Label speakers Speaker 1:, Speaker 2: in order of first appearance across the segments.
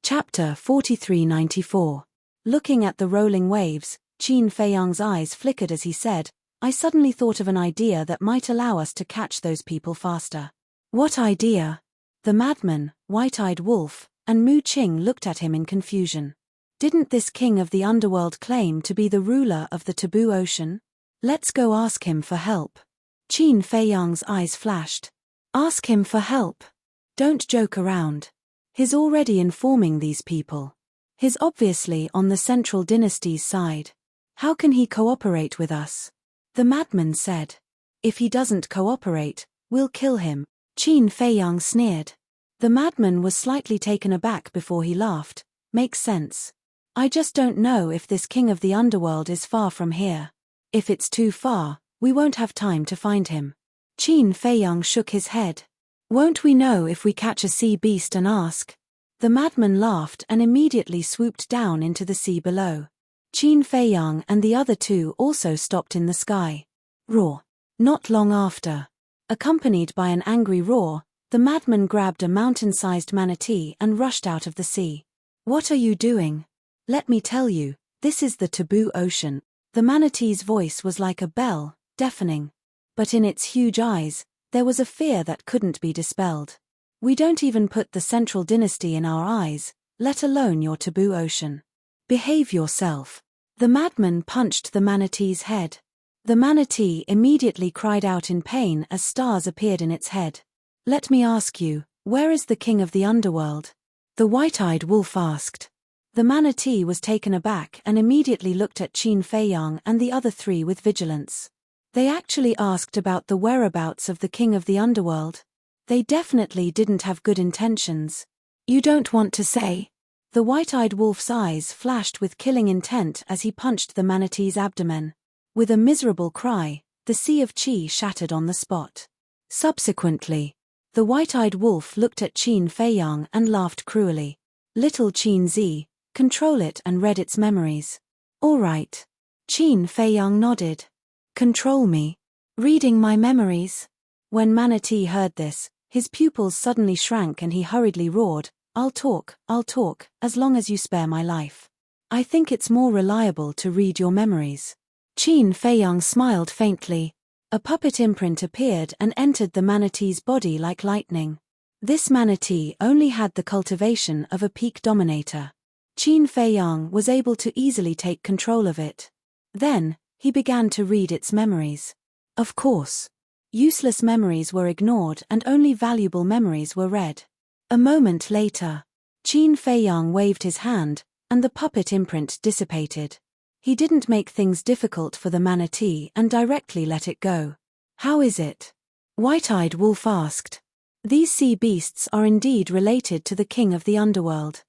Speaker 1: Chapter 4394. Looking at the rolling waves, Qin Feiyang's eyes flickered as he said, I suddenly thought of an idea that might allow us to catch those people faster. What idea? The madman, white-eyed wolf, and Mu Qing looked at him in confusion. Didn't this king of the underworld claim to be the ruler of the taboo ocean? Let's go ask him for help. Qin Feiyang's eyes flashed. Ask him for help. Don't joke around. He's already informing these people. He's obviously on the Central Dynasty's side. How can he cooperate with us? The madman said. If he doesn't cooperate, we'll kill him. Qin Feiyang sneered. The madman was slightly taken aback before he laughed. Makes sense. I just don't know if this king of the underworld is far from here. If it's too far, we won't have time to find him. Qin Feiyang shook his head. Won't we know if we catch a sea beast and ask? The madman laughed and immediately swooped down into the sea below. Qin Feiyang and the other two also stopped in the sky. Roar. Not long after. Accompanied by an angry roar, the madman grabbed a mountain-sized manatee and rushed out of the sea. What are you doing? Let me tell you, this is the taboo ocean. The manatee's voice was like a bell, deafening. But in its huge eyes, there was a fear that couldn't be dispelled. We don't even put the Central Dynasty in our eyes, let alone your taboo ocean. Behave yourself. The madman punched the manatee's head. The manatee immediately cried out in pain as stars appeared in its head. Let me ask you, where is the king of the underworld? The white-eyed wolf asked. The manatee was taken aback and immediately looked at Qin Feiyang and the other three with vigilance. They actually asked about the whereabouts of the king of the underworld. They definitely didn't have good intentions. You don't want to say? The white-eyed wolf's eyes flashed with killing intent as he punched the manatee's abdomen. With a miserable cry, the sea of qi shattered on the spot. Subsequently, the white-eyed wolf looked at Qin Feiyang and laughed cruelly. Little Qin Zi, control it and read its memories. All right. Qin Feiyang nodded. Control me. Reading my memories. When Manatee heard this, his pupils suddenly shrank and he hurriedly roared, I'll talk, as long as you spare my life. I think it's more reliable to read your memories. Qin Feiyang smiled faintly. A puppet imprint appeared and entered the manatee's body like lightning. This manatee only had the cultivation of a peak dominator. Qin Feiyang was able to easily take control of it. Then, he began to read its memories. Of course. Useless memories were ignored and only valuable memories were read. A moment later, Qin Feiyang waved his hand, and the puppet imprint dissipated. He didn't make things difficult for the manatee and directly let it go. How is it? White-eyed wolf asked. These sea beasts are indeed related to the king of the underworld.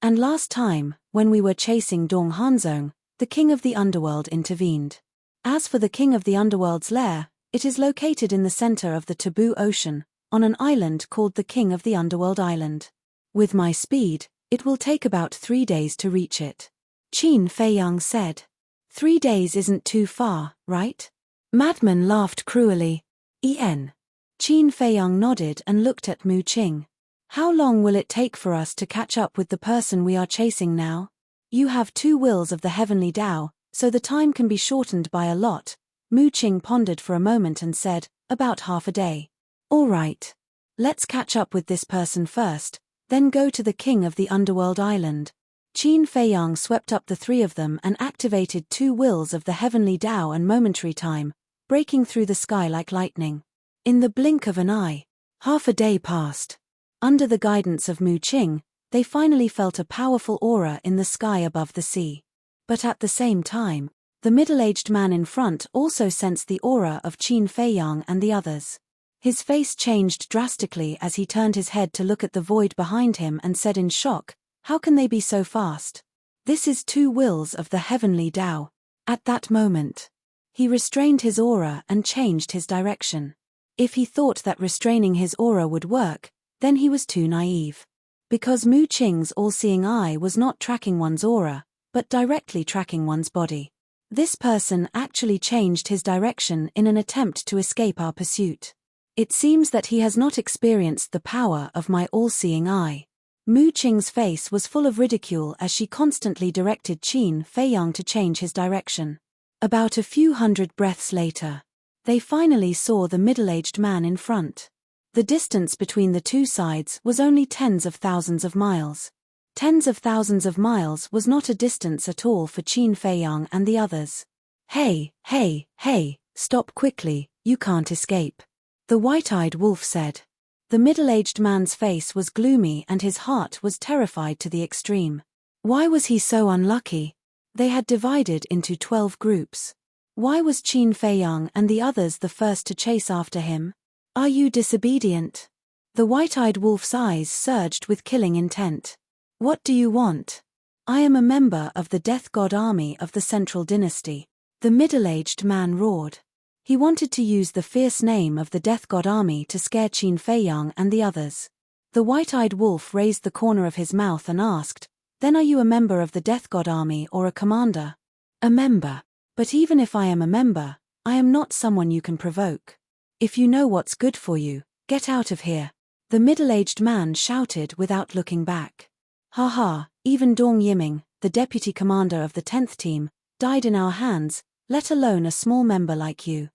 Speaker 1: And last time, when we were chasing Dong Hanzong, the king of the underworld intervened. As for the king of the underworld's lair, it is located in the center of the taboo ocean, on an island called the King of the Underworld Island. With my speed, it will take about 3 days to reach it. Qin Feiyang said. 3 days isn't too far, right? Madman laughed cruelly. Qin Feiyang nodded and looked at Mu Qing. How long will it take for us to catch up with the person we are chasing now? You have 2 wills of the heavenly Tao, so the time can be shortened by a lot. Mu Qing pondered for a moment and said, about half a day. All right. Let's catch up with this person first, then go to the king of the underworld island. Qin Feiyang swept up the 3 of them and activated 2 wills of the heavenly Tao and momentary time, breaking through the sky like lightning. In the blink of an eye, half a day passed. Under the guidance of Mu Qing, they finally felt a powerful aura in the sky above the sea. But at the same time, the middle-aged man in front also sensed the aura of Qin Feiyang and the others. His face changed drastically as he turned his head to look at the void behind him and said in shock, how can they be so fast? This is 2 wills of the heavenly Tao. At that moment, he restrained his aura and changed his direction. If he thought that restraining his aura would work, then he was too naive. Because Mu Qing's all-seeing eye was not tracking one's aura, but directly tracking one's body. This person actually changed his direction in an attempt to escape our pursuit. It seems that he has not experienced the power of my all-seeing eye. Mu Qing's face was full of ridicule as she constantly directed Qin Feiyang to change his direction. About a few hundred breaths later, they finally saw the middle-aged man in front. The distance between the two sides was only tens of thousands of miles. Tens of thousands of miles was not a distance at all for Qin Feiyang and the others. Hey, hey, hey, stop quickly, you can't escape. The white-eyed wolf said. The middle-aged man's face was gloomy and his heart was terrified to the extreme. Why was he so unlucky? They had divided into 12 groups. Why was Qin Feiyang and the others the first to chase after him? Are you disobedient? The white-eyed wolf's eyes surged with killing intent. What do you want? I am a member of the Death God army of the Central Dynasty. The middle-aged man roared. He wanted to use the fierce name of the Death God army to scare Qin Feiyang and the others. The white-eyed wolf raised the corner of his mouth and asked, "Then are you a member of the Death God army or a commander?" "A member. But even if I am a member, I am not someone you can provoke. If you know what's good for you, get out of here," the middle-aged man shouted without looking back. "Ha ha, even Dong Yiming, the deputy commander of the 10th team, died in our hands, let alone a small member like you."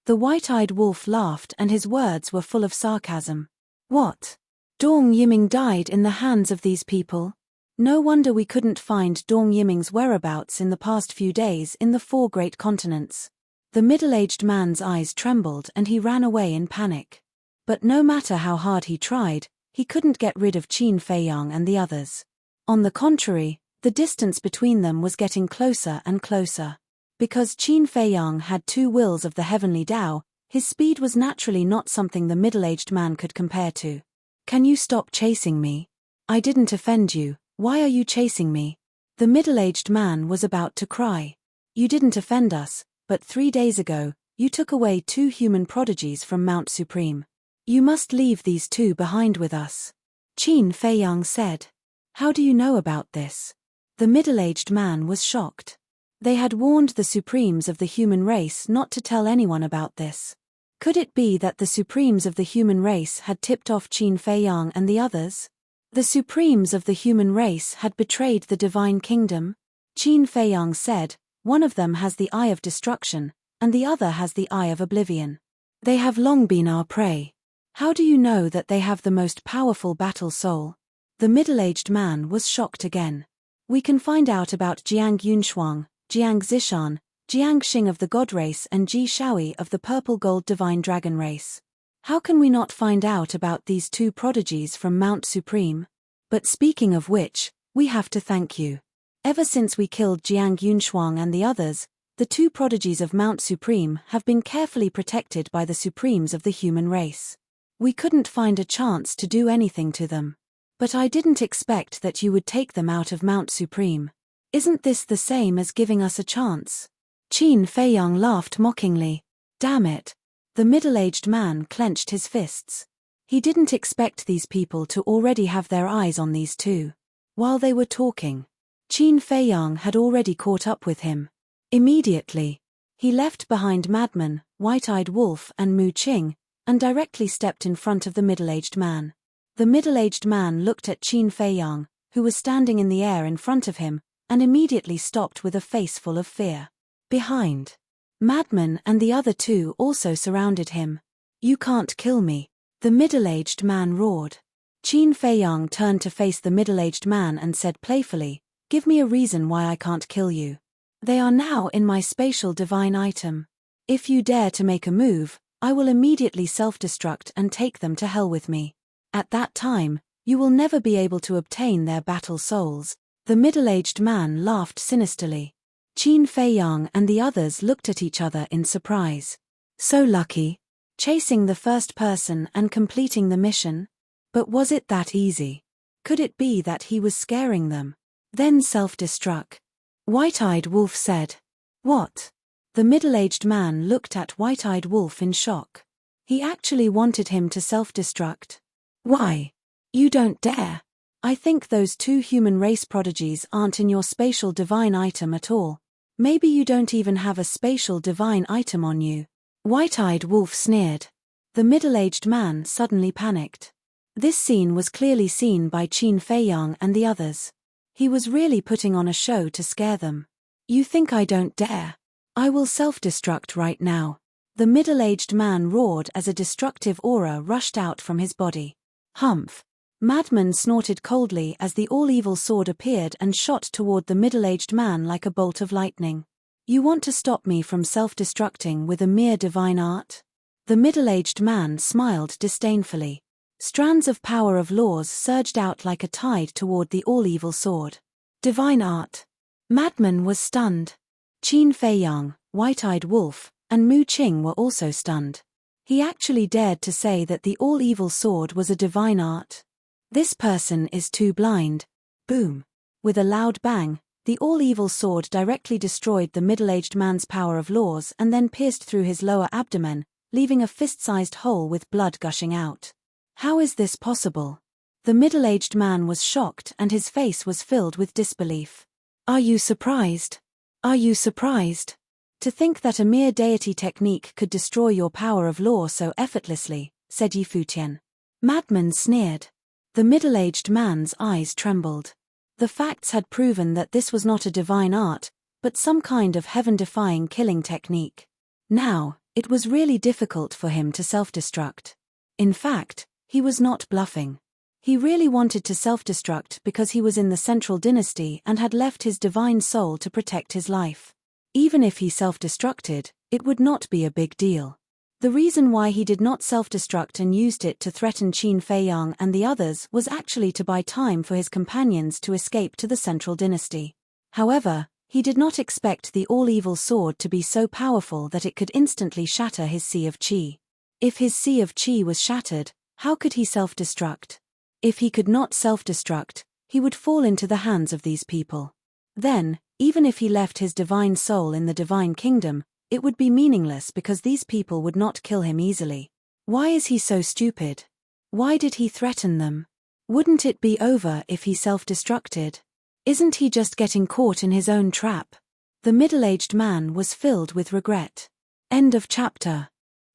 Speaker 1: The white-eyed wolf laughed and his words were full of sarcasm. "What? Dong Yiming died in the hands of these people? No wonder we couldn't find Dong Yiming's whereabouts in the past few days in the 4 great continents." The middle-aged man's eyes trembled and he ran away in panic. But no matter how hard he tried, he couldn't get rid of Qin Feiyang and the others. On the contrary, the distance between them was getting closer and closer. Because Qin Feiyang had 2 wills of the heavenly Tao, his speed was naturally not something the middle-aged man could compare to. "Can you stop chasing me? I didn't offend you, why are you chasing me?" The middle-aged man was about to cry. "You didn't offend us, but 3 days ago, you took away 2 human prodigies from Mount Supreme. You must leave these 2 behind with us," Qin Feiyang said. "How do you know about this?" The middle-aged man was shocked. They had warned the Supremes of the human race not to tell anyone about this. Could it be that the Supremes of the human race had tipped off Qin Feiyang and the others? The Supremes of the human race had betrayed the divine kingdom? Qin Feiyang said, "One of them has the eye of destruction, and the other has the eye of oblivion. They have long been our prey. How do you know that they have the most powerful battle soul?" The middle-aged man was shocked again. "We can find out about Jiang Yunshuang, Jiang Zishan, Jiang Xing of the God race and Ji Shaoi of the purple gold divine dragon race. How can we not find out about these 2 prodigies from Mount Supreme? But speaking of which, we have to thank you. Ever since we killed Jiang Yunshuang and the others, the 2 prodigies of Mount Supreme have been carefully protected by the Supremes of the human race. We couldn't find a chance to do anything to them. But I didn't expect that you would take them out of Mount Supreme. Isn't this the same as giving us a chance?" Qin Feiyang laughed mockingly. "Damn it." The middle-aged man clenched his fists. He didn't expect these people to already have their eyes on these 2. While they were talking, Qin Feiyang had already caught up with him. Immediately, he left behind Madman, White-Eyed Wolf and Mu Qing, and directly stepped in front of the middle-aged man. The middle-aged man looked at Qin Feiyang, who was standing in the air in front of him, and immediately stopped with a face full of fear. Behind, Madman and the other 2 also surrounded him. "You can't kill me," the middle-aged man roared. Qin Feiyang turned to face the middle-aged man and said playfully, "Give me a reason why I can't kill you. They are now in my spatial divine item. If you dare to make a move, I will immediately self-destruct and take them to hell with me. At that time, you will never be able to obtain their battle souls." The middle-aged man laughed sinisterly. Qin Feiyang and the others looked at each other in surprise. So lucky. Chasing the first person and completing the mission? But was it that easy? Could it be that he was scaring them? Then self-destruct. White-Eyed Wolf said. "What?" The middle-aged man looked at White-Eyed Wolf in shock. He actually wanted him to self-destruct. "Why? You don't dare. I think those 2 human race prodigies aren't in your spatial divine item at all. Maybe you don't even have a spatial divine item on you." White-Eyed Wolf sneered. The middle-aged man suddenly panicked. This scene was clearly seen by Qin Feiyang and the others. He was really putting on a show to scare them. You think I don't dare? I will self-destruct right now. The middle-aged man roared as a destructive aura rushed out from his body. Humph! Madman snorted coldly as the all-evil sword appeared and shot toward the middle-aged man like a bolt of lightning. You want to stop me from self-destructing with a mere divine art? The middle-aged man smiled disdainfully. Strands of power of laws surged out like a tide toward the all-evil sword. Divine art! Madman was stunned. Qin Feiyang, White-Eyed Wolf, and Mu Qing were also stunned. He actually dared to say that the all-evil sword was a divine art. This person is too blind. Boom! With a loud bang, the all-evil sword directly destroyed the middle-aged man's power of laws and then pierced through his lower abdomen, leaving a fist-sized hole with blood gushing out. How is this possible? The middle-aged man was shocked and his face was filled with disbelief. Are you surprised? Are you surprised? To think that a mere deity technique could destroy your power of law so effortlessly, said Yi Futian. Madman sneered. The middle-aged man's eyes trembled. The facts had proven that this was not a divine art, but some kind of heaven-defying killing technique. Now, it was really difficult for him to self-destruct. In fact, he was not bluffing. He really wanted to self-destruct because he was in the Central Dynasty and had left his divine soul to protect his life. Even if he self-destructed, it would not be a big deal. The reason why he did not self-destruct and used it to threaten Qin Feiyang and the others was actually to buy time for his companions to escape to the Central Dynasty. However, he did not expect the all-evil sword to be so powerful that it could instantly shatter his sea of qi. If his sea of qi was shattered, how could he self-destruct? If he could not self-destruct, he would fall into the hands of these people. Then, even if he left his divine soul in the divine kingdom, it would be meaningless because these people would not kill him easily. Why is he so stupid? Why did he threaten them? Wouldn't it be over if he self-destructed? Isn't he just getting caught in his own trap? The middle-aged man was filled with regret. End of chapter.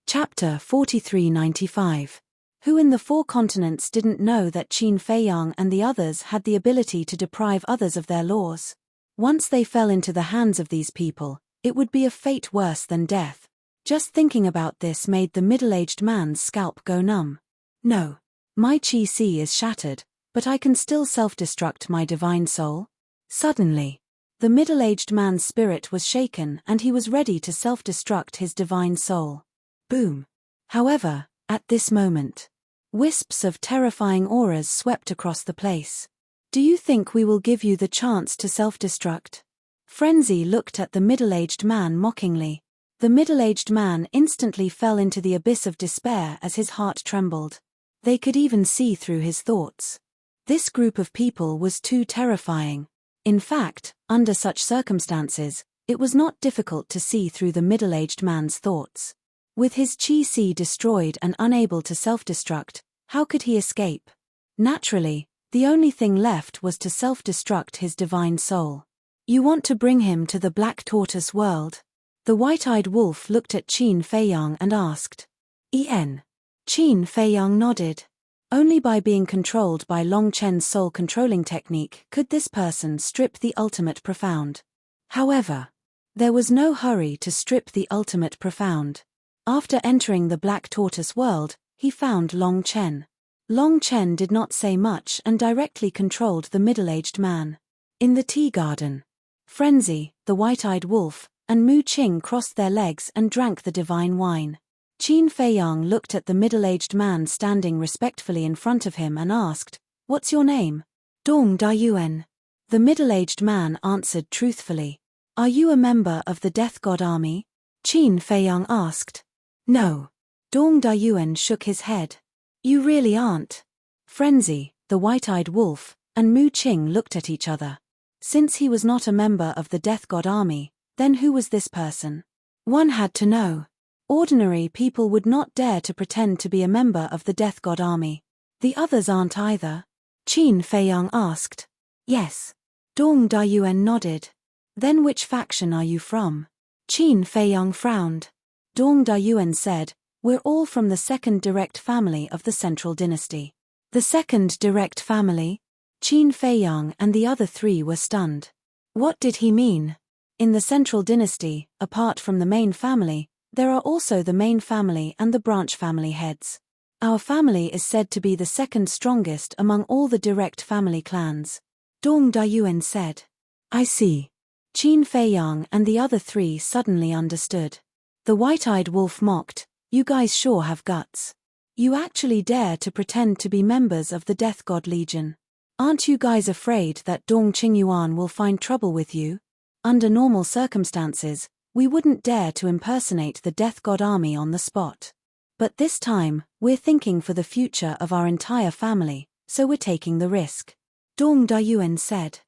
Speaker 1: Chapter 4395. Who in the four continents didn't know that Qin Feiyang and the others had the ability to deprive others of their laws? Once they fell into the hands of these people, it would be a fate worse than death. Just thinking about this made the middle-aged man's scalp go numb. No. My qi sea is shattered, but I can still self-destruct my divine soul? Suddenly, the middle-aged man's spirit was shaken and he was ready to self-destruct his divine soul. Boom. However, at this moment, wisps of terrifying auras swept across the place. Do you think we will give you the chance to self-destruct? Frenzy looked at the middle-aged man mockingly. The middle-aged man instantly fell into the abyss of despair as his heart trembled. They could even see through his thoughts. This group of people was too terrifying. In fact, under such circumstances, it was not difficult to see through the middle-aged man's thoughts. With his qi sea destroyed and unable to self-destruct, how could he escape? Naturally, the only thing left was to self-destruct his divine soul. You want to bring him to the Black Tortoise world? The White-Eyed Wolf looked at Qin Feiyang and asked. En. Qin Feiyang nodded. Only by being controlled by Long Chen's soul-controlling technique could this person strip the ultimate profound. However, there was no hurry to strip the ultimate profound. After entering the Black Tortoise world, he found Long Chen. Long Chen did not say much and directly controlled the middle-aged man. In the tea garden, Frenzy, the White-Eyed Wolf, and Mu Qing crossed their legs and drank the divine wine. Qin Feiyang looked at the middle-aged man standing respectfully in front of him and asked, "What's your name?" "Dong Dayuan." The middle-aged man answered truthfully. "Are you a member of the Death God Army?" Qin Feiyang asked. "No." Dong Dayuan shook his head. "You really aren't." Frenzy, the White-Eyed Wolf, and Mu Qing looked at each other. Since he was not a member of the Death God Army, then who was this person? One had to know. Ordinary people would not dare to pretend to be a member of the Death God Army. The others aren't either. Qin Feiyang asked. "Yes." Dong Dayuan nodded. "Then which faction are you from?" Qin Feiyang frowned. Dong Dayuan said, "We're all from the second direct family of the Central Dynasty." The second direct family? Qin Feiyang and the other three were stunned. What did he mean? In the central dynasty, apart from the main family, there are also the main family and the branch family heads. Our family is said to be the second strongest among all the direct family clans. Dong Dayuan said. I see. Qin Feiyang and the other three suddenly understood. The white-eyed wolf mocked, you guys sure have guts. You actually dare to pretend to be members of the Death God Legion. Aren't you guys afraid that Dong Qingyuan will find trouble with you? Under normal circumstances, we wouldn't dare to impersonate the Death God army on the spot. But this time, we're thinking for the future of our entire family, so we're taking the risk. Dong Dayuan said.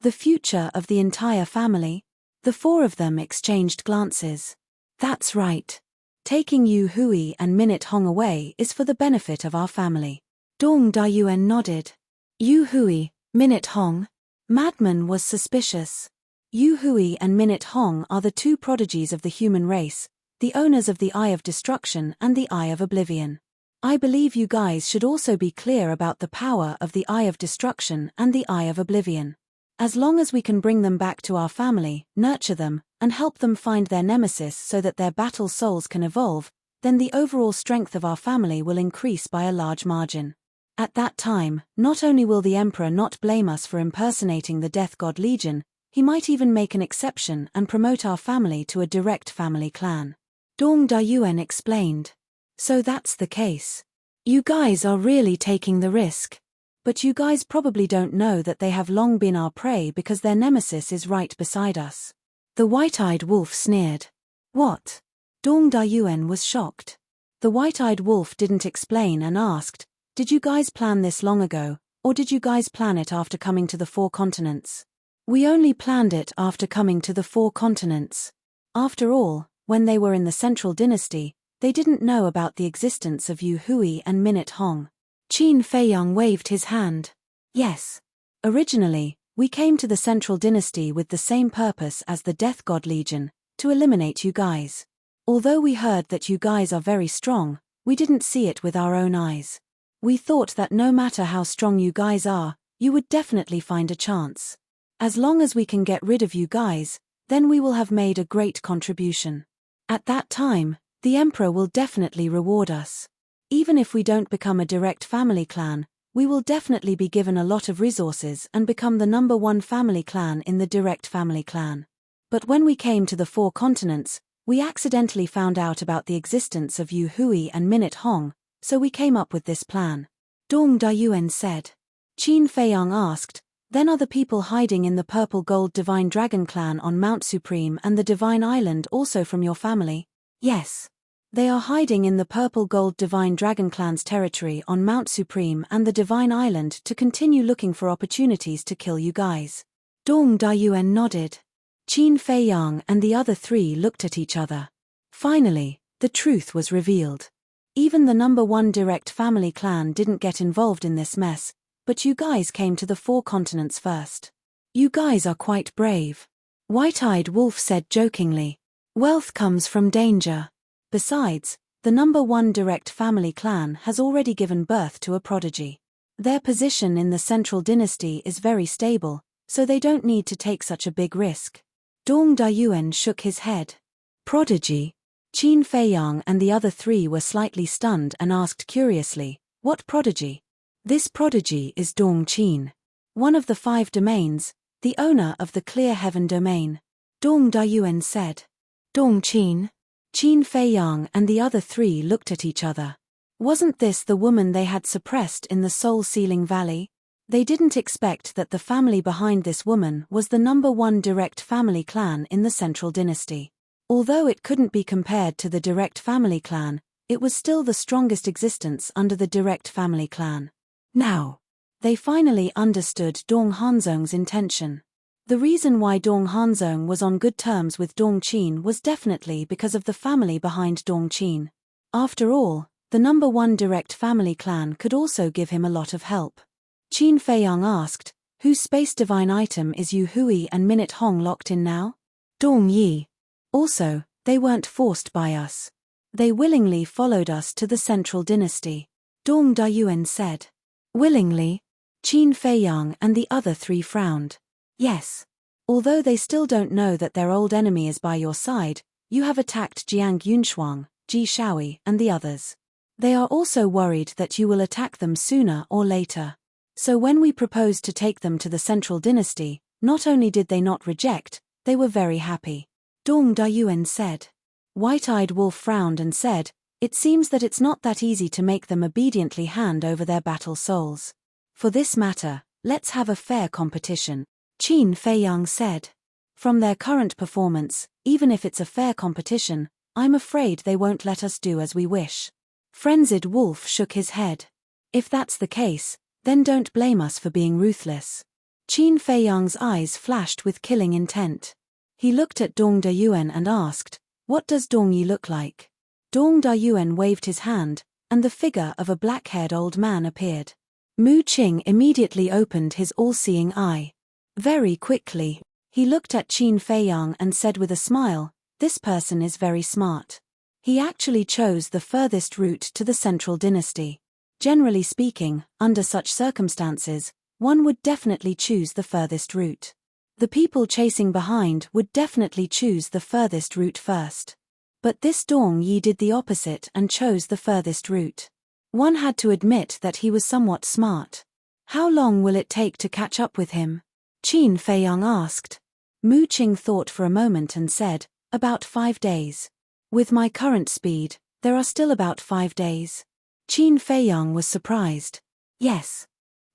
Speaker 1: The future of the entire family? The four of them exchanged glances. That's right. Taking Yu Hui and Minute Hong away is for the benefit of our family. Dong Dayuan nodded. Yu Hui, Minute Hong? Madman was suspicious. Yu Hui and Minute Hong are the two prodigies of the human race, the owners of the Eye of Destruction and the Eye of Oblivion. I believe you guys should also be clear about the power of the Eye of Destruction and the Eye of Oblivion. As long as we can bring them back to our family, nurture them, and help them find their nemesis so that their battle souls can evolve, then the overall strength of our family will increase by a large margin. At that time, not only will the Emperor not blame us for impersonating the Death God Legion, he might even make an exception and promote our family to a direct family clan. Dong Dayuan explained. So that's the case. You guys are really taking the risk. But you guys probably don't know that they have long been our prey because their nemesis is right beside us. The white-eyed wolf sneered. What? Dong Dayuan was shocked. The white-eyed wolf didn't explain and asked, did you guys plan this long ago, or did you guys plan it after coming to the 4 continents? We only planned it after coming to the 4 continents. After all, when they were in the Central Dynasty, they didn't know about the existence of Yu Hui and Minute Hong. Qin Feiyang waved his hand. Yes. Originally, we came to the Central Dynasty with the same purpose as the Death God Legion, to eliminate you guys. Although we heard that you guys are very strong, we didn't see it with our own eyes. We thought that no matter how strong you guys are, you would definitely find a chance. As long as we can get rid of you guys, then we will have made a great contribution. At that time, the Emperor will definitely reward us. Even if we don't become a direct family clan, we will definitely be given a lot of resources and become the #1 family clan in the direct family clan. But when we came to the 4 continents, we accidentally found out about the existence of Yu Hui and Minute Hong, so we came up with this plan. Dong Dayuan said. Qin Feiyang asked, then are the people hiding in the Purple Gold Divine Dragon clan on Mount Supreme and the Divine Island also from your family? Yes. They are hiding in the Purple Gold Divine Dragon clan's territory on Mount Supreme and the Divine Island to continue looking for opportunities to kill you guys. Dong Dayuan nodded. Qin Feiyang and the other three looked at each other. Finally, the truth was revealed. Even the #1 direct family clan didn't get involved in this mess, but you guys came to the 4 continents first. You guys are quite brave. White-eyed Wolf said jokingly. Wealth comes from danger. Besides, the #1 direct family clan has already given birth to a prodigy. Their position in the Central Dynasty is very stable, so they don't need to take such a big risk. Dong Dayuan shook his head. Prodigy? Qin Feiyang and the other three were slightly stunned and asked curiously, what prodigy? This prodigy is Dong Qin, one of the 5 domains, the owner of the Clear Heaven domain. Dong Dayuan said. Dong Qin? Qin Feiyang and the other three looked at each other. Wasn't this the woman they had suppressed in the Soul-Sealing Valley? They didn't expect that the family behind this woman was the #1 direct family clan in the Central Dynasty. Although it couldn't be compared to the direct family clan, it was still the strongest existence under the direct family clan. Now, they finally understood Dong Hanzong's intention. The reason why Dong Hanzong was on good terms with Dong Qin was definitely because of the family behind Dong Qin. After all, the #1 direct family clan could also give him a lot of help. Qin Feiyang asked, whose space divine item is Yu Hui and Minute Hong locked in now? Dong Yi. Also, they weren't forced by us. They willingly followed us to the Central Dynasty. Dong Dayuan said. Willingly. Qin Feiyang and the other three frowned. Yes. Although they still don't know that their old enemy is by your side, you have attacked Jiang Yunshuang, Ji Shaoi, and the others. They are also worried that you will attack them sooner or later. So when we proposed to take them to the Central Dynasty, not only did they not reject, they were very happy. Dong Dayuan said. White-eyed Wolf frowned and said, it seems that it's not that easy to make them obediently hand over their battle souls. For this matter, let's have a fair competition. Qin Feiyang said. From their current performance, even if it's a fair competition, I'm afraid they won't let us do as we wish. Frenzied Wolf shook his head. If that's the case, then don't blame us for being ruthless. Qin Feiyang's eyes flashed with killing intent. He looked at Dong Dayuan and asked, what does Dong Yi look like? Dong Dayuan waved his hand, and the figure of a black-haired old man appeared. Mu Qing immediately opened his all-seeing eye. Very quickly, he looked at Qin Feiyang and said with a smile, this person is very smart. He actually chose the furthest route to the Central Dynasty. Generally speaking, under such circumstances, one would definitely choose the furthest route. The people chasing behind would definitely choose the furthest route first. But this Dong Yi did the opposite and chose the furthest route. One had to admit that he was somewhat smart. How long will it take to catch up with him? Qin Feiyang asked. Mu Qing thought for a moment and said, about 5 days. With my current speed, there are still about 5 days. Qin Feiyang was surprised. Yes.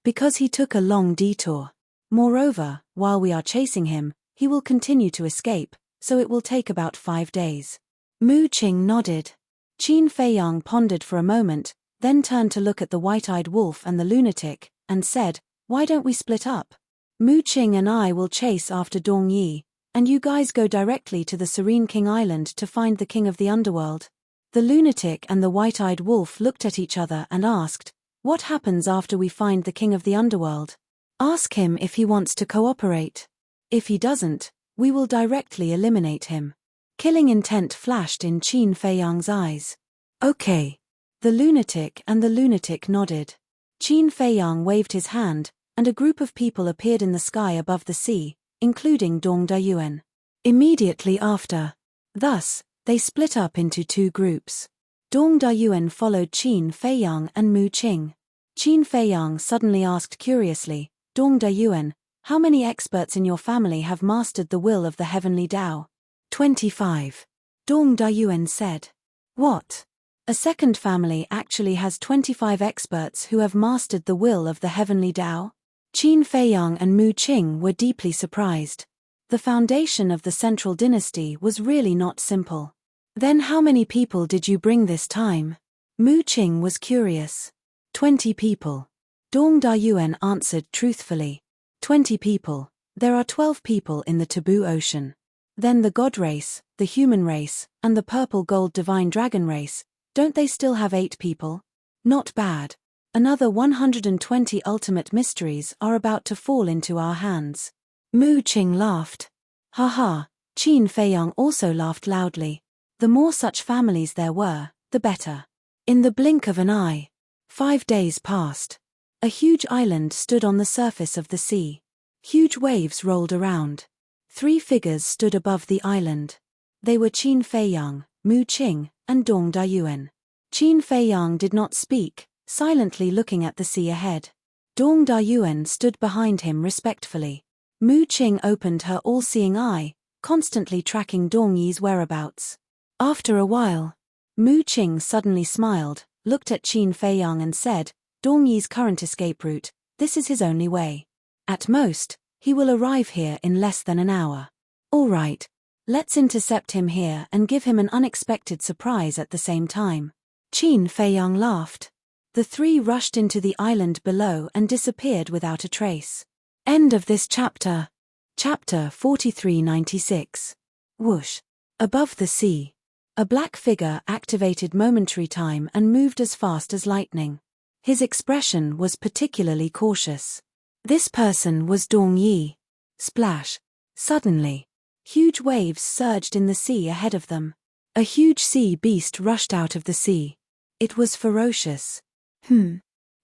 Speaker 1: Because he took a long detour. Moreover, while we are chasing him, he will continue to escape, so it will take about 5 days. Mu Qing nodded. Qin Feiyang pondered for a moment, then turned to look at the white-eyed wolf and the lunatic, and said, why don't we split up? Mu Qing and I will chase after Dong Yi, and you guys go directly to the Serene King Island to find the king of the underworld. The lunatic and the white-eyed wolf looked at each other and asked, what happens after we find the king of the underworld? Ask him if he wants to cooperate. If he doesn't, we will directly eliminate him. Killing intent flashed in Qin Feiyang's eyes. Okay. The lunatic and the lunatic nodded. Qin Feiyang waved his hand, and a group of people appeared in the sky above the sea, including Dong Dayuan. Immediately after. Thus, they split up into 2 groups. Dong Dayuan followed Qin Feiyang and Mu Qing. Qin Feiyang suddenly asked curiously, Dong Dayuan, how many experts in your family have mastered the will of the heavenly Tao? 25. Dong Dayuan said. What? A second family actually has 25 experts who have mastered the will of the heavenly Tao? Qin Feiyang and Mu Qing were deeply surprised. The foundation of the Central Dynasty was really not simple. Then how many people did you bring this time? Mu Qing was curious. 20 people. Dong Dayuan answered truthfully. 20 people. There are 12 people in the Taboo Ocean. Then the God race, the human race, and the purple gold divine dragon race, don't they still have 8 people? Not bad. Another 120 ultimate mysteries are about to fall into our hands. Mu Qing laughed. Haha, Qin Feiyang also laughed loudly. The more such families there were, the better. In the blink of an eye. 5 days passed. A huge island stood on the surface of the sea. Huge waves rolled around. 3 figures stood above the island. They were Qin Feiyang, Mu Qing, and Dong Dayuan. Qin Feiyang did not speak, silently looking at the sea ahead. Dong Dayuan stood behind him respectfully. Mu Qing opened her all-seeing eye, constantly tracking Dong Yi's whereabouts. After a while, Mu Qing suddenly smiled, looked at Qin Feiyang and said, Dong Yi's current escape route, this is his only way. At most, he will arrive here in less than an hour. All right, let's intercept him here and give him an unexpected surprise at the same time. Qin Feiyang laughed. The 3 rushed into the island below and disappeared without a trace. End of this chapter. Chapter 4396. Whoosh. Above the sea. A black figure activated momentary time and moved as fast as lightning. His expression was particularly cautious. This person was Dong Yi. Splash. Suddenly, huge waves surged in the sea ahead of them. A huge sea beast rushed out of the sea. It was ferocious.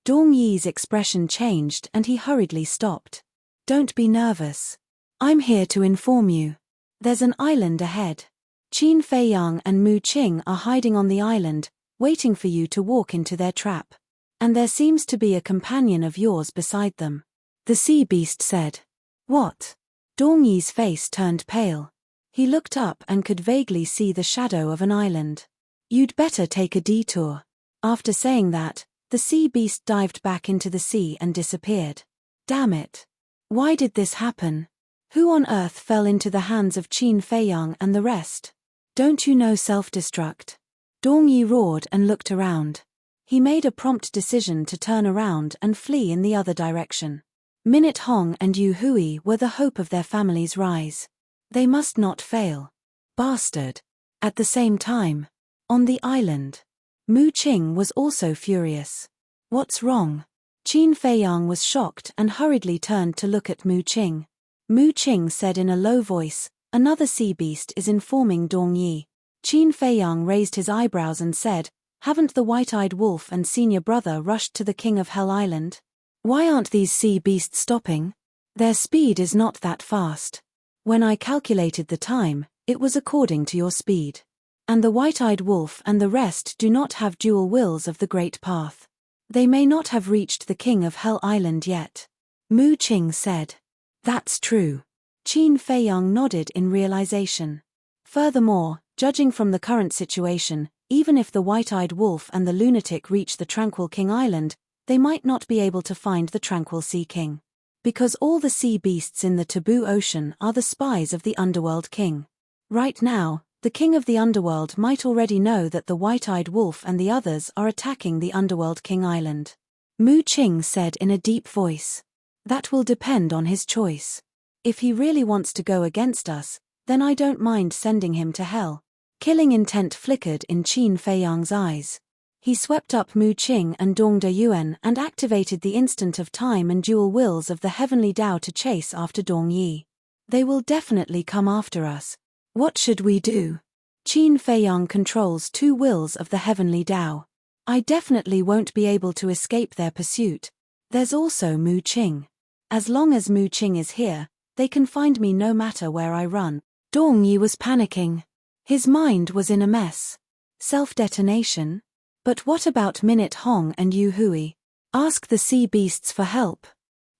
Speaker 1: Dong Yi's expression changed and he hurriedly stopped. Don't be nervous. I'm here to inform you. There's an island ahead. Qin Feiyang and Mu Qing are hiding on the island, waiting for you to walk into their trap. And there seems to be a companion of yours beside them. The sea beast said. What? Dong Yi's face turned pale. He looked up and could vaguely see the shadow of an island. You'd better take a detour. After saying that, the sea beast dived back into the sea and disappeared. Damn it. Why did this happen? Who on earth fell into the hands of Qin Feiyang and the rest? Don't you know self-destruct? Dong Yi roared and looked around. He made a prompt decision to turn around and flee in the other direction. Minute Hong and Yu Hui were the hope of their family's rise. They must not fail. Bastard. At the same time, on the island, Mu Qing was also furious. What's wrong? Qin Feiyang was shocked and hurriedly turned to look at Mu Qing. Mu Qing said in a low voice, another sea beast is informing Dong Yi. Qin Feiyang raised his eyebrows and said, haven't the white-eyed wolf and senior brother rushed to the king of Hell Island? Why aren't these sea beasts stopping? Their speed is not that fast. When I calculated the time, it was according to your speed. And the white-eyed wolf and the rest do not have dual wills of the great path. They may not have reached the king of Hell Island yet. Mu Qing said. That's true. Qin Feiyang nodded in realization. Furthermore, judging from the current situation, even if the white-eyed wolf and the lunatic reach the Tranquil King Island, they might not be able to find the Tranquil Sea King. Because all the sea beasts in the Taboo Ocean are the spies of the Underworld King. Right now, the King of the Underworld might already know that the white-eyed wolf and the others are attacking the Underworld King Island. Mu Qing said in a deep voice. That will depend on his choice. If he really wants to go against us, then I don't mind sending him to hell. Killing intent flickered in Qin Feiyang's eyes. He swept up Mu Qing and Dong Dayuan and activated the instant of time and dual wills of the heavenly Tao to chase after Dong Yi. They will definitely come after us. What should we do? Qin Feiyang controls two wills of the heavenly Tao. I definitely won't be able to escape their pursuit. There's also Mu Qing. As long as Mu Qing is here, they can find me no matter where I run. Dong Yi was panicking. His mind was in a mess. Self-detonation? But what about Minute Hong and Yu Hui? Ask the sea beasts for help.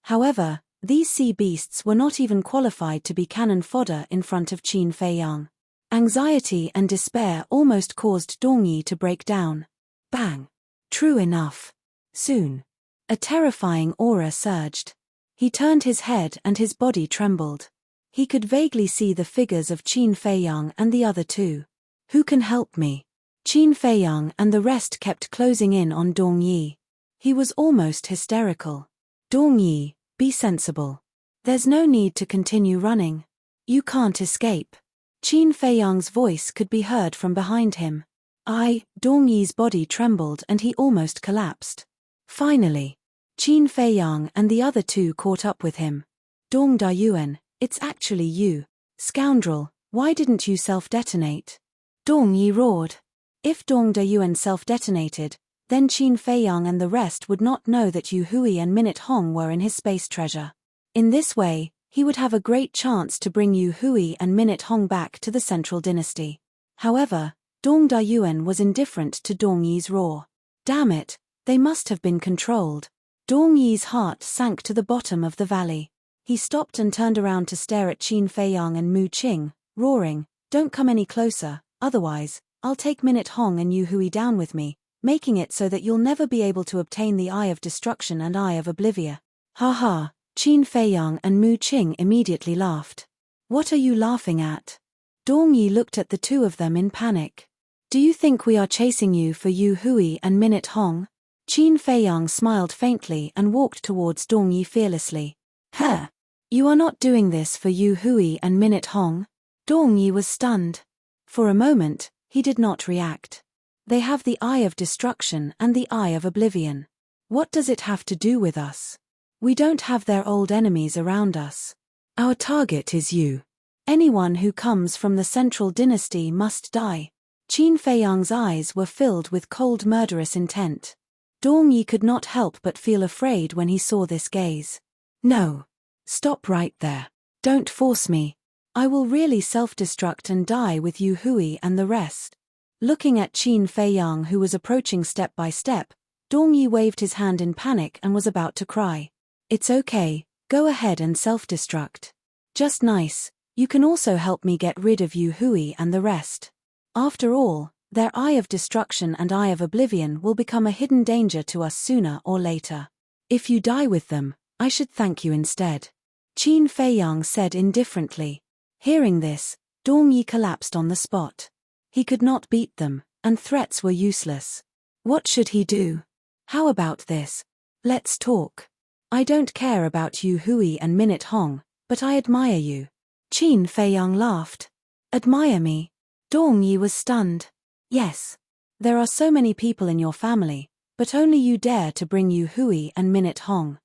Speaker 1: However, these sea beasts were not even qualified to be cannon fodder in front of Qin Feiyang. Anxiety and despair almost caused Dong Yi to break down. Bang! True enough. Soon. A terrifying aura surged. He turned his head and his body trembled. He could vaguely see the figures of Qin Feiyang and the other two. Who can help me? Qin Feiyang and the rest kept closing in on Dong Yi. He was almost hysterical. Dong Yi, be sensible. There's no need to continue running. You can't escape. Qin Feiyang's voice could be heard from behind him. Dong Yi's body trembled and he almost collapsed. Finally, Qin Feiyang and the other two caught up with him. Dong Dayuan, it's actually you. Scoundrel, why didn't you self-detonate? Dong Yi roared. If Dong Dayuan self-detonated, then Qin Feiyang and the rest would not know that Yu Hui and Minute Hong were in his space treasure. In this way, he would have a great chance to bring Yu Hui and Minute Hong back to the Central Dynasty. However, Dong Dayuan was indifferent to Dong Yi's roar. Damn it, they must have been controlled. Dong Yi's heart sank to the bottom of the valley. He stopped and turned around to stare at Qin Feiyang and Mu Qing, roaring, "Don't come any closer, otherwise, I'll take Minute Hong and Yu Hui down with me, making it so that you'll never be able to obtain the Eye of Destruction and Eye of Oblivion." Ha ha, Qin Feiyang and Mu Qing immediately laughed. What are you laughing at? Dong Yi looked at the two of them in panic. Do you think we are chasing you for Yu Hui and Minute Hong? Qin Feiyang smiled faintly and walked towards Dong Yi fearlessly. Huh? You are not doing this for Yu Hui and Minute Hong? Dong Yi was stunned. For a moment, he did not react. They have the Eye of Destruction and the Eye of Oblivion. What does it have to do with us? We don't have their old enemies around us. Our target is you. Anyone who comes from the Central Dynasty must die. Qin Feiyang's eyes were filled with cold murderous intent. Dong Yi could not help but feel afraid when he saw this gaze. No. Stop right there. Don't force me. I will really self-destruct and die with Yu Hui and the rest. Looking at Qin Feiyang, who was approaching step by step, Dong Yi waved his hand in panic and was about to cry. It's okay, go ahead and self-destruct. Just nice, you can also help me get rid of Yu Hui and the rest. After all, their eye of destruction and eye of oblivion will become a hidden danger to us sooner or later. If you die with them, I should thank you instead. Qin Feiyang said indifferently. Hearing this, Dong Yi collapsed on the spot. He could not beat them, and threats were useless. What should he do? How about this? Let's talk. I don't care about Yu Hui and Minute Hong, but I admire you. Qin Feiyang laughed. Admire me? Dong Yi was stunned. Yes. There are so many people in your family, but only you dare to bring Yu Hui and Minute Hong.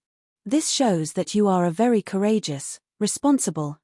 Speaker 1: This shows that you are a very courageous, responsible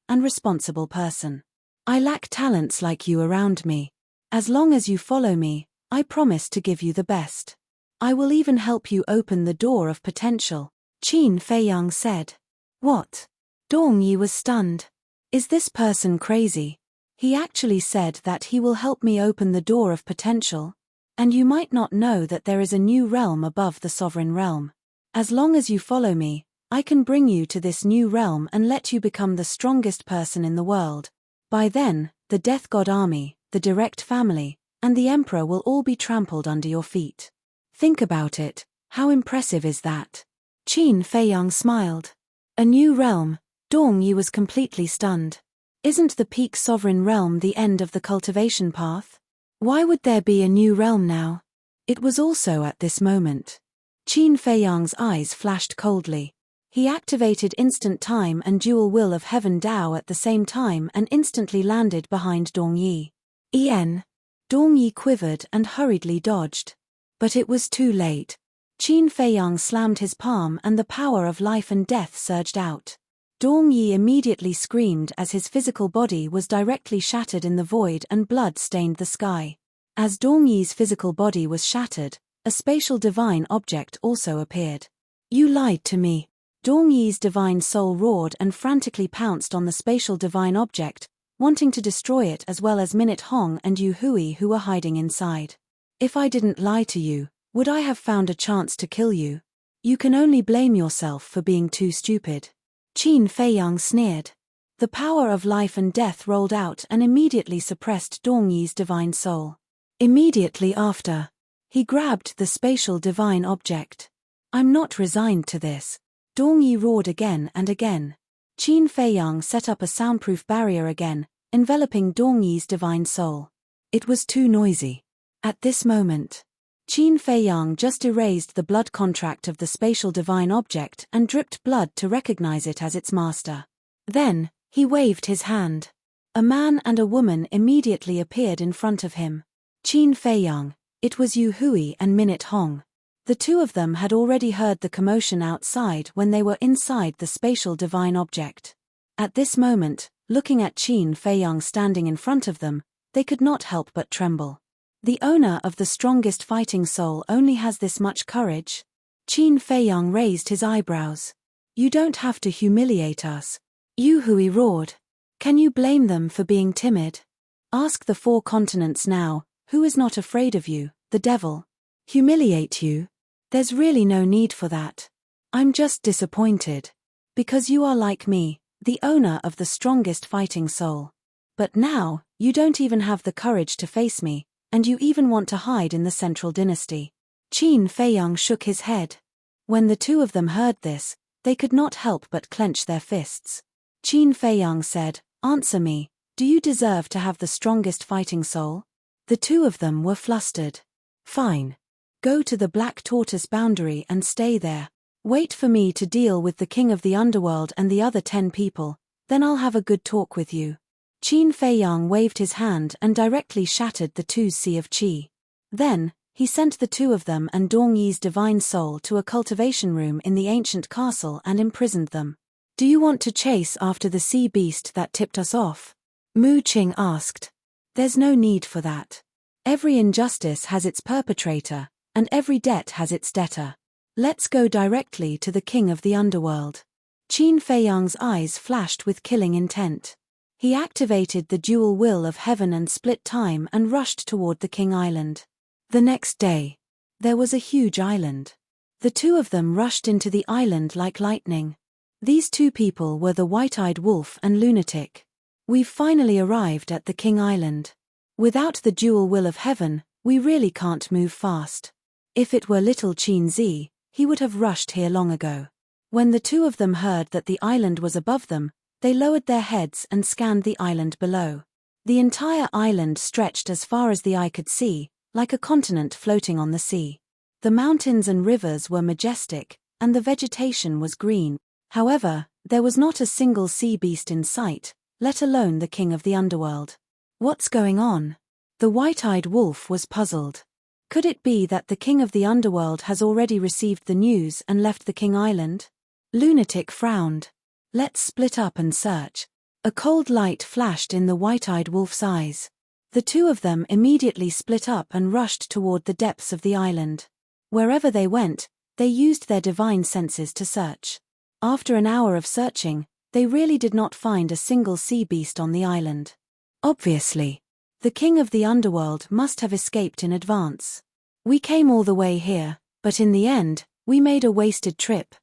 Speaker 1: person. I lack talents like you around me. As long as you follow me, I promise to give you the best. I will even help you open the door of potential, Qin Feiyang said. What? Dong Yi was stunned. Is this person crazy? He actually said that he will help me open the door of potential. And you might not know that there is a new realm above the sovereign realm. As long as you follow me, I can bring you to this new realm and let you become the strongest person in the world. By then, the Death God army, the direct family, and the Emperor will all be trampled under your feet. Think about it, how impressive is that? Qin Feiyang smiled. A new realm? Dong Yi was completely stunned. Isn't the peak sovereign realm the end of the cultivation path? Why would there be a new realm now? It was also at this moment. Qin Feiyang's eyes flashed coldly. He activated instant time and dual will of heaven Dao at the same time and instantly landed behind Dong Yi. Dong Yi quivered and hurriedly dodged. But it was too late. Qin Feiyang slammed his palm and the power of life and death surged out. Dong Yi immediately screamed as his physical body was directly shattered in the void and blood stained the sky. As Dong Yi's physical body was shattered, a spatial divine object also appeared. You lied to me. Dong Yi's divine soul roared and frantically pounced on the spatial divine object, wanting to destroy it as well as Minute Hong and Yu Hui who were hiding inside. If I didn't lie to you, would I have found a chance to kill you? You can only blame yourself for being too stupid. Qin Feiyang sneered. The power of life and death rolled out and immediately suppressed Dong Yi's divine soul. Immediately after, he grabbed the spatial divine object. I'm not resigned to this. Dong Yi roared again and again. Qin Feiyang set up a soundproof barrier again, enveloping Dong Yi's divine soul. It was too noisy. At this moment, Qin Feiyang just erased the blood contract of the spatial divine object and dripped blood to recognize it as its master. Then, he waved his hand. A man and a woman immediately appeared in front of him. Qin Feiyang, it was Yu Hui and Minute Hong. The two of them had already heard the commotion outside when they were inside the spatial divine object. At this moment, looking at Qin Feiyang standing in front of them, they could not help but tremble. The owner of the strongest fighting soul only has this much courage? Qin Feiyang raised his eyebrows. You don't have to humiliate us. Yu Hui roared. Can you blame them for being timid? Ask the 4 continents now, who is not afraid of you, the devil? Humiliate you? There's really no need for that. I'm just disappointed. Because you are like me, the owner of the strongest fighting soul. But now, you don't even have the courage to face me, and you even want to hide in the central dynasty. Qin Feiyang shook his head. When the two of them heard this, they could not help but clench their fists. Qin Feiyang said, Answer me, do you deserve to have the strongest fighting soul? The two of them were flustered. Fine. Go to the Black Tortoise boundary and stay there. Wait for me to deal with the king of the underworld and the other 10 people, then I'll have a good talk with you. Qin Feiyang waved his hand and directly shattered the two's sea of qi. Then, he sent the two of them and Dong Yi's divine soul to a cultivation room in the ancient castle and imprisoned them. Do you want to chase after the sea beast that tipped us off? Mu Qing asked. There's no need for that. Every injustice has its perpetrator, And every debt has its debtor. Let's go directly to the king of the underworld. Qin Feiyang's eyes flashed with killing intent. He activated the dual will of heaven and split time and rushed toward the King Island. The next day, there was a huge island. The two of them rushed into the island like lightning. These two people were the white-eyed wolf and lunatic. We've finally arrived at the King Island. Without the dual will of heaven, we really can't move fast. If it were little Qin Zi, he would have rushed here long ago. When the two of them heard that the island was above them, they lowered their heads and scanned the island below. The entire island stretched as far as the eye could see, like a continent floating on the sea. The mountains and rivers were majestic, and the vegetation was green. However, there was not a single sea beast in sight, let alone the king of the underworld. What's going on? The white-eyed wolf was puzzled. Could it be that the king of the underworld has already received the news and left the King Island? Lunatic frowned. Let's split up and search. A cold light flashed in the white-eyed wolf's eyes. The two of them immediately split up and rushed toward the depths of the island. Wherever they went, they used their divine senses to search. After an hour of searching, they really did not find a single sea beast on the island. Obviously, the king of the underworld must have escaped in advance. We came all the way here, but in the end, we made a wasted trip.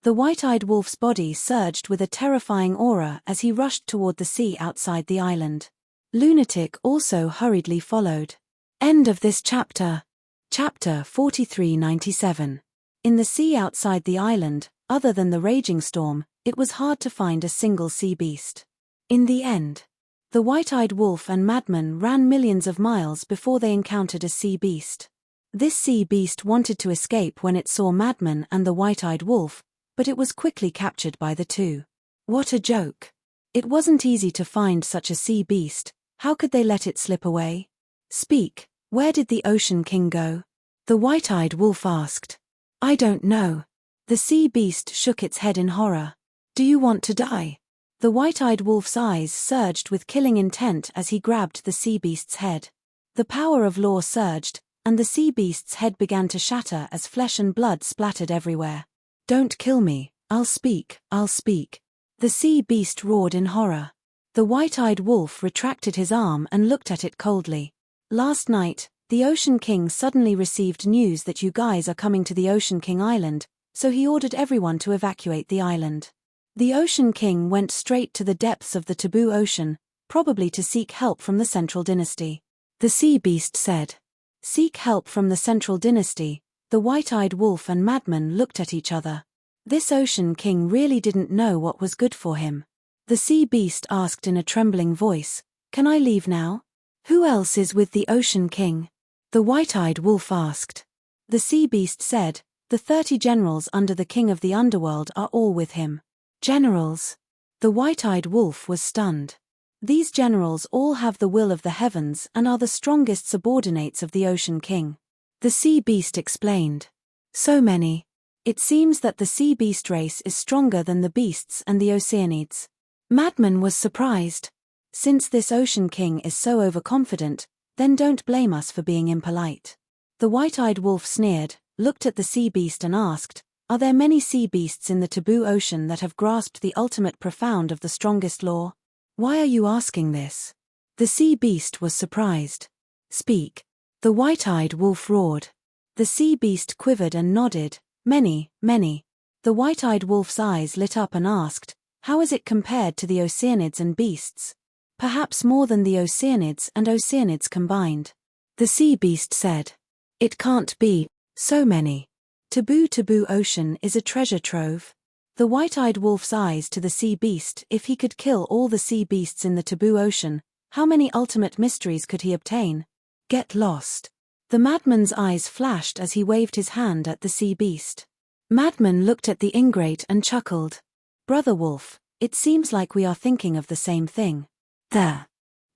Speaker 1: The white-eyed wolf's body surged with a terrifying aura as he rushed toward the sea outside the island. Lunatic also hurriedly followed. End of this chapter. Chapter 4397. In the sea outside the island, other than the raging storm, it was hard to find a single sea beast. In the end, the white-eyed wolf and madman ran millions of miles before they encountered a sea beast. This sea beast wanted to escape when it saw madman and the white-eyed wolf, but it was quickly captured by the two. What a joke. It wasn't easy to find such a sea beast. How could they let it slip away? Speak, where did the Ocean King go? The white-eyed wolf asked. I don't know. The sea beast shook its head in horror. Do you want to die? The white-eyed wolf's eyes surged with killing intent as he grabbed the sea beast's head. The power of law surged, and the sea beast's head began to shatter as flesh and blood splattered everywhere. Don't kill me, I'll speak, I'll speak. The sea beast roared in horror. The white-eyed wolf retracted his arm and looked at it coldly. Last night, the Ocean King suddenly received news that you guys are coming to the Ocean King Island, so he ordered everyone to evacuate the island. The Ocean King went straight to the depths of the taboo ocean, probably to seek help from the Central Dynasty. The sea beast said. Seek help from the Central Dynasty. The white-eyed wolf and madman looked at each other. This Ocean King really didn't know what was good for him. The sea beast asked in a trembling voice, Can I leave now? Who else is with the Ocean King? The white-eyed wolf asked. The sea beast said, The 30 generals under the king of the underworld are all with him. Generals? The white-eyed wolf was stunned. These generals all have the will of the heavens and are the strongest subordinates of the Ocean King. The sea beast explained. So many. It seems that the sea beast race is stronger than the beasts and the Oceanids. Madman was surprised. Since this Ocean King is so overconfident, then don't blame us for being impolite. The white-eyed wolf sneered, looked at the sea beast and asked, Are there many sea beasts in the taboo ocean that have grasped the ultimate profound of the strongest law? Why are you asking this? The sea beast was surprised. Speak. The white-eyed wolf roared. The sea beast quivered and nodded. Many, many. The white-eyed wolf's eyes lit up and asked, How is it compared to the Oceanids and beasts? Perhaps more than the Oceanids and Oceanids combined. The sea beast said. It can't be. So many. Taboo ocean is a treasure trove. The white-eyed wolf's eyes to the sea beast. If he could kill all the sea beasts in the taboo ocean, how many ultimate mysteries could he obtain? Get lost. The madman's eyes flashed as he waved his hand at the sea beast. Madman looked at the ingrate and chuckled. Brother Wolf, it seems like we are thinking of the same thing. There.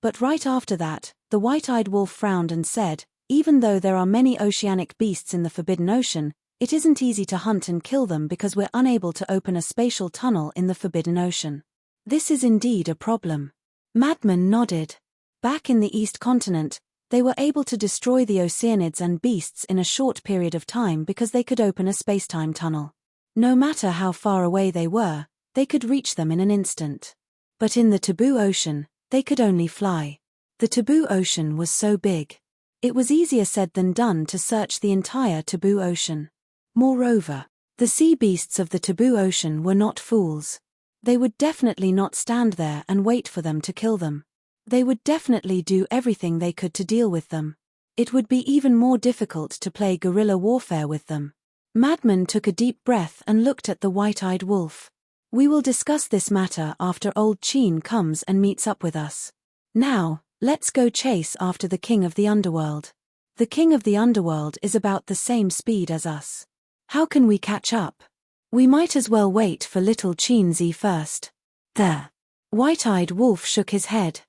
Speaker 1: But right after that, the white-eyed wolf frowned and said, Even though there are many oceanic beasts in the Forbidden Ocean, it isn't easy to hunt and kill them because we're unable to open a spatial tunnel in the Forbidden Ocean. This is indeed a problem. Madman nodded. Back in the East Continent, They were able to destroy the Oceanids and beasts in a short period of time because they could open a spacetime tunnel. No matter how far away they were, they could reach them in an instant. But in the Taboo Ocean, they could only fly. The Taboo Ocean was so big. It was easier said than done to search the entire Taboo Ocean. Moreover, the sea beasts of the Taboo Ocean were not fools. They would definitely not stand there and wait for them to kill them. They would definitely do everything they could to deal with them. It would be even more difficult to play guerrilla warfare with them. Madman took a deep breath and looked at the white-eyed wolf. We will discuss this matter after old Chin comes and meets up with us. Now, let's go chase after the king of the underworld. The king of the underworld is about the same speed as us. How can we catch up? We might as well wait for little Chinzy first. The white-eyed wolf shook his head.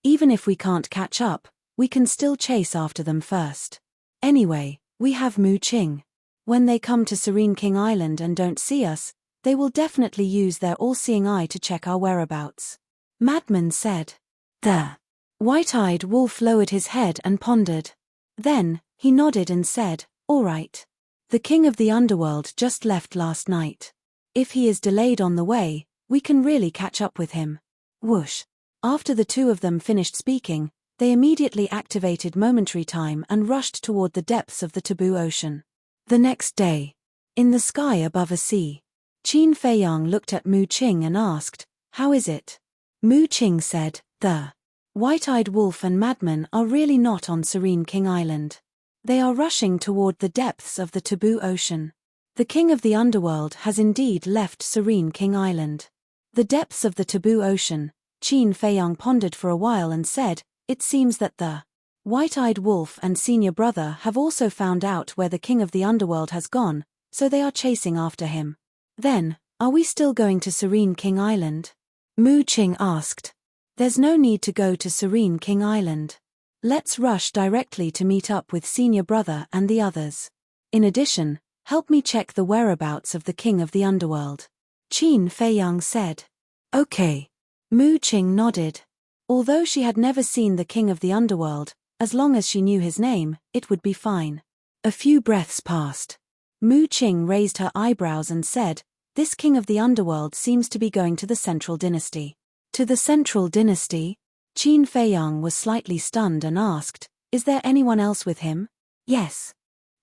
Speaker 1: Even if we can't catch up, we can still chase after them first. Anyway, we have Mu Qing. When they come to Serene King Island and don't see us, they will definitely use their all-seeing eye to check our whereabouts. Madman said. The white-eyed wolf lowered his head and pondered. Then, he nodded and said, "All right. The king of the underworld just left last night. If he is delayed on the way, we can really catch up with him." Whoosh. After the two of them finished speaking, they immediately activated momentary time and rushed toward the depths of the Taboo Ocean. The next day, in the sky above a sea, Qin Feiyang looked at Mu Qing and asked, "How is it?" Mu Qing said, "The white-eyed wolf and Madman are really not on Serene King Island. They are rushing toward the depths of the Taboo Ocean. The king of the underworld has indeed left Serene King Island." The depths of the Taboo Ocean, Qin Feiyang pondered for a while and said, "It seems that the white-eyed wolf and senior brother have also found out where the king of the underworld has gone, so they are chasing after him. Then, are we still going to Serene King Island?" Mu Qing asked. "There's no need to go to Serene King Island. Let's rush directly to meet up with senior brother and the others. In addition, help me check the whereabouts of the king of the underworld," Qin Feiyang said. "Okay." Mu Qing nodded. Although she had never seen the king of the underworld, as long as she knew his name, it would be fine. A few breaths passed. Mu Qing raised her eyebrows and said, "This king of the underworld seems to be going to the Central Dynasty." "To the Central Dynasty?" Qin Feiyang was slightly stunned and asked, "Is there anyone else with him?" "Yes.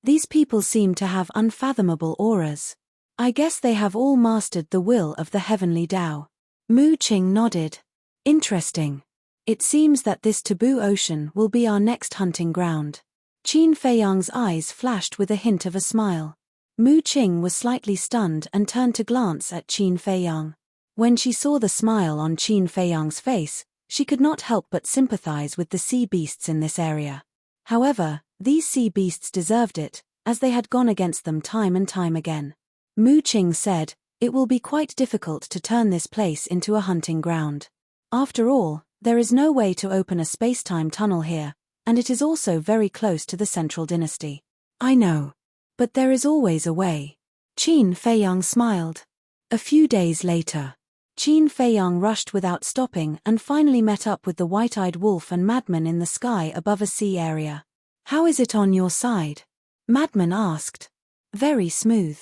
Speaker 1: These people seem to have unfathomable auras. I guess they have all mastered the will of the heavenly Tao." Mu Qing nodded. "Interesting. It seems that this Taboo Ocean will be our next hunting ground." Qin Feiyang's eyes flashed with a hint of a smile. Mu Qing was slightly stunned and turned to glance at Qin Feiyang. When she saw the smile on Qin Feiyang's face, she could not help but sympathize with the sea beasts in this area. However, these sea beasts deserved it, as they had gone against them time and time again. Mu Qing said, "It will be quite difficult to turn this place into a hunting ground. After all, there is no way to open a space-time tunnel here, and it is also very close to the Central Dynasty." "I know. But there is always a way." Qin Feiyang smiled. A few days later, Qin Feiyang rushed without stopping and finally met up with the white-eyed wolf and Madman in the sky above a sea area. "How is it on your side?" Madman asked. "Very smooth."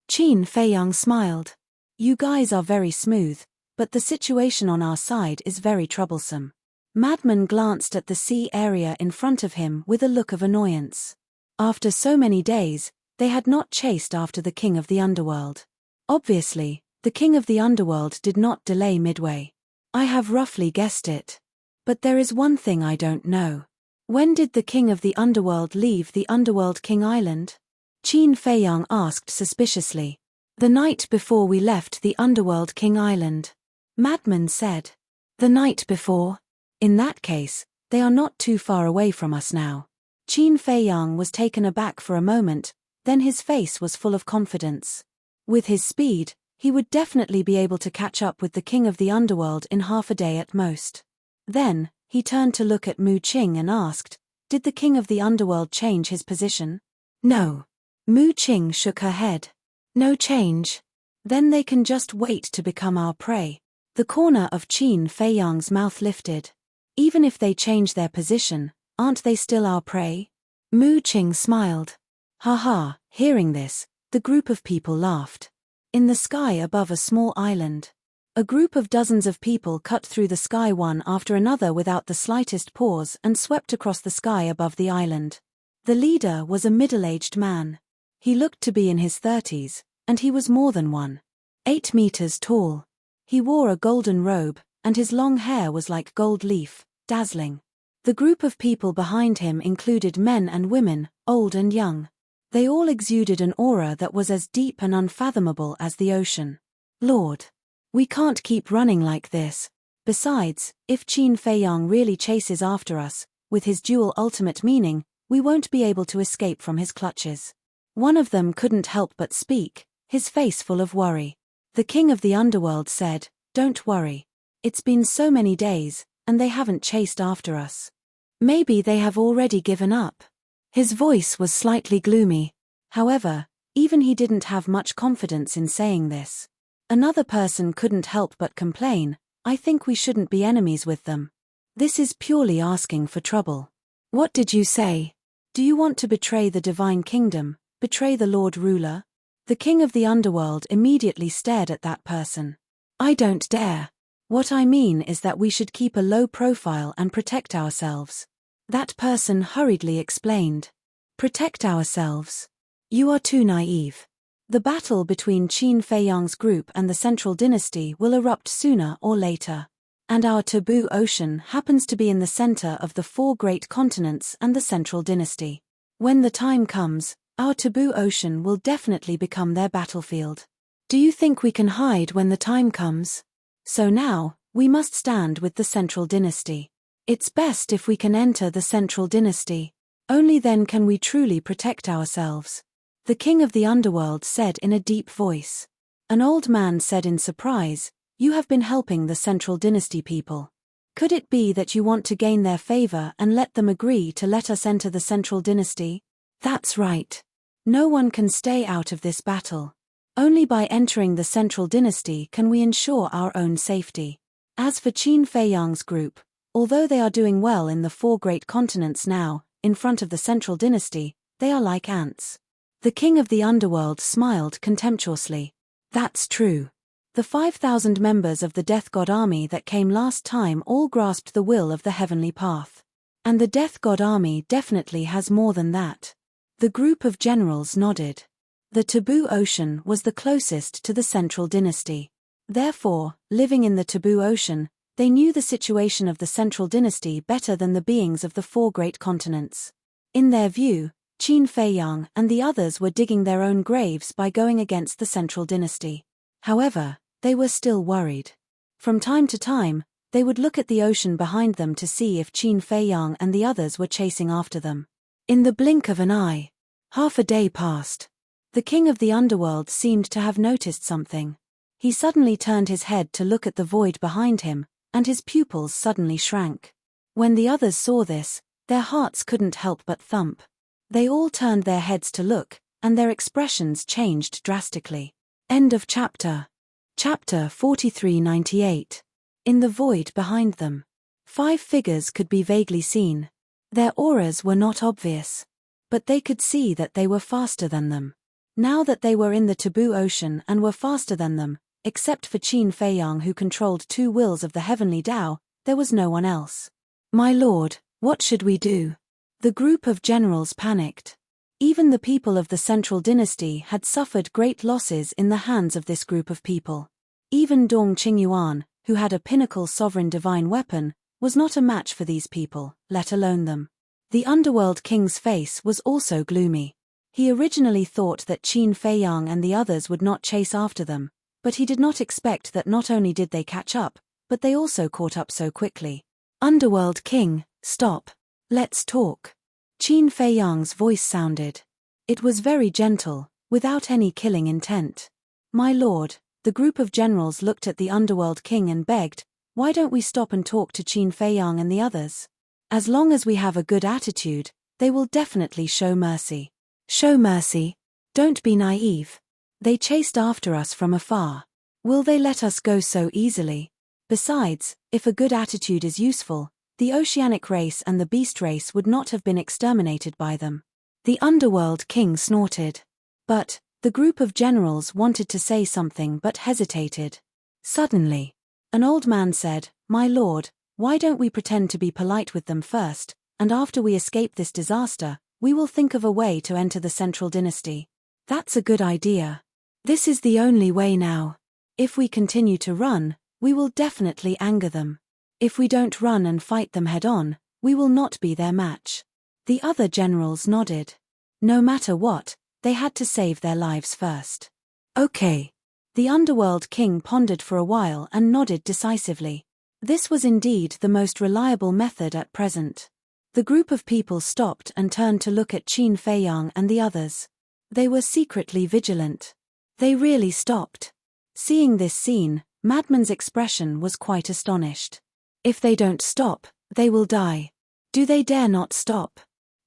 Speaker 1: Qin Feiyang smiled. "You guys are very smooth, but the situation on our side is very troublesome." Madman glanced at the sea area in front of him with a look of annoyance. After so many days, they had not chased after the king of the underworld. Obviously, the king of the underworld did not delay midway. "I have roughly guessed it. But there is one thing I don't know. When did the king of the underworld leave the Underworld King Island?" Qin Feiyang asked suspiciously. "The night before we left the Underworld King Island," Madman said. "The night before? In that case, they are not too far away from us now." Qin Feiyang was taken aback for a moment, then his face was full of confidence. With his speed, he would definitely be able to catch up with the king of the underworld in half a day at most. Then, he turned to look at Mu Qing and asked, "Did the king of the underworld change his position?" "No." Mu Qing shook her head. "No change. Then they can just wait to become our prey." The corner of Qin Feiyang's mouth lifted. Even if they change their position, Aren't they still our prey? Mu Qing smiled. Ha ha, hearing this, the group of people laughed. In the sky above a small island, a group of dozens of people cut through the sky one after another without the slightest pause and swept across the sky above the island. The leader was a middle-aged man. He looked to be in his 30s, and he was more than 1.8 meters tall. He wore a golden robe, and his long hair was like gold leaf, dazzling. The group of people behind him included men and women, old and young. They all exuded an aura that was as deep and unfathomable as the ocean. Lord, we can't keep running like this. Besides, if Qin Feiyang really chases after us, with his dual ultimate meaning, we won't be able to escape from his clutches. One of them couldn't help but speak, his face full of worry. The king of the underworld said, "Don't worry. It's been so many days, and they haven't chased after us. Maybe they have already given up." His voice was slightly gloomy. However, even he didn't have much confidence in saying this. Another person couldn't help but complain, "I think we shouldn't be enemies with them. This is purely asking for trouble." "What did you say? Do you want to betray the divine kingdom, betray the Lord Ruler?" The king of the underworld immediately stared at that person. "I don't dare. What I mean is that we should keep a low profile and protect ourselves." That person hurriedly explained. "Protect ourselves? You are too naive. The battle between Qin Feiyang's group and the Central Dynasty will erupt sooner or later. And our taboo ocean happens to be in the center of the 4 great continents and the Central Dynasty. When the time comes, our taboo ocean will definitely become their battlefield. Do you think we can hide when the time comes? So now, we must stand with the Central Dynasty. It's best if we can enter the Central Dynasty. Only then can we truly protect ourselves," the king of the underworld said in a deep voice. An old man said in surprise, "You have been helping the Central Dynasty people. Could it be that you want to gain their favor and let them agree to let us enter the Central Dynasty?" "That's right. No one can stay out of this battle. Only by entering the Central Dynasty can we ensure our own safety. As for Qin Feiyang's group, although they are doing well in the 4 great continents now, in front of the Central Dynasty, they are like ants." The king of the underworld smiled contemptuously. "That's true. The 5,000 members of the Death God army that came last time all grasped the will of the heavenly path. And the Death God army definitely has more than that." The group of generals nodded. The taboo ocean was the closest to the Central Dynasty. Therefore, living in the taboo ocean, they knew the situation of the Central Dynasty better than the beings of the 4 great continents. In their view, Qin Feiyang and the others were digging their own graves by going against the Central Dynasty. However, they were still worried. From time to time, they would look at the ocean behind them to see if Qin Feiyang and the others were chasing after them. In the blink of an eye, half a day passed. The king of the underworld seemed to have noticed something. He suddenly turned his head to look at the void behind him, and his pupils suddenly shrank. When the others saw this, their hearts couldn't help but thump. They all turned their heads to look, and their expressions changed drastically. End of chapter. Chapter 4398. In the void behind them, 5 figures could be vaguely seen. Their auras were not obvious, but they could see that they were faster than them. Now that they were in the taboo ocean and were faster than them, except for Qin Feiyang who controlled 2 wills of the heavenly Tao, there was no one else. "My lord, what should we do?" The group of generals panicked. Even the people of the Central Dynasty had suffered great losses in the hands of this group of people. Even Dong Qingyuan, who had a pinnacle sovereign divine weapon, was not a match for these people, let alone them. The underworld king's face was also gloomy. He originally thought that Qin Feiyang and the others would not chase after them, but he did not expect that not only did they catch up, but they also caught up so quickly. "Underworld king, stop. Let's talk." Qin Feiyang's voice sounded. It was very gentle, without any killing intent. "My lord," the group of generals looked at the underworld king and begged, "Why don't we stop and talk to Qin Feiyang and the others? As long as we have a good attitude, they will definitely show mercy." "Show mercy? Don't be naive. They chased after us from afar. Will they let us go so easily? Besides, if a good attitude is useful, the oceanic race and the beast race would not have been exterminated by them. The underworld king snorted. But the group of generals wanted to say something but hesitated. Suddenly, an old man said, "My lord, why don't we pretend to be polite with them first, and after we escape this disaster, we will think of a way to enter the central dynasty." "That's a good idea. This is the only way now. If we continue to run, we will definitely anger them. If we don't run and fight them head-on, we will not be their match." The other generals nodded. No matter what, they had to save their lives first. "Okay." The underworld king pondered for a while and nodded decisively. This was indeed the most reliable method at present. The group of people stopped and turned to look at Qin Feiyang and the others. They were secretly vigilant. They really stopped. Seeing this scene, Madman's expression was quite astonished. "If they don't stop, they will die. Do they dare not stop?"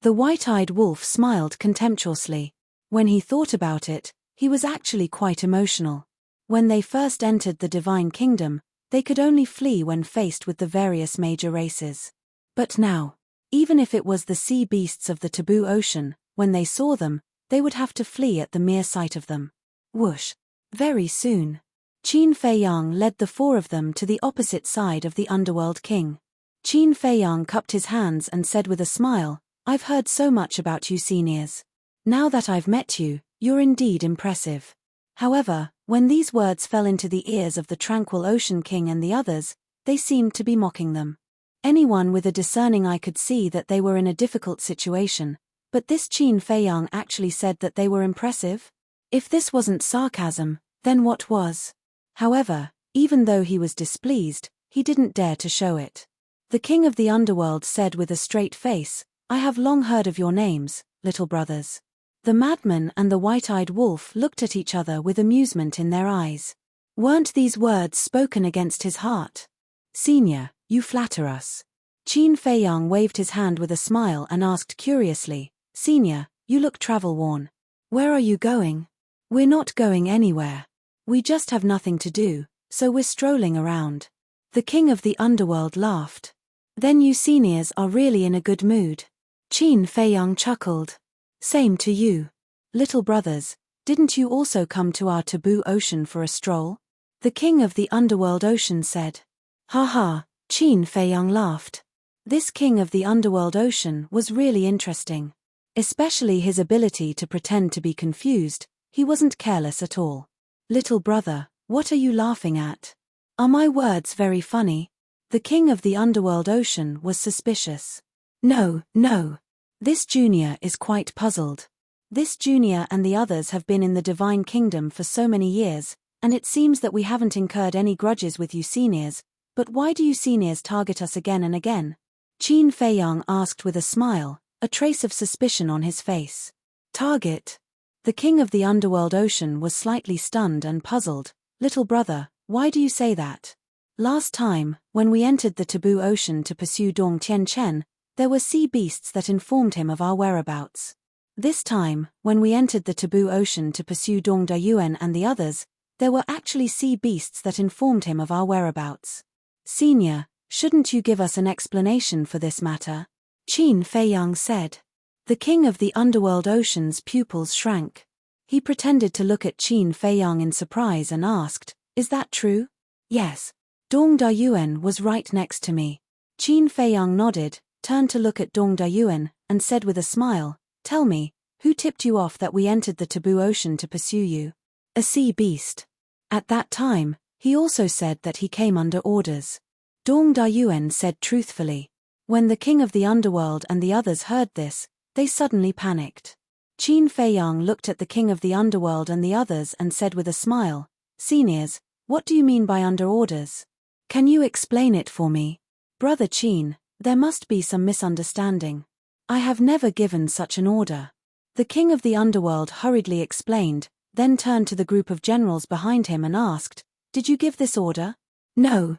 Speaker 1: The white-eyed wolf smiled contemptuously. When he thought about it, he was actually quite emotional. When they first entered the divine kingdom, they could only flee when faced with the various major races. But now, even if it was the sea beasts of the taboo ocean, when they saw them, they would have to flee at the mere sight of them. Whoosh! Very soon, Qin Feiyang led the four of them to the opposite side of the underworld king. Qin Feiyang cupped his hands and said with a smile, "I've heard so much about you seniors. Now that I've met you, you're indeed impressive." However, when these words fell into the ears of the tranquil ocean king and the others, they seemed to be mocking them. Anyone with a discerning eye could see that they were in a difficult situation, but this Qin Feiyang actually said that they were impressive? If this wasn't sarcasm, then what was? However, even though he was displeased, he didn't dare to show it. The king of the underworld said with a straight face, "I have long heard of your names, little brothers." The madman and the white-eyed wolf looked at each other with amusement in their eyes. Weren't these words spoken against his heart? "Senior, you flatter us." Qin Feiyang waved his hand with a smile and asked curiously, "Senior, you look travel-worn. Where are you going?" "We're not going anywhere. We just have nothing to do, so we're strolling around." The king of the underworld laughed. "Then you seniors are really in a good mood." Qin Feiyang chuckled. "Same to you. Little brothers, didn't you also come to our taboo ocean for a stroll?" The king of the underworld ocean said. "Ha ha," Qin Feiyang laughed. This king of the underworld ocean was really interesting. Especially his ability to pretend to be confused, he wasn't careless at all. "Little brother, what are you laughing at? Are my words very funny?" The king of the underworld ocean was suspicious. No. This junior is quite puzzled. This junior and the others have been in the divine kingdom for so many years, and it seems that we haven't incurred any grudges with you seniors, but why do you seniors target us again and again? Qin Feiyang asked with a smile, a trace of suspicion on his face. "Target?" The king of the underworld ocean was slightly stunned and puzzled. "Little brother, why do you say that?" "Last time, when we entered the taboo ocean to pursue Dong Tianchen, there were sea beasts that informed him of our whereabouts. This time, when we entered the taboo ocean to pursue Dong Dayuan and the others, there were actually sea beasts that informed him of our whereabouts. Senior, shouldn't you give us an explanation for this matter?" Qin Feiyang said. The king of the underworld ocean's pupils shrank. He pretended to look at Qin Feiyang in surprise and asked, "Is that true?" "Yes. Dong Dayuan was right next to me." Qin Feiyang nodded, turned to look at Dong Dayuan, and said with a smile, "Tell me, who tipped you off that we entered the taboo ocean to pursue you?" "A sea beast." At that time, he also said that he came under orders. Dong Dayuan said truthfully. When the king of the underworld and the others heard this, they suddenly panicked. Qin Feiyang looked at the king of the underworld and the others and said with a smile, "Seniors, what do you mean by under orders? Can you explain it for me?" "Brother Qin, there must be some misunderstanding. I have never given such an order." The king of the underworld hurriedly explained, then turned to the group of generals behind him and asked, "Did you give this order?" No,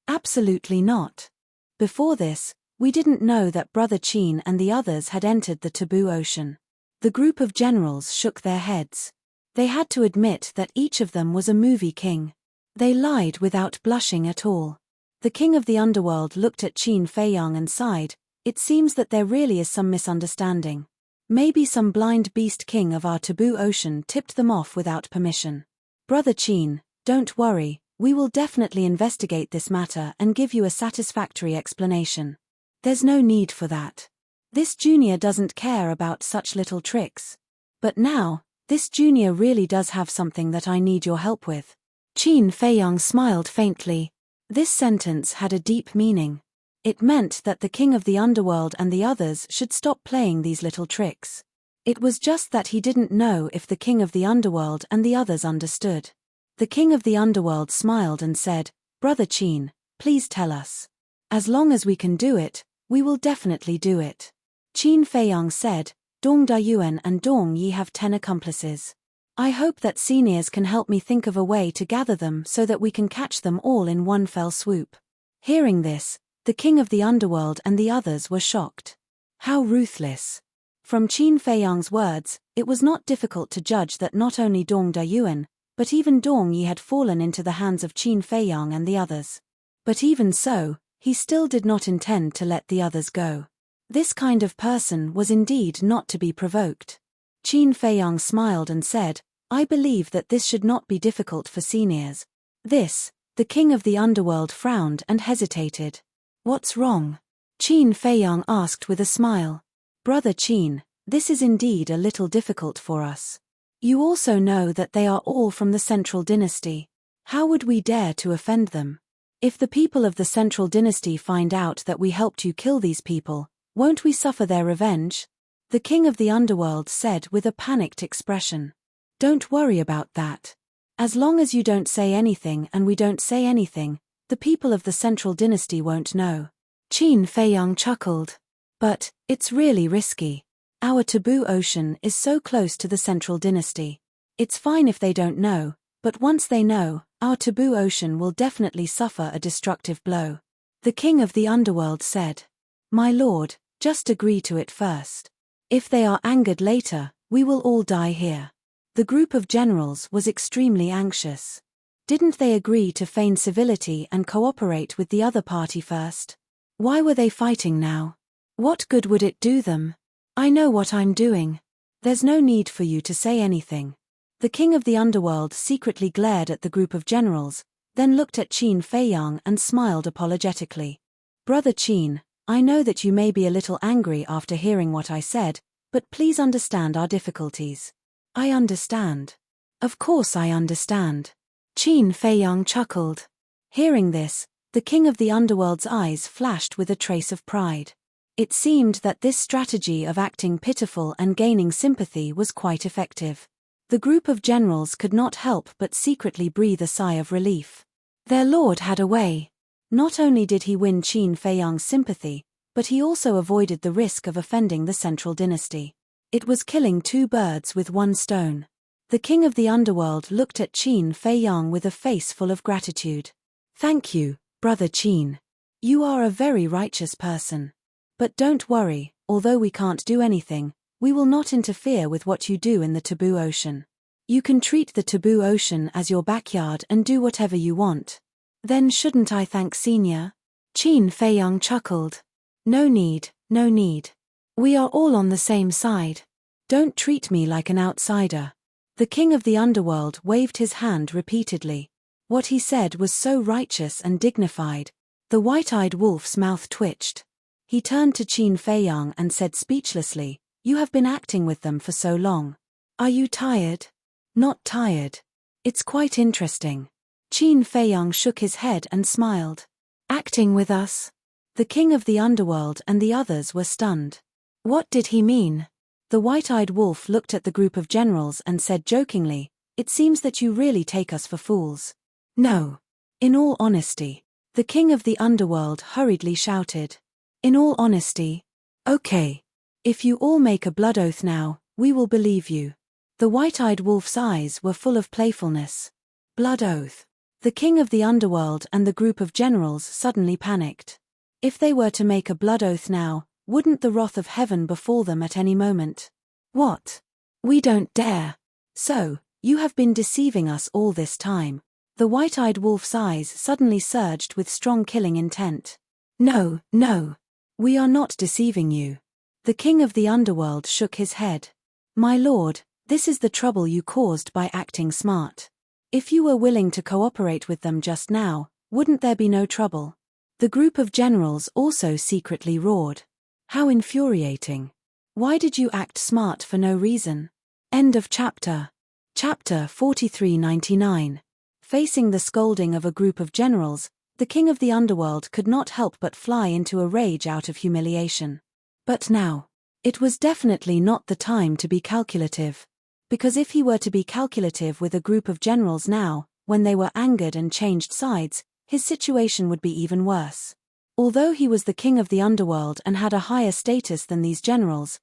Speaker 1: absolutely not. Before this, we didn't know that Brother Qin and the others had entered the taboo ocean." The group of generals shook their heads. They had to admit that each of them was a movie king. They lied without blushing at all. The king of the underworld looked at Qin Feiyang and sighed. It seems that there really is some misunderstanding. Maybe some blind beast king of our taboo ocean tipped them off without permission. Brother Qin, don't worry, we will definitely investigate this matter and give you a satisfactory explanation. There's no need for that. This junior doesn't care about such little tricks. But now, this junior really does have something that I need your help with. Qin Feiyang smiled faintly. This sentence had a deep meaning. It meant that the king of the underworld and the others should stop playing these little tricks. It was just that he didn't know if the king of the underworld and the others understood. The king of the underworld smiled and said, Brother Qin, please tell us. As long as we can do it, we will definitely do it. Qin Feiyang said, Dong Dayuan and Dong Yi have 10 accomplices. I hope that seniors can help me think of a way to gather them so that we can catch them all in one fell swoop. Hearing this, the king of the underworld and the others were shocked. How ruthless. From Qin Feiyang's words, it was not difficult to judge that not only Dong Dayuan, but even Dong Yi had fallen into the hands of Qin Feiyang and the others. But even so, he still did not intend to let the others go. This kind of person was indeed not to be provoked. Qin Feiyang smiled and said, I believe that this should not be difficult for seniors. The king of the underworld frowned and hesitated. What's wrong? Qin Feiyang asked with a smile. Brother Qin, this is indeed a little difficult for us. You also know that they are all from the Central Dynasty. How would we dare to offend them? If the people of the Central Dynasty find out that we helped you kill these people, won't we suffer their revenge? The king of the underworld said with a panicked expression. Don't worry about that. As long as you don't say anything and we don't say anything, the people of the Central Dynasty won't know. Qin Feiyang chuckled. But, it's really risky. Our taboo ocean is so close to the Central Dynasty. It's fine if they don't know, but once they know, our taboo ocean will definitely suffer a destructive blow. The king of the underworld said. My lord, just agree to it first. If they are angered later, we will all die here. The group of generals was extremely anxious. Didn't they agree to feign civility and cooperate with the other party first? Why were they fighting now? What good would it do them? I know what I'm doing. There's no need for you to say anything. The king of the underworld secretly glared at the group of generals, then looked at Qin Feiyang and smiled apologetically. Brother Qin, I know that you may be a little angry after hearing what I said, but please understand our difficulties. I understand. Of course I understand. Qin Feiyang chuckled. Hearing this, the king of the underworld's eyes flashed with a trace of pride. It seemed that this strategy of acting pitiful and gaining sympathy was quite effective. The group of generals could not help but secretly breathe a sigh of relief. Their lord had a way. Not only did he win Qin Feiyang's sympathy, but he also avoided the risk of offending the Central Dynasty. It was killing 2 birds with 1 stone. The king of the underworld looked at Qin Feiyang with a face full of gratitude. Thank you, Brother Qin. You are a very righteous person. But don't worry, although we can't do anything, we will not interfere with what you do in the taboo ocean. You can treat the taboo ocean as your backyard and do whatever you want. Then shouldn't I thank Senior? Qin Feiyang chuckled. No need, no need. We are all on the same side. Don't treat me like an outsider. The king of the underworld waved his hand repeatedly. What he said was so righteous and dignified. The white-eyed wolf's mouth twitched. He turned to Qin Feiyang and said speechlessly, You have been acting with them for so long. Are you tired? Not tired. It's quite interesting. Qin Feiyang shook his head and smiled. Acting with us? The king of the underworld and the others were stunned. What did he mean? The white-eyed wolf looked at the group of generals and said jokingly, It seems that you really take us for fools. No. In all honesty. The king of the underworld hurriedly shouted. In all honesty? Okay. If you all make a blood oath now, we will believe you. The white-eyed wolf's eyes were full of playfulness. Blood oath. The king of the underworld and the group of generals suddenly panicked. If they were to make a blood oath now, wouldn't the wrath of heaven befall them at any moment? What? We don't dare. So, you have been deceiving us all this time. The The white-eyed wolf's eyes suddenly surged with strong killing intent. No, no. We are not deceiving you. The king of the underworld shook his head. My lord, this is the trouble you caused by acting smart. If you were willing to cooperate with them just now, wouldn't there be no trouble? The group of generals also secretly roared. How infuriating. Why did you act smart for no reason? End of chapter. Chapter 4399. Facing the scolding of a group of generals, the king of the underworld could not help but fly into a rage out of humiliation. But now, it was definitely not the time to be calculative. Because if he were to be calculative with a group of generals now, when they were angered and changed sides, his situation would be even worse. Although he was the king of the underworld and had a higher status than these generals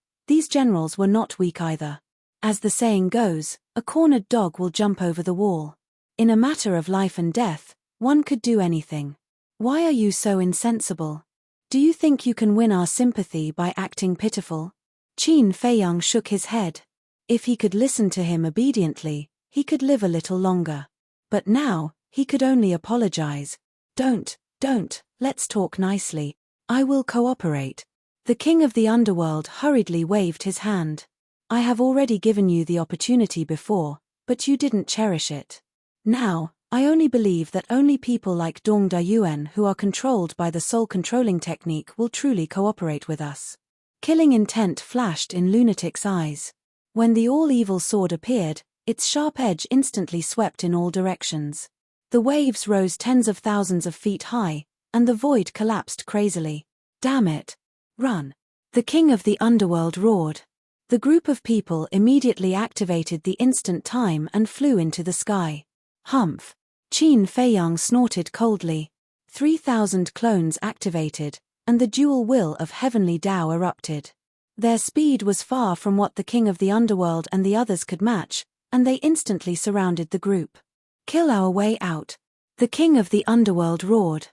Speaker 1: were not weak either. As the saying goes, a cornered dog will jump over the wall. In a matter of life and death, one could do anything. Why are you so insensible? Do you think you can win our sympathy by acting pitiful? Qin Feiyang shook his head. If he could listen to him obediently, he could live a little longer. But now, he could only apologize. Don't, let's talk nicely. I will cooperate. The king of the underworld hurriedly waved his hand. I have already given you the opportunity before, but you didn't cherish it. Now, I only believe that only people like Dong Dayuan who are controlled by the soul-controlling technique will truly cooperate with us. Killing intent flashed in Lunatic's eyes. When the all-evil sword appeared, its sharp edge instantly swept in all directions. The waves rose tens of thousands of feet high, and the void collapsed crazily. Damn it! Run! The king of the underworld roared. The group of people immediately activated the instant time and flew into the sky. Humph! Qin Feiyang snorted coldly. 3,000 clones activated, and the dual will of heavenly Tao erupted. Their speed was far from what the king of the underworld and the others could match, and they instantly surrounded the group. Kill our way out! The king of the underworld roared.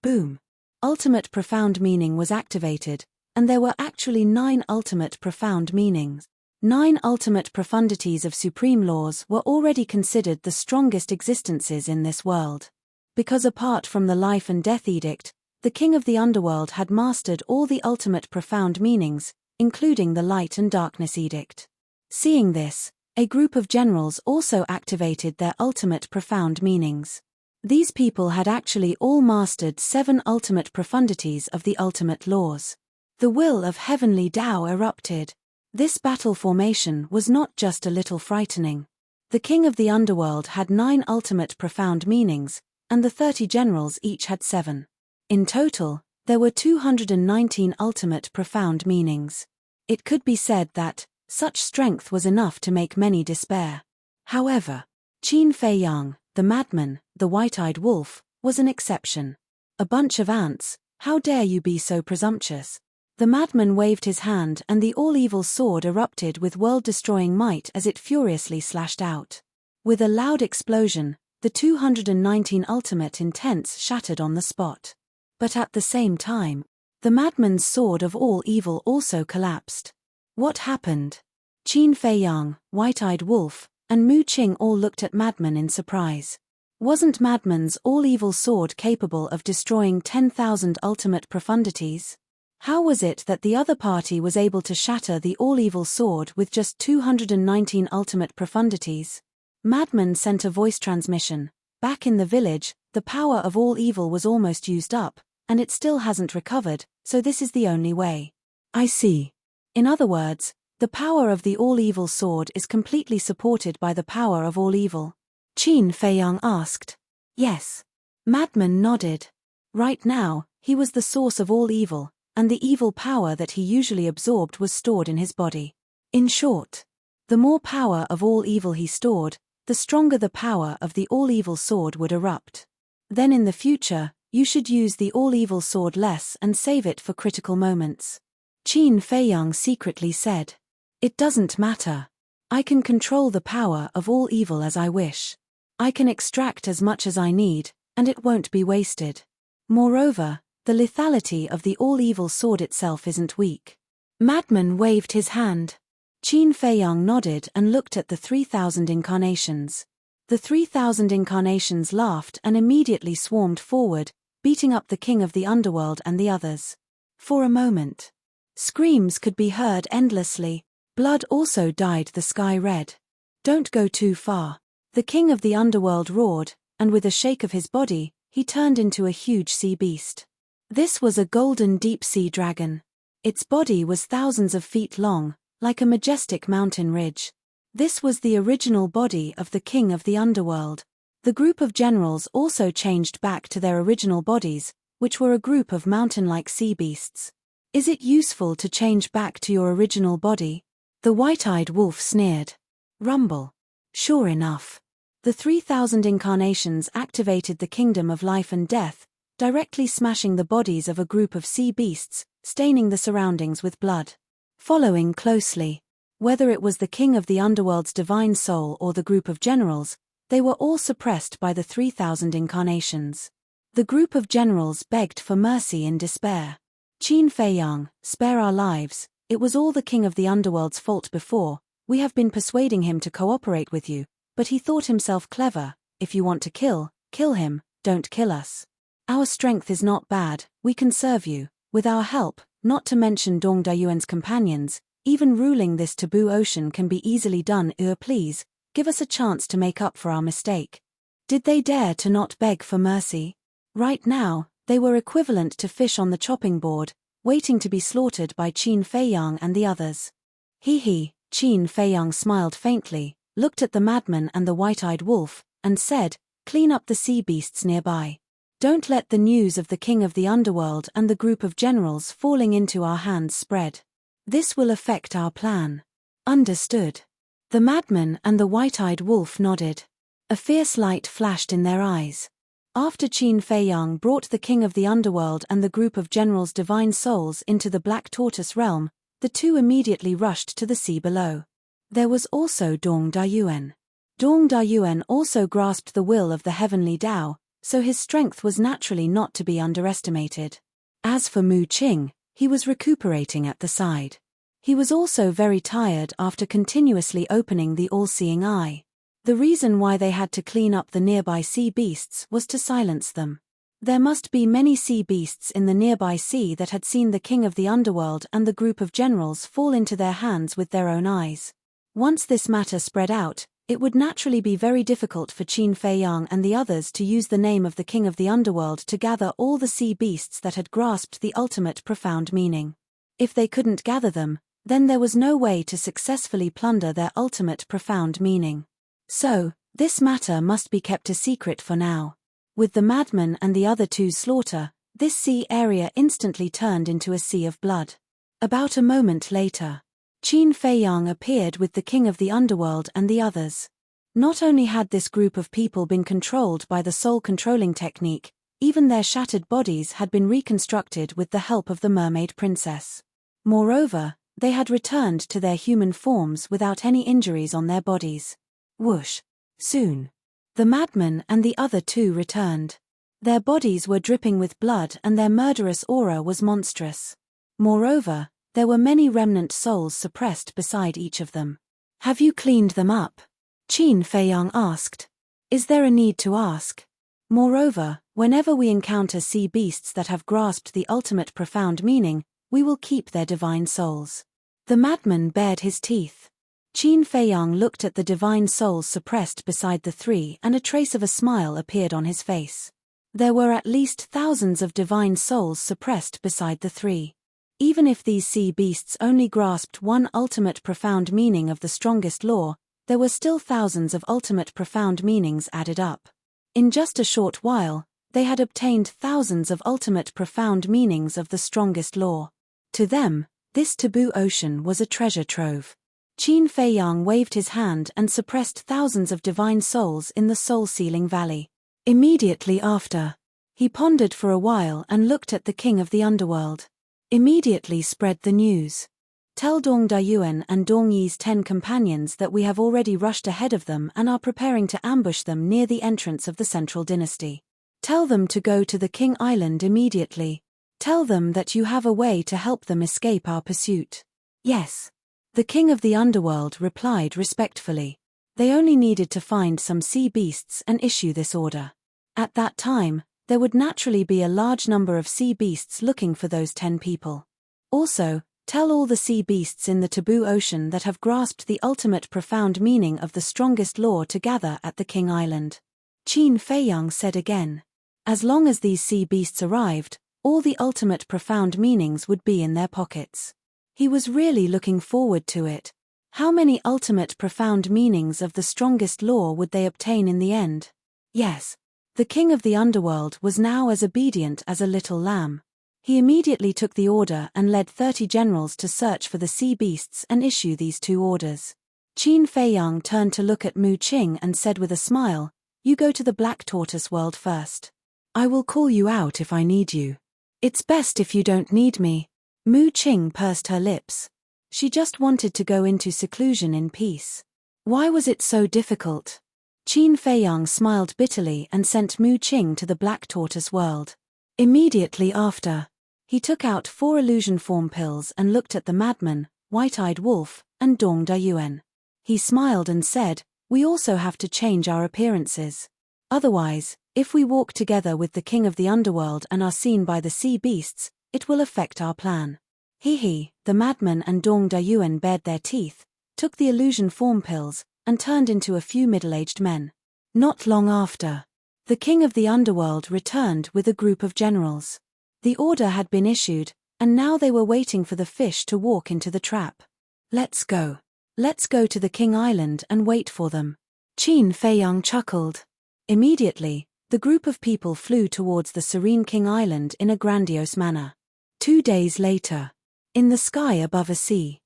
Speaker 1: Boom! Ultimate profound meaning was activated, and there were actually 9 ultimate profound meanings. 9 ultimate profundities of supreme laws were already considered the strongest existences in this world. Because apart from the life and death edict, the king of the underworld had mastered all the ultimate profound meanings, including the light and darkness edict. Seeing this, a group of generals also activated their ultimate profound meanings. These people had actually all mastered 7 ultimate profundities of the ultimate laws. The will of heavenly Tao erupted. This battle formation was not just a little frightening. The king of the underworld had 9 ultimate profound meanings, and the 30 generals each had 7. In total, there were 219 ultimate profound meanings. It could be said that such strength was enough to make many despair. However, Qin Feiyang, the madman, the white-eyed wolf, was an exception. A bunch of ants, how dare you be so presumptuous? The madman waved his hand and the all-evil sword erupted with world-destroying might as it furiously slashed out. With a loud explosion, the 219 ultimate intents shattered on the spot. But at the same time, the madman's sword of all evil also collapsed. What happened? Qin Feiyang, white-eyed wolf, and Mu Qing all looked at madman in surprise. Wasn't madman's all-evil sword capable of destroying 10,000 ultimate profundities? How was it that the other party was able to shatter the all-evil sword with just 219 ultimate profundities? Madman sent a voice transmission. Back in the village, the power of all evil was almost used up, and it still hasn't recovered, so this is the only way. I see. In other words, the power of the all-evil sword is completely supported by the power of all evil. Qin Feiyang asked. Yes. Madman nodded. Right now, he was the source of all evil, and the evil power that he usually absorbed was stored in his body. In short, the more power of all evil he stored, the stronger the power of the all-evil sword would erupt. Then in the future, you should use the all-evil sword less and save it for critical moments. Qin Feiyang secretly said. It doesn't matter. I can control the power of all evil as I wish. I can extract as much as I need, and it won't be wasted. Moreover, the lethality of the all-evil sword itself isn't weak. Madman waved his hand. Qin Feiyang nodded and looked at the 3,000 incarnations. The 3,000 incarnations laughed and immediately swarmed forward, beating up the king of the underworld and the others. For a moment, screams could be heard endlessly. Blood also dyed the sky red. "Don't go too far," the king of the underworld roared, and with a shake of his body, he turned into a huge sea beast. This was a golden deep-sea dragon. Its body was thousands of feet long, like a majestic mountain ridge. This was the original body of the king of the underworld. The group of generals also changed back to their original bodies, which were a group of mountain-like sea beasts. "Is it useful to change back to your original body?" The white-eyed wolf sneered. Rumble. Sure enough. The 3,000 incarnations activated the kingdom of life and death, directly smashing the bodies of a group of sea beasts, staining the surroundings with blood. Following closely, whether it was the king of the underworld's divine soul or the group of generals, they were all suppressed by the 3,000 incarnations. The group of generals begged for mercy in despair. "Qin Feiyang, spare our lives. It was all the king of the underworld's fault before. We have been persuading him to cooperate with you, but he thought himself clever. If you want to kill him, don't kill us. Our strength is not bad, we can serve you. With our help, not to mention Dong Dayuan's companions, even ruling this taboo ocean can be easily done. Please, give us a chance to make up for our mistake." Did they dare to not beg for mercy? Right now, they were equivalent to fish on the chopping board, waiting to be slaughtered by Qin Feiyang and the others. He, Qin Feiyang smiled faintly, looked at the madman and the white-eyed wolf, and said, "Clean up the sea beasts nearby. Don't let the news of the king of the underworld and the group of generals falling into our hands spread. This will affect our plan." "Understood." The madman and the white-eyed wolf nodded. A fierce light flashed in their eyes. After Qin Feiyang brought the king of the underworld and the group of generals' divine souls into the Black Tortoise realm, the two immediately rushed to the sea below. There was also Dong Dayuan. Dong Dayuan also grasped the will of the heavenly Tao, so his strength was naturally not to be underestimated. As for Mu Qing, he was recuperating at the side. He was also very tired after continuously opening the all-seeing eye. The reason why they had to clean up the nearby sea beasts was to silence them. There must be many sea beasts in the nearby sea that had seen the king of the underworld and the group of generals fall into their hands with their own eyes. Once this matter spread out, it would naturally be very difficult for Qin Feiyang and the others to use the name of the king of the underworld to gather all the sea beasts that had grasped the ultimate profound meaning. If they couldn't gather them, then there was no way to successfully plunder their ultimate profound meaning. So, this matter must be kept a secret for now. With the madman and the other two's slaughter, this sea area instantly turned into a sea of blood. About a moment later, Qin Feiyang appeared with the king of the underworld and the others. Not only had this group of people been controlled by the soul-controlling technique, even their shattered bodies had been reconstructed with the help of the mermaid princess. Moreover, they had returned to their human forms without any injuries on their bodies. Whoosh! Soon, the madman and the other two returned. Their bodies were dripping with blood and their murderous aura was monstrous. Moreover, there were many remnant souls suppressed beside each of them. "Have you cleaned them up?" Qin Feiyang asked. "Is there a need to ask? Moreover, whenever we encounter sea beasts that have grasped the ultimate profound meaning, we will keep their divine souls." The madman bared his teeth. Qin Feiyang looked at the divine souls suppressed beside the three and a trace of a smile appeared on his face. There were at least thousands of divine souls suppressed beside the three. Even if these sea beasts only grasped one ultimate profound meaning of the strongest law, there were still thousands of ultimate profound meanings added up. In just a short while, they had obtained thousands of ultimate profound meanings of the strongest law. To them, this taboo ocean was a treasure trove. Qin Feiyang waved his hand and suppressed thousands of divine souls in the soul-sealing valley. Immediately after, he pondered for a while and looked at the king of the underworld. Immediately spread the news. "Tell Dong Dayuan and Dong Yi's 10 companions that we have already rushed ahead of them and are preparing to ambush them near the entrance of the central dynasty. Tell them to go to the King Island immediately. Tell them that you have a way to help them escape our pursuit." "Yes." The king of the underworld replied respectfully. They only needed to find some sea beasts and issue this order. At that time, there would naturally be a large number of sea beasts looking for those 10 people. Also, tell all the sea beasts in the taboo ocean that have grasped the ultimate profound meaning of the strongest law to gather at the King Island. Qin Feiyang said again. As long as these sea beasts arrived, all the ultimate profound meanings would be in their pockets. He was really looking forward to it. How many ultimate profound meanings of the strongest law would they obtain in the end? Yes. The king of the underworld was now as obedient as a little lamb. He immediately took the order and led 30 generals to search for the sea beasts and issue these 2 orders. Qin Feiyang turned to look at Mu Qing and said with a smile, "You go to the Black Tortoise world first. I will call you out if I need you." "It's best if you don't need me." Mu Qing pursed her lips. She just wanted to go into seclusion in peace. Why was it so difficult? Qin Feiyang smiled bitterly and sent Mu Qing to the Black Tortoise world. Immediately after, he took out 4 illusion form pills and looked at the madman, white-eyed wolf, and Dong Dayuan. He smiled and said, "We also have to change our appearances. Otherwise, if we walk together with the king of the underworld and are seen by the sea beasts, it will affect our plan." The madman and Dong Dayuan bared their teeth, took the illusion form pills, and turned into a few middle-aged men. Not long after, the king of the underworld returned with a group of generals. The order had been issued, and now they were waiting for the fish to walk into the trap. Let's go to the King Island and wait for them." Qin Feiyang chuckled. Immediately, the group of people flew towards the serene King Island in a grandiose manner. 2 days later, in the sky above a sea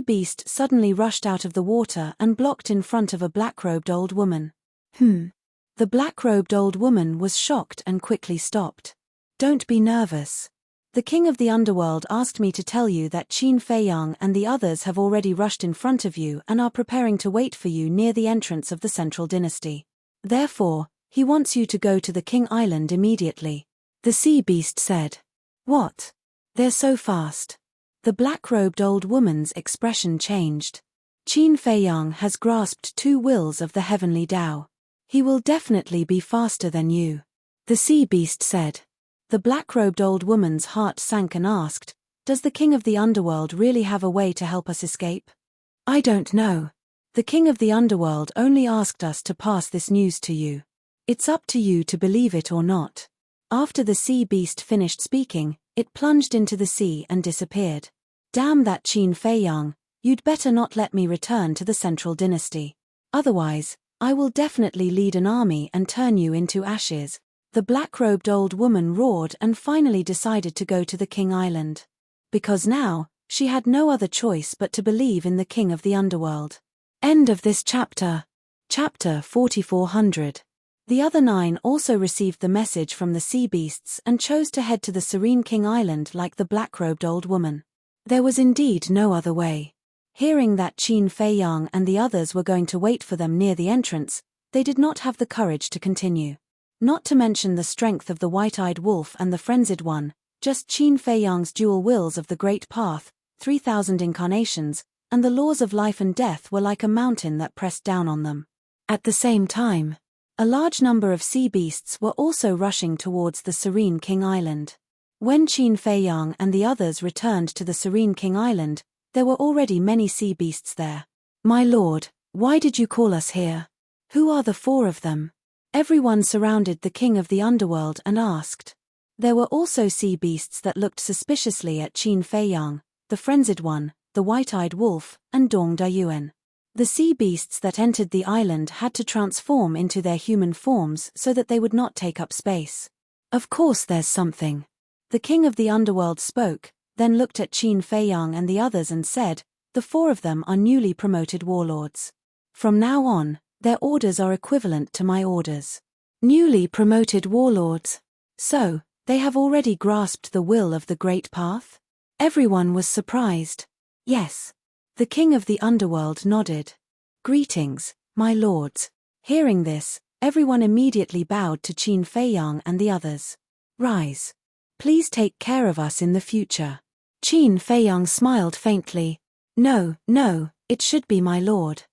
Speaker 1: beast suddenly rushed out of the water and blocked in front of a black-robed old woman. The black-robed old woman was shocked and quickly stopped. "Don't be nervous. The king of the underworld asked me to tell you that Qin Feiyang and the others have already rushed in front of you and are preparing to wait for you near the entrance of the Central Dynasty. Therefore, he wants you to go to the King Island immediately." The sea beast said. "What? They're so fast." The black-robed old woman's expression changed. "Qin Feiyang has grasped 2 wills of the heavenly Tao. He will definitely be faster than you," the sea beast said. The black-robed old woman's heart sank and asked, "Does the king of the underworld really have a way to help us escape?" "I don't know. The king of the underworld only asked us to pass this news to you. It's up to you to believe it or not." After the sea beast finished speaking, it plunged into the sea and disappeared. "Damn that Qin Feiyang, you'd better not let me return to the Central Dynasty. Otherwise, I will definitely lead an army and turn you into ashes." The black-robed old woman roared and finally decided to go to the King Island. Because now, she had no other choice but to believe in the king of the underworld. End of this chapter. Chapter 4400. The other 9 also received the message from the sea beasts and chose to head to the serene King Island like the black-robed old woman. There was indeed no other way. Hearing that Qin Feiyang and the others were going to wait for them near the entrance, they did not have the courage to continue. Not to mention the strength of the white-eyed wolf and the frenzied one, just Qin Feiyang's dual wills of the Great Path, 3,000 incarnations, and the laws of life and death were like a mountain that pressed down on them. At the same time, a large number of sea beasts were also rushing towards the serene King Island. When Qin Feiyang and the others returned to the serene King Island, there were already many sea beasts there. "My lord, why did you call us here? Who are the 4 of them?" Everyone surrounded the king of the underworld and asked. There were also sea beasts that looked suspiciously at Qin Feiyang, the frenzied one, the white-eyed wolf, and Dong Dayuan. The sea beasts that entered the island had to transform into their human forms so that they would not take up space. "Of course there's something." The king of the underworld spoke, then looked at Qin Feiyang and the others and said, "The 4 of them are newly promoted warlords. From now on, their orders are equivalent to my orders." Newly promoted warlords. So, they have already grasped the will of the Great Path? Everyone was surprised. Yes. The king of the underworld nodded. "Greetings, my lords." Hearing this, everyone immediately bowed to Qin Feiyang and the others. "Rise. Please take care of us in the future." Qin Feiyang smiled faintly. No, it should be my lord."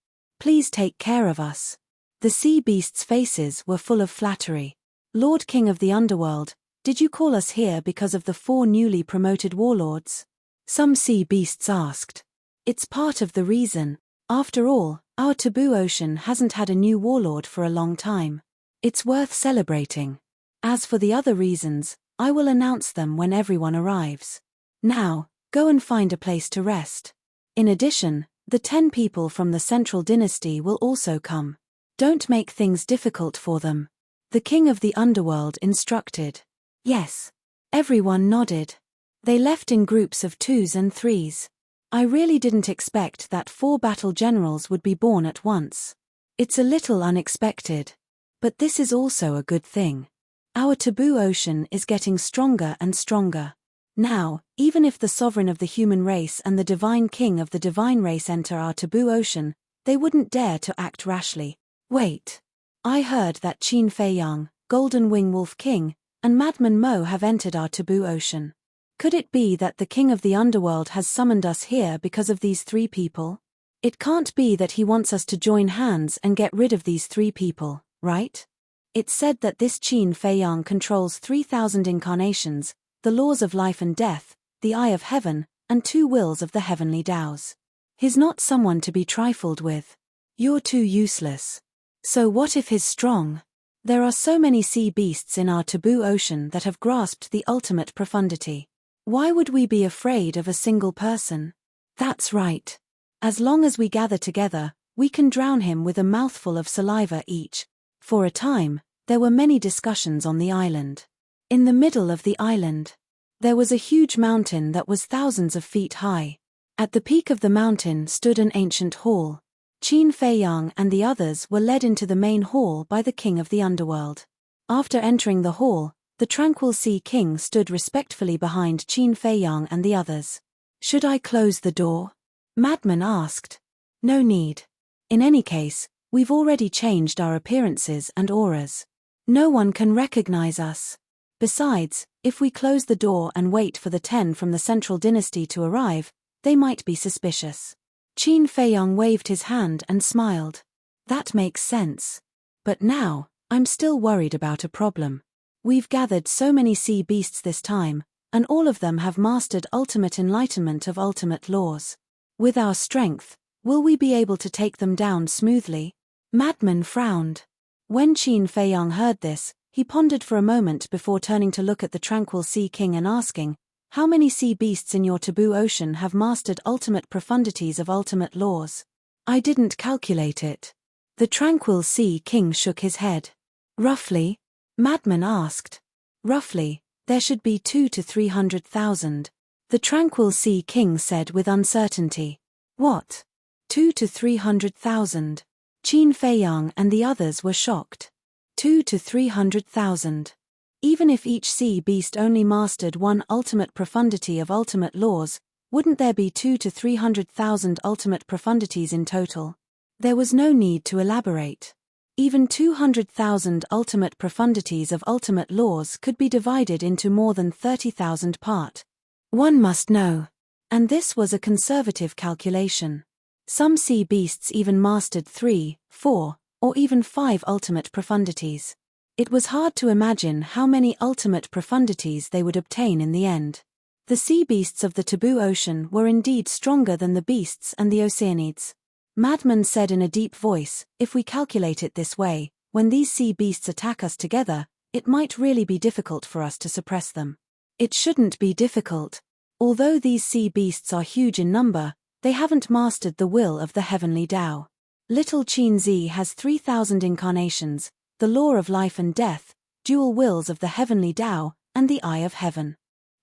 Speaker 1: Please take care of us. The sea beasts' faces were full of flattery. Lord King of the Underworld, did you call us here because of the 4 newly promoted warlords? Some sea beasts asked. It's part of the reason. After all, our taboo ocean hasn't had a new warlord for a long time. It's worth celebrating. As for the other reasons, I will announce them when everyone arrives. Now, go and find a place to rest. In addition, the 10 people from the Central Dynasty will also come. Don't make things difficult for them. The King of the Underworld instructed. Yes. Everyone nodded. They left in groups of 2s and 3s. I really didn't expect that 4 battle generals would be born at once. It's a little unexpected. But this is also a good thing. Our taboo ocean is getting stronger and stronger. Now, even if the sovereign of the human race and the divine king of the divine race enter our taboo ocean, they wouldn't dare to act rashly. Wait. I heard that Qin Fei Yang, Golden Wing Wolf King, and Madman Mo have entered our taboo ocean. Could it be that the king of the underworld has summoned us here because of these 3 people? It can't be that he wants us to join hands and get rid of these 3 people, right? It's said that this Qin Fei Yang controls 3,000 incarnations, the laws of life and death, the eye of heaven, and 2 wills of the heavenly Taos. He's not someone to be trifled with. You're too useless. So what if he's strong? There are so many sea beasts in our taboo ocean that have grasped the ultimate profundity. Why would we be afraid of a single person? That's right. As long as we gather together, we can drown him with a mouthful of saliva each. For a time, there were many discussions on the island. In the middle of the island, there was a huge mountain that was thousands of feet high. At the peak of the mountain stood an ancient hall. Qin Fei Yang and the others were led into the main hall by the king of the underworld. After entering the hall, the tranquil sea king stood respectfully behind Qin Fei Yang and the others. Should I close the door? Madman asked. No need. In any case, we've already changed our appearances and auras. No one can recognize us. Besides, if we close the door and wait for the 10 from the Central Dynasty to arrive, they might be suspicious. Qin Fei Yang waved his hand and smiled. That makes sense. But now, I'm still worried about a problem. We've gathered so many sea beasts this time, and all of them have mastered ultimate enlightenment of ultimate laws. With our strength, will we be able to take them down smoothly? Madman frowned. When Qin Fei Yang heard this, he pondered for a moment before turning to look at the tranquil sea king and asking, how many sea beasts in your taboo ocean have mastered ultimate profundities of ultimate laws? I didn't calculate it. The tranquil sea king shook his head. Roughly? Madman asked. Roughly, there should be 200,000 to 300,000. The tranquil sea king said with uncertainty. What? 200,000 to 300,000. Qin Fei Yang and the others were shocked. 200,000 to 300,000. Even if each sea beast only mastered one ultimate profundity of ultimate laws, wouldn't there be 200,000 to 300,000 ultimate profundities in total? There was no need to elaborate. Even 200,000 ultimate profundities of ultimate laws could be divided into more than 30,000 part. One must know. And this was a conservative calculation. Some sea beasts even mastered 3, 4, or even 5 ultimate profundities. It was hard to imagine how many ultimate profundities they would obtain in the end. The sea beasts of the taboo ocean were indeed stronger than the beasts and the Oceanids. Madman said in a deep voice, if we calculate it this way, when these sea beasts attack us together, it might really be difficult for us to suppress them. It shouldn't be difficult. Although these sea beasts are huge in number, they haven't mastered the will of the heavenly Tao. Little Qin Zi has 3,000 incarnations, the law of life and death, dual wills of the heavenly Tao, and the eye of heaven.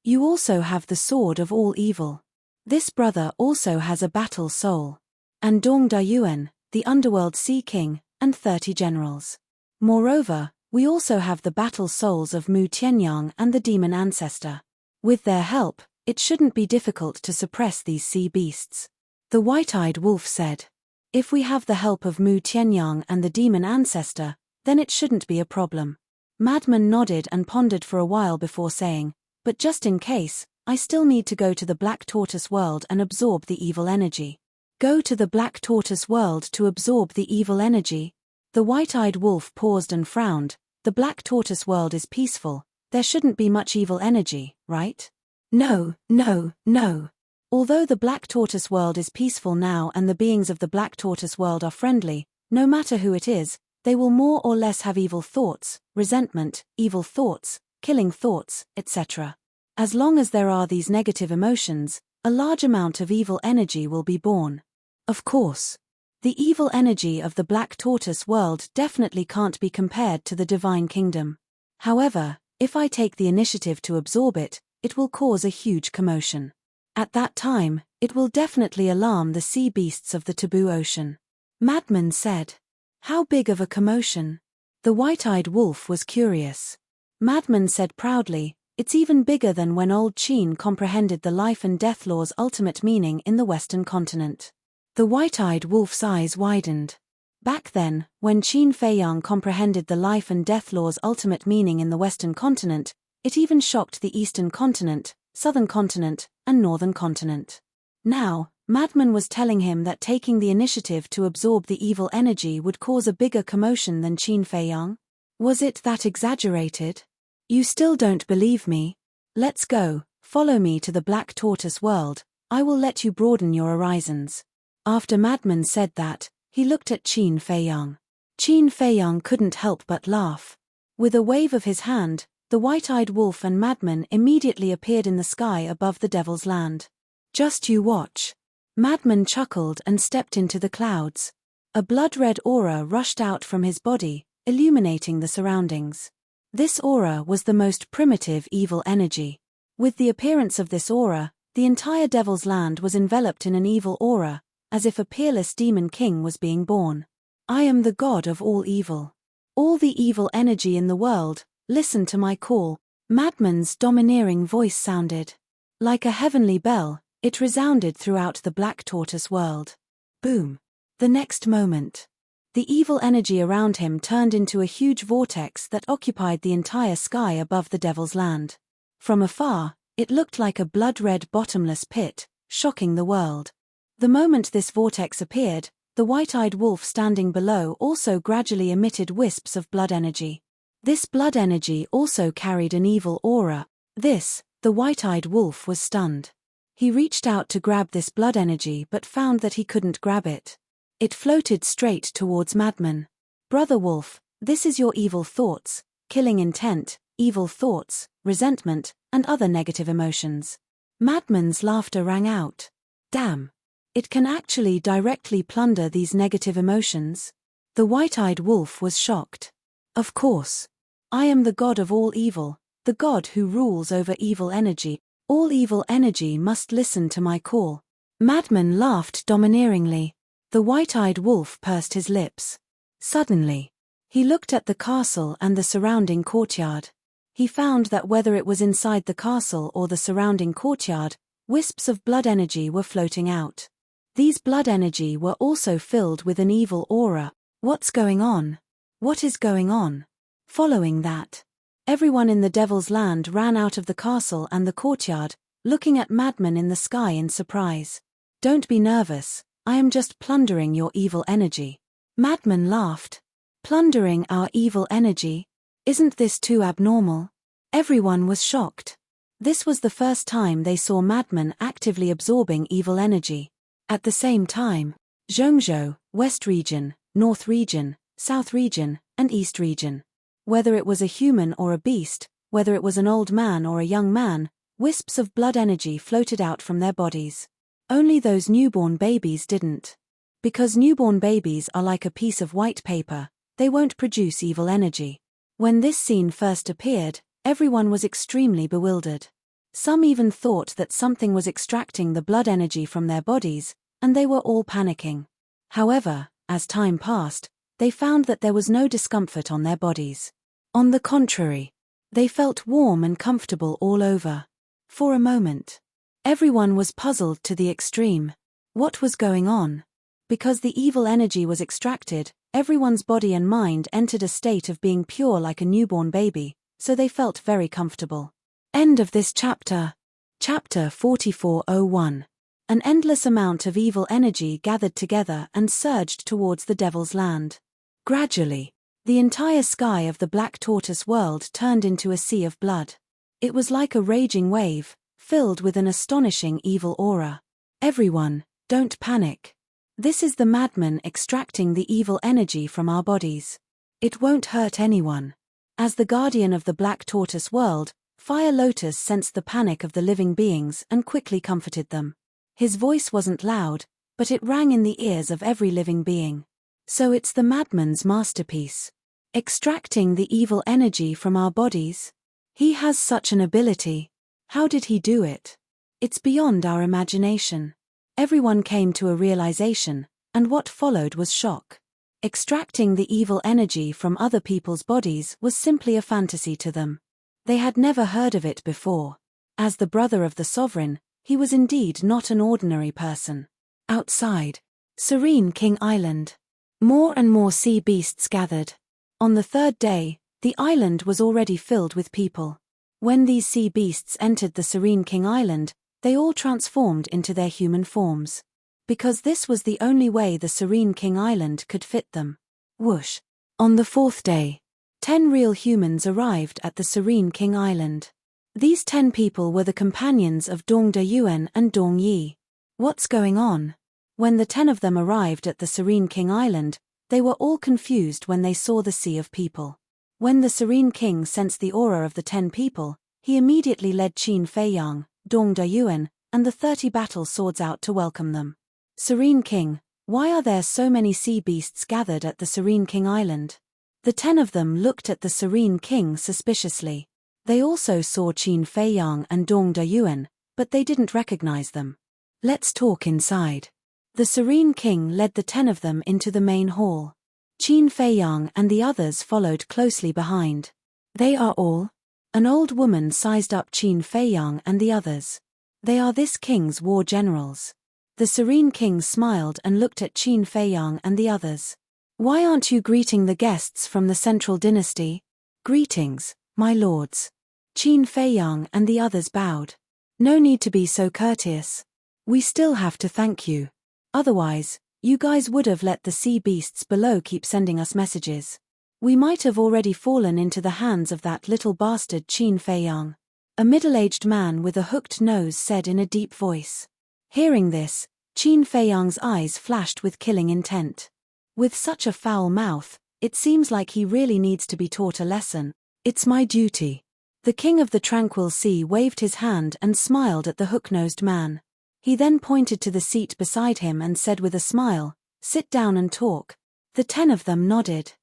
Speaker 1: You also have the sword of all evil. This brother also has a battle soul. And Dong Dayuan, the underworld sea king, and 30 generals. Moreover, we also have the battle souls of Mu Tianyang and the demon ancestor. With their help, it shouldn't be difficult to suppress these sea beasts. The white-eyed wolf said. If we have the help of Mu Tianyang and the demon ancestor, then it shouldn't be a problem. Madman nodded and pondered for a while before saying, but just in case, I still need to go to the Black Tortoise world and absorb the evil energy. Go to the Black Tortoise world to absorb the evil energy. The white-eyed wolf paused and frowned. The Black Tortoise world is peaceful. There shouldn't be much evil energy, right? No, no, no. Although the Black Tortoise world is peaceful now and the beings of the Black Tortoise world are friendly, no matter who it is, they will more or less have evil thoughts, resentment, evil thoughts, killing thoughts, etc. As long as there are these negative emotions, a large amount of evil energy will be born. Of course. The evil energy of the Black Tortoise world definitely can't be compared to the Divine Kingdom. However, if I take the initiative to absorb it, it will cause a huge commotion. At that time, it will definitely alarm the sea beasts of the taboo ocean. Madman said. How big of a commotion? The white-eyed wolf was curious. Madman said proudly, it's even bigger than when old Qin comprehended the life and death law's ultimate meaning in the Western continent. The white-eyed wolf's eyes widened. Back then, when Qin Feiyang comprehended the life and death law's ultimate meaning in the Western continent, it even shocked the Eastern continent, Southern continent, and Northern continent. Now, Madman was telling him that taking the initiative to absorb the evil energy would cause a bigger commotion than Qin Feiyang? Was it that exaggerated? You still don't believe me? Let's go, follow me to the Black Tortoise world, I will let you broaden your horizons. After Madman said that, he looked at Qin Feiyang. Qin Feiyang couldn't help but laugh. With a wave of his hand, the white-eyed wolf and Madman immediately appeared in the sky above the Devil's Land. Just you watch. Madman chuckled and stepped into the clouds. A blood-red aura rushed out from his body, illuminating the surroundings. This aura was the most primitive evil energy. With the appearance of this aura, the entire Devil's Land was enveloped in an evil aura, as if a peerless demon king was being born. I am the god of all evil. All the evil energy in the world, listen to my call. Madman's domineering voice sounded. Like a heavenly bell, it resounded throughout the Black Tortoise world. Boom. The next moment, the evil energy around him turned into a huge vortex that occupied the entire sky above the Devil's Land. From afar, it looked like a blood-red bottomless pit, shocking the world. The moment this vortex appeared, the white-eyed wolf standing below also gradually emitted wisps of blood energy. This blood energy also carried an evil aura. The white-eyed wolf was stunned. He reached out to grab this blood energy but found that he couldn't grab it. It floated straight towards Madman. Brother Wolf, this is your evil thoughts, killing intent, evil thoughts, resentment, and other negative emotions. Madman's laughter rang out. Damn. It can actually directly plunder these negative emotions? The white-eyed wolf was shocked. Of course. I am the god of all evil, the god who rules over evil energy. All evil energy must listen to my call. Madman laughed domineeringly. The white-eyed wolf pursed his lips. Suddenly, he looked at the castle and the surrounding courtyard. He found that whether it was inside the castle or the surrounding courtyard, wisps of blood energy were floating out. These blood energy were also filled with an evil aura. What's going on? What is going on? Following that, everyone in the Devil's Land ran out of the castle and the courtyard, looking at Madman in the sky in surprise. Don't be nervous, I am just plundering your evil energy. Madman laughed. Plundering our evil energy? Isn't this too abnormal? Everyone was shocked. This was the first time they saw Madman actively absorbing evil energy. At the same time, Zhongzhou, West Region, North Region, South Region, and East Region. Whether it was a human or a beast, whether it was an old man or a young man, wisps of blood energy floated out from their bodies. Only those newborn babies didn't. Because newborn babies are like a piece of white paper, they won't produce evil energy. When this scene first appeared, everyone was extremely bewildered. Some even thought that something was extracting the blood energy from their bodies, and they were all panicking. However, as time passed, they found that there was no discomfort on their bodies. On the contrary, they felt warm and comfortable all over. For a moment, everyone was puzzled to the extreme. What was going on? Because the evil energy was extracted, everyone's body and mind entered a state of being pure like a newborn baby, so they felt very comfortable. End of this chapter. Chapter 4401. An endless amount of evil energy gathered together and surged towards the Devil's Land. Gradually, the entire sky of the Black Tortoise world turned into a sea of blood. It was like a raging wave, filled with an astonishing evil aura. Everyone, don't panic. This is the madman extracting the evil energy from our bodies. It won't hurt anyone. As the guardian of the Black Tortoise world, Fire Lotus sensed the panic of the living beings and quickly comforted them. His voice wasn't loud, but it rang in the ears of every living being. So it's the madman's masterpiece. Extracting the evil energy from our bodies? He has such an ability. How did he do it? It's beyond our imagination. Everyone came to a realization, and what followed was shock. Extracting the evil energy from other people's bodies was simply a fantasy to them. They had never heard of it before. As the brother of the sovereign, he was indeed not an ordinary person. Outside Serene King Island, more and more sea beasts gathered. On the third day, the island was already filled with people. When these sea beasts entered the Serene King Island, they all transformed into their human forms. Because this was the only way the Serene King Island could fit them. Whoosh! On the fourth day, 10 real humans arrived at the Serene King Island. These 10 people were the companions of Dong De Yuan and Dong Yi. What's going on? When the 10 of them arrived at the Serene King Island, they were all confused when they saw the sea of people. When the Serene King sensed the aura of the 10 people, he immediately led Qin Feiyang, Dong De Yuan, and the 30 battle swords out to welcome them. Serene King, why are there so many sea beasts gathered at the Serene King Island? The 10 of them looked at the Serene King suspiciously. They also saw Qin Feiyang and Dong De Yuan, but they didn't recognize them. Let's talk inside. The Serene King led the 10 of them into the main hall. Qin Feiyang and the others followed closely behind. They are all? An old woman sized up Qin Feiyang and the others. They are this king's war generals. The Serene King smiled and looked at Qin Feiyang and the others. Why aren't you greeting the guests from the Central Dynasty? Greetings, my lords. Qin Feiyang and the others bowed. No need to be so courteous. We still have to thank you. Otherwise, you guys would have let the sea beasts below keep sending us messages. We might have already fallen into the hands of that little bastard Qin Feiyang. A middle-aged man with a hooked nose said in a deep voice. Hearing this, Qin Feiyang's eyes flashed with killing intent. With such a foul mouth, it seems like he really needs to be taught a lesson. It's my duty. The king of the tranquil sea waved his hand and smiled at the hook-nosed man. He then pointed to the seat beside him and said with a smile, "Sit down and talk." The 10 of them nodded.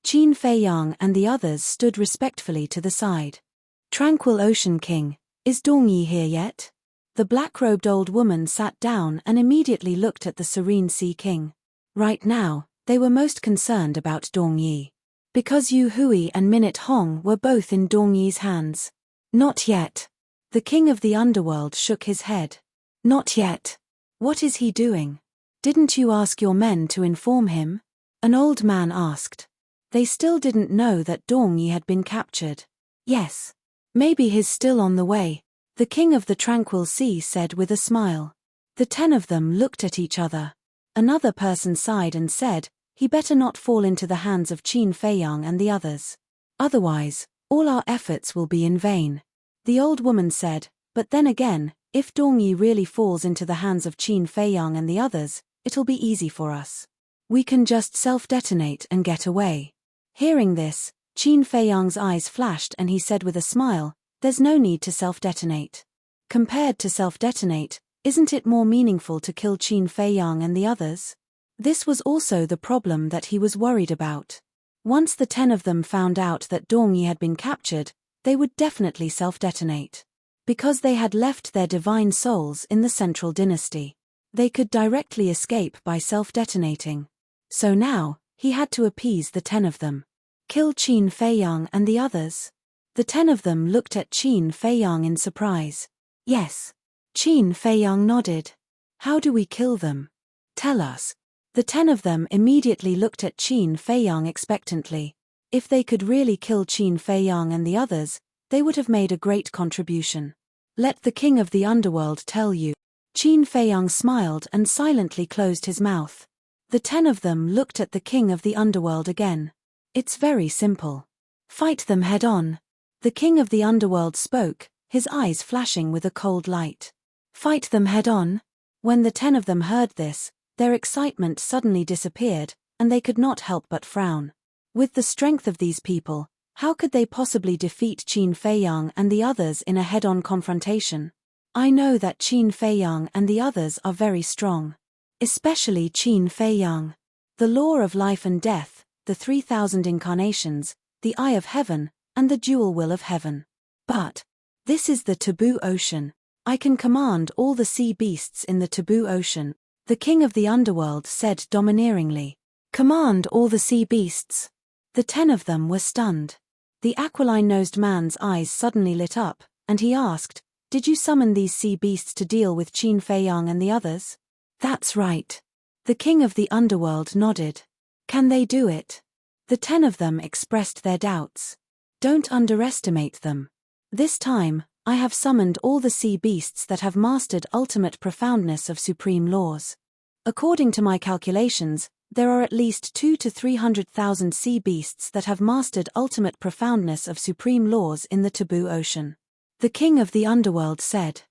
Speaker 1: Qin Feiyang and the others stood respectfully to the side. Tranquil Ocean King, is Dong Yi here yet? The black-robed old woman sat down and immediately looked at the Serene Sea King. Right now, they were most concerned about Dong Yi. Because Yu Hui and Minute Hong were both in Dong Yi's hands. Not yet. The king of the underworld shook his head. Not yet. What is he doing? Didn't you ask your men to inform him? An old man asked. They still didn't know that Dong Yi had been captured. Yes. Maybe he's still on the way, the king of the tranquil sea said with a smile. The 10 of them looked at each other. Another person sighed and said, he better not fall into the hands of Qin Feiyang and the others. Otherwise, all our efforts will be in vain. The old woman said, but then again, if Dong Yi really falls into the hands of Qin Feiyang and the others, it'll be easy for us. We can just self-detonate and get away. Hearing this, Qin Feiyang's eyes flashed and he said with a smile, there's no need to self-detonate. Compared to self-detonate, isn't it more meaningful to kill Qin Feiyang and the others? This was also the problem that he was worried about. Once the 10 of them found out that Dong Yi had been captured, they would definitely self-detonate. Because they had left their divine souls in the Central Dynasty. They could directly escape by self-detonating. So now, he had to appease the 10 of them. Kill Qin Feiyang and the others? The 10 of them looked at Qin Feiyang in surprise. Yes. Qin Feiyang nodded. How do we kill them? Tell us. The 10 of them immediately looked at Qin Feiyang expectantly. If they could really kill Qin Feiyang and the others, they would have made a great contribution. Let the king of the underworld tell you. Qin Feiyang smiled and silently closed his mouth. The 10 of them looked at the king of the underworld again. It's very simple. Fight them head on. The king of the underworld spoke, his eyes flashing with a cold light. Fight them head on? When the 10 of them heard this, their excitement suddenly disappeared, and they could not help but frown. With the strength of these people, how could they possibly defeat Qin Feiyang and the others in a head-on confrontation? I know that Qin Feiyang and the others are very strong. Especially Qin Feiyang. The law of life and death, the 3,000 incarnations, the eye of heaven, and the dual will of heaven. But this is the taboo ocean. I can command all the sea beasts in the taboo ocean, the king of the underworld said domineeringly. Command all the sea beasts. The 10 of them were stunned. The aquiline-nosed man's eyes suddenly lit up, and he asked, "Did you summon these sea beasts to deal with Qin Feiyang and the others?" "That's right." The king of the underworld nodded. "Can they do it?" The 10 of them expressed their doubts. "Don't underestimate them. This time, I have summoned all the sea beasts that have mastered ultimate profoundness of supreme laws. According to my calculations, there are at least 200,000 to 300,000 sea beasts that have mastered ultimate profoundness of supreme laws in the taboo ocean." The king of the underworld said.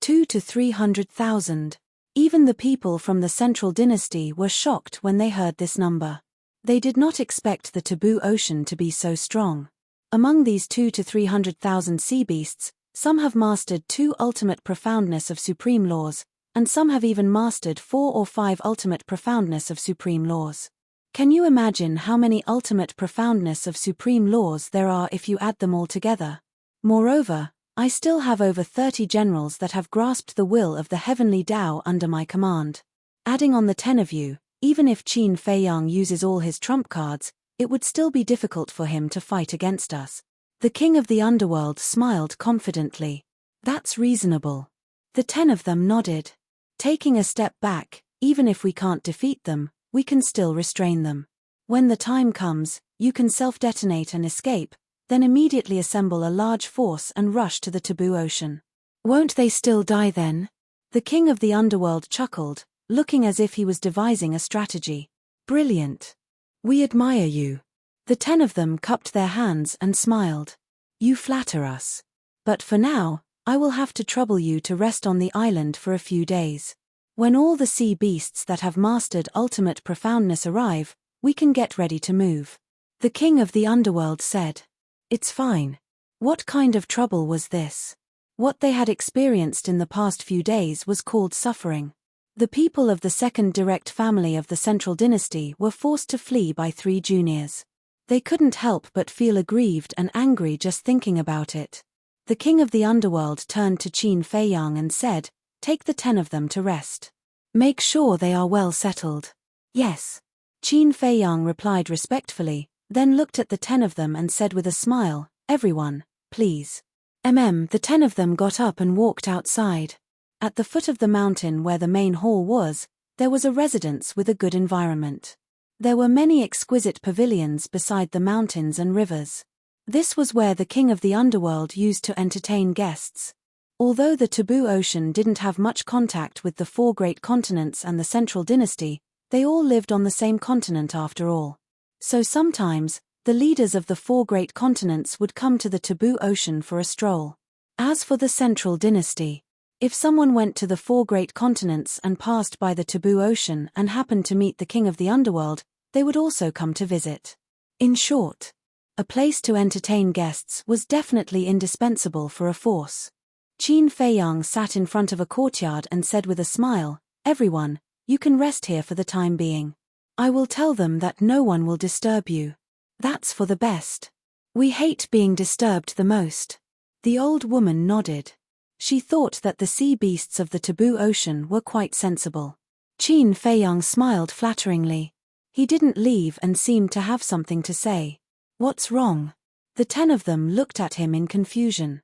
Speaker 1: 200,000 to 300,000. Even the people from the central dynasty were shocked when they heard this number. They did not expect the taboo ocean to be so strong. Among these 200,000 to 300,000 sea beasts, some have mastered 2 ultimate profoundness of supreme laws, and some have even mastered 4 or 5 ultimate profoundness of supreme laws. Can you imagine how many ultimate profoundness of supreme laws there are if you add them all together? Moreover, I still have over 30 generals that have grasped the will of the heavenly Tao under my command. Adding on the 10 of you, even if Qin Feiyang uses all his trump cards, it would still be difficult for him to fight against us. The king of the underworld smiled confidently. That's reasonable. The 10 of them nodded. Taking a step back, even if we can't defeat them, we can still restrain them. When the time comes, you can self-detonate and escape, then immediately assemble a large force and rush to the taboo ocean. Won't they still die then? The king of the underworld chuckled, looking as if he was devising a strategy. Brilliant. We admire you. The 10 of them cupped their hands and smiled. You flatter us. But for now, I will have to trouble you to rest on the island for a few days. When all the sea beasts that have mastered ultimate profoundness arrive, we can get ready to move. The king of the underworld said. It's fine. What kind of trouble was this? What they had experienced in the past few days was called suffering. The people of the second direct family of the central dynasty were forced to flee by 3 juniors. They couldn't help but feel aggrieved and angry just thinking about it. The king of the underworld turned to Qin Feiyang and said, "Take the 10 of them to rest. Make sure they are well settled." "Yes." Qin Feiyang replied respectfully, then looked at the 10 of them and said with a smile, "Everyone, please." The 10 of them got up and walked outside. At the foot of the mountain where the main hall was, there was a residence with a good environment. There were many exquisite pavilions beside the mountains and rivers. This was where the king of the underworld used to entertain guests. Although the taboo ocean didn't have much contact with the 4 great continents and the central dynasty, they all lived on the same continent after all. So sometimes, the leaders of the 4 great continents would come to the taboo ocean for a stroll. As for the central dynasty, if someone went to the 4 great continents and passed by the taboo ocean and happened to meet the king of the underworld, they would also come to visit. In short, a place to entertain guests was definitely indispensable for a force. Qin Feiyang sat in front of a courtyard and said with a smile, "Everyone, you can rest here for the time being. I will tell them that no one will disturb you. That's for the best. We hate being disturbed the most." The old woman nodded. She thought that the sea beasts of the taboo ocean were quite sensible. Qin Feiyang smiled flatteringly. He didn't leave and seemed to have something to say. "What's wrong?" The 10 of them looked at him in confusion.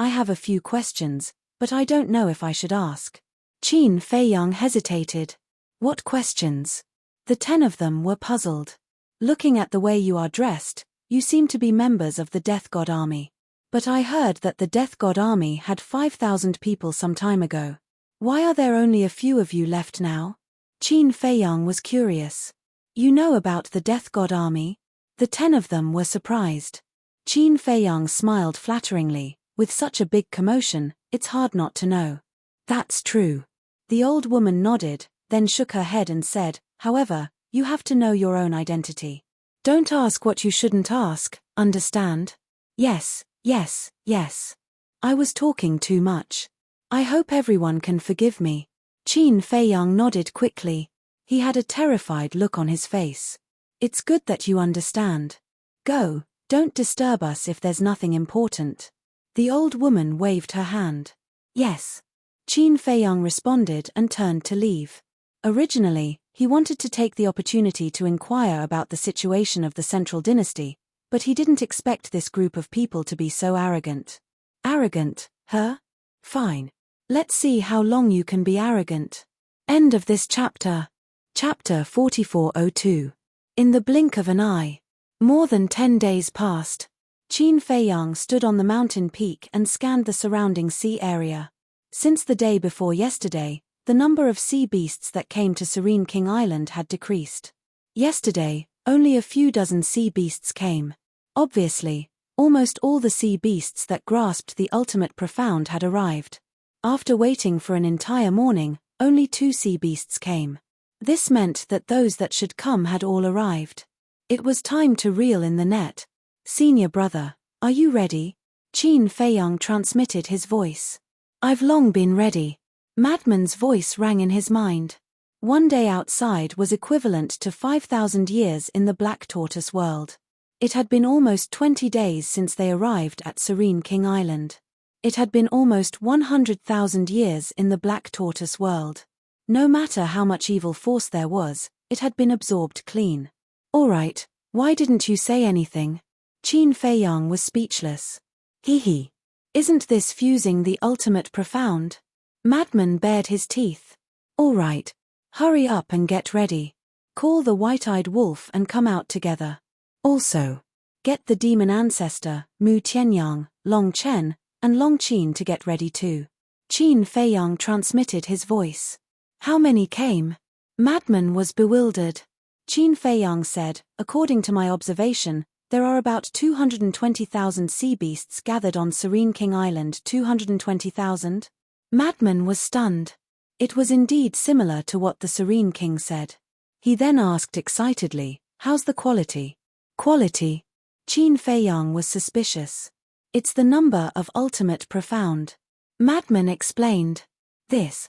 Speaker 1: I have a few questions, but I don't know if I should ask." Qin Feiyang hesitated. "What questions?" The 10 of them were puzzled. "Looking at the way you are dressed, you seem to be members of the Death God Army. But I heard that the Death God Army had 5,000 people some time ago. Why are there only a few of you left now? Qin Feiyang was curious. You know about the Death God army? The 10 of them were surprised. Qin Feiyang smiled flatteringly. With such a big commotion, it's hard not to know. That's true. The old woman nodded, then shook her head and said, however, you have to know your own identity. Don't ask what you shouldn't ask, understand? Yes, yes, yes. I was talking too much. I hope everyone can forgive me. Qin Feiyang nodded quickly. He had a terrified look on his face. It's good that you understand. Go, don't disturb us if there's nothing important. The old woman waved her hand. Yes. Qin Feiyang responded and turned to leave. Originally, he wanted to take the opportunity to inquire about the situation of the Central Dynasty, but he didn't expect this group of people to be so arrogant. Arrogant, huh? Fine. Let's see how long you can be arrogant. End of this chapter. Chapter 4402. In the blink of an eye. More than 10 days passed. Qin Feiyang stood on the mountain peak and scanned the surrounding sea area. Since the day before yesterday, the number of sea beasts that came to Serene King Island had decreased. Yesterday, only a few dozen sea beasts came. Obviously, almost all the sea beasts that grasped the ultimate profound had arrived. After waiting for an entire morning, only 2 sea beasts came. This meant that those that should come had all arrived. It was time to reel in the net. Senior brother, are you ready? Qin Feiyang transmitted his voice. I've long been ready. Madman's voice rang in his mind. One day outside was equivalent to 5,000 years in the Black Tortoise world. It had been almost 20 days since they arrived at Serene King Island. It had been almost 100,000 years in the Black Tortoise world. No matter how much evil force there was, it had been absorbed clean. All right, why didn't you say anything? Qin Feiyang was speechless. Hee. Isn't this fusing the ultimate profound? Madman bared his teeth. All right. Hurry up and get ready. Call the white-eyed wolf and come out together. Also, get the demon ancestor, Mu Tianyang, Long Chen, and Long Qin to get ready too. Qin Feiyang transmitted his voice. How many came? Madman was bewildered. Qin Feiyang said, according to my observation, there are about 220,000 sea beasts gathered on Serene King Island. 220,000? Madman was stunned. It was indeed similar to what the Serene King said. He then asked excitedly, how's the quality? Quality? Qin Feiyang was suspicious. It's the number of ultimate profound. Madman explained. These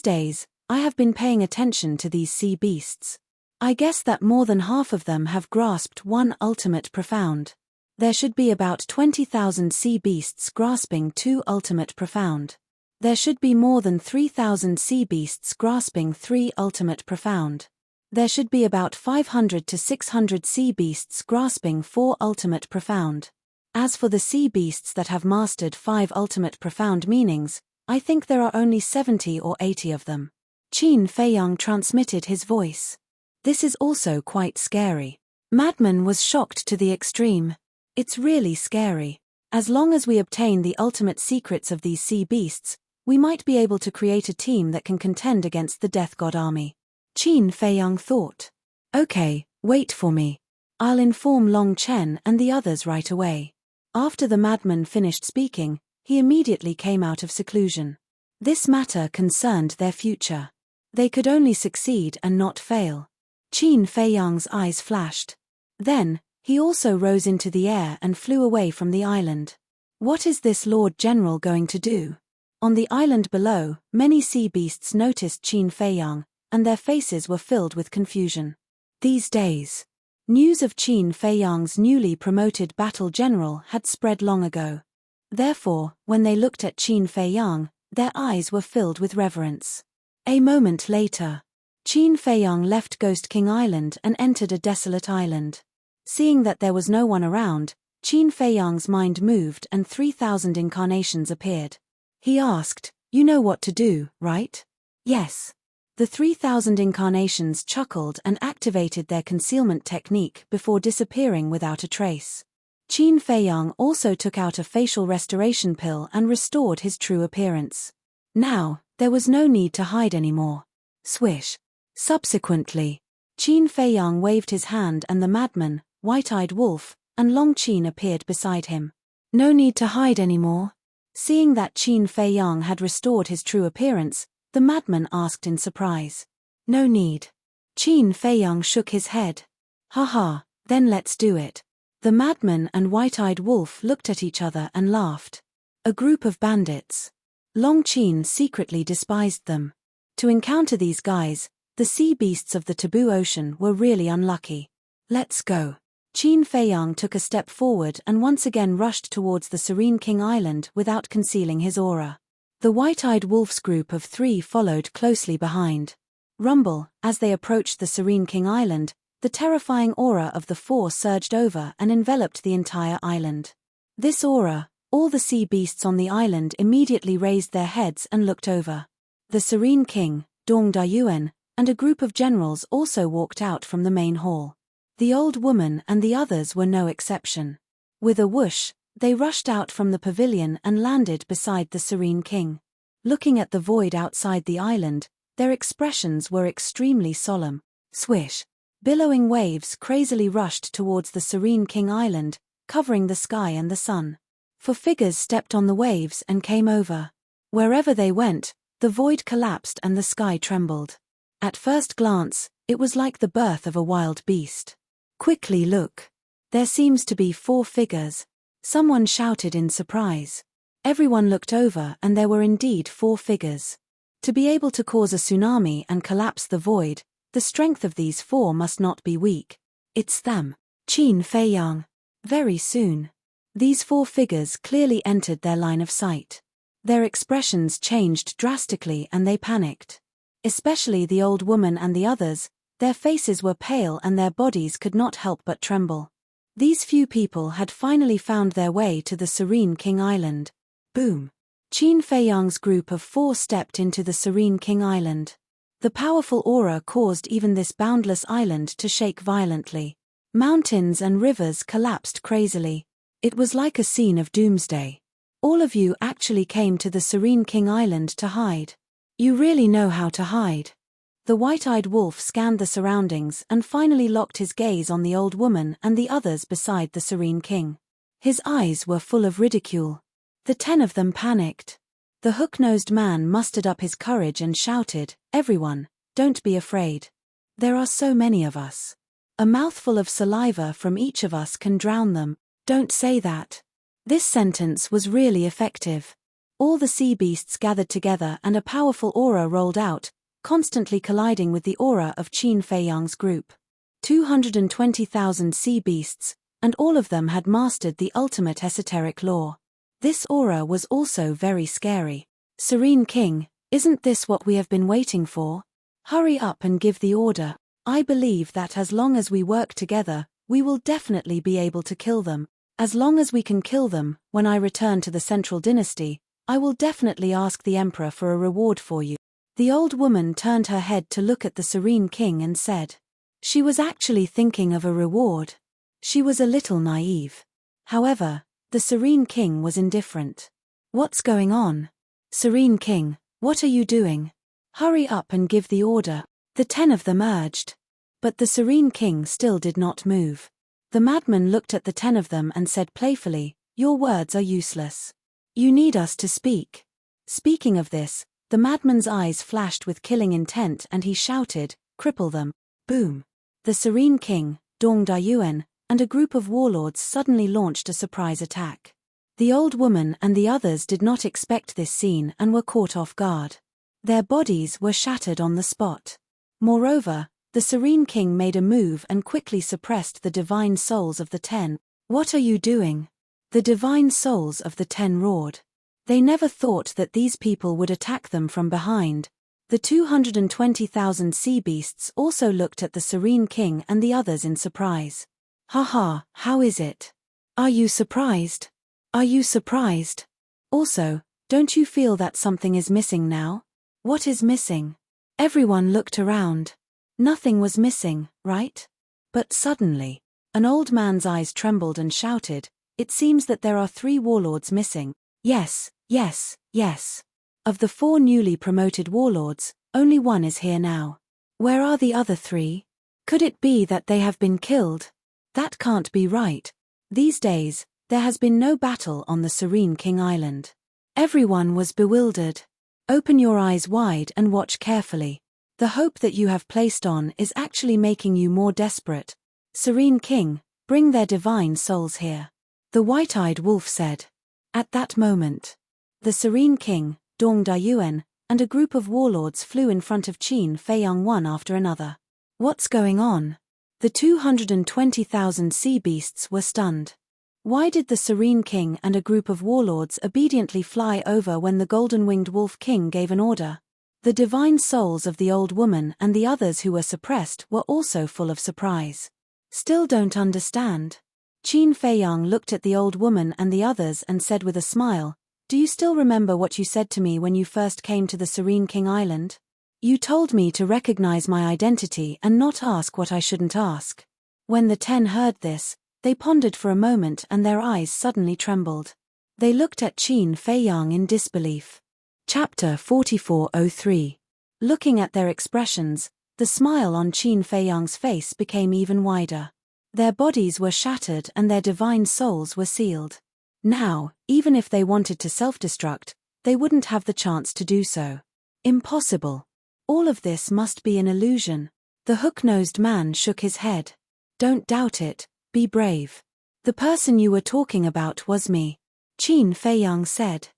Speaker 1: days, I have been paying attention to these sea beasts. I guess that more than half of them have grasped one ultimate profound. There should be about 20,000 sea beasts grasping 2 ultimate profound. There should be more than 3,000 sea beasts grasping 3 ultimate profound. There should be about 500 to 600 sea beasts grasping 4 ultimate profound. As for the sea beasts that have mastered 5 ultimate profound meanings, I think there are only 70 or 80 of them. Qin Feiyang transmitted his voice. This is also quite scary. Madman was shocked to the extreme. It's really scary. As long as we obtain the ultimate secrets of these sea beasts, we might be able to create a team that can contend against the Death God army. Qin Feiyang thought. Okay, wait for me. I'll inform Long Chen and the others right away. After the madman finished speaking, he immediately came out of seclusion. This matter concerned their future. They could only succeed and not fail. Qin Feiyang's eyes flashed. Then, he also rose into the air and flew away from the island. What is this Lord General going to do? On the island below, many sea beasts noticed Qin Feiyang, and their faces were filled with confusion. These days, news of Qin Feiyang's newly promoted battle general had spread long ago. Therefore, when they looked at Qin Feiyang, their eyes were filled with reverence. A moment later, Qin Feiyang left Ghost King Island and entered a desolate island. Seeing that there was no one around, Qin Feiyang's mind moved and 3,000 incarnations appeared. He asked, "You know what to do, right?" "Yes." The 3,000 incarnations chuckled and activated their concealment technique before disappearing without a trace. Qin Feiyang also took out a facial restoration pill and restored his true appearance. Now, There was no need to hide anymore. Swish. Subsequently, Qin Feiyang waved his hand and the madman, white-eyed wolf, and Long Qin appeared beside him. No need to hide anymore. Seeing that Qin Feiyang had restored his true appearance, the madman asked in surprise. No need. Qin Feiyang shook his head. Haha, then let's do it. The madman and white-eyed wolf looked at each other and laughed. A group of bandits. Long Qin secretly despised them. To encounter these guys, the sea beasts of the taboo ocean were really unlucky. Let's go. Qin Feiyang took a step forward and once again rushed towards the Serene King Island without concealing his aura. The white-eyed wolf's group of 3 followed closely behind. Rumble, as they approached the Serene King Island, the terrifying aura of the 4 surged over and enveloped the entire island. This aura, all the sea beasts on the island immediately raised their heads and looked over. The Serene King, Dong Dayuan, and a group of generals also walked out from the main hall. The old woman and the others were no exception. With a whoosh, they rushed out from the pavilion and landed beside the Serene King. Looking at the void outside the island, their expressions were extremely solemn. Swish. Billowing waves crazily rushed towards the Serene King Island, covering the sky and the sun. 4 figures stepped on the waves and came over. Wherever they went, the void collapsed and the sky trembled. At first glance, it was like the birth of a wild beast. Quickly look. There seems to be 4 figures. Someone shouted in surprise. Everyone looked over and there were indeed 4 figures. To be able to cause a tsunami and collapse the void, the strength of these 4 must not be weak. It's them. Qin Feiyang. Very soon. These 4 figures clearly entered their line of sight. Their expressions changed drastically and they panicked. Especially the old woman and the others, their faces were pale and their bodies could not help but tremble. These few people had finally found their way to the Serene King Island. Boom. Qin Feiyang's group of 4 stepped into the Serene King Island. The powerful aura caused even this boundless island to shake violently. Mountains and rivers collapsed crazily. It was like a scene of doomsday. All of you actually came to the Serene King Island to hide. You really know how to hide. The white-eyed wolf scanned the surroundings and finally locked his gaze on the old woman and the others beside the Serene King. His eyes were full of ridicule. The 10 of them panicked. The hook-nosed man mustered up his courage and shouted, "Everyone, don't be afraid. There are so many of us. A mouthful of saliva from each of us can drown them." Don't say that. This sentence was really effective. All the sea beasts gathered together and a powerful aura rolled out, constantly colliding with the aura of Qin Feiyang's group. 220,000 sea beasts, and all of them had mastered the ultimate esoteric law. This aura was also very scary. Serene King, isn't this what we have been waiting for? Hurry up and give the order. I believe that as long as we work together, we will definitely be able to kill them. As long as we can kill them, when I return to the Central Dynasty, I will definitely ask the Emperor for a reward for you. The old woman turned her head to look at the Serene King and said. She was actually thinking of a reward. She was a little naive. However, the Serene King was indifferent. What's going on? Serene King, what are you doing? Hurry up and give the order. The 10 of them urged. But the Serene King still did not move. The madman looked at the 10 of them and said playfully, "Your words are useless. You need us to speak." Speaking of this, the madman's eyes flashed with killing intent and he shouted, "Cripple them." Boom. The Serene King, Dong Dayuan, and a group of warlords suddenly launched a surprise attack. The old woman and the others did not expect this scene and were caught off guard. Their bodies were shattered on the spot. Moreover, the Serene King made a move and quickly suppressed the divine souls of the 10. "What are you doing?" The divine souls of the 10 roared. They never thought that these people would attack them from behind. The 220,000 sea beasts also looked at the Serene King and the others in surprise. Haha, how is it? Are you surprised? Are you surprised? Also, don't you feel that something is missing now? What is missing? Everyone looked around. Nothing was missing, right? But suddenly, an old man's eyes trembled and shouted, "It seems that there are 3 warlords missing." Yes, yes, yes. Of the 4 newly promoted warlords, only one is here now. Where are the other 3? Could it be that they have been killed? That can't be right. These days, there has been no battle on the Serene King Island. Everyone was bewildered. Open your eyes wide and watch carefully. The hope that you have placed on is actually making you more desperate. Serene King, bring their divine souls here. The white-eyed wolf said. At that moment, the Serene King, Dong Dayuan, and a group of warlords flew in front of Qin Feiyang one after another. What's going on? The 220,000 sea beasts were stunned. Why did the Serene King and a group of warlords obediently fly over when the golden-winged Wolf King gave an order? The divine souls of the old woman and the others who were suppressed were also full of surprise. Still don't understand. Qin Feiyang looked at the old woman and the others and said with a smile, "Do you still remember what you said to me when you first came to the Serene King Island? You told me to recognize my identity and not ask what I shouldn't ask." When the 10 heard this, they pondered for a moment and their eyes suddenly trembled. They looked at Qin Feiyang in disbelief. Chapter 4403. Looking at their expressions, the smile on Qin Feiyang's face became even wider. Their bodies were shattered and their divine souls were sealed. Now, even if they wanted to self-destruct, they wouldn't have the chance to do so. Impossible. All of this must be an illusion. The hook-nosed man shook his head. Don't doubt it, be brave. The person you were talking about was me. Qin Feiyang said.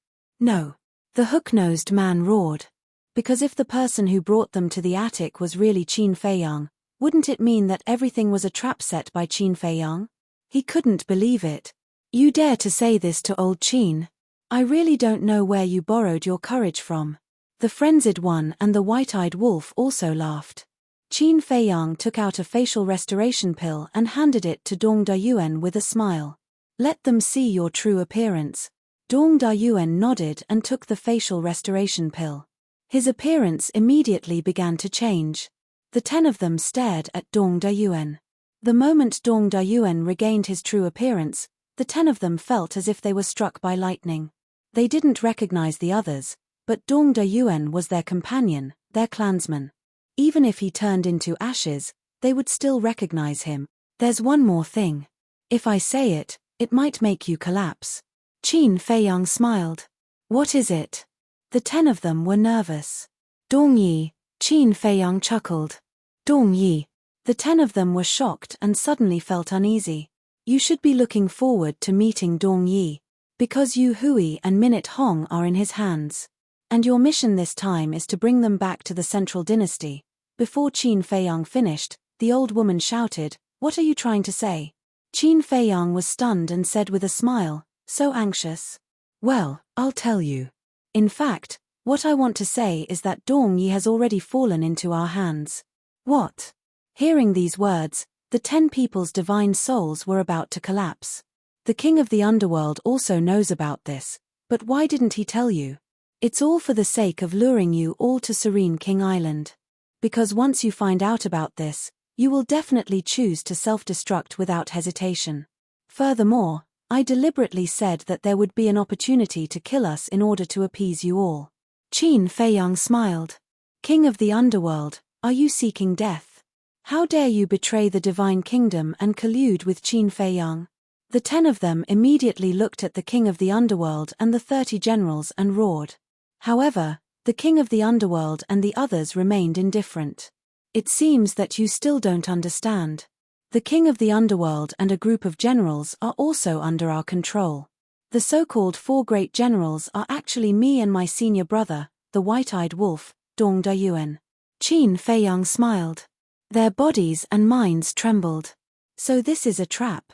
Speaker 1: No. The hook-nosed man roared. Because if the person who brought them to the attic was really Qin Feiyang, wouldn't it mean that everything was a trap set by Qin Feiyang? He couldn't believe it. You dare to say this to old Qin? I really don't know where you borrowed your courage from. The frenzied one and the white-eyed wolf also laughed. Qin Feiyang took out a facial restoration pill and handed it to Dong Dayuan with a smile. Let them see your true appearance. Dong Dayuan nodded and took the facial restoration pill. His appearance immediately began to change. The 10 of them stared at Dong Dayuan. The moment Dong Dayuan regained his true appearance, the 10 of them felt as if they were struck by lightning. They didn't recognize the others, but Dong Dayuan was their companion, their clansman. Even if he turned into ashes, they would still recognize him. There's one more thing. If I say it, it might make you collapse. Qin Feiyang smiled. What is it? The 10 of them were nervous. Dong Yi, Qin Feiyang chuckled. Dong Yi. The 10 of them were shocked and suddenly felt uneasy. You should be looking forward to meeting Dong Yi. Because Yu Hui and Minute Hong are in his hands. And your mission this time is to bring them back to the central dynasty. Before Qin Feiyang finished, the old woman shouted, "What are you trying to say?" Qin Feiyang was stunned and said with a smile, so anxious. Well, I'll tell you. In fact, what I want to say is that Dong Yi has already fallen into our hands. What? Hearing these words, the 10 people's divine souls were about to collapse. The king of the underworld also knows about this, but why didn't he tell you? It's all for the sake of luring you all to Serene King Island. Because once you find out about this, you will definitely choose to self-destruct without hesitation. Furthermore, I deliberately said that there would be an opportunity to kill us in order to appease you all. Qin Feiyang smiled. King of the underworld, are you seeking death? How dare you betray the divine kingdom and collude with Qin Feiyang? The 10 of them immediately looked at the king of the underworld and the 30 generals and roared. However, the king of the underworld and the others remained indifferent. It seems that you still don't understand. The king of the underworld and a group of generals are also under our control. The so-called 4 great generals are actually me and my senior brother, the white-eyed wolf, Dong Dayuan. Qin Feiyang smiled. Their bodies and minds trembled. So this is a trap.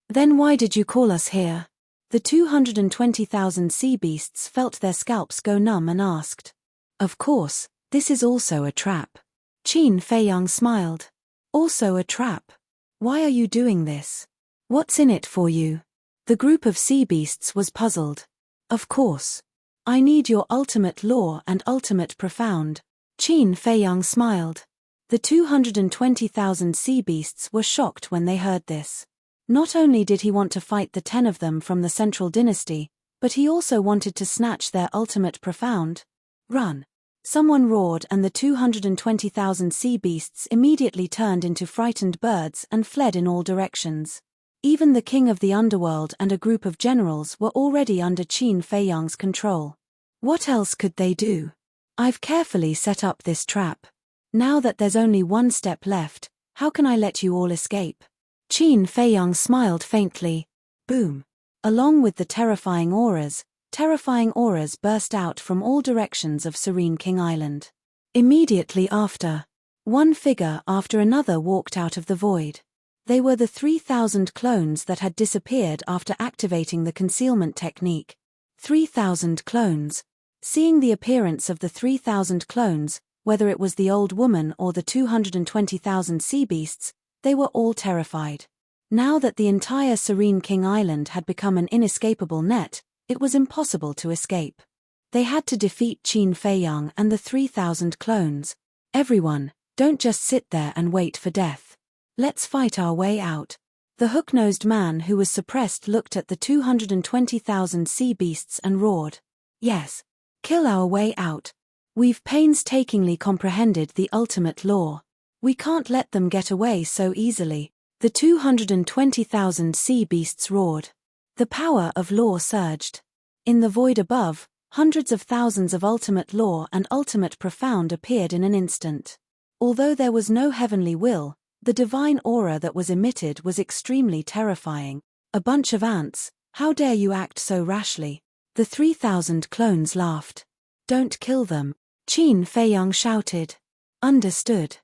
Speaker 1: Then why did you call us here? The 220,000 sea beasts felt their scalps go numb and asked. Of course, this is also a trap. Qin Feiyang smiled. Also a trap. Why are you doing this? What's in it for you? The group of sea beasts was puzzled. Of course. I need your ultimate law and ultimate profound. Qin Feiyang smiled. The 220,000 sea beasts were shocked when they heard this. Not only did he want to fight the 10 of them from the central dynasty, but he also wanted to snatch their ultimate profound. Run! Someone roared, and the 220,000 sea beasts immediately turned into frightened birds and fled in all directions. Even the king of the underworld and a group of generals were already under Qin Feiyang's control. What else could they do? I've carefully set up this trap. Now that there's only one step left, how can I let you all escape? Qin Feiyang smiled faintly. Boom! Along with the terrifying auras burst out from all directions of Serene King Island. Immediately after, one figure after another walked out of the void. They were the 3,000 clones that had disappeared after activating the concealment technique. 3,000 clones. Seeing the appearance of the 3,000 clones, whether it was the old woman or the 220,000 sea beasts, they were all terrified. Now that the entire Serene King Island had become an inescapable net, it was impossible to escape. They had to defeat Qin Feiyang and the 3,000 clones. Everyone, don't just sit there and wait for death. Let's fight our way out. The hook-nosed man who was suppressed looked at the 220,000 sea beasts and roared. Yes. Kill our way out. We've painstakingly comprehended the ultimate law. We can't let them get away so easily. The 220,000 sea beasts roared. The power of law surged. In the void above, hundreds of thousands of ultimate law and ultimate profound appeared in an instant. Although there was no heavenly will, the divine aura that was emitted was extremely terrifying. A bunch of ants, how dare you act so rashly? The 3,000 clones laughed. Don't kill them, Qin Feiyang shouted. Understood.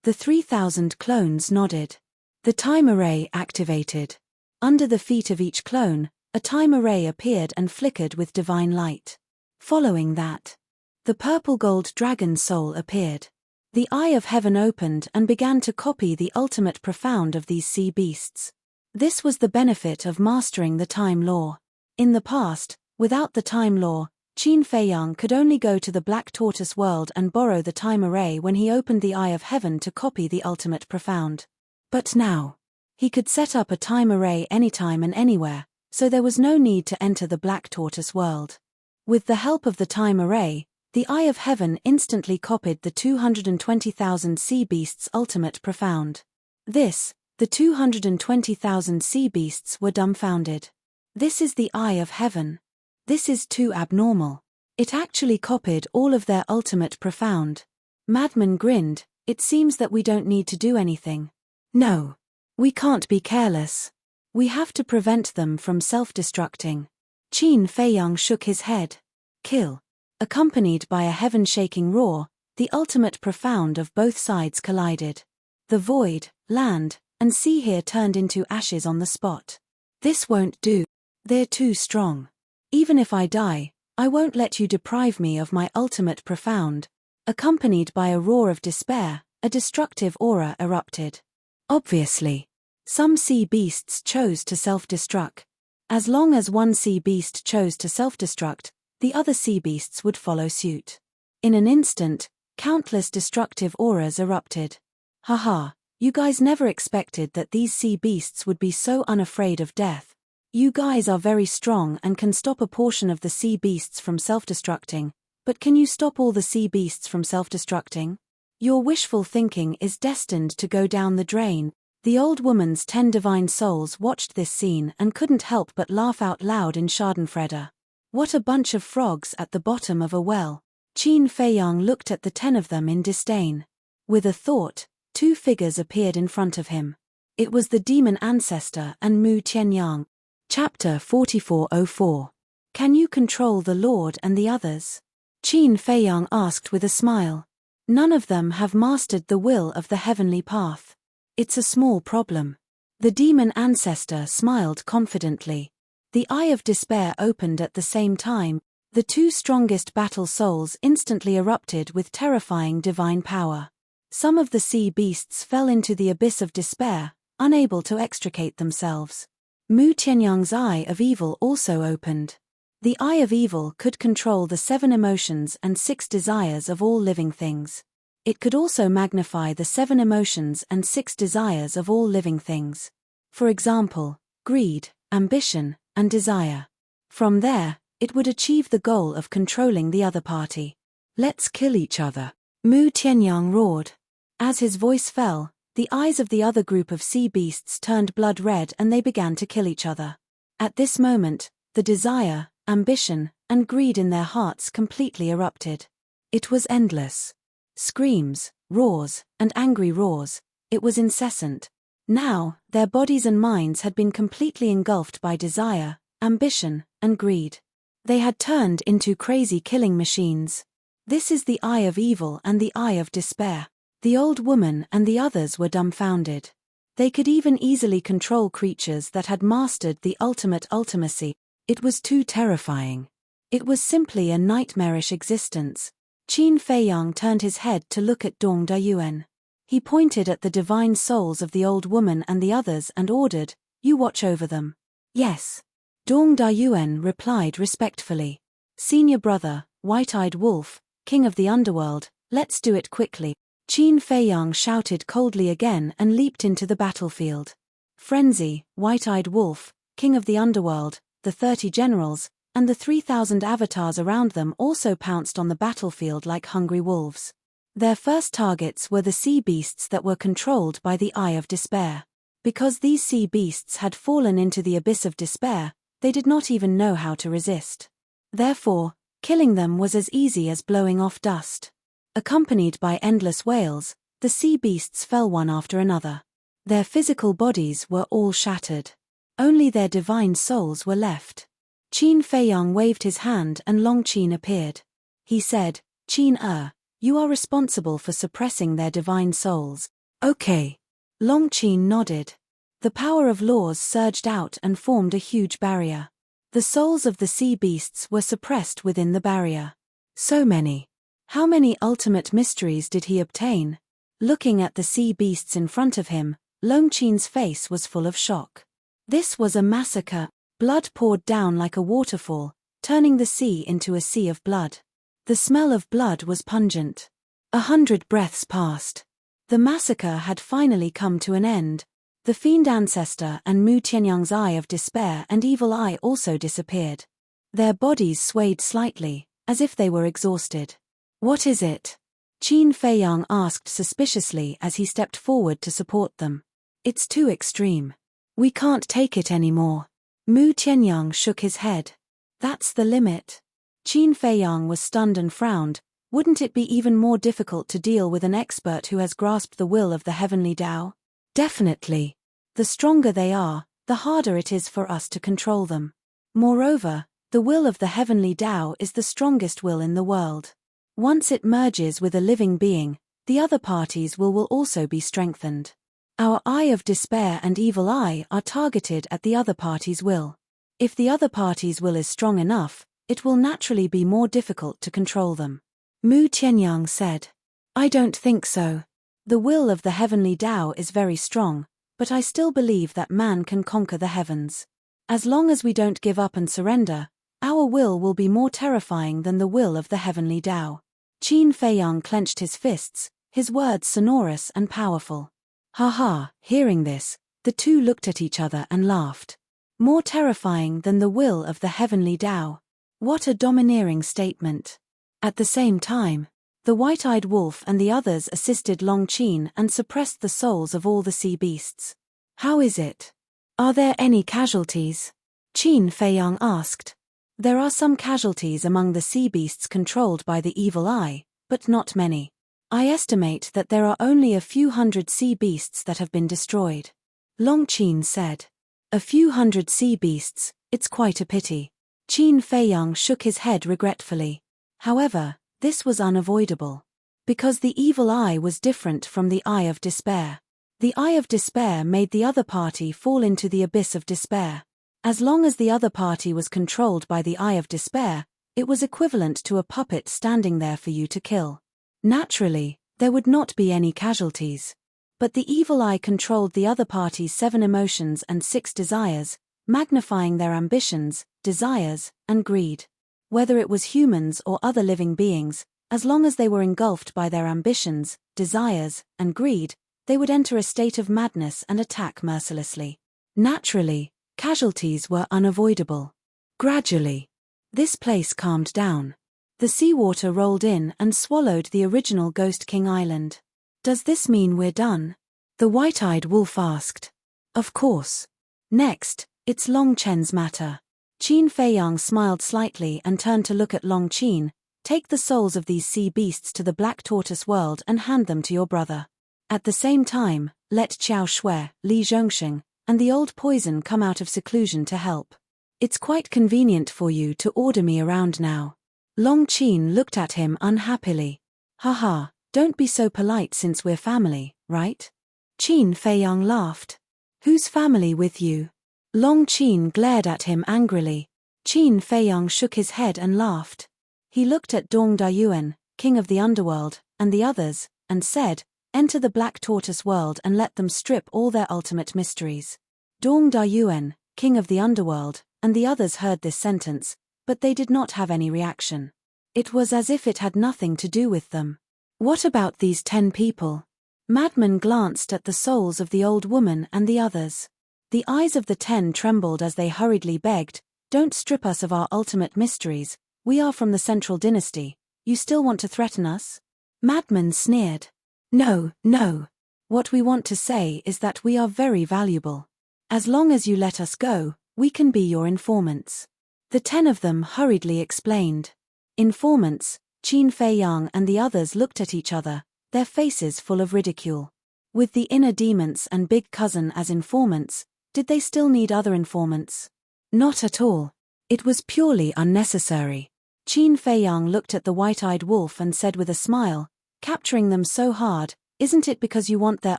Speaker 1: The 3,000 clones nodded. The time array activated. Under the feet of each clone, a time array appeared and flickered with divine light. Following that, the purple gold dragon soul appeared. The eye of heaven opened and began to copy the ultimate profound of these sea beasts. This was the benefit of mastering the time law. In the past, without the time law, Qin Feiyang could only go to the Black Tortoise world and borrow the time array when he opened the eye of heaven to copy the ultimate profound. But now, he could set up a time array anytime and anywhere, so there was no need to enter the Black Tortoise world. With the help of the time array, the eye of heaven instantly copied the 220,000 sea beasts' ultimate profound. The 220,000 sea beasts were dumbfounded. This is the eye of heaven. This is too abnormal. It actually copied all of their ultimate profound. Madman grinned. It seems that we don't need to do anything. No. We can't be careless. We have to prevent them from self-destructing. Qin Feiyang shook his head. Kill. Accompanied by a heaven-shaking roar, the ultimate profound of both sides collided. The void, land, and sea here turned into ashes on the spot. This won't do. They're too strong. Even if I die, I won't let you deprive me of my ultimate profound. Accompanied by a roar of despair, a destructive aura erupted. Obviously, some sea beasts chose to self-destruct. As long as one sea beast chose to self-destruct, the other sea beasts would follow suit. In an instant, countless destructive auras erupted. Haha, you guys never expected that these sea beasts would be so unafraid of death. You guys are very strong and can stop a portion of the sea beasts from self-destructing, but can you stop all the sea beasts from self-destructing? Your wishful thinking is destined to go down the drain. The old woman's 10 divine souls watched this scene and couldn't help but laugh out loud in schadenfreude. What a bunch of frogs at the bottom of a well. Qin Feiyang looked at the 10 of them in disdain. With a thought, 2 figures appeared in front of him. It was the demon ancestor and Mu Tianyang. Chapter 4404. Can you control the Lord and the others? Qin Feiyang asked with a smile. None of them have mastered the will of the heavenly path. It's a small problem. The demon ancestor smiled confidently. The eye of despair opened at the same time. The 2 strongest battle souls instantly erupted with terrifying divine power. Some of the sea beasts fell into the abyss of despair, unable to extricate themselves. Mu Tianyang's eye of evil also opened. The eye of evil could control the 7 emotions and 6 desires of all living things. It could also magnify the 7 emotions and 6 desires of all living things. For example, greed, ambition, and desire. From there, it would achieve the goal of controlling the other party. Let's kill each other. Mu Tianyang roared. As his voice fell, the eyes of the other group of sea beasts turned blood red and they began to kill each other. At this moment, the desire, ambition, and greed in their hearts completely erupted. It was endless. Screams, roars, and angry roars. It was incessant. Now, their bodies and minds had been completely engulfed by desire, ambition, and greed. They had turned into crazy killing machines. This is the eye of evil and the eye of despair. The old woman and the others were dumbfounded. They could even easily control creatures that had mastered the ultimate ultimacy. It was too terrifying. It was simply a nightmarish existence. Qin Feiyang turned his head to look at Dong Dayuan. He pointed at the divine souls of the old woman and the others and ordered, "You watch over them." "Yes." Dong Dayuan replied respectfully. "Senior brother, White-Eyed Wolf, king of the underworld, let's do it quickly." Qin Feiyang shouted coldly again and leaped into the battlefield. Frenzy, White-Eyed Wolf, king of the underworld, the 30 generals, and the 3,000 avatars around them also pounced on the battlefield like hungry wolves. Their first targets were the sea beasts that were controlled by the Eye of Despair. Because these sea beasts had fallen into the abyss of despair, they did not even know how to resist. Therefore, killing them was as easy as blowing off dust. Accompanied by endless wails, the sea beasts fell one after another. Their physical bodies were all shattered. Only their divine souls were left. Qin Feiyang waved his hand and Long Qin appeared. He said, "Qin, you are responsible for suppressing their divine souls." "Okay." Long Qin nodded. The power of laws surged out and formed a huge barrier. The souls of the sea beasts were suppressed within the barrier. So many. How many ultimate mysteries did he obtain? Looking at the sea beasts in front of him, Long Qin's face was full of shock. This was a massacre. Blood poured down like a waterfall, turning the sea into a sea of blood. The smell of blood was pungent. 100 breaths passed. The massacre had finally come to an end. The fiend ancestor and Mu Tianyang's eye of despair and evil eye also disappeared. Their bodies swayed slightly, as if they were exhausted. "What is it?" Qin Feiyang asked suspiciously as he stepped forward to support them. "It's too extreme. We can't take it anymore." Mu Tianyang shook his head. "That's the limit." Qin Feiyang was stunned and frowned. Wouldn't it be even more difficult to deal with an expert who has grasped the will of the heavenly Tao? Definitely. The stronger they are, the harder it is for us to control them. Moreover, the will of the heavenly Tao is the strongest will in the world. Once it merges with a living being, the other parties will also be strengthened. Our eye of despair and evil eye are targeted at the other party's will. If the other party's will is strong enough, it will naturally be more difficult to control them. Mu Tianyang said. "I don't think so. The will of the heavenly Tao is very strong, but I still believe that man can conquer the heavens. As long as we don't give up and surrender, our will be more terrifying than the will of the heavenly Tao." Qin Feiyang clenched his fists, his words sonorous and powerful. Ha! Hearing this, the two looked at each other and laughed. More terrifying than the will of the heavenly Tao. What a domineering statement. At the same time, the White-Eyed Wolf and the others assisted Long Qin and suppressed the souls of all the sea beasts. "How is it? Are there any casualties?" Qin Feiyang asked. "There are some casualties among the sea beasts controlled by the evil eye, but not many. I estimate that there are only a few hundred sea beasts that have been destroyed." Long Qin said. "A few hundred sea beasts, it's quite a pity." Qin Feiyang shook his head regretfully. However, this was unavoidable. Because the evil eye was different from the eye of despair. The eye of despair made the other party fall into the abyss of despair. As long as the other party was controlled by the eye of despair, it was equivalent to a puppet standing there for you to kill. Naturally, there would not be any casualties. But the evil eye controlled the other party's 7 emotions and 6 desires, magnifying their ambitions, desires, and greed. Whether it was humans or other living beings, as long as they were engulfed by their ambitions, desires, and greed, they would enter a state of madness and attack mercilessly. Naturally, casualties were unavoidable. Gradually, this place calmed down. The seawater rolled in and swallowed the original Ghost King Island. Does this mean we're done? The white-eyed wolf asked. Of course. Next, it's Long Chen's matter. Qin Feiyang smiled slightly and turned to look at Long Qin. Take the souls of these sea beasts to the Black Tortoise world and hand them to your brother. At the same time, let Qiao Shui, Li Zhongxing, and the old poison come out of seclusion to help. It's quite convenient for you to order me around now. Long Qin looked at him unhappily. Haha, don't be so polite since we're family, right? Qin Feiyang laughed. Who's family with you? Long Qin glared at him angrily. Qin Feiyang shook his head and laughed. He looked at Dong Dayuan, king of the underworld, and the others, and said, enter the Black Tortoise world and let them strip all their ultimate mysteries. Dong Dayuan, king of the underworld, and the others heard this sentence, but they did not have any reaction. It was as if it had nothing to do with them. What about these 10 people? Madman glanced at the souls of the old woman and the others. The eyes of the 10 trembled as they hurriedly begged, don't strip us of our ultimate mysteries, we are from the Central Dynasty, you still want to threaten us? Madman sneered. No, no. What we want to say is that we are very valuable. As long as you let us go, we can be your informants. The 10 of them hurriedly explained. Informants, Qin Feiyang and the others looked at each other, their faces full of ridicule. With the inner demons and big cousin as informants, did they still need other informants? Not at all. It was purely unnecessary. Qin Feiyang looked at the white-eyed wolf and said with a smile, capturing them so hard, isn't it because you want their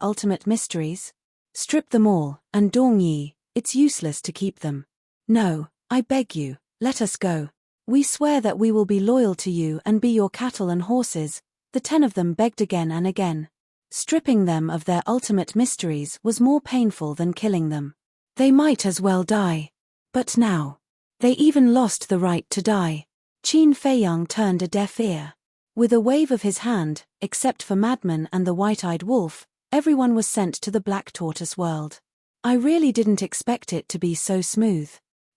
Speaker 1: ultimate mysteries? Strip them all, and Dong Yi, it's useless to keep them. No, I beg you, let us go. We swear that we will be loyal to you and be your cattle and horses, the 10 of them begged again and again. Stripping them of their ultimate mysteries was more painful than killing them. They might as well die. But now, they even lost the right to die. Qin Feiyang turned a deaf ear. With a wave of his hand, except for Madman and the white-eyed wolf, everyone was sent to the Black Tortoise world. I really didn't expect it to be so smooth.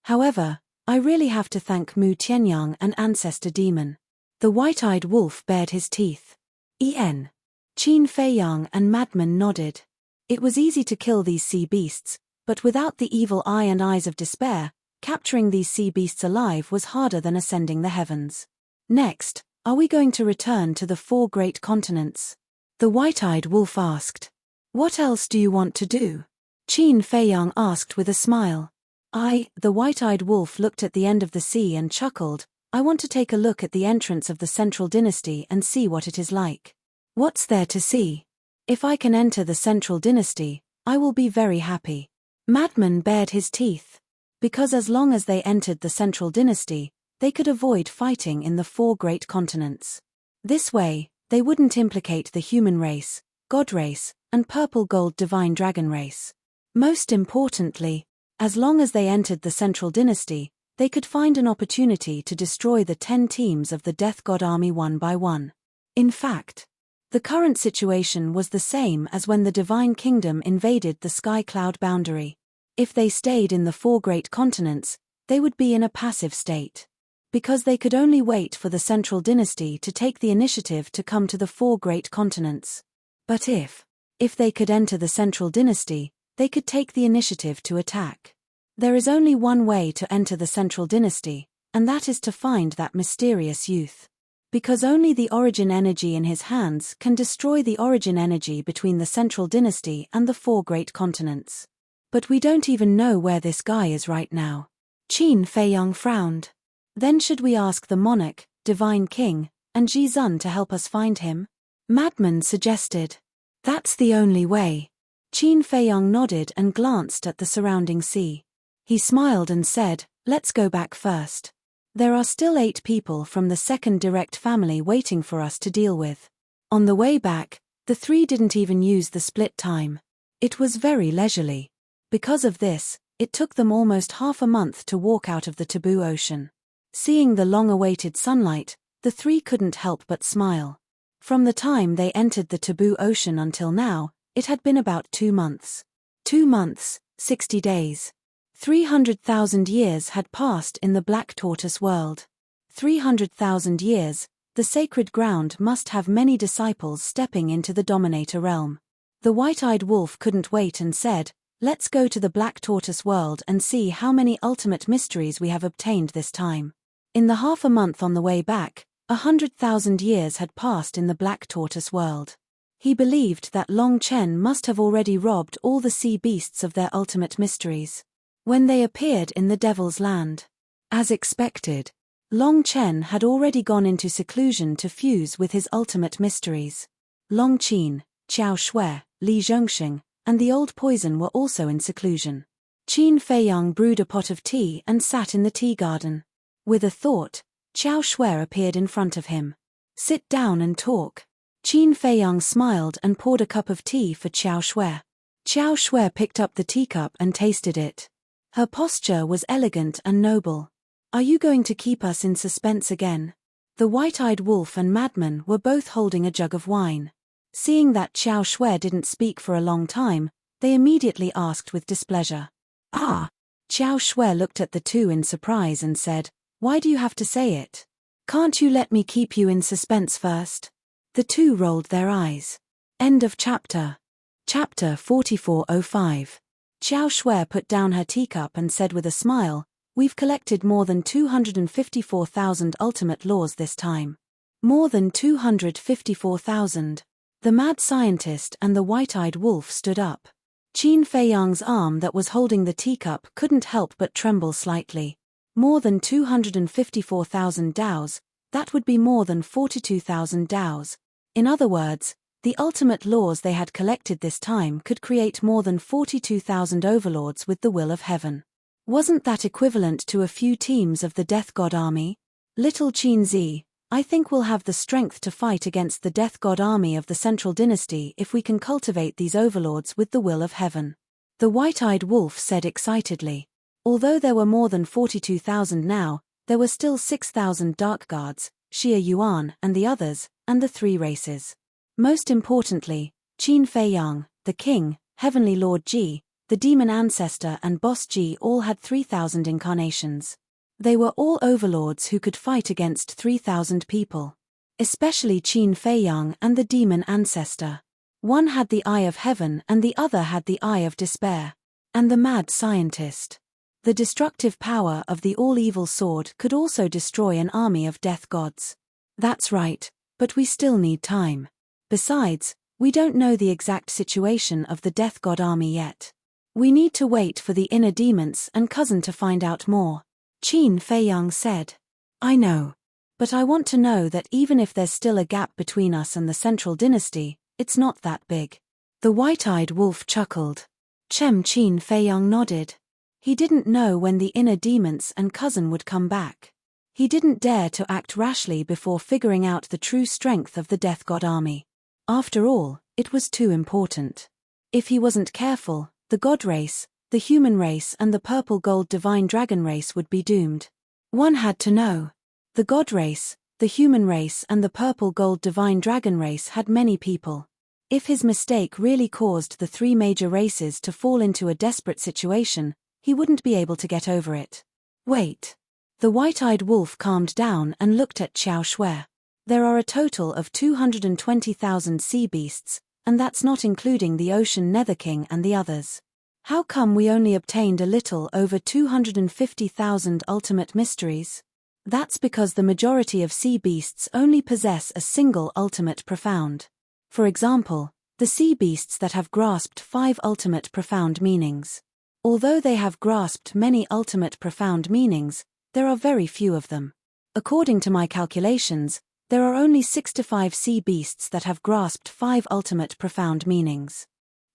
Speaker 1: However, I really have to thank Mu Tianyang and Ancestor Demon. The white-eyed wolf bared his teeth. Qin Feiyang and Madman nodded. It was easy to kill these sea beasts, but without the evil eye and eyes of despair, capturing these sea beasts alive was harder than ascending the heavens. Next, are we going to return to the 4 great continents? The white-eyed wolf asked. What else do you want to do? Qin Feiyang asked with a smile. The white-eyed wolf looked at the end of the sea and chuckled. I want to take a look at the entrance of the Central Dynasty and see what it is like. What's there to see? If I can enter the Central Dynasty, I will be very happy. Madman bared his teeth. Because as long as they entered the Central Dynasty, they could avoid fighting in the 4 great continents. This way, they wouldn't implicate the human race, god race, and purple gold divine dragon race. Most importantly, as long as they entered the Central Dynasty, they could find an opportunity to destroy the 10 teams of the Death God army one by one. In fact, the current situation was the same as when the Divine Kingdom invaded the Sky Cloud boundary. If they stayed in the 4 great continents, they would be in a passive state. Because they could only wait for the Central Dynasty to take the initiative to come to the 4 great continents. But if they could enter the Central Dynasty, they could take the initiative to attack. There is only one way to enter the Central Dynasty, and that is to find that mysterious youth. Because only the origin energy in his hands can destroy the origin energy between the Central Dynasty and the 4 great continents. But we don't even know where this guy is right now. Qin Feiyang frowned. Then should we ask the monarch, Divine King, and Jizun to help us find him? Madman suggested. That's the only way. Qin Feiyang nodded and glanced at the surrounding sea. He smiled and said, let's go back first. There are still 8 people from the 2nd direct family waiting for us to deal with. On the way back, the 3 didn't even use the split time. It was very leisurely. Because of this, it took them almost half a month to walk out of the taboo ocean. Seeing the long-awaited sunlight, the 3 couldn't help but smile. From the time they entered the taboo ocean until now, it had been about 2 months. 2 months, 60 days. 300,000 years had passed in the Black Tortoise world. 300,000 years, the sacred ground must have many disciples stepping into the Dominator realm. The white-eyed wolf couldn't wait and said, "Let's go to the black tortoise world and see how many ultimate mysteries we have obtained this time." In the half a month on the way back, 100,000 years had passed in the black tortoise world. He believed that Long Chen must have already robbed all the sea beasts of their ultimate mysteries when they appeared in the Devil's Land. As expected, Long Chen had already gone into seclusion to fuse with his ultimate mysteries. Long Qin, Qiao Shui, Li Zhongxing, and the old poison were also in seclusion. Qin Feiyang brewed a pot of tea and sat in the tea garden. With a thought, Qiao Shui appeared in front of him. "Sit down and talk." Qin Feiyang smiled and poured a cup of tea for Qiao Shui. Qiao Shui picked up the teacup and tasted it. Her posture was elegant and noble. "Are you going to keep us in suspense again?" The white-eyed wolf and madman were both holding a jug of wine. Seeing that Qiao Shui didn't speak for a long time, they immediately asked with displeasure. "Ah!" Qiao Shui looked at the two in surprise and said, "Why do you have to say it? Can't you let me keep you in suspense first?" The two rolled their eyes. End of chapter. Chapter 4405. Qiao Shui put down her teacup and said with a smile, "We've collected more than 254,000 ultimate laws this time." More than 254,000. The mad scientist and the white-eyed wolf stood up. Qin Feiyang's arm that was holding the teacup couldn't help but tremble slightly. More than 254,000 daos, that would be more than 42,000 daos. In other words, the ultimate laws they had collected this time could create more than 42,000 overlords with the will of heaven. Wasn't that equivalent to a few teams of the Death God army? Little Qin Zi, I think we'll have the strength to fight against the Death God army of the Central Dynasty if we can cultivate these overlords with the will of heaven. The white-eyed wolf said excitedly. Although there were more than 42,000 now, there were still 6,000 Dark Guards, Xia Yuan and the others, and the three races. Most importantly, Qin Feiyang, the king, Heavenly Lord Ji, the demon ancestor and boss Ji all had 3,000 incarnations. They were all overlords who could fight against 3,000 people. Especially Qin Feiyang and the demon ancestor. One had the eye of heaven and the other had the eye of despair. And the mad scientist. The destructive power of the all-evil sword could also destroy an army of death gods. That's right, but we still need time. Besides, we don't know the exact situation of the death god army yet. We need to wait for the inner demons and cousin to find out more. Qin Feiyang said. I know. But I want to know that even if there's still a gap between us and the Central Dynasty, it's not that big. The white-eyed wolf chuckled. Qin Feiyang nodded. He didn't know when the inner demons and cousin would come back. He didn't dare to act rashly before figuring out the true strength of the Death God army. After all, it was too important. If he wasn't careful, the God race, the human race and the purple gold divine dragon race would be doomed. One had to know. The God race, the human race and the purple gold divine dragon race had many people. If his mistake really caused the three major races to fall into a desperate situation, he wouldn't be able to get over it. Wait. The white-eyed wolf calmed down and looked at Qiao Shui. There are a total of 220,000 sea beasts, and that's not including the ocean nether king and the others. How come we only obtained a little over 250,000 ultimate mysteries? That's because the majority of sea beasts only possess a single ultimate profound. For example, the sea beasts that have grasped 5 ultimate profound meanings. Although they have grasped many ultimate profound meanings, there are very few of them. According to my calculations, there are only 65 sea beasts that have grasped 5 ultimate profound meanings.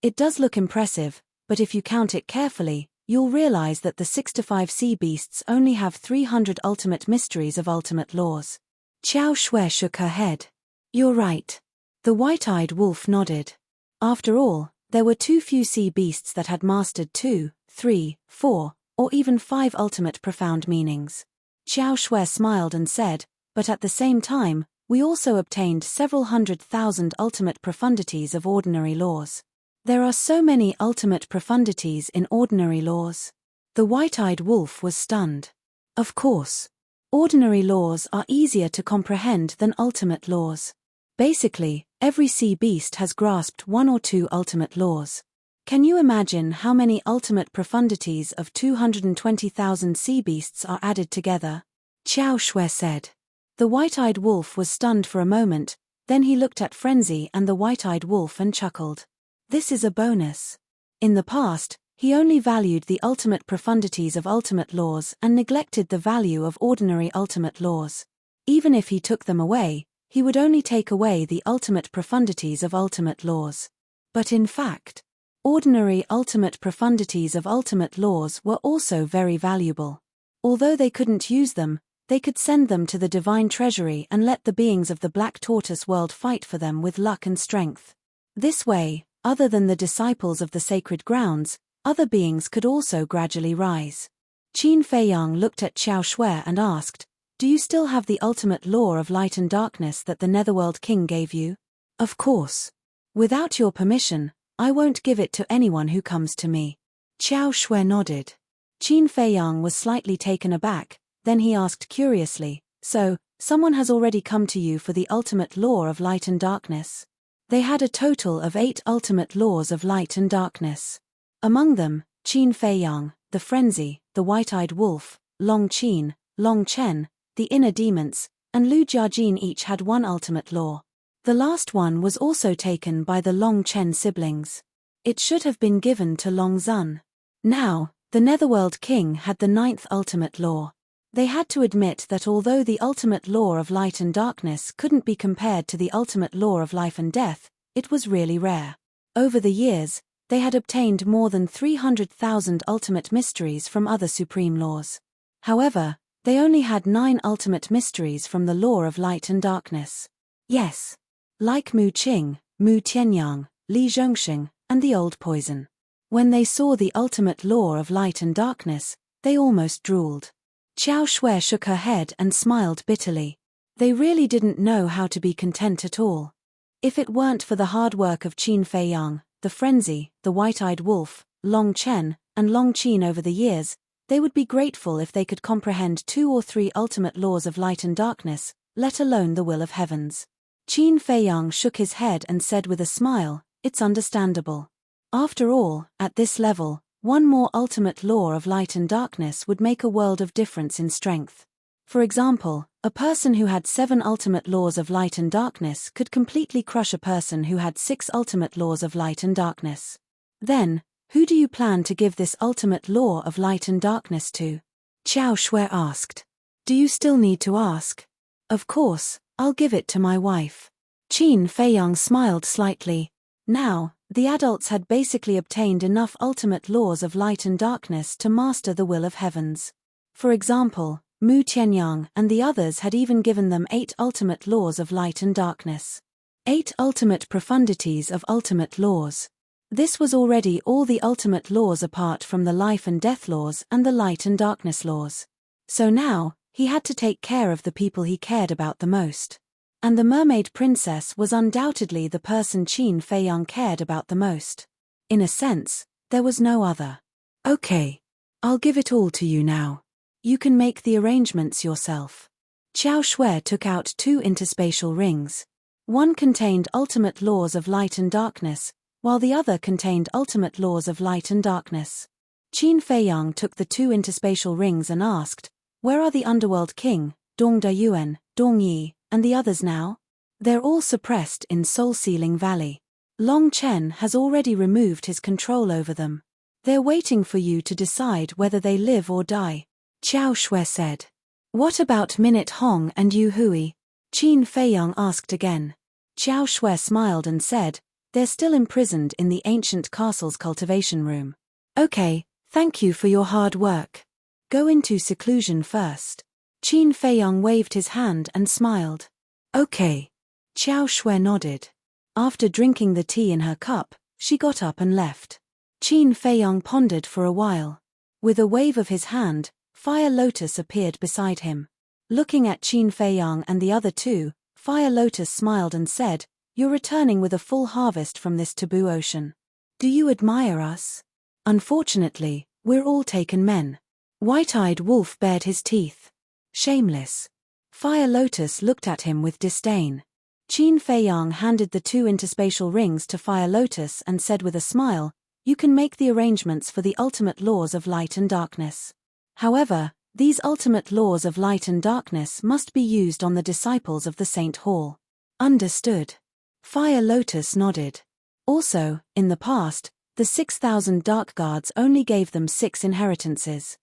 Speaker 1: It does look impressive, but if you count it carefully, you'll realize that the 65 sea beasts only have 300 ultimate mysteries of ultimate laws. Qiao Shui shook her head. You're right. The white-eyed wolf nodded. After all, there were too few sea beasts that had mastered 2, 3, 4, or even 5 ultimate profound meanings. Qiao Shui smiled and said, but at the same time, we also obtained several 100,000 ultimate profundities of ordinary laws. There are so many ultimate profundities in ordinary laws. The white-eyed wolf was stunned. Of course. Ordinary laws are easier to comprehend than ultimate laws. Basically, every sea beast has grasped one or two ultimate laws. Can you imagine how many ultimate profundities of 220,000 sea beasts are added together? Qiao Shui said. The white-eyed wolf was stunned for a moment, then he looked at Frenzy and the white-eyed wolf and chuckled. This is a bonus. In the past, he only valued the ultimate profundities of ultimate laws and neglected the value of ordinary ultimate laws. Even if he took them away, he would only take away the ultimate profundities of ultimate laws. But in fact, ordinary ultimate profundities of ultimate laws were also very valuable. Although they couldn't use them, they could send them to the divine treasury and let the beings of the Black Tortoise world fight for them with luck and strength. This way, other than the disciples of the sacred grounds, other beings could also gradually rise. Qin Feiyang looked at Qiao Shui and asked, "Do you still have the ultimate law of light and darkness that the Netherworld King gave you?" "Of course. Without your permission, I won't give it to anyone who comes to me." Qiao Shui nodded. Qin Feiyang was slightly taken aback, then he asked curiously, "So, someone has already come to you for the ultimate law of light and darkness?" They had a total of 8 ultimate laws of light and darkness. Among them, Qin Feiyang, the Frenzy, the White-Eyed Wolf, Long Qin, Long Chen, the Inner Demons, and Lu Jiajin each had one ultimate law. The last one was also taken by the Long Chen siblings. It should have been given to Long Zun. Now, the Netherworld King had the 9th ultimate law. They had to admit that although the ultimate law of light and darkness couldn't be compared to the ultimate law of life and death, it was really rare. Over the years, they had obtained more than 300,000 ultimate mysteries from other supreme laws. However, they only had 9 ultimate mysteries from the law of light and darkness. Yes. Like Mu Qing, Mu Tianyang, Li Zhongxing, and the Old Poison. When they saw the ultimate law of light and darkness, they almost drooled. Qiao Shui shook her head and smiled bitterly. They really didn't know how to be content at all. If it weren't for the hard work of Qin Feiyang, the Frenzy, the White-Eyed Wolf, Long Chen, and Long Qin over the years, they would be grateful if they could comprehend 2 or 3 ultimate laws of light and darkness, let alone the will of heavens. Qin Feiyang shook his head and said with a smile, "It's understandable. After all, at this level, one more ultimate law of light and darkness would make a world of difference in strength. For example, a person who had 7 ultimate laws of light and darkness could completely crush a person who had 6 ultimate laws of light and darkness. Then, who do you plan to give this ultimate law of light and darkness to?" Qiao Shui asked. "Do you still need to ask?" "Of course, I'll give it to my wife." Qin Feiyang smiled slightly. Now, the adults had basically obtained enough ultimate laws of light and darkness to master the will of heavens. For example, Mu Tianyang and the others had even given them 8 ultimate laws of light and darkness. 8 ultimate profundities of ultimate laws. This was already all the ultimate laws apart from the life and death laws and the light and darkness laws. So now, he had to take care of the people he cared about the most. And the mermaid princess was undoubtedly the person Qin Feiyang cared about the most. In a sense, there was no other. "Okay. I'll give it all to you now. You can make the arrangements yourself." Qiao Shui took out 2 interspatial rings. One contained ultimate laws of light and darkness, while the other contained ultimate laws of light and darkness. Qin Feiyang took the 2 interspatial rings and asked, "Where are the Underworld King, Dong Dayuan, Dong Yi, and the others now?" "They're all suppressed in Soul Sealing Valley. Long Chen has already removed his control over them. They're waiting for you to decide whether they live or die," Qiao Shui said. "What about Minute Hong and Yu Hui?" Qin Feiyang asked again. Qiao Shui smiled and said, "They're still imprisoned in the ancient castle's cultivation room." "Okay, thank you for your hard work. Go into seclusion first." Qin Feiyang waved his hand and smiled. "Okay." Qiao Shui nodded. After drinking the tea in her cup, she got up and left. Qin Feiyang pondered for a while. With a wave of his hand, Fire Lotus appeared beside him. Looking at Qin Feiyang and the other 2, Fire Lotus smiled and said, "You're returning with a full harvest from this taboo ocean. Do you admire us?" "Unfortunately, we're all taken men." White-Eyed Wolf bared his teeth. Shameless. Fire Lotus looked at him with disdain. Qin Feiyang handed the 2 interspatial rings to Fire Lotus and said with a smile, "You can make the arrangements for the ultimate laws of light and darkness. However, these ultimate laws of light and darkness must be used on the disciples of the Saint Hall." Understood. Fire Lotus nodded. Also, in the past, the 6,000 Dark Guards only gave them 6 inheritances.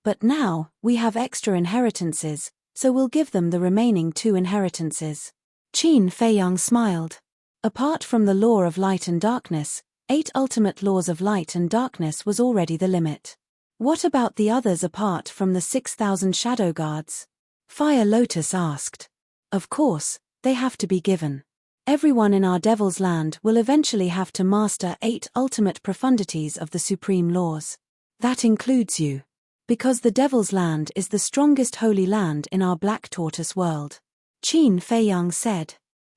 Speaker 1: But now, we have extra inheritances, so we'll give them the remaining 2 inheritances. Qin Feiyang smiled. Apart from the law of light and darkness, 8 ultimate laws of light and darkness was already the limit. What about the others apart from the 6,000 Shadow Guards? Fire Lotus asked. Of course, they have to be given. Everyone in our Devil's Land will eventually have to master 8 ultimate profundities of the supreme laws. That includes you. Because the Devil's Land is the strongest holy land in our Black Tortoise world. Qin Feiyang said.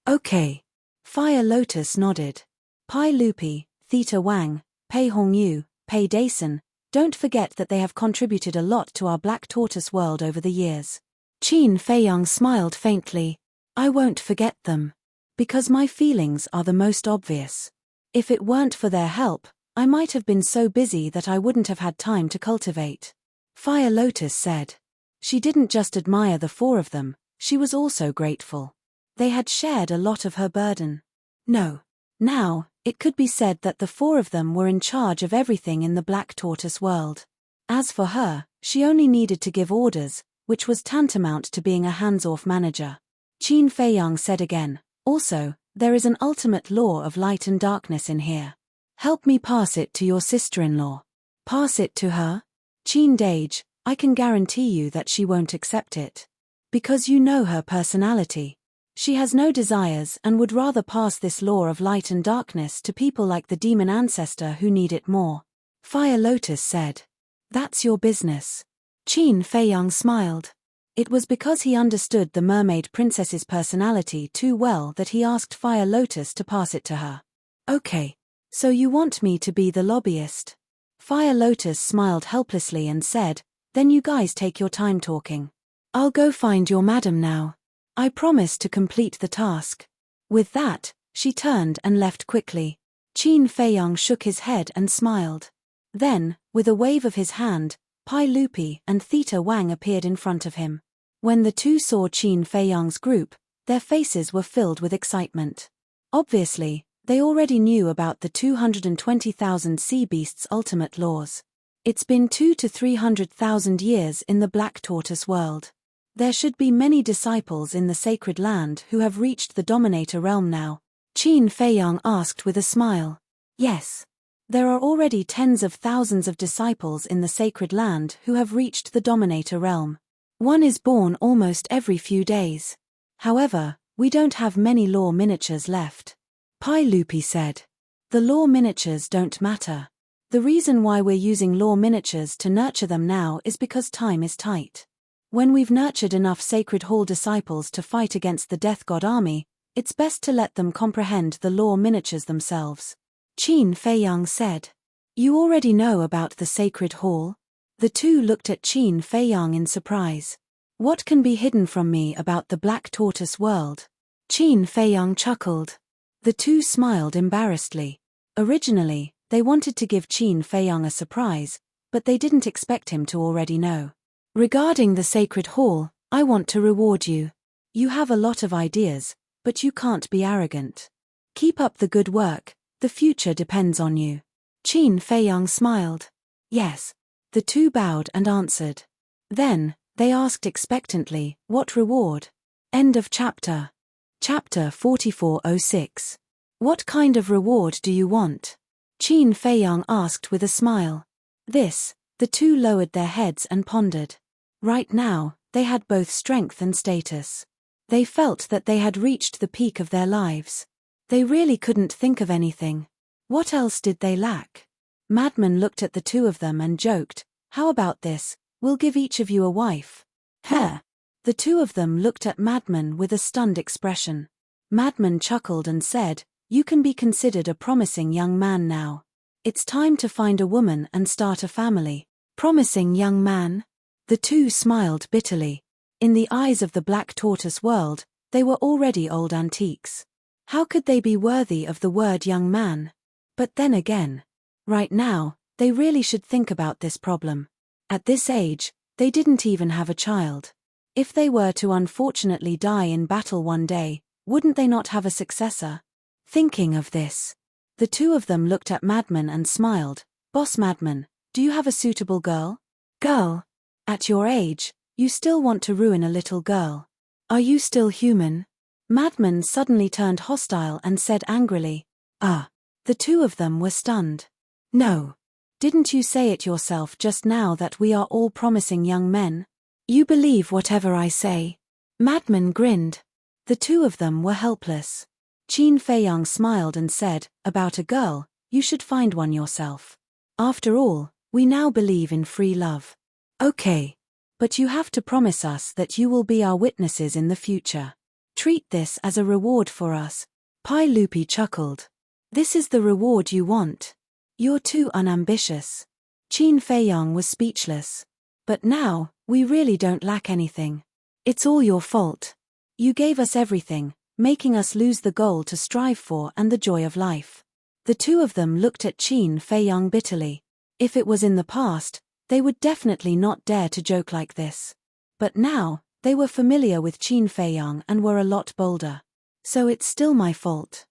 Speaker 1: Okay. Fire Lotus nodded. Pai Lupi, Theta Wang, Pei Hongyu, Pei Dason, don't forget that they have contributed a lot to our Black Tortoise world over the years. Qin Feiyang smiled faintly. I won't forget them. Because my feelings are the most obvious. If it weren't for their help, I might have been so busy that I wouldn't have had time to cultivate. Fire Lotus said. She didn't just admire the 4 of them, she was also grateful. They had shared a lot of her burden. No. Now, it could be said that the 4 of them were in charge of everything in the Black Tortoise world. As for her, she only needed to give orders, which was tantamount to being a hands-off manager. Qin Feiyang said again, also, there is an ultimate law of light and darkness in here. Help me pass it to your sister-in-law. Pass it to her? Qin Dage, I can guarantee you that she won't accept it. Because you know her personality. She has no desires and would rather pass this law of light and darkness to people like the demon ancestor who need it more. Fire Lotus said. That's your business. Qin Feiyang smiled. It was because he understood the mermaid princess's personality too well that he asked Fire Lotus to pass it to her. Okay. So you want me to be the lobbyist? Fire Lotus smiled helplessly and said, then you guys take your time talking. I'll go find your madam now. I promise to complete the task. With that, she turned and left quickly. Qin Feiyang shook his head and smiled. Then, with a wave of his hand, Pai Lupi and Theta Wang appeared in front of him. When the 2 saw Qin Feiyang's group, their faces were filled with excitement. Obviously, they already knew about the 220,000 sea beasts' ultimate laws. It's been 200,000 to 300,000 years in the Black Tortoise world. There should be many disciples in the sacred land who have reached the Dominator realm now. Qin Feiyang asked with a smile. Yes. There are already tens of thousands of disciples in the sacred land who have reached the Dominator realm. One is born almost every few days. However, we don't have many law miniatures left. Pai Lupi said. The law miniatures don't matter. The reason why we're using law miniatures to nurture them now is because time is tight. When we've nurtured enough Sacred Hall disciples to fight against the Death God army, it's best to let them comprehend the law miniatures themselves. Qin Feiyang said. You already know about the Sacred Hall? The 2 looked at Qin Feiyang in surprise. What can be hidden from me about the Black Tortoise world? Qin Feiyang chuckled. The 2 smiled embarrassedly. Originally, they wanted to give Qin Feiyang a surprise, but they didn't expect him to already know. Regarding the Sacred Hall, I want to reward you. You have a lot of ideas, but you can't be arrogant. Keep up the good work, the future depends on you. Qin Feiyang smiled. Yes. The 2 bowed and answered. Then, they asked expectantly, what reward? End of chapter. Chapter 4406. What kind of reward do you want? Qin Feiyang asked with a smile. This. The 2 lowered their heads and pondered. Right now, they had both strength and status. They felt that they had reached the peak of their lives. They really couldn't think of anything. What else did they lack? Madman looked at the 2 of them and joked, how about this, we'll give each of you a wife. Heh. The 2 of them looked at Madman with a stunned expression. Madman chuckled and said, you can be considered a promising young man now. It's time to find a woman and start a family. Promising young man? The 2 smiled bitterly. In the eyes of the Black Tortoise world, they were already old antiques. How could they be worthy of the word young man? But then again, right now, they really should think about this problem. At this age, they didn't even have a child. If they were to unfortunately die in battle one day, wouldn't they not have a successor? Thinking of this, the two of them looked at Madman and smiled. Boss Madman, do you have a suitable girl? Girl? At your age, you still want to ruin a little girl. Are you still human? Madman suddenly turned hostile and said angrily. The two of them were stunned. No. Didn't you say it yourself just now that we are all promising young men? You believe whatever I say. Madman grinned. The two of them were helpless. Qin Feiyang smiled and said, about a girl, you should find one yourself. After all, we now believe in free love. Okay. But you have to promise us that you will be our witnesses in the future. Treat this as a reward for us. Pai Lupi chuckled. This is the reward you want. You're too unambitious. Qin Feiyang was speechless. But now, we really don't lack anything. It's all your fault. You gave us everything, making us lose the goal to strive for and the joy of life. The two of them looked at Qin Feiyang bitterly. If it was in the past, they would definitely not dare to joke like this. But now, they were familiar with Qin Feiyang and were a lot bolder. So it's still my fault.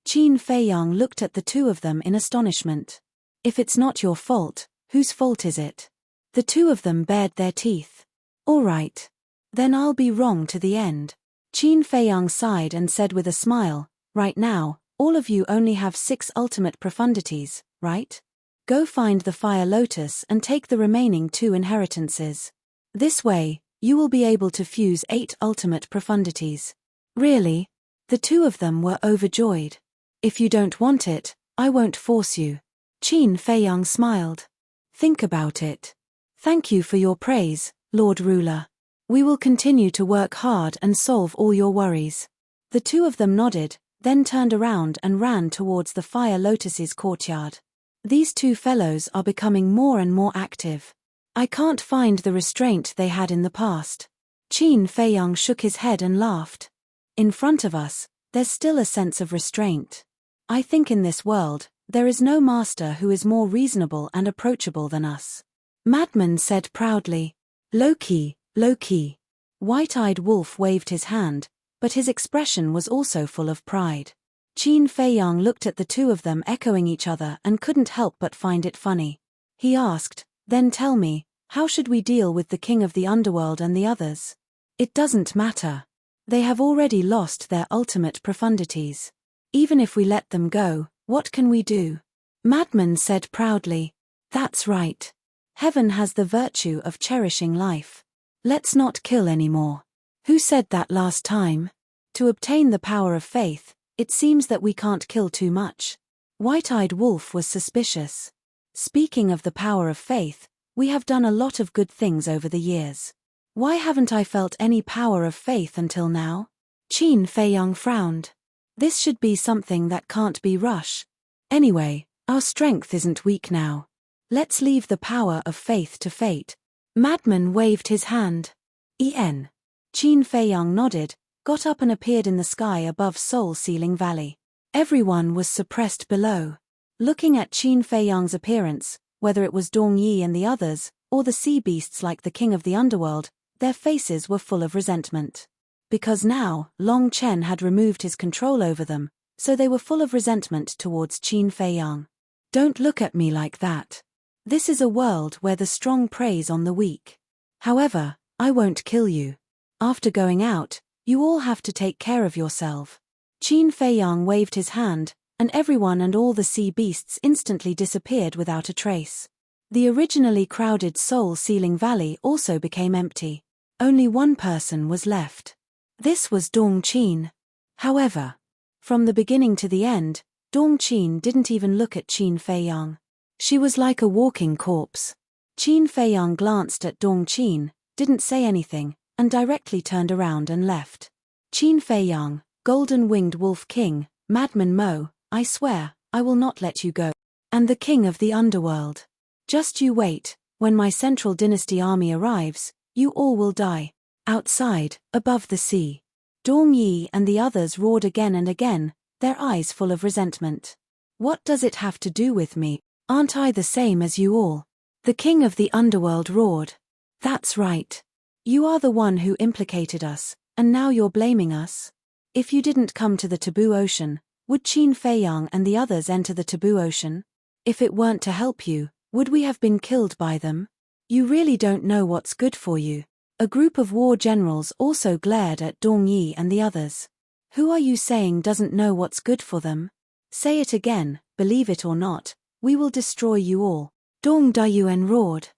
Speaker 1: Qin Feiyang looked at the two of them in astonishment. If it's not your fault, whose fault is it? The two of them bared their teeth. All right. Then I'll be wrong to the end. Qin Feiyang sighed and said with a smile, right now, all of you only have 6 ultimate profundities, right? Go find the fire lotus and take the remaining 2 inheritances. This way, you will be able to fuse 8 ultimate profundities. Really? The two of them were overjoyed. If you don't want it, I won't force you. Qin Feiyang smiled. Think about it. Thank you for your praise, Lord Ruler. We will continue to work hard and solve all your worries. The two of them nodded, then turned around and ran towards the Fire Lotus's courtyard. These two fellows are becoming more and more active. I can't find the restraint they had in the past. Qin Feiyang shook his head and laughed. In front of us, there's still a sense of restraint. I think in this world, there is no master who is more reasonable and approachable than us. Madman said proudly. Low-key, low-key. White-eyed Wolf waved his hand, but his expression was also full of pride. Qin Feiyang looked at the two of them echoing each other and couldn't help but find it funny. He asked, then tell me, how should we deal with the king of the underworld and the others? It doesn't matter. They have already lost their ultimate profundities. Even if we let them go, what can we do? Madman said proudly. That's right. Heaven has the virtue of cherishing life. Let's not kill anymore. Who said that last time? To obtain the power of faith, it seems that we can't kill too much. White-eyed Wolf was suspicious. Speaking of the power of faith, we have done a lot of good things over the years. Why haven't I felt any power of faith until now? Qin Feiyang frowned. This should be something that can't be rushed. Anyway, our strength isn't weak now. Let's leave the power of faith to fate. Madman waved his hand. Qin Feiyang nodded, got up and appeared in the sky above Soul Ceiling Valley. Everyone was suppressed below. Looking at Qin Feiyang's appearance, whether it was Dong Yi and the others, or the sea beasts like the king of the underworld, their faces were full of resentment. Because now, Long Chen had removed his control over them, so they were full of resentment towards Qin Feiyang. Don't look at me like that. This is a world where the strong preys on the weak. However, I won't kill you. After going out, you all have to take care of yourself. Qin Feiyang waved his hand, and everyone and all the sea beasts instantly disappeared without a trace. The originally crowded Soul Ceiling Valley also became empty. Only one person was left. This was Dong Qin. However, from the beginning to the end, Dong Qin didn't even look at Qin Feiyang. She was like a walking corpse. Qin Feiyang glanced at Dong Qin, didn't say anything, and directly turned around and left. Qin Feiyang, Golden-Winged Wolf King, Madman Mo, I swear, I will not let you go. And the king of the underworld. Just you wait, when my Central Dynasty army arrives, you all will die. Outside, above the sea, Dong Yi and the others roared again and again, their eyes full of resentment. What does it have to do with me? Aren't I the same as you all? The king of the underworld roared. That's right. You are the one who implicated us, and now you're blaming us? If you didn't come to the taboo ocean, would Qin Feiyang and the others enter the taboo ocean? If it weren't to help you, would we have been killed by them? You really don't know what's good for you. A group of war generals also glared at Dong Yi and the others. Who are you saying doesn't know what's good for them? Say it again, believe it or not, we will destroy you all. Dong Dayuan roared.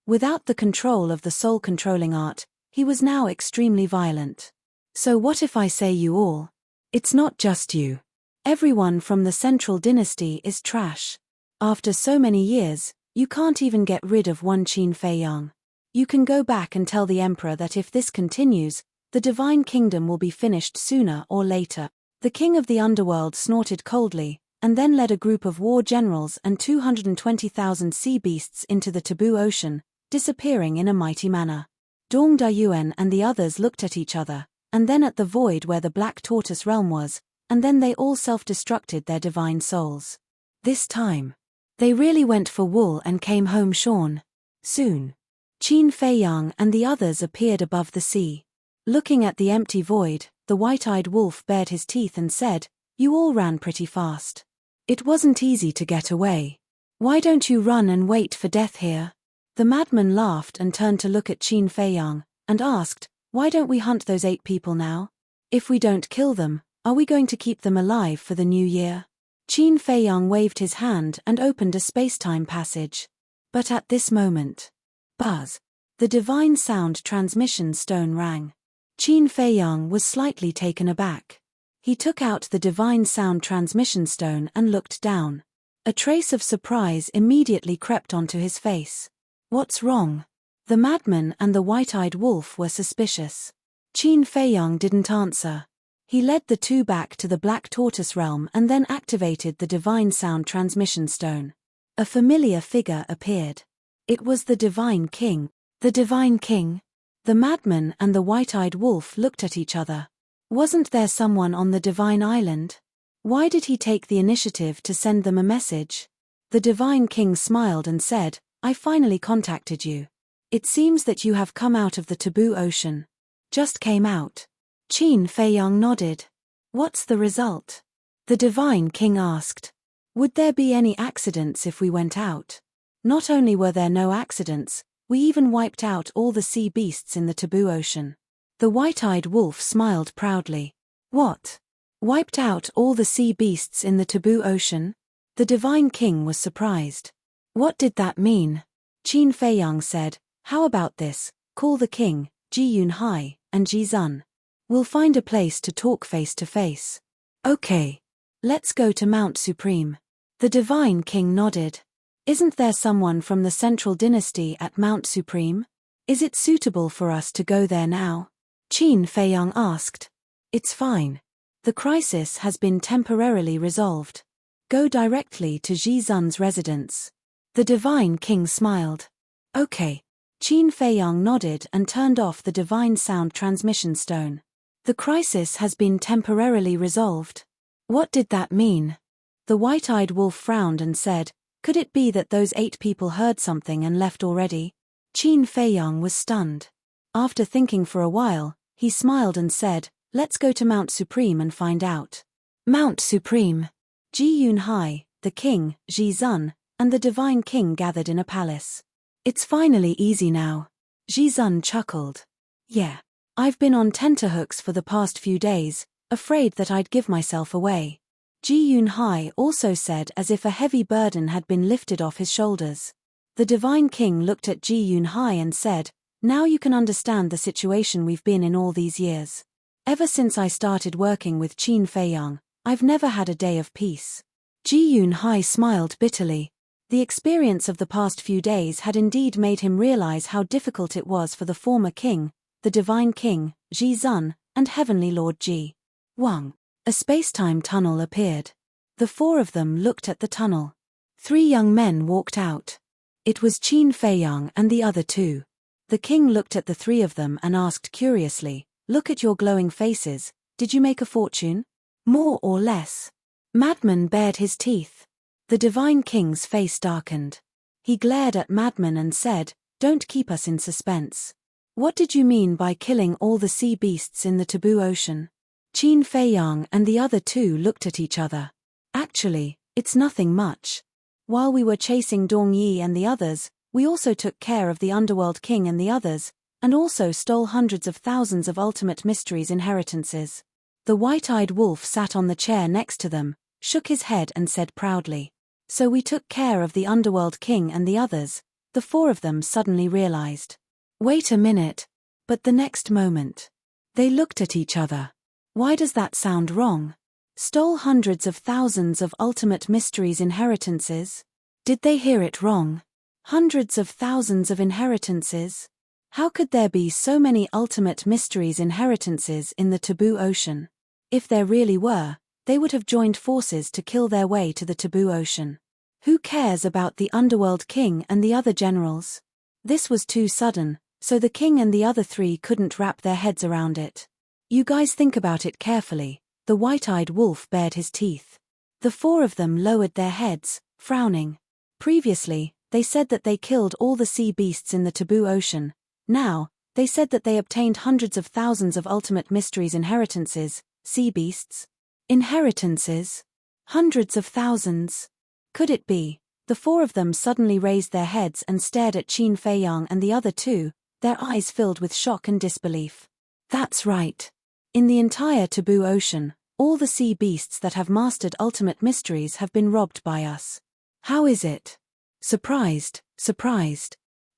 Speaker 1: Without the control of the soul-controlling art, he was now extremely violent. So what if I say you all? It's not just you. Everyone from the central dynasty is trash. After so many years, you can't even get rid of one Qin Feiyang. You can go back and tell the emperor that if this continues, the divine kingdom will be finished sooner or later. The king of the underworld snorted coldly, and then led a group of war generals and 220,000 sea beasts into the taboo ocean, disappearing in a mighty manner. Dong Dayuan and the others looked at each other, and then at the void where the Black Tortoise realm was, and then they all self-destructed their divine souls. This time, they really went for wool and came home shorn. Soon, Qin Feiyang and the others appeared above the sea. Looking at the empty void, the white-eyed wolf bared his teeth and said, "You all ran pretty fast. It wasn't easy to get away. Why don't you run and wait for death here?" The madman laughed and turned to look at Qin Feiyang, and asked, "Why don't we hunt those 8 people now? If we don't kill them, are we going to keep them alive for the new year?" Qin Feiyang waved his hand and opened a space-time passage. But at this moment, buzz! The divine sound transmission stone rang. Qin Feiyang was slightly taken aback. He took out the divine sound transmission stone and looked down. A trace of surprise immediately crept onto his face. "What's wrong?" The madman and the white-eyed wolf were suspicious. Qin Feiyang didn't answer. He led the two back to the Black Tortoise realm and then activated the divine sound transmission stone. A familiar figure appeared. It was the Divine King. The Divine King? The madman and the white-eyed wolf looked at each other. Wasn't there someone on the Divine Island? Why did he take the initiative to send them a message? The Divine King smiled and said, "I finally contacted you. It seems that you have come out of the taboo ocean." "Just came out." Qin Feiyang nodded. "What's the result?" The Divine King asked. "Would there be any accidents if we went out?" Not only were there no accidents, we even wiped out all the sea beasts in the taboo ocean. The white-eyed wolf smiled proudly. "What? Wiped out all the sea beasts in the taboo ocean?" The Divine King was surprised. "What did that mean?" Qin Feiyang said, "How about this, call the king, Ji Yunhai, and Ji Zun. We'll find a place to talk face to face." "Okay. Let's go to Mount Supreme." The Divine King nodded. "Isn't there someone from the Central Dynasty at Mount Supreme? Is it suitable for us to go there now?" Qin Feiyang asked. "It's fine. The crisis has been temporarily resolved. Go directly to Ji Zun's residence." The Divine King smiled. "Okay." Qin Feiyang nodded and turned off the divine sound transmission stone. The crisis has been temporarily resolved. What did that mean? The white-eyed wolf frowned and said, "Could it be that those 8 people heard something and left already?" Qin Feiyang was stunned. After thinking for a while, he smiled and said, "Let's go to Mount Supreme and find out." Mount Supreme. Ji Yunhai, the king, Ji Zun, and the Divine King gathered in a palace. "It's finally easy now." Ji Zun chuckled. "Yeah. I've been on tenterhooks for the past few days, afraid that I'd give myself away." Ji Yunhai also said as if a heavy burden had been lifted off his shoulders. The Divine King looked at Ji Yunhai and said, "Now you can understand the situation we've been in all these years. Ever since I started working with Qin Feiyang, I've never had a day of peace." Ji Yunhai smiled bitterly. The experience of the past few days had indeed made him realize how difficult it was for the former king, the Divine King, Ji Zun, and Heavenly Lord Ji Wang. A space-time tunnel appeared. The 4 of them looked at the tunnel. 3 young men walked out. It was Qin Feiyang and the other 2. The king looked at the three of them and asked curiously, "Look at your glowing faces, did you make a fortune? More or less?" Madman bared his teeth. The divine king's face darkened. He glared at Madman and said, "Don't keep us in suspense. What did you mean by killing all the sea beasts in the taboo ocean?" Qin Feiyang and the other two looked at each other. "Actually, it's nothing much. While we were chasing Dong Yi and the others, we also took care of the Underworld King and the others, and also stole hundreds of thousands of Ultimate Mysteries inheritances." The white-eyed wolf sat on the chair next to them, shook his head and said proudly, "So we took care of the Underworld King and the others." The four of them suddenly realized. Wait a minute. But the next moment, they looked at each other. Why does that sound wrong? Stole hundreds of thousands of Ultimate Mysteries inheritances? Did they hear it wrong? Hundreds of thousands of inheritances? How could there be so many Ultimate Mysteries inheritances in the Taboo Ocean? If there really were, they would have joined forces to kill their way to the Taboo Ocean. Who cares about the Underworld King and the other generals? This was too sudden, so the king and the other three couldn't wrap their heads around it. You guys think about it carefully. The white-eyed wolf bared his teeth. The four of them lowered their heads, frowning. Previously, they said that they killed all the sea beasts in the Taboo Ocean. Now, they said that they obtained hundreds of thousands of Ultimate Mysteries inheritances. Sea beasts? Inheritances? Hundreds of thousands? Could it be? The four of them suddenly raised their heads and stared at Qin Feiyang and the other two, their eyes filled with shock and disbelief. That's right. In the entire Taboo Ocean, all the sea beasts that have mastered Ultimate Mysteries have been robbed by us. How is it? Surprised.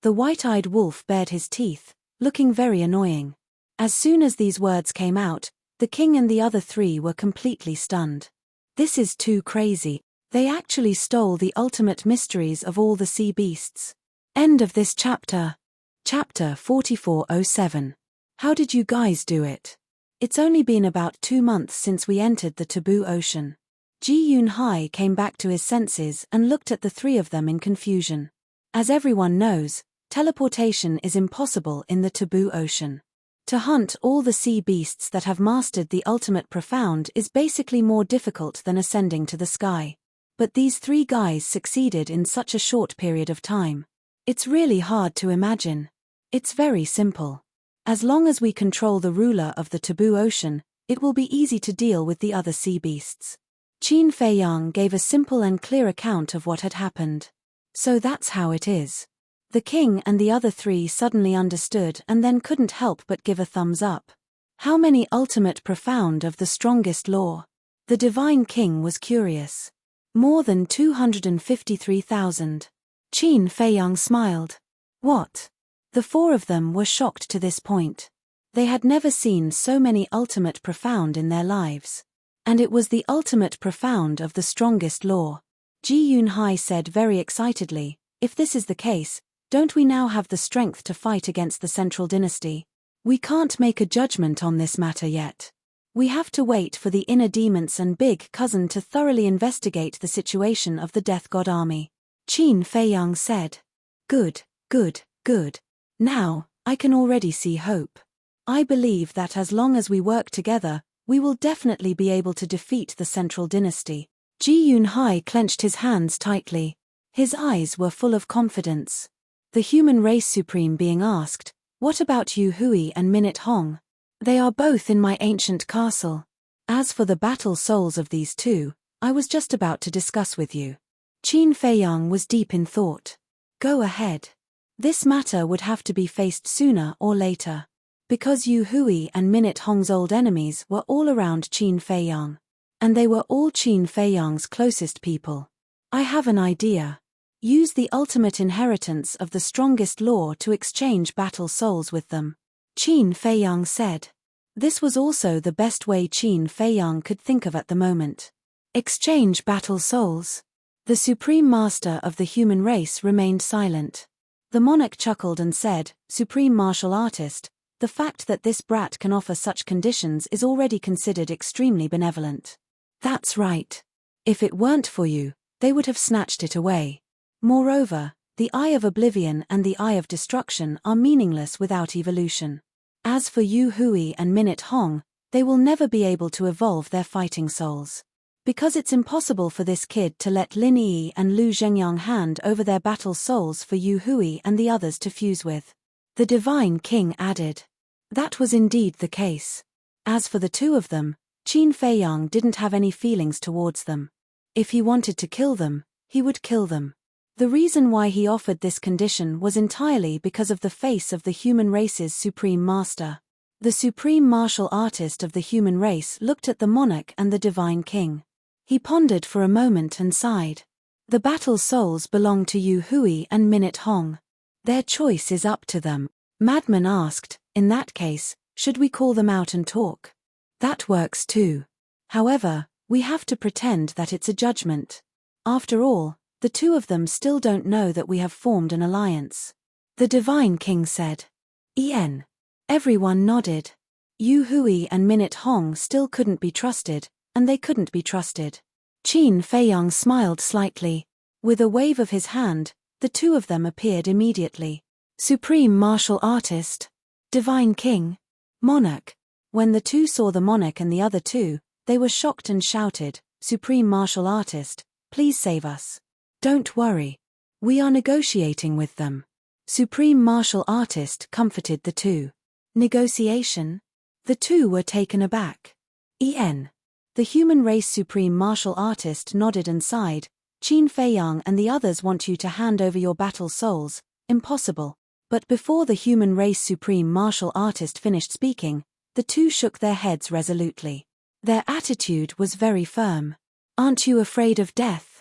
Speaker 1: The white-eyed wolf bared his teeth, looking very annoying. As soon as these words came out, the king and the other three were completely stunned. This is too crazy. They actually stole the Ultimate Mysteries of all the sea beasts. End of this chapter. Chapter 4407. How did you guys do it? It's only been about 2 months since we entered the Taboo Ocean. Ji Yunhai came back to his senses and looked at the three of them in confusion. As everyone knows, teleportation is impossible in the Taboo Ocean. To hunt all the sea beasts that have mastered the Ultimate Profound is basically more difficult than ascending to the sky. But these three guys succeeded in such a short period of time. It's really hard to imagine. It's very simple. As long as we control the ruler of the Taboo Ocean, it will be easy to deal with the other sea beasts. Qin Feiyang gave a simple and clear account of what had happened. So that's how it is. The king and the other three suddenly understood and then couldn't help but give a thumbs up. How many Ultimate Profound of the strongest law? The divine king was curious. More than 253,000. Qin Feiyang smiled. What? The four of them were shocked to this point. They had never seen so many Ultimate Profound in their lives. And it was the Ultimate Profound of the strongest law. Ji Yunhai said very excitedly, "If this is the case, don't we now have the strength to fight against the Central Dynasty? We can't make a judgment on this matter yet. We have to wait for the inner demons and big cousin to thoroughly investigate the situation of the Death God army." Qin Feiyang said. Good. Now, I can already see hope. I believe that as long as we work together, we will definitely be able to defeat the Central Dynasty. Ji Yunhai clenched his hands tightly. His eyes were full of confidence. The human race supreme being asked, "What about Yu Hui and Minute Hong? They are both in my ancient castle. As for the battle souls of these two, I was just about to discuss with you." Qin Feiyang was deep in thought. Go ahead. This matter would have to be faced sooner or later. Because Yu Hui and Minute Hong's old enemies were all around Qin Feiyang. And they were all Qin Feiyang's closest people. I have an idea. Use the ultimate inheritance of the strongest law to exchange battle souls with them. Qin Feiyang said. This was also the best way Qin Feiyang could think of at the moment. Exchange battle souls. The supreme master of the human race remained silent. The monarch chuckled and said, "Supreme martial artist, the fact that this brat can offer such conditions is already considered extremely benevolent." That's right. If it weren't for you, they would have snatched it away. Moreover, The Eye of Oblivion and the Eye of Destruction are meaningless without evolution. As for Yu Hui and Minute Hong, they will never be able to evolve their fighting souls. Because it's impossible for this kid to let Lin Yi and Lu Zhengyang hand over their battle souls for Yu Hui and the others to fuse with. The Divine King added. That was indeed the case. As for the two of them, Qin Feiyang didn't have any feelings towards them. If he wanted to kill them, he would kill them. The reason why he offered this condition was entirely because of the face of the human race's supreme master. The supreme martial artist of the human race looked at the monarch and the Divine King. He pondered for a moment and sighed. The battle souls belong to Yu Hui and Minute Hong. Their choice is up to them. Madman asked, in that case, should we call them out and talk? That works too. However, we have to pretend that it's a judgment. After all, the two of them still don't know that we have formed an alliance. The Divine King said. En. Everyone nodded. Yu Hui and Minute Hong still couldn't be trusted, and they couldn't be trusted. Qin Feiyang smiled slightly. With a wave of his hand, the two of them appeared immediately. Supreme Martial Artist. Divine King. Monarch. When the two saw the monarch and the other two, they were shocked and shouted, Supreme Martial Artist, please save us. Don't worry. We are negotiating with them. Supreme Martial Artist comforted the two. Negotiation? The two were taken aback. En. The human race Supreme Martial Artist nodded and sighed. Qin Feiyang and the others want you to hand over your battle souls. Impossible. But before the human race Supreme Martial Artist finished speaking, the two shook their heads resolutely. Their attitude was very firm. Aren't you afraid of death?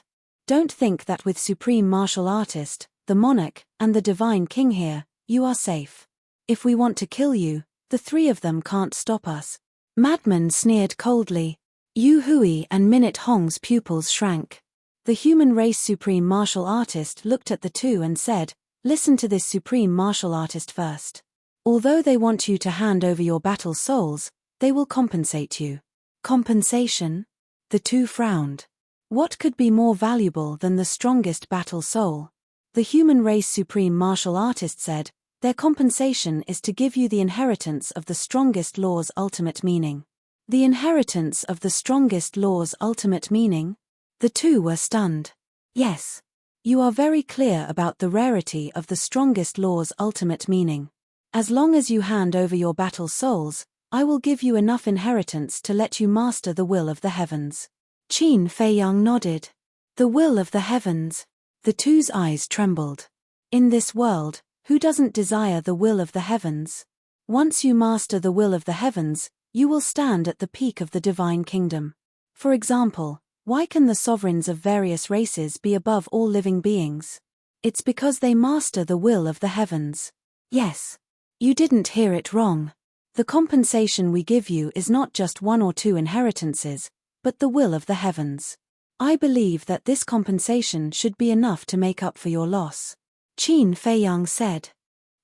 Speaker 1: Don't think that with Supreme Martial Artist, the Monarch, and the Divine King here, you are safe. If we want to kill you, the three of them can't stop us. Madman sneered coldly. Yu Hui and Minute Hong's pupils shrank. The human race Supreme Martial Artist looked at the two and said, listen to this Supreme Martial Artist first. Although they want you to hand over your battle souls, they will compensate you. Compensation? The two frowned. What could be more valuable than the strongest battle soul? The human race Supreme Martial Artist said, their compensation is to give you the inheritance of the strongest law's ultimate meaning. The inheritance of the strongest law's ultimate meaning? The two were stunned. Yes. You are very clear about the rarity of the strongest law's ultimate meaning. As long as you hand over your battle souls, I will give you enough inheritance to let you master the will of the heavens. Qin Feiyang nodded. The will of the heavens. The two's eyes trembled. In this world, who doesn't desire the will of the heavens? Once you master the will of the heavens, you will stand at the peak of the divine kingdom. For example, why can the sovereigns of various races be above all living beings? It's because they master the will of the heavens. Yes. You didn't hear it wrong. The compensation we give you is not just one or two inheritances, but the will of the heavens. I believe that this compensation should be enough to make up for your loss. Qin Feiyang said.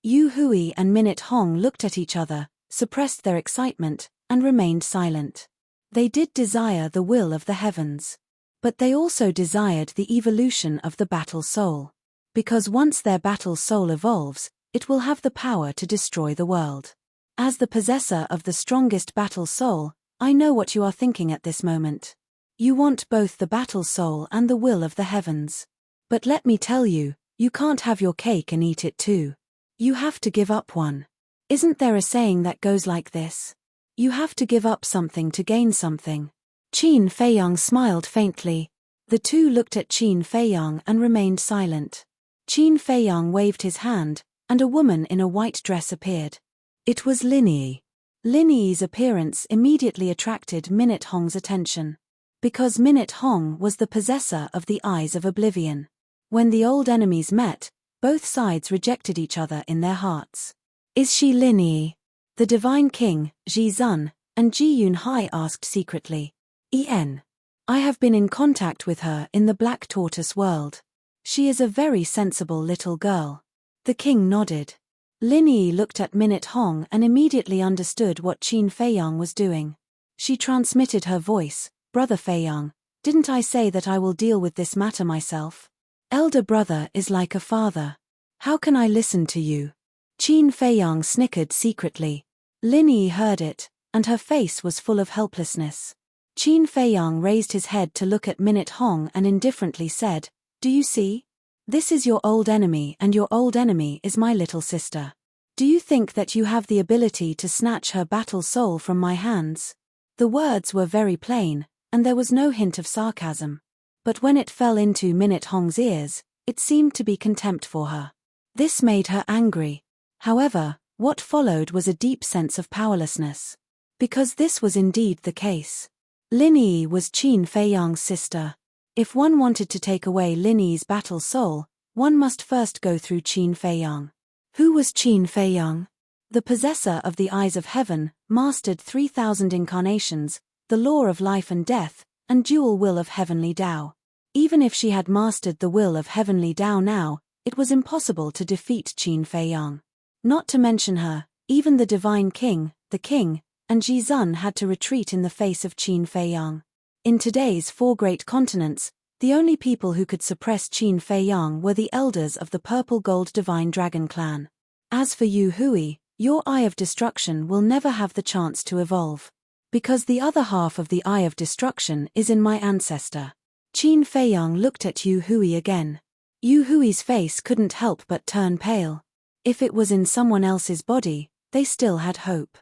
Speaker 1: Yu Hui and Minute Hong looked at each other, suppressed their excitement, and remained silent. They did desire the will of the heavens. But they also desired the evolution of the battle soul. Because once their battle soul evolves, it will have the power to destroy the world. As the possessor of the strongest battle soul, I know what you are thinking at this moment. You want both the battle soul and the will of the heavens. But let me tell you, you can't have your cake and eat it too. You have to give up one. Isn't there a saying that goes like this? You have to give up something to gain something. Qin Feiyang smiled faintly. The two looked at Qin Feiyang and remained silent. Qin Feiyang waved his hand, and a woman in a white dress appeared. It was Lin Yi. Lin Yi's appearance immediately attracted Minute Hong's attention. Because Minute Hong was the possessor of the Eyes of Oblivion. When the old enemies met, both sides rejected each other in their hearts. Is she Lin Yi? The Divine King, Ji Zun, and Ji Yunhai asked secretly. I have been in contact with her in the Black Tortoise world. She is a very sensible little girl. The king nodded. Lin Yi looked at Minute Hong and immediately understood what Qin Feiyang was doing. She transmitted her voice, Brother Feiyang, didn't I say that I will deal with this matter myself? Elder brother is like a father. How can I listen to you? Qin Feiyang snickered secretly. Lin Yi heard it, and her face was full of helplessness. Qin Feiyang raised his head to look at Minute Hong and indifferently said, "Do you see? This is your old enemy and your old enemy is my little sister. Do you think that you have the ability to snatch her battle soul from my hands?" The words were very plain, and there was no hint of sarcasm. But when it fell into Minute Hong's ears, it seemed to be contempt for her. This made her angry. However, what followed was a deep sense of powerlessness. Because this was indeed the case. Lin Yi was Qin Feiyang's sister. If one wanted to take away Lin Yi's battle soul, one must first go through Qin Feiyang. Who was Qin Feiyang? The possessor of the eyes of heaven, mastered 3,000 incarnations, the law of life and death, and dual will of heavenly Tao. Even if she had mastered the will of heavenly Tao now, it was impossible to defeat Qin Feiyang. Not to mention her, even the divine king, the king, and Ji Zun had to retreat in the face of Qin Feiyang. In today's 4 great continents, the only people who could suppress Qin Feiyang were the elders of the Purple Gold Divine Dragon clan. As for you Hui, your Eye of Destruction will never have the chance to evolve. Because the other half of the Eye of Destruction is in my ancestor. Qin Feiyang looked at Yu Hui again. Yu Hui's face couldn't help but turn pale. If it was in someone else's body, they still had hope.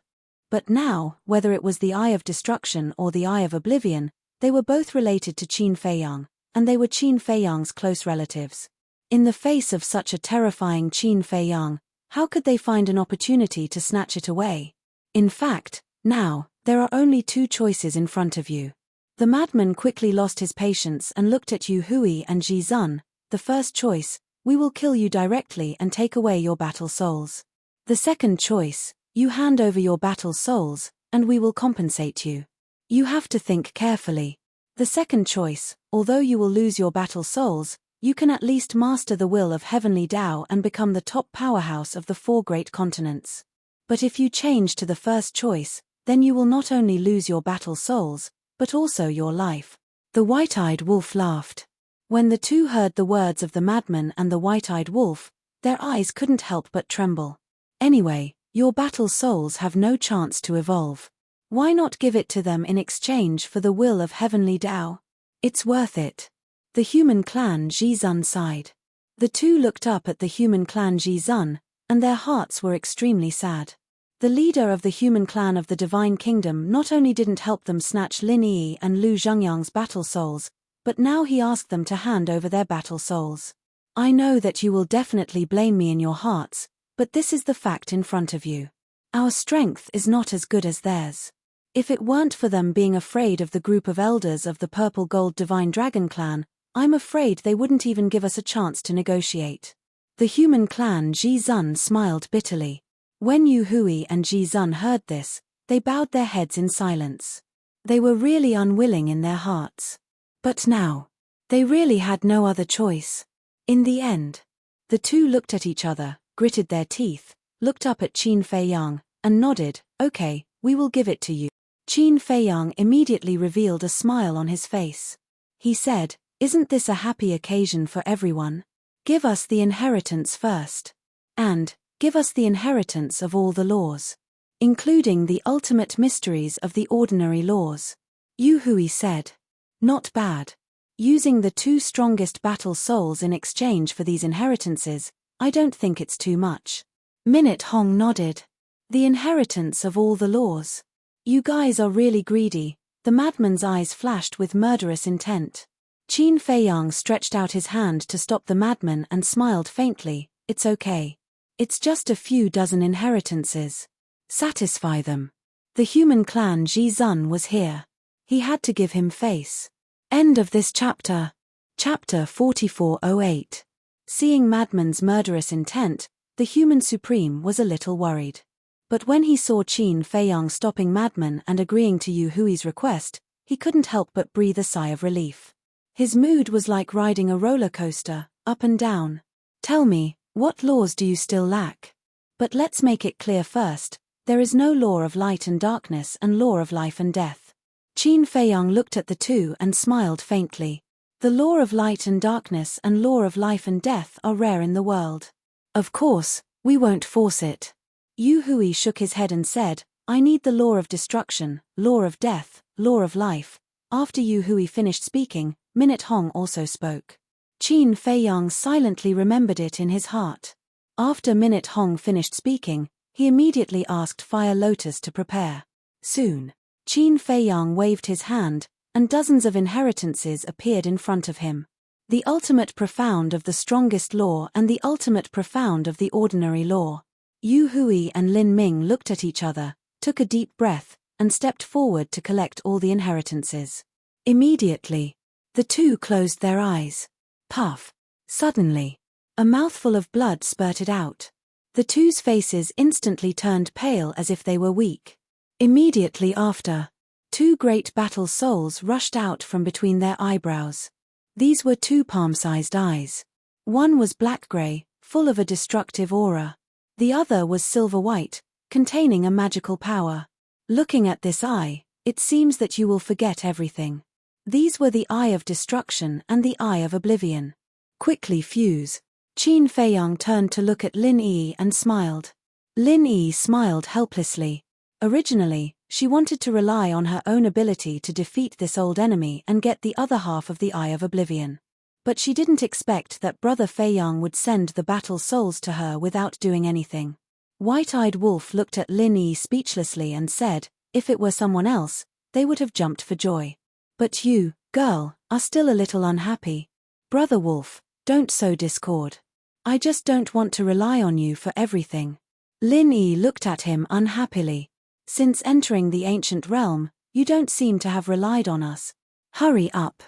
Speaker 1: But now, whether it was the Eye of Destruction or the Eye of Oblivion, they were both related to Qin Feiyang, and they were Qin Feiyang's close relatives. In the face of such a terrifying Qin Feiyang, how could they find an opportunity to snatch it away? In fact, now, there are only 2 choices in front of you. The madman quickly lost his patience and looked at Yu Hui and Ji Zun. The first choice, we will kill you directly and take away your battle souls. The second choice, you hand over your battle souls, and we will compensate you. You have to think carefully. The second choice, although you will lose your battle souls, you can at least master the will of heavenly Tao and become the top powerhouse of the 4 great continents. But if you change to the first choice, then you will not only lose your battle souls, but also your life. The white-eyed wolf laughed. When the 2 heard the words of the madman and the white-eyed wolf, their eyes couldn't help but tremble. Anyway, your battle souls have no chance to evolve. Why not give it to them in exchange for the will of heavenly Tao? It's worth it. The human clan Ji Zun sighed. The 2 looked up at the human clan Ji Zun, and their hearts were extremely sad. The leader of the human clan of the Divine Kingdom not only didn't help them snatch Lin Yi and Lu Zhengyang's battle souls, but now he asked them to hand over their battle souls. I know that you will definitely blame me in your hearts, but this is the fact in front of you. Our strength is not as good as theirs. If it weren't for them being afraid of the group of elders of the Purple Gold Divine Dragon clan, I'm afraid they wouldn't even give us a chance to negotiate. The human clan Ji Zun smiled bitterly. When Yu Hui and Ji Zun heard this, they bowed their heads in silence. They were really unwilling in their hearts. But now, they really had no other choice. In the end, the 2 looked at each other, gritted their teeth, looked up at Qin Feiyang, and nodded, "Okay, we will give it to you." Qin Feiyang immediately revealed a smile on his face. He said, "Isn't this a happy occasion for everyone? Give us the inheritance first. And, give us the inheritance of all the laws. Including the ultimate mysteries of the ordinary laws." Yu Hui said, "Not bad. Using the 2 strongest battle souls in exchange for these inheritances, I don't think it's too much." Minute Hong nodded. "The inheritance of all the laws. You guys are really greedy." The madman's eyes flashed with murderous intent. Qin Feiyang stretched out his hand to stop the madman and smiled faintly. "It's okay. It's just a few dozen inheritances. Satisfy them." The human clan Ji Zun was here. He had to give him face. End of this chapter. Chapter 4408. Seeing Madman's murderous intent, the human supreme was a little worried. But when he saw Qin Feiyang stopping Madman and agreeing to Yu Hui's request, he couldn't help but breathe a sigh of relief. His mood was like riding a roller coaster, up and down. "Tell me, what laws do you still lack? But let's make it clear first, there is no law of light and darkness and law of life and death." Qin Feiyang looked at the 2 and smiled faintly. The law of light and darkness and law of life and death are rare in the world. Of course, we won't force it. Yu Hui shook his head and said, I need the law of destruction, law of death, law of life. After Yu Hui finished speaking, Minute Hong also spoke. Qin Feiyang silently remembered it in his heart. After Minute Hong finished speaking, he immediately asked Fire Lotus to prepare. Soon, Qin Feiyang waved his hand, and dozens of inheritances appeared in front of him. The ultimate profound of the strongest law and the ultimate profound of the ordinary law. Yu Hui and Lin Ming looked at each other, took a deep breath, and stepped forward to collect all the inheritances. Immediately, the two closed their eyes. Puff. Suddenly, a mouthful of blood spurted out. The two's faces instantly turned pale as if they were weak. Immediately after, two great battle souls rushed out from between their eyebrows. These were two palm-sized eyes. One was black-gray, full of a destructive aura. The other was silver-white, containing a magical power. Looking at this eye, it seems that you will forget everything. These were the Eye of Destruction and the Eye of Oblivion. Quickly fuse. Qin Feiyang turned to look at Lin Yi and smiled. Lin Yi smiled helplessly. Originally, she wanted to rely on her own ability to defeat this old enemy and get the other half of the Eye of Oblivion. But she didn't expect that Brother Feiyang would send the battle souls to her without doing anything. White-Eyed Wolf looked at Lin Yi speechlessly and said, if it were someone else, they would have jumped for joy. But you, girl, are still a little unhappy. Brother Wolf, don't sow discord. I just don't want to rely on you for everything. Lin Yi looked at him unhappily. Since entering the ancient realm, you don't seem to have relied on us. Hurry up.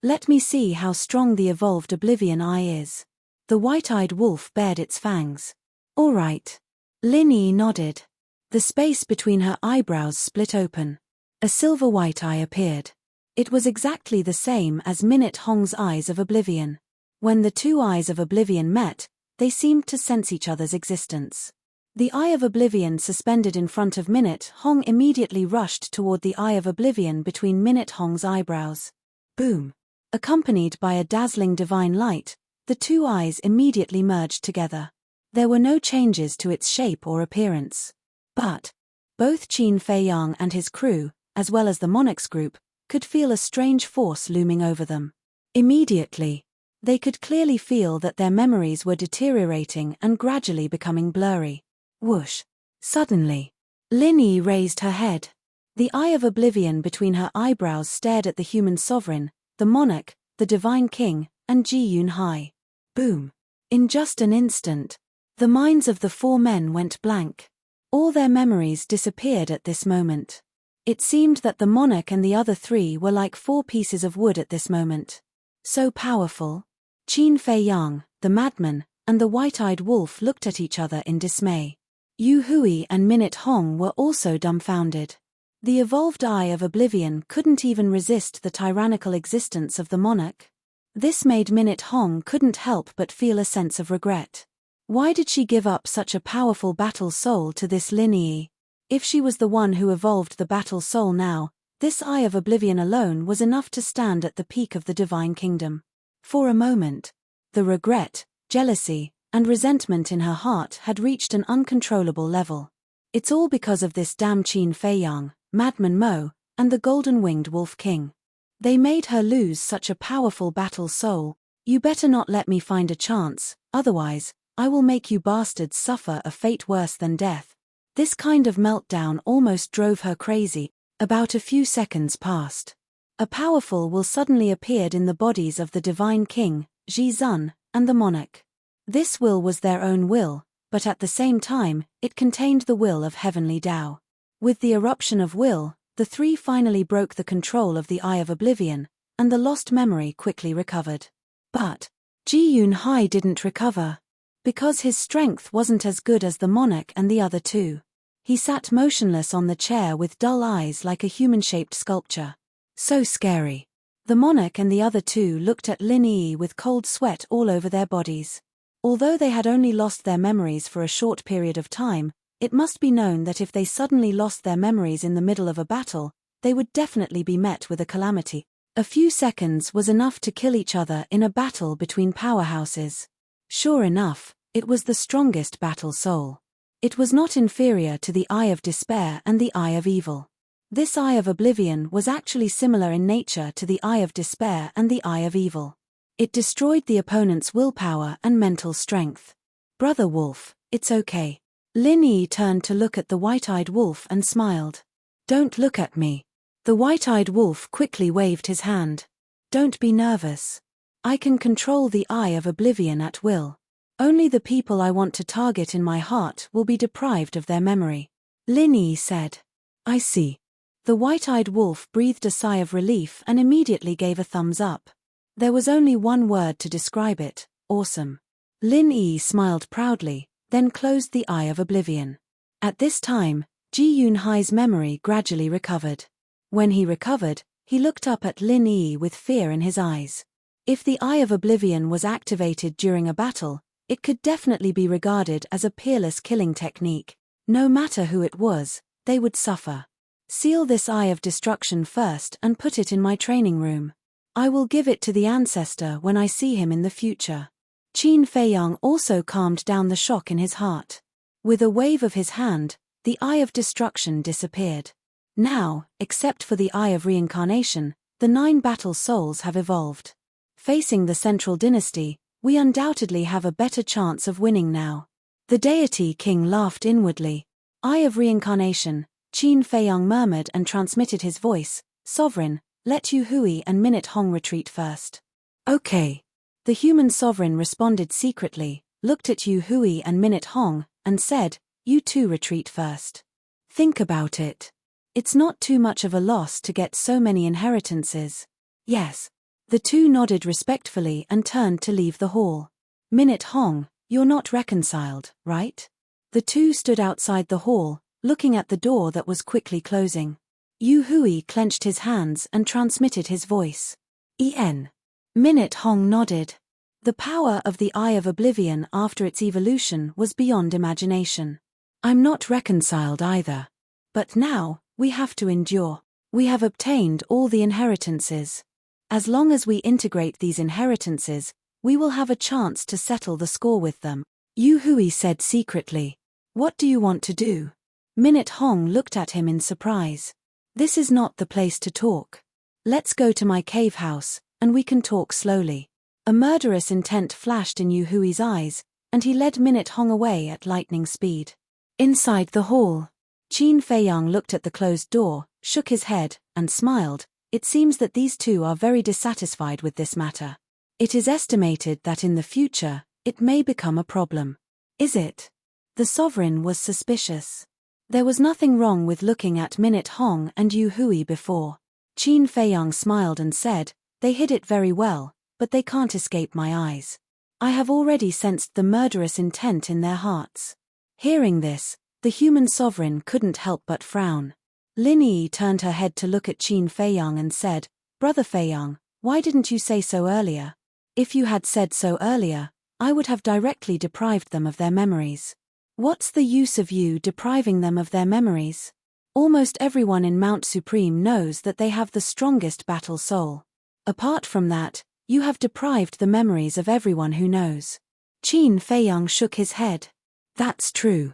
Speaker 1: Let me see how strong the evolved Oblivion Eye is. The white-eyed wolf bared its fangs. All right. Lin Yi nodded. The space between her eyebrows split open. A silver-white eye appeared. It was exactly the same as Minute Hong's Eyes of Oblivion. When the two Eyes of Oblivion met, they seemed to sense each other's existence. The Eye of Oblivion suspended in front of Minute Hong immediately rushed toward the Eye of Oblivion between Minute Hong's eyebrows. Boom! Accompanied by a dazzling divine light, the two eyes immediately merged together. There were no changes to its shape or appearance. But both Qin Feiyang and his crew, as well as the monarch's group, could feel a strange force looming over them. Immediately, they could clearly feel that their memories were deteriorating and gradually becoming blurry. Whoosh! Suddenly, Lin Yi raised her head. The Eye of Oblivion between her eyebrows stared at the human sovereign, the monarch, the divine king, and Ji Yun Hai. Boom! In just an instant, the minds of the four men went blank. All their memories disappeared at this moment. It seemed that the monarch and the other three were like four pieces of wood at this moment. So powerful. Qin Feiyang, the madman, and the white-eyed wolf looked at each other in dismay. Yu Hui and Minute Hong were also dumbfounded. The evolved Eye of Oblivion couldn't even resist the tyrannical existence of the monarch. This made Minute Hong couldn't help but feel a sense of regret. Why did she give up such a powerful battle soul to this Lin Yi? If she was the one who evolved the battle soul now, this Eye of Oblivion alone was enough to stand at the peak of the divine kingdom. For a moment, the regret, jealousy, and resentment in her heart had reached an uncontrollable level. It's all because of this damn Qin Feiyang, Madman Mo, and the golden-winged Wolf King. They made her lose such a powerful battle soul. You better not let me find a chance, otherwise, I will make you bastards suffer a fate worse than death. This kind of meltdown almost drove her crazy. About a few seconds passed. A powerful will suddenly appeared in the bodies of the divine king, Ji Zun, and the monarch. This will was their own will, but at the same time, it contained the will of heavenly Tao. With the eruption of will, the three finally broke the control of the Eye of Oblivion, and the lost memory quickly recovered. But Ji Yun Hai didn't recover. Because his strength wasn't as good as the monarch and the other two. He sat motionless on the chair with dull eyes like a human-shaped sculpture. So scary. The monarch and the other two looked at Lin Yi with cold sweat all over their bodies. Although they had only lost their memories for a short period of time, it must be known that if they suddenly lost their memories in the middle of a battle, they would definitely be met with a calamity. A few seconds was enough to kill each other in a battle between powerhouses. Sure enough, it was the strongest battle soul. It was not inferior to the Eye of Despair and the Eye of Evil. This Eye of Oblivion was actually similar in nature to the Eye of Despair and the Eye of Evil. It destroyed the opponent's willpower and mental strength. Brother Wolf, it's okay. Lin Yi turned to look at the white-eyed wolf and smiled. Don't look at me. The white-eyed wolf quickly waved his hand. Don't be nervous. I can control the Eye of Oblivion at will. Only the people I want to target in my heart will be deprived of their memory. Lin Yi said. I see. The white-eyed wolf breathed a sigh of relief and immediately gave a thumbs up. There was only one word to describe it: awesome. Lin Yi smiled proudly, then closed the Eye of Oblivion. At this time, Ji Yunhai's memory gradually recovered. When he recovered, he looked up at Lin Yi with fear in his eyes. If the Eye of Oblivion was activated during a battle, it could definitely be regarded as a peerless killing technique. No matter who it was, they would suffer. Seal this Eye of Destruction first and put it in my training room. I will give it to the ancestor when I see him in the future. Qin Feiyang also calmed down the shock in his heart. With a wave of his hand, the Eye of Destruction disappeared. Now, except for the Eye of Reincarnation, the 9 battle souls have evolved. Facing the Central Dynasty, we undoubtedly have a better chance of winning now. The Deity King laughed inwardly. Eye of Reincarnation, Qin Feiyang murmured and transmitted his voice. Sovereign, let Yu Hui and Minute Hong retreat first. Okay. The human sovereign responded secretly, looked at Yu Hui and Minute Hong, and said, you two retreat first. Think about it. It's not too much of a loss to get so many inheritances. Yes. The two nodded respectfully and turned to leave the hall. Minute Hong, you're not reconciled, right? The two stood outside the hall, looking at the door that was quickly closing. Yu Hui clenched his hands and transmitted his voice. En. Minute Hong nodded. The power of the Eye of Oblivion after its evolution was beyond imagination. I'm not reconciled either. But now, we have to endure. We have obtained all the inheritances. As long as we integrate these inheritances, we will have a chance to settle the score with them. Yu Hui said secretly. What do you want to do? Minute Hong looked at him in surprise. This is not the place to talk. Let's go to my cave house, and we can talk slowly. A murderous intent flashed in Yu Hui's eyes, and he led Minute Hong away at lightning speed. Inside the hall, Qin Feiyang looked at the closed door, shook his head, and smiled. It seems that these two are very dissatisfied with this matter. It is estimated that in the future, it may become a problem. Is it? The sovereign was suspicious. There was nothing wrong with looking at Minute Hong and Yu Hui before. Qin Feiyang smiled and said, they hid it very well, but they can't escape my eyes. I have already sensed the murderous intent in their hearts. Hearing this, the human sovereign couldn't help but frown. Lin Yi turned her head to look at Qin Feiyang and said, Brother Feiyang, why didn't you say so earlier? If you had said so earlier, I would have directly deprived them of their memories. What's the use of you depriving them of their memories? Almost everyone in Mount Supreme knows that they have the strongest battle soul. Apart from that, you have deprived the memories of everyone who knows. Qin Feiyang shook his head. That's true.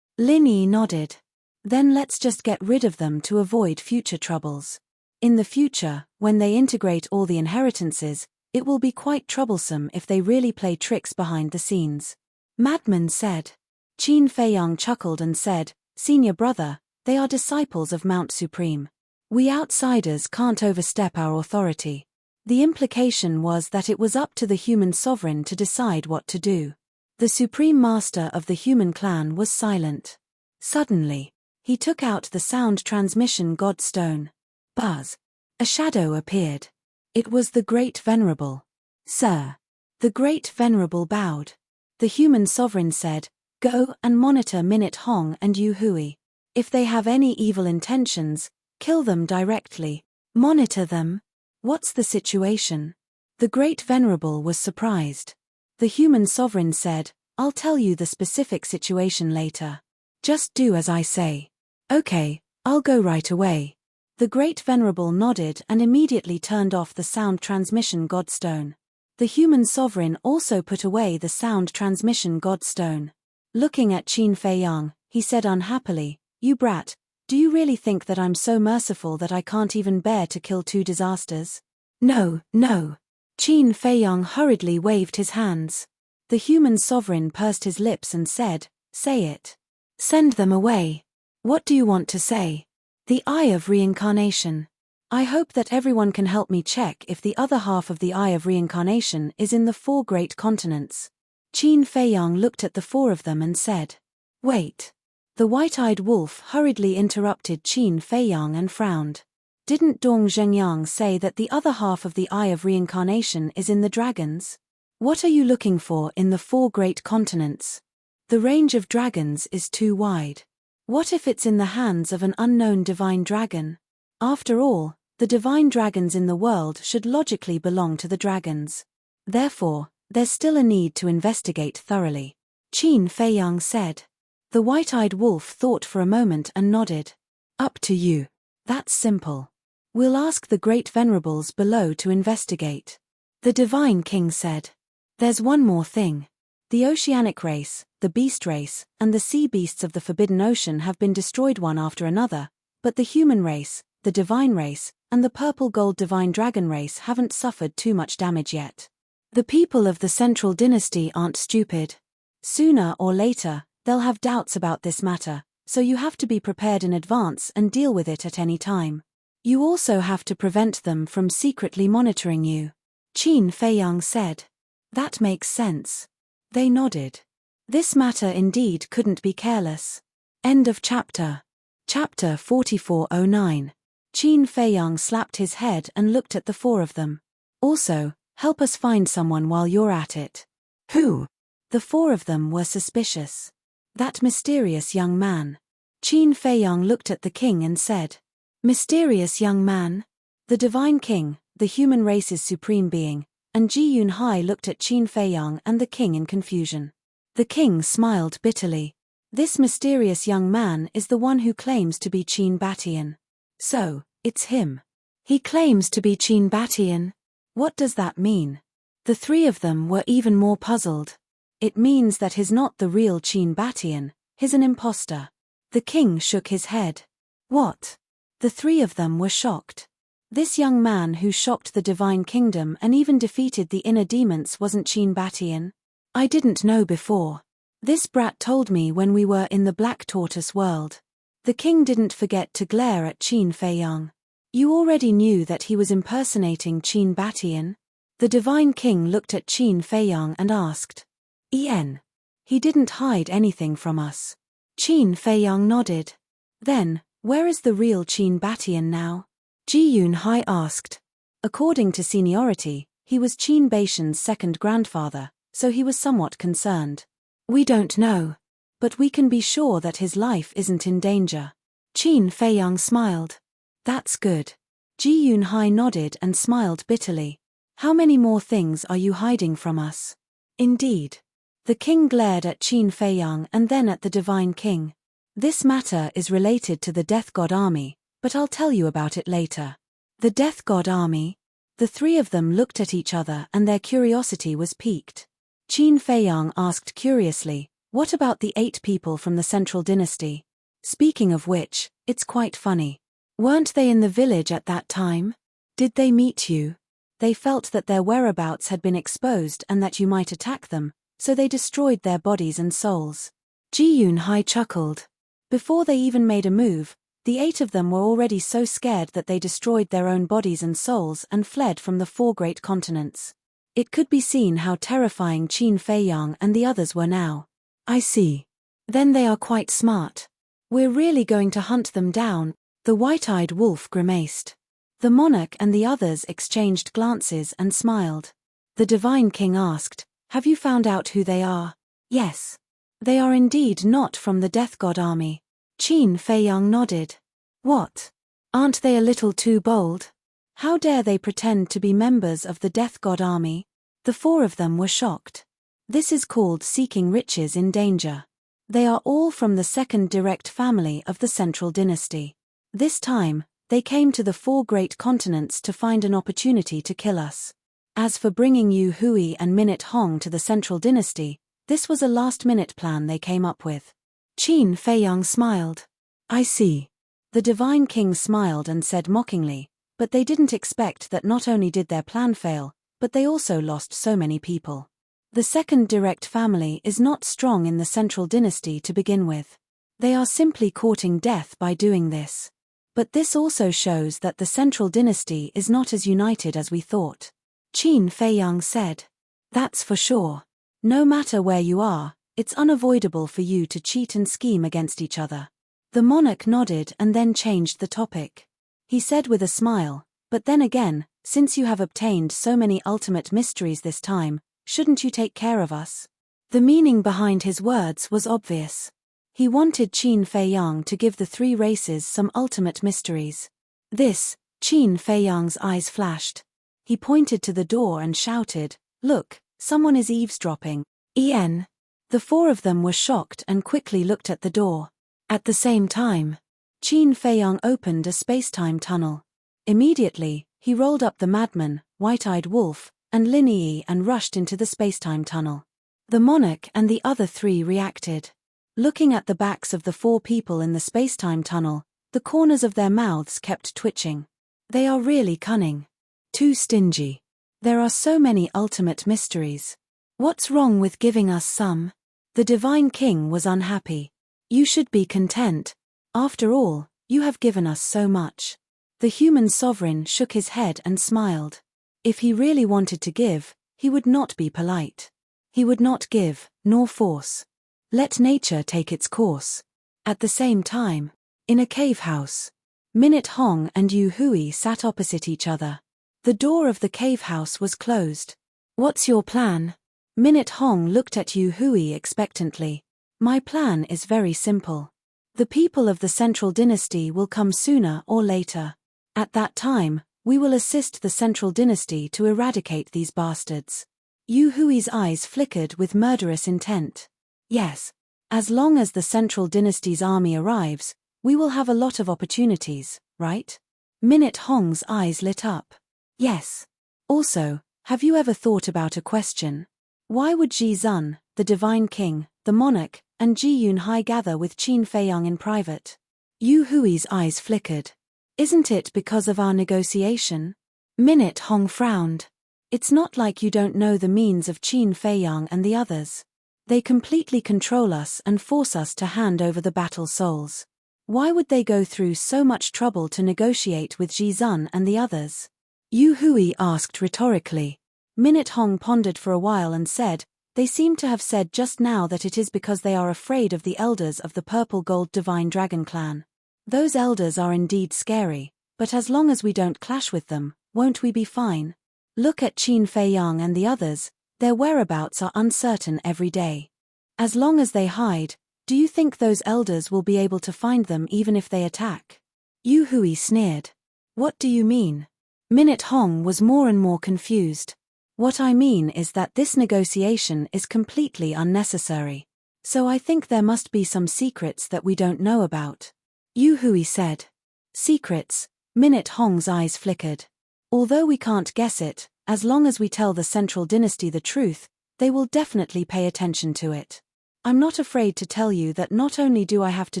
Speaker 1: Lin Yi nodded. Then let's just get rid of them to avoid future troubles. In the future, when they integrate all the inheritances, it will be quite troublesome if they really play tricks behind the scenes. Madman said. Qin Feiyang chuckled and said, Senior brother, they are disciples of Mount Supreme. We outsiders can't overstep our authority. The implication was that it was up to the human sovereign to decide what to do. The supreme master of the human clan was silent. Suddenly, he took out the sound transmission god stone. Buzz. A shadow appeared. It was the Great Venerable. Sir. The Great Venerable bowed. The human sovereign said, Go and monitor Minute Hong and Yu Hui. If they have any evil intentions, kill them directly. Monitor them? What's the situation? The Great Venerable was surprised. The human sovereign said, I'll tell you the specific situation later. Just do as I say. Okay, I'll go right away. The Great Venerable nodded and immediately turned off the sound transmission godstone. The human sovereign also put away the sound transmission godstone. Looking at Qin Feiyang, he said unhappily, "You brat, do you really think that I'm so merciful that I can't even bear to kill 2 disasters?" "No, no." Qin Feiyang hurriedly waved his hands. The human sovereign pursed his lips and said, "Say it. Send them away. What do you want to say?" "The Eye of Reincarnation. I hope that everyone can help me check if the other half of the Eye of Reincarnation is in the 4 great continents." Qin Feiyang looked at the 4 of them and said, "Wait." The white-eyed wolf hurriedly interrupted Qin Feiyang and frowned. "Didn't Dong Zhengyang say that the other half of the Eye of Reincarnation is in the dragons? What are you looking for in the 4 great continents? The range of dragons is too wide. What if it's in the hands of an unknown divine dragon? After all, the divine dragons in the world should logically belong to the dragons. Therefore, there's still a need to investigate thoroughly," Qin Feiyang said. The white-eyed wolf thought for a moment and nodded. "Up to you. That's simple. We'll ask the great venerables below to investigate." The divine king said. "There's one more thing. The oceanic race, the beast race, and the sea beasts of the Forbidden Ocean have been destroyed one after another, but the human race, the divine race, and the purple-gold divine dragon race haven't suffered too much damage yet. The people of the Central Dynasty aren't stupid. Sooner or later, they'll have doubts about this matter, so you have to be prepared in advance and deal with it at any time. You also have to prevent them from secretly monitoring you," Qin Feiyang said. "That makes sense." They nodded. This matter indeed couldn't be careless. End of chapter. Chapter 4409. Qin Feiyang slapped his head and looked at the 4 of them. "Also, help us find someone while you're at it." "Who?" The 4 of them were suspicious. "That mysterious young man." Qin Feiyang looked at the king and said, "Mysterious young man?" The divine king, the human race's supreme being, and Ji Yunhai looked at Qin Feiyang and the king in confusion. The king smiled bitterly. "This mysterious young man is the one who claims to be Qin Batian. So, it's him. He claims to be Qin Batian? What does that mean?" The 3 of them were even more puzzled. "It means that he's not the real Qin Batian, he's an imposter." The king shook his head. "What?" The 3 of them were shocked. This young man who shocked the divine kingdom and even defeated the inner demons wasn't Qin Batian? "I didn't know before. This brat told me when we were in the Black Tortoise world." The king didn't forget to glare at Qin Feiyang. "You already knew that he was impersonating Qin Batian?" The divine king looked at Qin Feiyang and asked. He didn't hide anything from us." Qin Feiyang nodded. "Then, where is the real Qin Batian now?" Ji Yunhai asked. According to seniority, he was Qin Baishan's 2nd grandfather, so he was somewhat concerned. "We don't know. But we can be sure that his life isn't in danger." Qin Feiyang smiled. "That's good." Ji Yunhai nodded and smiled bitterly. "How many more things are you hiding from us?" "Indeed." The king glared at Qin Feiyang and then at the divine king. "This matter is related to the Death God army, but I'll tell you about it later." The Death God army? The 3 of them looked at each other and their curiosity was piqued. Qin Feiyang asked curiously, "What about the 8 people from the Central Dynasty? Speaking of which, it's quite funny. Weren't they in the village at that time? Did they meet you? They felt that their whereabouts had been exposed and that you might attack them, so they destroyed their bodies and souls." Ji Yunhai chuckled. Before they even made a move, the 8 of them were already so scared that they destroyed their own bodies and souls and fled from the 4 great continents. It could be seen how terrifying Qin Feiyang and the others were now. "I see. Then they are quite smart. We're really going to hunt them down," the white-eyed wolf grimaced. The monarch and the others exchanged glances and smiled. The divine king asked, "Have you found out who they are?" "Yes. They are indeed not from the Death God army." Qin Feiyang nodded. "What? Aren't they a little too bold? How dare they pretend to be members of the Death God army?" The 4 of them were shocked. "This is called seeking riches in danger. They are all from the 2nd direct family of the Central Dynasty. This time, They came to the 4 great continents to find an opportunity to kill us. As for bringing Yu Hui and Minute Hong to the Central Dynasty, this was a last-minute plan they came up with. Qin Feiyang smiled. I see. The Divine King smiled and said mockingly, but they didn't expect that not only did their plan fail, but they also lost so many people. The second direct family is not strong in the Central Dynasty to begin with. They are simply courting death by doing this. But this also shows that the Central Dynasty is not as united as we thought. Qin Feiyang said. That's for sure. No matter where you are, it's unavoidable for you to cheat and scheme against each other. The monarch nodded and then changed the topic. He said with a smile, but then again, since you have obtained so many ultimate mysteries this time, shouldn't you take care of us? The meaning behind his words was obvious. He wanted Qin Feiyang to give the 3 races some ultimate mysteries. This, Qin Feiyang's eyes flashed. He pointed to the door and shouted, Look, someone is eavesdropping. En. The 4 of them were shocked and quickly looked at the door. At the same time, Qin Feiyang opened a space-time tunnel. Immediately, he rolled up the madman, white-eyed wolf, and Lin Yi and rushed into the space-time tunnel. The monarch and the other 3 reacted. Looking at the backs of the 4 people in the space-time tunnel, the corners of their mouths kept twitching. They are really cunning. Too stingy. There are so many ultimate mysteries. What's wrong with giving us some? The Divine King was unhappy. You should be content. After all, you have given us so much. The human sovereign shook his head and smiled. If he really wanted to give, he would not be polite. He would not give, nor force. Let nature take its course. At the same time, in a cave house, Minute Hong and Yu Hui sat opposite each other. The door of the cave house was closed. What's your plan? Minute Hong looked at Yu Hui expectantly. My plan is very simple. The people of the Central Dynasty will come sooner or later. At that time, we will assist the Central Dynasty to eradicate these bastards. Yu Hui's eyes flickered with murderous intent. Yes. As long as the Central Dynasty's army arrives, we will have a lot of opportunities, right? Minute Hong's eyes lit up. Yes. Also, have you ever thought about a question? Why would Ji Zun, the Divine King, the monarch, and Ji Yunhai gather with Qin Feiyang in private? Yu Hui's eyes flickered. Isn't it because of our negotiation? Minute Hong frowned. It's not like you don't know the means of Qin Feiyang and the others. They completely control us and force us to hand over the battle souls. Why would they go through so much trouble to negotiate with Ji Zun and the others? Yu Hui asked rhetorically. Minute Hong pondered for a while and said, They seem to have said just now that it is because they are afraid of the elders of the Purple Gold Divine Dragon clan. Those elders are indeed scary, but as long as we don't clash with them, won't we be fine? Look at Qin Feiyang and the others, their whereabouts are uncertain every day. As long as they hide, do you think those elders will be able to find them even if they attack? Yu Hui sneered. What do you mean? Minute Hong was more and more confused. What I mean is that this negotiation is completely unnecessary. So I think there must be some secrets that we don't know about. Yu Hui said. Secrets? Minute Hong's eyes flickered. Although we can't guess it, as long as we tell the Central Dynasty the truth, they will definitely pay attention to it. I'm not afraid to tell you that not only do I have to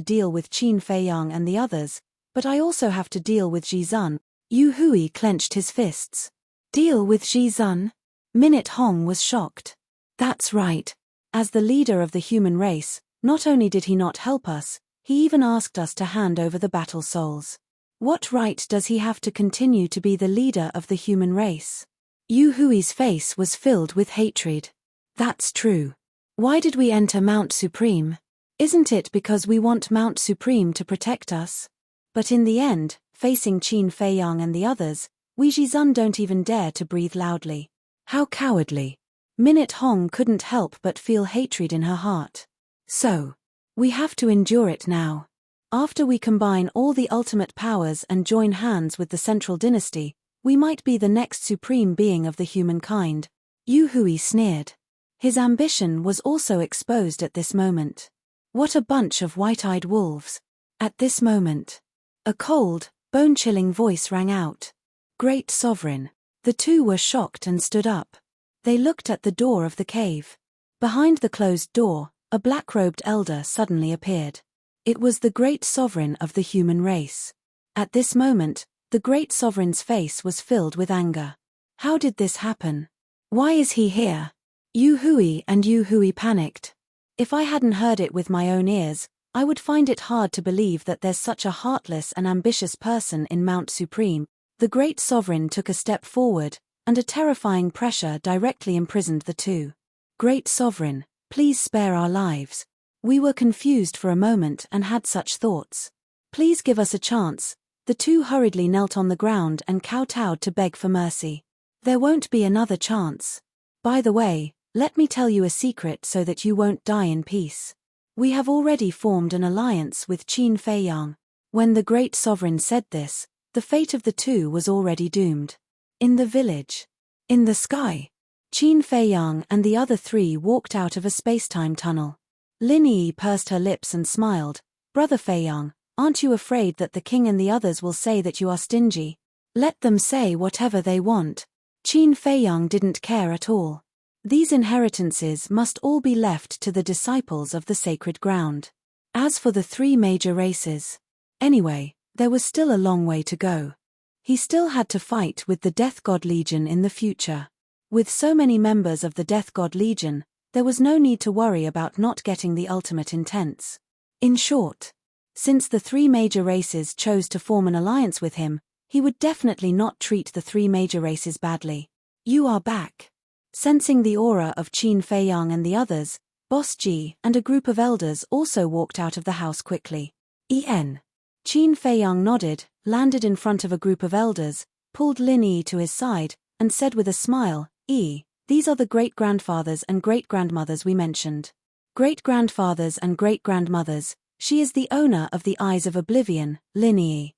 Speaker 1: deal with Qin Feiyang and the others, but I also have to deal with Ji Zun. Yu Hui clenched his fists. Deal with Ji Zun? Minute Hong was shocked. That's right. As the leader of the human race, not only did he not help us, he even asked us to hand over the battle souls. What right does he have to continue to be the leader of the human race? Yu Hui's face was filled with hatred. That's true. Why did we enter Mount Supreme? Isn't it because we want Mount Supreme to protect us? But in the end, facing Qin Feiyang and the others, we Ji Zun don't even dare to breathe loudly. How cowardly. Minute Hong couldn't help but feel hatred in her heart. So, we have to endure it now. After we combine all the ultimate powers and join hands with the Central Dynasty, we might be the next supreme being of the humankind. Yu Hui sneered. His ambition was also exposed at this moment. What a bunch of white-eyed wolves. At this moment, a cold, bone-chilling voice rang out. Great Sovereign. The two were shocked and stood up. They looked at the door of the cave. Behind the closed door, a black-robed elder suddenly appeared. It was the Great Sovereign of the human race. At this moment, the Great Sovereign's face was filled with anger. How did this happen? Why is he here? Yu Hui and Yu Hui panicked. If I hadn't heard it with my own ears, I would find it hard to believe that there's such a heartless and ambitious person in Mount Supreme. The Great Sovereign took a step forward, and a terrifying pressure directly imprisoned the two. Great Sovereign, please spare our lives. We were confused for a moment and had such thoughts. Please give us a chance. The two hurriedly knelt on the ground and kowtowed to beg for mercy. There won't be another chance. By the way, let me tell you a secret so that you won't die in peace. We have already formed an alliance with Qin Feiyang. When the Great Sovereign said this, the fate of the two was already doomed. In the village. In the sky. Qin Feiyang and the other three walked out of a space-time tunnel. Lin Yi pursed her lips and smiled. Brother Feiyang, aren't you afraid that the king and the others will say that you are stingy? Let them say whatever they want. Qin Feiyang didn't care at all. These inheritances must all be left to the disciples of the sacred ground. As for the three major races. Anyway, there was still a long way to go. He still had to fight with the Death God Legion in the future. With so many members of the Death God Legion, there was no need to worry about not getting the ultimate intents. In short, since the three major races chose to form an alliance with him, he would definitely not treat the three major races badly. You are back. Sensing the aura of Qin Feiyang and the others, Boss Ji and a group of elders also walked out of the house quickly. Qin Feiyang nodded, landed in front of a group of elders, pulled Lin Yi to his side, and said with a smile, These are the great-grandfathers and great-grandmothers we mentioned. Great-grandfathers and great-grandmothers, she is the owner of the Eyes of Oblivion, Lin Yi.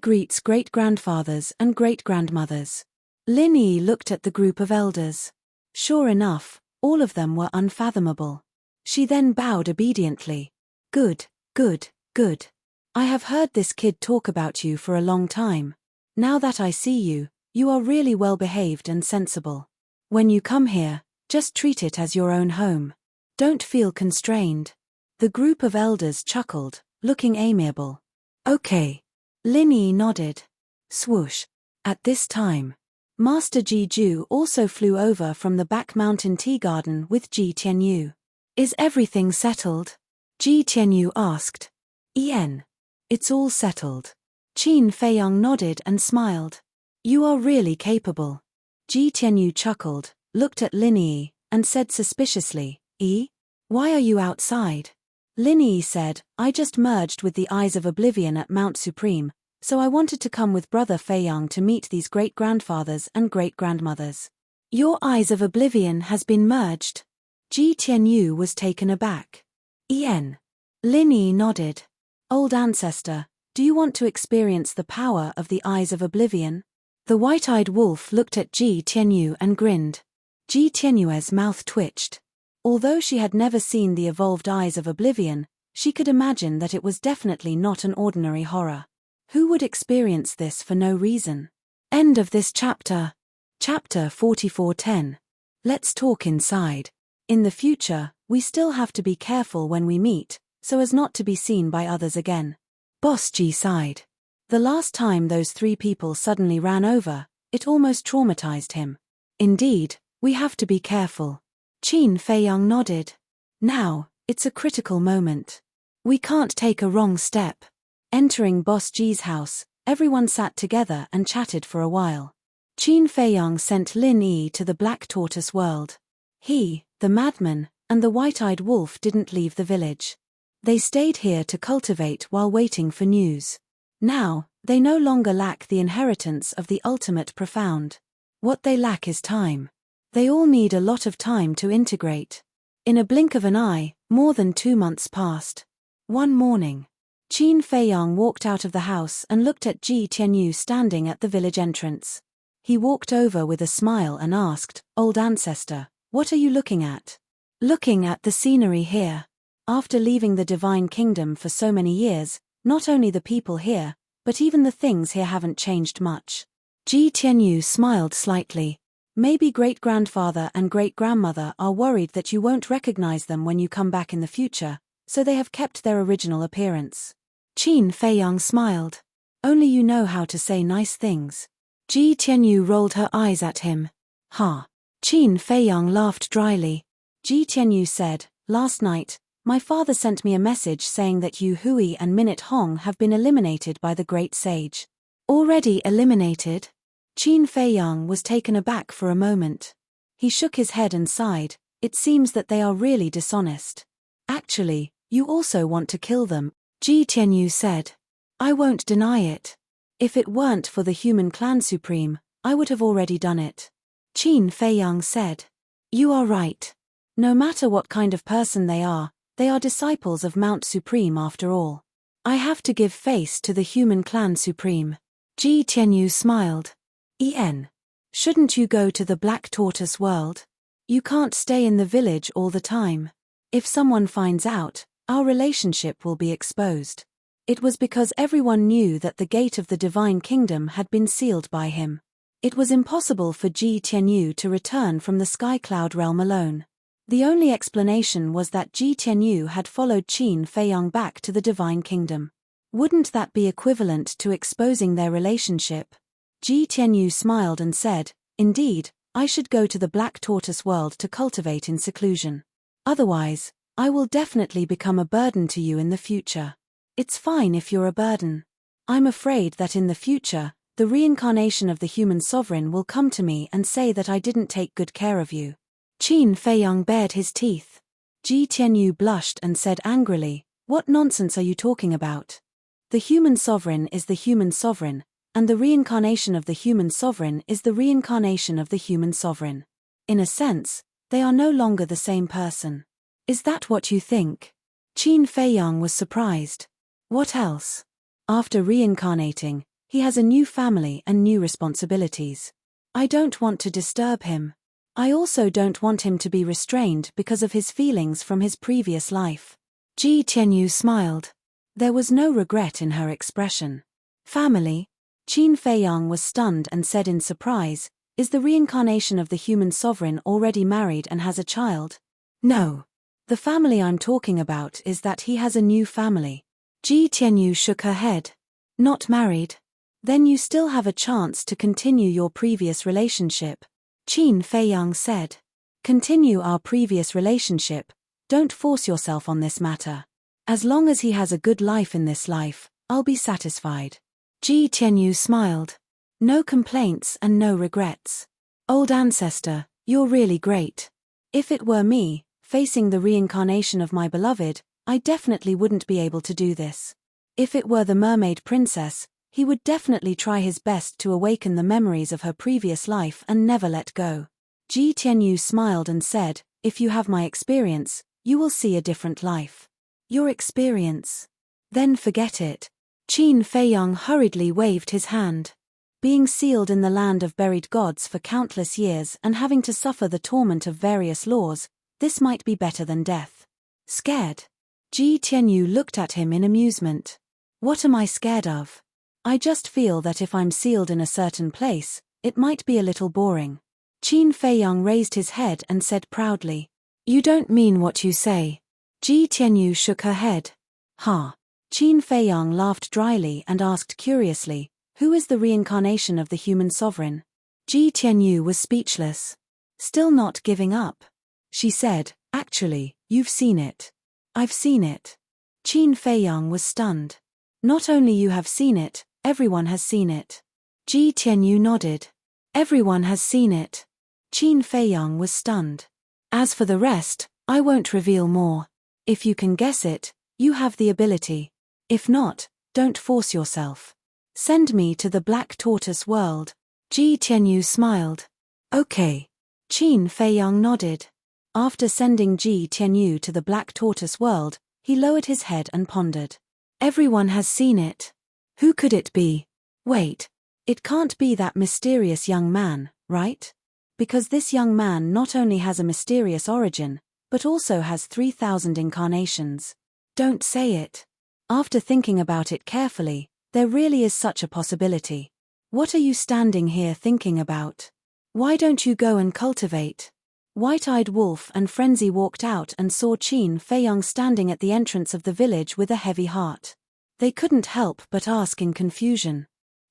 Speaker 1: Greets great-grandfathers and great-grandmothers. Lin Yi looked at the group of elders. Sure enough, all of them were unfathomable. She then bowed obediently. Good, good, good. I have heard this kid talk about you for a long time. Now that I see you, you are really well behaved and sensible. When you come here, just treat it as your own home. Don't feel constrained. The group of elders chuckled, looking amiable. Okay. Lin Yi nodded. Swoosh. At this time, Master Ji Ju also flew over from the back mountain tea garden with Ji Tianyu. Is everything settled? Ji Tianyu asked. It's all settled. Qin Feiyang nodded and smiled. You are really capable. Ji Tianyu chuckled, looked at Lin Yi, and said suspiciously, Why are you outside? Lin Yi said, I just merged with the Eyes of Oblivion at Mount Supreme, so I wanted to come with Brother Feiyang to meet these great-grandfathers and great-grandmothers. Your Eyes of Oblivion has been merged. Ji Tianyu was taken aback. Lin Yi nodded. Old ancestor, do you want to experience the power of the Eyes of Oblivion? The white-eyed wolf looked at Ji Tianyu and grinned. Ji Tianyu's mouth twitched. Although she had never seen the evolved Eyes of Oblivion, she could imagine that it was definitely not an ordinary horror. Who would experience this for no reason? End of this chapter. Chapter 44:10. Let's talk inside. In the future, we still have to be careful when we meet, so as not to be seen by others again. Boss Ji sighed. The last time those three people suddenly ran over, it almost traumatized him. Indeed, we have to be careful. Qin Feiyang nodded. Now, it's a critical moment. We can't take a wrong step. Entering Boss Ji's house, everyone sat together and chatted for a while. Qin Feiyang sent Lin Yi to the Black Tortoise world. He, the madman, and the white-eyed wolf didn't leave the village. They stayed here to cultivate while waiting for news. Now, they no longer lack the inheritance of the ultimate profound. What they lack is time. They all need a lot of time to integrate. In a blink of an eye, more than 2 months passed. One morning, Qin Feiyang walked out of the house and looked at Ji Tianyu standing at the village entrance. He walked over with a smile and asked, Old ancestor, what are you looking at? Looking at the scenery here. After leaving the Divine Kingdom for so many years, not only the people here, but even the things here haven't changed much. Ji Tianyu smiled slightly. Maybe great-grandfather and great-grandmother are worried that you won't recognize them when you come back in the future, so they have kept their original appearance. Qin Feiyang smiled. Only you know how to say nice things. Ji Tianyu rolled her eyes at him. Ha! Qin Feiyang laughed dryly. Ji Tianyu said, last night, my father sent me a message saying that Yu Hui and Minute Hong have been eliminated by the great sage. Already eliminated? Qin Feiyang was taken aback for a moment. He shook his head and sighed. It seems that they are really dishonest. Actually, you also want to kill them, Ji Tianyu said. I won't deny it. If it weren't for the human clan supreme, I would have already done it. Qin Feiyang said. You are right. No matter what kind of person they are disciples of Mount Supreme after all. I have to give face to the human clan supreme. Ji Tianyu smiled. Shouldn't you go to the Black Tortoise world? You can't stay in the village all the time. If someone finds out, our relationship will be exposed. It was because everyone knew that the gate of the Divine Kingdom had been sealed by him. It was impossible for Ji Tianyu to return from the Sky Cloud realm alone. The only explanation was that Ji Tianyu had followed Qin Feiyang back to the Divine Kingdom. Wouldn't that be equivalent to exposing their relationship? Ji Tianyu smiled and said, indeed, I should go to the Black Tortoise world to cultivate in seclusion. Otherwise, I will definitely become a burden to you in the future. It's fine if you're a burden. I'm afraid that in the future, the reincarnation of the human sovereign will come to me and say that I didn't take good care of you. Qin Feiyang bared his teeth. Ji Tianyu blushed and said angrily, what nonsense are you talking about? The human sovereign is the human sovereign, and the reincarnation of the human sovereign is the reincarnation of the human sovereign. In a sense, they are no longer the same person. Is that what you think? Qin Feiyang was surprised. What else? After reincarnating, he has a new family and new responsibilities. I don't want to disturb him. I also don't want him to be restrained because of his feelings from his previous life. Ji Tianyu smiled. There was no regret in her expression. Family? Qin Feiyang was stunned and said in surprise, is the reincarnation of the human sovereign already married and has a child? No. The family I'm talking about is that he has a new family. Ji Tianyu shook her head. Not married? Then you still have a chance to continue your previous relationship. Qin Feiyang said. Continue our previous relationship, don't force yourself on this matter. As long as he has a good life in this life, I'll be satisfied. Ji Tianyu smiled. No complaints and no regrets. Old ancestor, you're really great. If it were me, facing the reincarnation of my beloved, I definitely wouldn't be able to do this. If it were the mermaid princess, he would definitely try his best to awaken the memories of her previous life and never let go. Ji Tianyu smiled and said, if you have my experience, you will see a different life. Your experience? Then forget it. Qin Feiyang hurriedly waved his hand. Being sealed in the land of buried gods for countless years and having to suffer the torment of various laws, this might be better than death. Scared? Ji Tianyu looked at him in amusement. What am I scared of? I just feel that if I'm sealed in a certain place, it might be a little boring. Qin Feiyang raised his head and said proudly, you don't mean what you say. Ji Tianyu shook her head. Ha! Qin Feiyang laughed dryly and asked curiously, who is the reincarnation of the human sovereign? Ji Tianyu was speechless. Still not giving up. She said, actually, you've seen it. I've seen it. Qin Feiyang was stunned. Not only you have seen it, everyone has seen it. Ji Tianyu nodded. Everyone has seen it. Qin Feiyang was stunned. As for the rest, I won't reveal more. If you can guess it, you have the ability. If not, don't force yourself. Send me to the Black Tortoise world. Ji Tianyu smiled. Okay. Qin Feiyang nodded. After sending Ji Tianyu to the Black Tortoise world, he lowered his head and pondered. Everyone has seen it. Who could it be? Wait. It can't be that mysterious young man, right? Because this young man not only has a mysterious origin, but also has 3,000 incarnations. Don't say it. After thinking about it carefully, There really is such a possibility. What are you standing here thinking about? Why don't you go and cultivate? White-eyed Wolf and Frenzy walked out and saw Qin Feiyang standing at the entrance of the village with a heavy heart. They couldn't help but ask in confusion.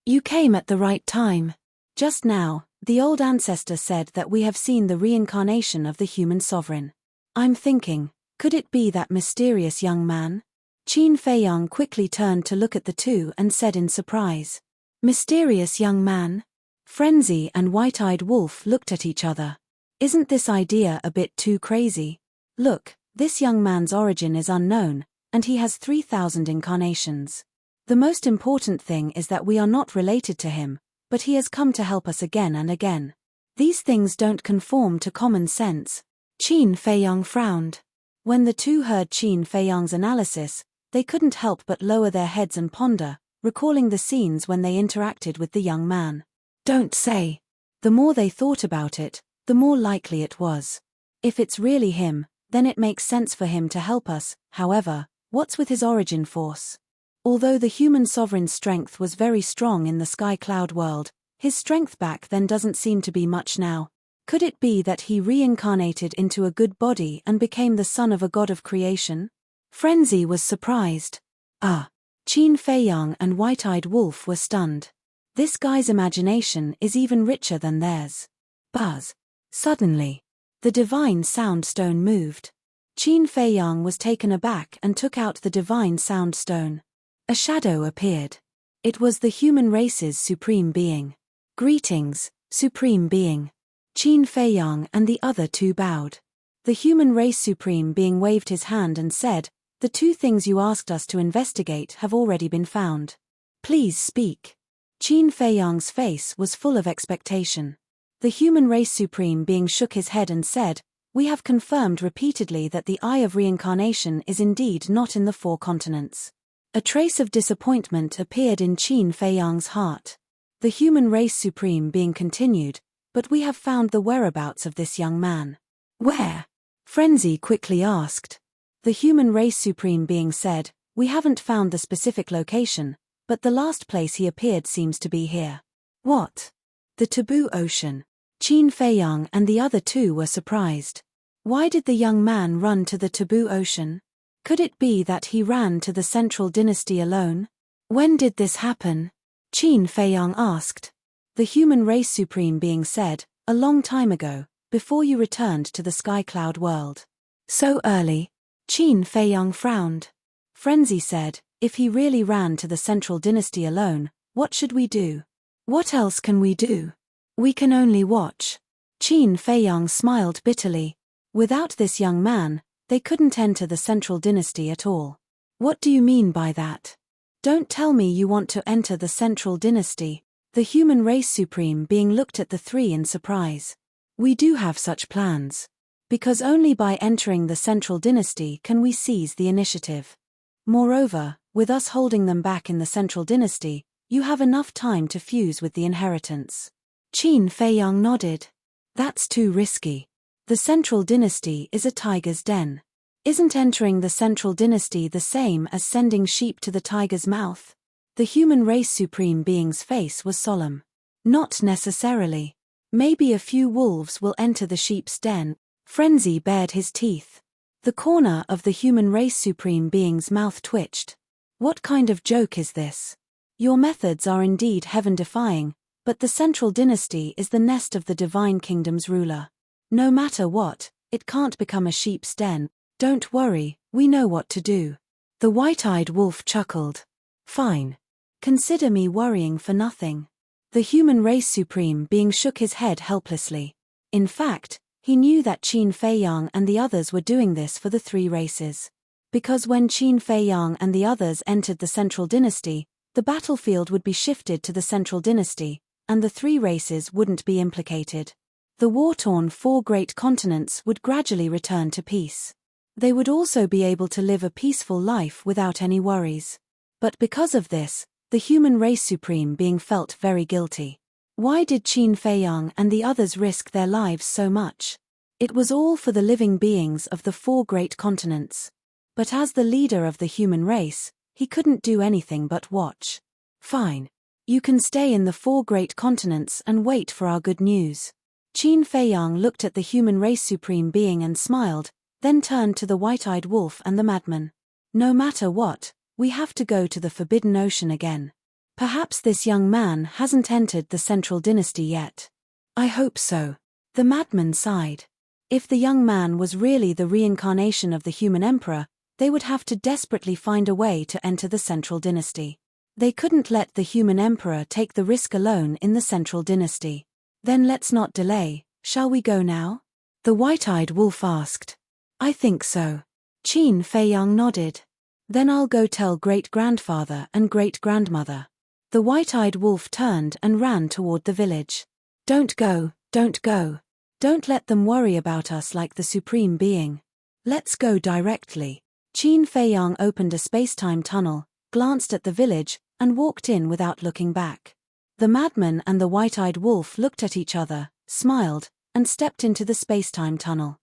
Speaker 1: You came at the right time. Just now, the old ancestor said that we have seen the reincarnation of the human sovereign. I'm thinking, could it be that mysterious young man? Qin Feiyang quickly turned to look at the two and said in surprise. Mysterious young man? Frenzy and White-eyed Wolf looked at each other. Isn't this idea a bit too crazy? Look, this young man's origin is unknown, and he has 3,000 incarnations. The most important thing is that we are not related to him, but he has come to help us again and again. These things don't conform to common sense. Qin Feiyang frowned. When the two heard Qin Feiyang's analysis, they couldn't help but lower their heads and ponder, recalling the scenes when they interacted with the young man. Don't say. The more they thought about it, the more likely it was. If it's really him, then it makes sense for him to help us. However, what's with his origin force? Although the human sovereign's strength was very strong in the sky cloud world, his strength back then doesn't seem to be much now. Could it be that he reincarnated into a good body and became the son of a god of creation? Frenzy was surprised. Qin Feiyang and White-eyed Wolf were stunned. This guy's imagination is even richer than theirs. Buzz. Suddenly, the divine sound stone moved. Qin Feiyang was taken aback and took out the divine sound stone. A shadow appeared. It was the human race's supreme being. Greetings, supreme being. Qin Feiyang and the other two bowed. The human race supreme being waved his hand and said, "The two things you asked us to investigate have already been found. Please speak." Qin Feiyang's face was full of expectation. The human race supreme being shook his head and said, "We have confirmed repeatedly that the eye of reincarnation is indeed not in the 4 continents." A trace of disappointment appeared in Qin Feiyang's heart. The human race supreme being continued, "But we have found the whereabouts of this young man." "Where?" Frenzy quickly asked. The human race supreme being said, "We haven't found the specific location, but the last place he appeared seems to be here." "What?" "The taboo ocean." Qin Feiyang and the other two were surprised. Why did the young man run to the taboo ocean? Could it be that he ran to the central dynasty alone? When did this happen? Qin Feiyang asked. The human race supreme being said, "A long time ago, before you returned to the sky cloud world." "So early?" Qin Feiyang frowned. Frenzy said, "If he really ran to the central dynasty alone, what should we do?" "What else can we do? We can only watch." Qin Feiyang smiled bitterly. Without this young man, they couldn't enter the central dynasty at all. "What do you mean by that? Don't tell me you want to enter the central dynasty." The human race supreme being looked at the three in surprise. "We do have such plans. Because only by entering the central dynasty can we seize the initiative. Moreover, with us holding them back in the central dynasty, you have enough time to fuse with the inheritance." Qin Feiyang nodded. "That's too risky. The central dynasty is a tiger's den. Isn't entering the central dynasty the same as sending sheep to the tiger's mouth?" The human race supreme being's face was solemn. "Not necessarily. Maybe a few wolves will enter the sheep's den." Frenzy bared his teeth. The corner of the human race supreme being's mouth twitched. "What kind of joke is this? Your methods are indeed heaven-defying, but the central dynasty is the nest of the divine kingdom's ruler. No matter what, it can't become a sheep's den. Don't worry, we know what to do." The white-eyed wolf chuckled. "Fine. Consider me worrying for nothing." The human race supreme being shook his head helplessly. In fact, he knew that Qin Feiyang and the others were doing this for the 3 races. Because when Qin Feiyang and the others entered the central dynasty, the battlefield would be shifted to the central dynasty, and the 3 races wouldn't be implicated. The war-torn 4 great continents would gradually return to peace. They would also be able to live a peaceful life without any worries. But because of this, the human race supreme being felt very guilty. Why did Qin Feiyang and the others risk their lives so much? It was all for the living beings of the 4 great continents. But as the leader of the human race, he couldn't do anything but watch. Fine. You can stay in the 4 great continents and wait for our good news. Qin Feiyang looked at the human race supreme being and smiled, then turned to the white-eyed wolf and the madman. No matter what, we have to go to the Forbidden Ocean again. Perhaps this young man hasn't entered the Central Dynasty yet. I hope so. The madman sighed. If the young man was really the reincarnation of the human emperor, they would have to desperately find a way to enter the Central Dynasty. They couldn't let the human emperor take the risk alone in the Central Dynasty. Then let's not delay, shall we go now? The white-eyed wolf asked. I think so. Qin Feiyang nodded. Then I'll go tell great-grandfather and great-grandmother. The white-eyed wolf turned and ran toward the village. Don't go, don't go. Don't let them worry about us like the supreme being. Let's go directly. Qin Feiyang opened a space-time tunnel, glanced at the village, and walked in without looking back. The madman and the white-eyed wolf looked at each other, smiled, and stepped into the space-time tunnel.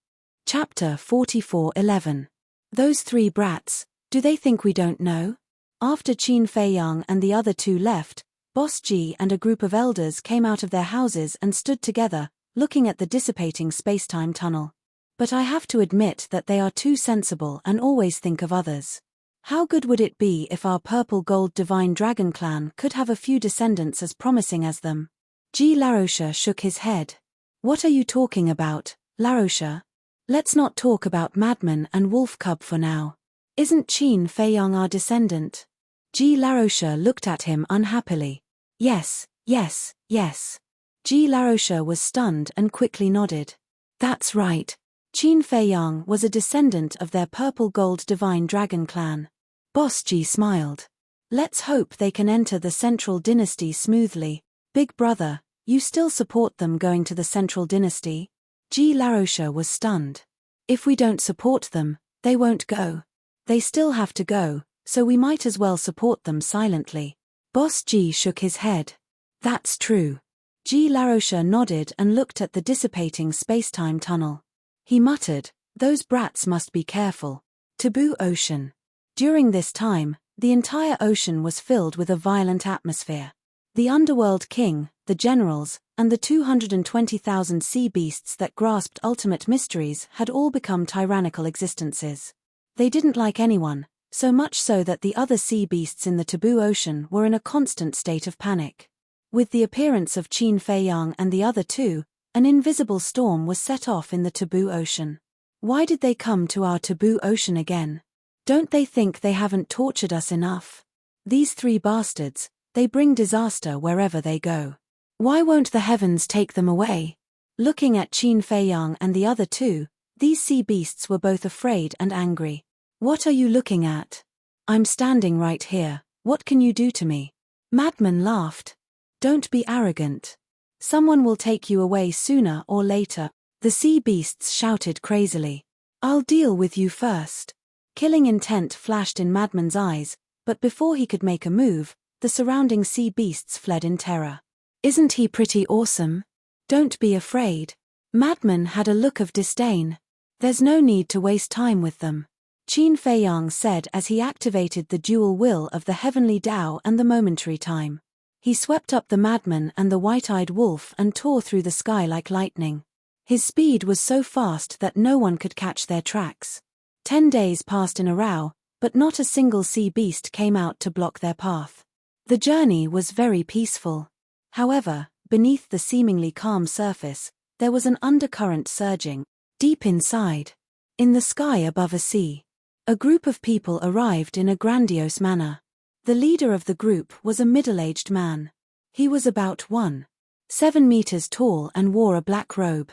Speaker 1: Chapter 44:11. Those 3 brats, do they think we don't know? After Qin Feiyang and the other 2 left, Boss Ji and a group of elders came out of their houses and stood together, looking at the dissipating space-time tunnel. But I have to admit that they are too sensible and always think of others. How good would it be if our purple-gold divine dragon clan could have a few descendants as promising as them? Ji Laroche shook his head. What are you talking about, Laroche? Let's not talk about madman and wolf cub for now. Isn't Qin Feiyang our descendant? Ji Laroche looked at him unhappily. Yes, yes, yes. Ji Laroche was stunned and quickly nodded. That's right. Qin Feiyang was a descendant of their purple-gold divine dragon clan. Boss Ji smiled. Let's hope they can enter the Central Dynasty smoothly. Big brother, you still support them going to the Central Dynasty? Ji Laroche was stunned. If we don't support them, they won't go. They still have to go, so we might as well support them silently. Boss Ji shook his head. That's true. Ji Laroche nodded and looked at the dissipating space-time tunnel. He muttered, those brats must be careful. Taboo Ocean. During this time, the entire ocean was filled with a violent atmosphere. The underworld king, the generals, and the 220,000 sea beasts that grasped ultimate mysteries had all become tyrannical existences. They didn't like anyone, so much so that the other sea beasts in the Taboo Ocean were in a constant state of panic. With the appearance of Qin Feiyang and the other 2, an invisible storm was set off in the Taboo Ocean. Why did they come to our Taboo Ocean again? Don't they think they haven't tortured us enough? These 3 bastards, they bring disaster wherever they go. Why won't the heavens take them away? Looking at Qin Feiyang and the other 2, these sea beasts were both afraid and angry. What are you looking at? I'm standing right here, what can you do to me? Madman laughed. Don't be arrogant. Someone will take you away sooner or later. The sea beasts shouted crazily. I'll deal with you first. Killing intent flashed in Madman's eyes, but before he could make a move, the surrounding sea beasts fled in terror. Isn't he pretty awesome? Don't be afraid. Madman had a look of disdain. There's no need to waste time with them. Qin Feiyang said as he activated the dual will of the heavenly Tao and the momentary time. He swept up the madman and the white-eyed wolf and tore through the sky like lightning. His speed was so fast that no one could catch their tracks. 10 days passed in a row, but not a single sea beast came out to block their path. The journey was very peaceful. However, beneath the seemingly calm surface, there was an undercurrent surging, deep inside. In the sky above a sea, a group of people arrived in a grandiose manner. The leader of the group was a middle-aged man. He was about 1.7 meters tall and wore a black robe.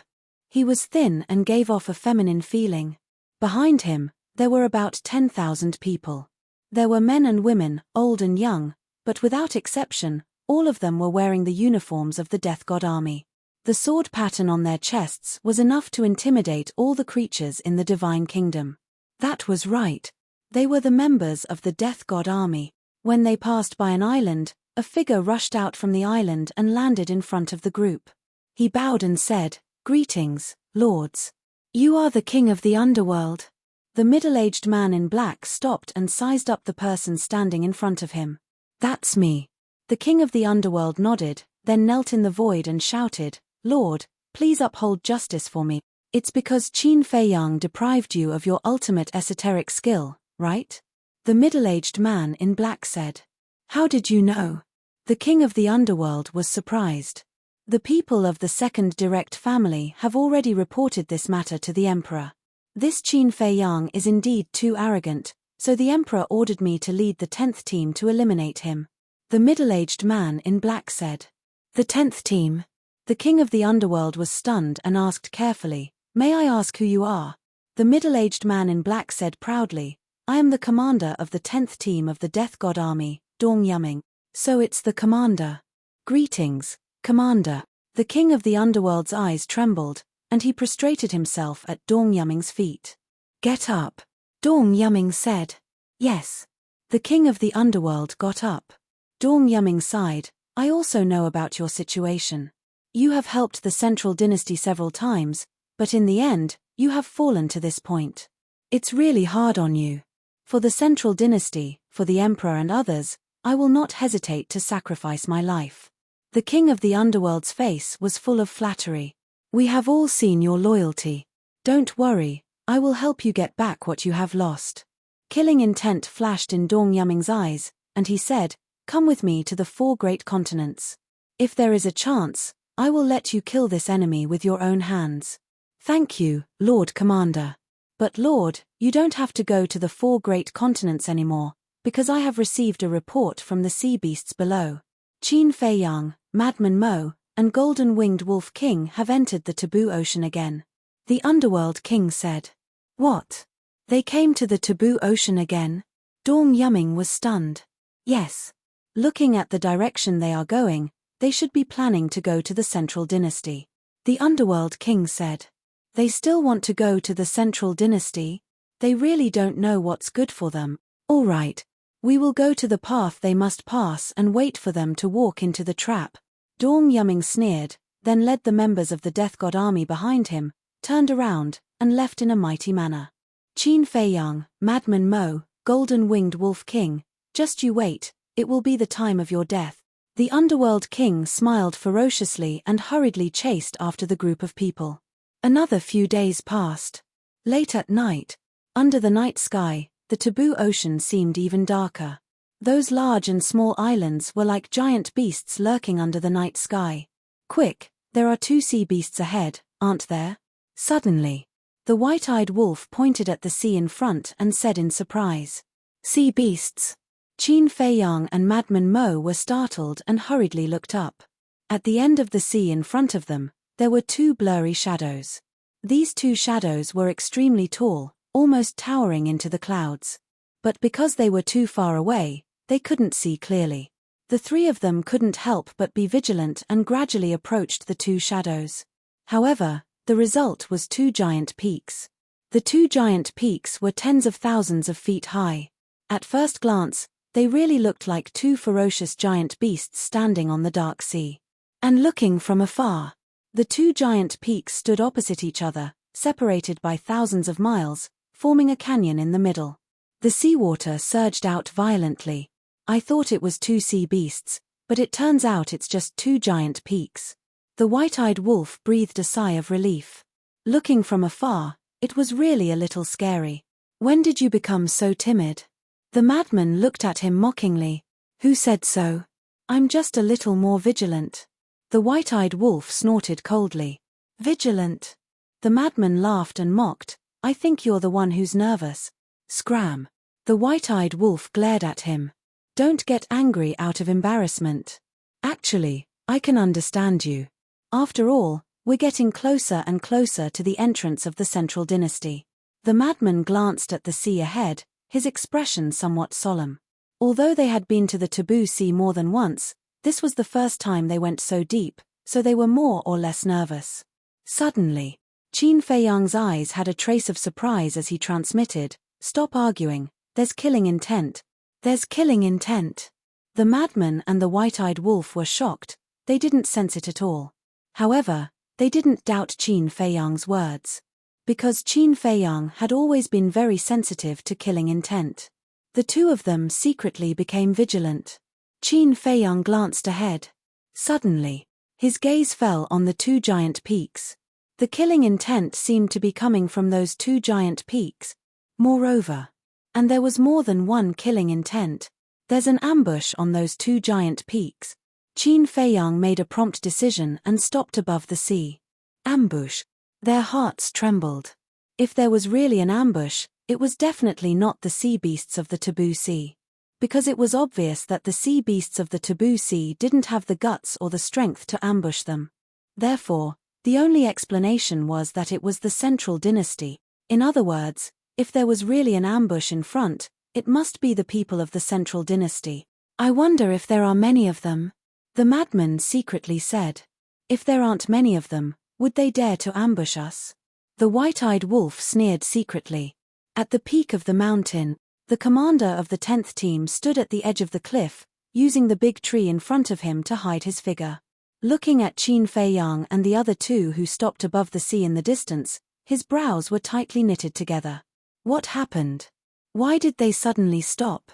Speaker 1: He was thin and gave off a feminine feeling. Behind him, there were about 10,000 people. There were men and women, old and young, but without exception, all of them were wearing the uniforms of the Death God Army. The sword pattern on their chests was enough to intimidate all the creatures in the Divine Kingdom. That was right. They were the members of the Death God Army. When they passed by an island, a figure rushed out from the island and landed in front of the group. He bowed and said, "Greetings, lords. You are the king of the underworld." The middle-aged man in black stopped and sized up the person standing in front of him. "That's me. The king of the underworld nodded, then knelt in the void and shouted, "Lord, please uphold justice for me. It's because Qin Feiyang deprived you of your ultimate esoteric skill, right?" The middle-aged man in black said. "How did you know?" The king of the underworld was surprised. "The people of the second direct family have already reported this matter to the emperor. This Qin Feiyang is indeed too arrogant, so the emperor ordered me to lead the 10th team to eliminate him." The middle-aged man in black said. "The 10th team?" The king of the underworld was stunned and asked carefully, "May I ask who you are?" The middle-aged man in black said proudly, "I am the commander of the 10th team of the Death God Army, Dong Yuming." "So it's the commander. Greetings, commander." The king of the underworld's eyes trembled, and he prostrated himself at Dong Yuming's feet. "Get up," Dong Yuming said. "Yes." The king of the underworld got up. Dong Yuming sighed, "I also know about your situation. You have helped the Central Dynasty several times, but in the end, you have fallen to this point. It's really hard on you. For the Central Dynasty, for the Emperor and others, I will not hesitate to sacrifice my life." The king of the underworld's face was full of flattery. "We have all seen your loyalty. Don't worry, I will help you get back what you have lost." Killing intent flashed in Dong Yuming's eyes, and he said, "Come with me to the 4 great continents. If there is a chance, I will let you kill this enemy with your own hands." "Thank you, Lord Commander. But Lord, you don't have to go to the 4 great continents anymore, because I have received a report from the sea beasts below. Qin Feiyang, Madman Mo, and Golden-Winged Wolf King have entered the Taboo Ocean again." The Underworld King said. "What? They came to the Taboo Ocean again?" Dong Yuming was stunned. "Yes. Looking at the direction they are going, they should be planning to go to the Central Dynasty." The Underworld King said. "They still want to go to the Central Dynasty? They really don't know what's good for them. All right. We will go to the path they must pass and wait for them to walk into the trap." Dong Yuming sneered, then led the members of the Death God Army behind him, turned around, and left in a mighty manner. "Qin Feiyang, Madman Mo, Golden-Winged Wolf King, just you wait, it will be the time of your death." The Underworld King smiled ferociously and hurriedly chased after the group of people. Another few days passed. Late at night, under the night sky, the Taboo Ocean seemed even darker. Those large and small islands were like giant beasts lurking under the night sky. "Quick, there are 2 sea beasts ahead, aren't there?" Suddenly, the white-eyed wolf pointed at the sea in front and said in surprise. "Sea beasts?" Qin Feiyang and Madman Mo were startled and hurriedly looked up. At the end of the sea in front of them, there were 2 blurry shadows. These 2 shadows were extremely tall, almost towering into the clouds. But because they were too far away, they couldn't see clearly. The 3 of them couldn't help but be vigilant and gradually approached the 2 shadows. However, the result was 2 giant peaks. The 2 giant peaks were tens of thousands of feet high. At first glance, they really looked like 2 ferocious giant beasts standing on the dark sea. And looking from afar, the 2 giant peaks stood opposite each other, separated by thousands of miles, forming a canyon in the middle. The seawater surged out violently. "I thought it was 2 sea beasts, but it turns out it's just 2 giant peaks." The white-eyed wolf breathed a sigh of relief. Looking from afar, it was really a little scary. "When did you become so timid?" The madman looked at him mockingly. "Who said so? I'm just a little more vigilant." The white-eyed wolf snorted coldly. "Vigilant?" The madman laughed and mocked. "I think you're the one who's nervous." Scram. The white-eyed wolf glared at him. "Don't get angry out of embarrassment. Actually, I can understand you. After all, we're getting closer and closer to the entrance of the Central Dynasty." The madman glanced at the sea ahead, his expression somewhat solemn. Although they had been to the Taboo Sea more than once, this was the first time they went so deep, so they were more or less nervous. Suddenly, Qin Feiyang's eyes had a trace of surprise as he transmitted, "Stop arguing, there's killing intent. There's killing intent." The madman and the white-eyed wolf were shocked, they didn't sense it at all. However, they didn't doubt Qin Feiyang's words. Because Qin Feiyang had always been very sensitive to killing intent. The 2 of them secretly became vigilant. Qin Feiyang glanced ahead. Suddenly, his gaze fell on the two giant peaks. The killing intent seemed to be coming from those two giant peaks. Moreover, and there was more than one killing intent. There's an ambush on those two giant peaks. Qin Feiyang made a prompt decision and stopped above the sea. Ambush. Their hearts trembled. If there was really an ambush, it was definitely not the sea beasts of the taboo sea. Because it was obvious that the sea beasts of the taboo sea didn't have the guts or the strength to ambush them. Therefore, the only explanation was that it was the Central Dynasty. In other words, if there was really an ambush in front, it must be the people of the Central Dynasty. I wonder if there are many of them, the madman secretly said. If there aren't many of them, would they dare to ambush us? The white-eyed wolf sneered secretly. At the peak of the mountain, the commander of the 10th team stood at the edge of the cliff, using the big tree in front of him to hide his figure. Looking at Qin Feiyang and the other two who stopped above the sea in the distance, his brows were tightly knitted together. What happened? Why did they suddenly stop?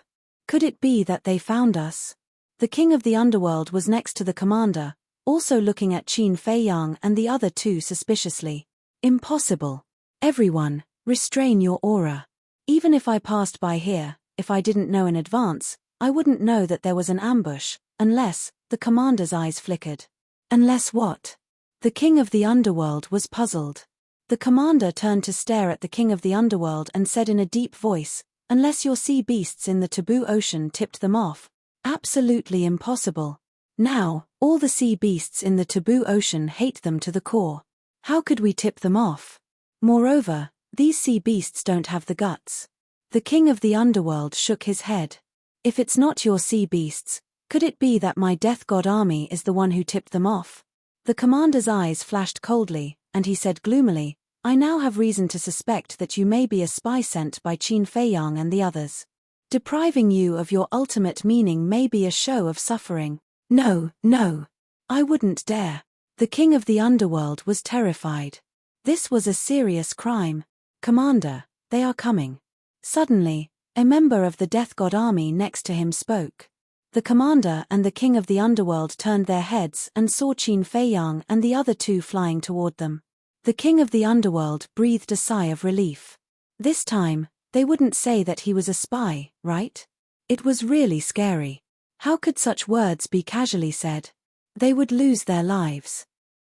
Speaker 1: Could it be that they found us? The king of the underworld was next to the commander, also looking at Qin Feiyang and the other two suspiciously. Impossible. Everyone, restrain your aura. Even if I passed by here, if I didn't know in advance, I wouldn't know that there was an ambush, unless, the commander's eyes flickered. Unless what? The king of the underworld was puzzled. The commander turned to stare at the king of the underworld and said in a deep voice, unless your sea beasts in the taboo ocean tipped them off. Absolutely impossible. Now, all the sea beasts in the taboo ocean hate them to the core. How could we tip them off? Moreover, these sea beasts don't have the guts. The king of the underworld shook his head. If it's not your sea beasts, could it be that my death god army is the one who tipped them off? The commander's eyes flashed coldly, and he said gloomily, I now have reason to suspect that you may be a spy sent by Qin Feiyang and the others. Depriving you of your ultimate meaning may be a show of suffering. No, no. I wouldn't dare. The king of the underworld was terrified. This was a serious crime. Commander, they are coming. Suddenly, a member of the death god army next to him spoke. The commander and the king of the underworld turned their heads and saw Qin Feiyang and the other two flying toward them. The king of the underworld breathed a sigh of relief. This time, they wouldn't say that he was a spy, right? It was really scary. How could such words be casually said? They would lose their lives.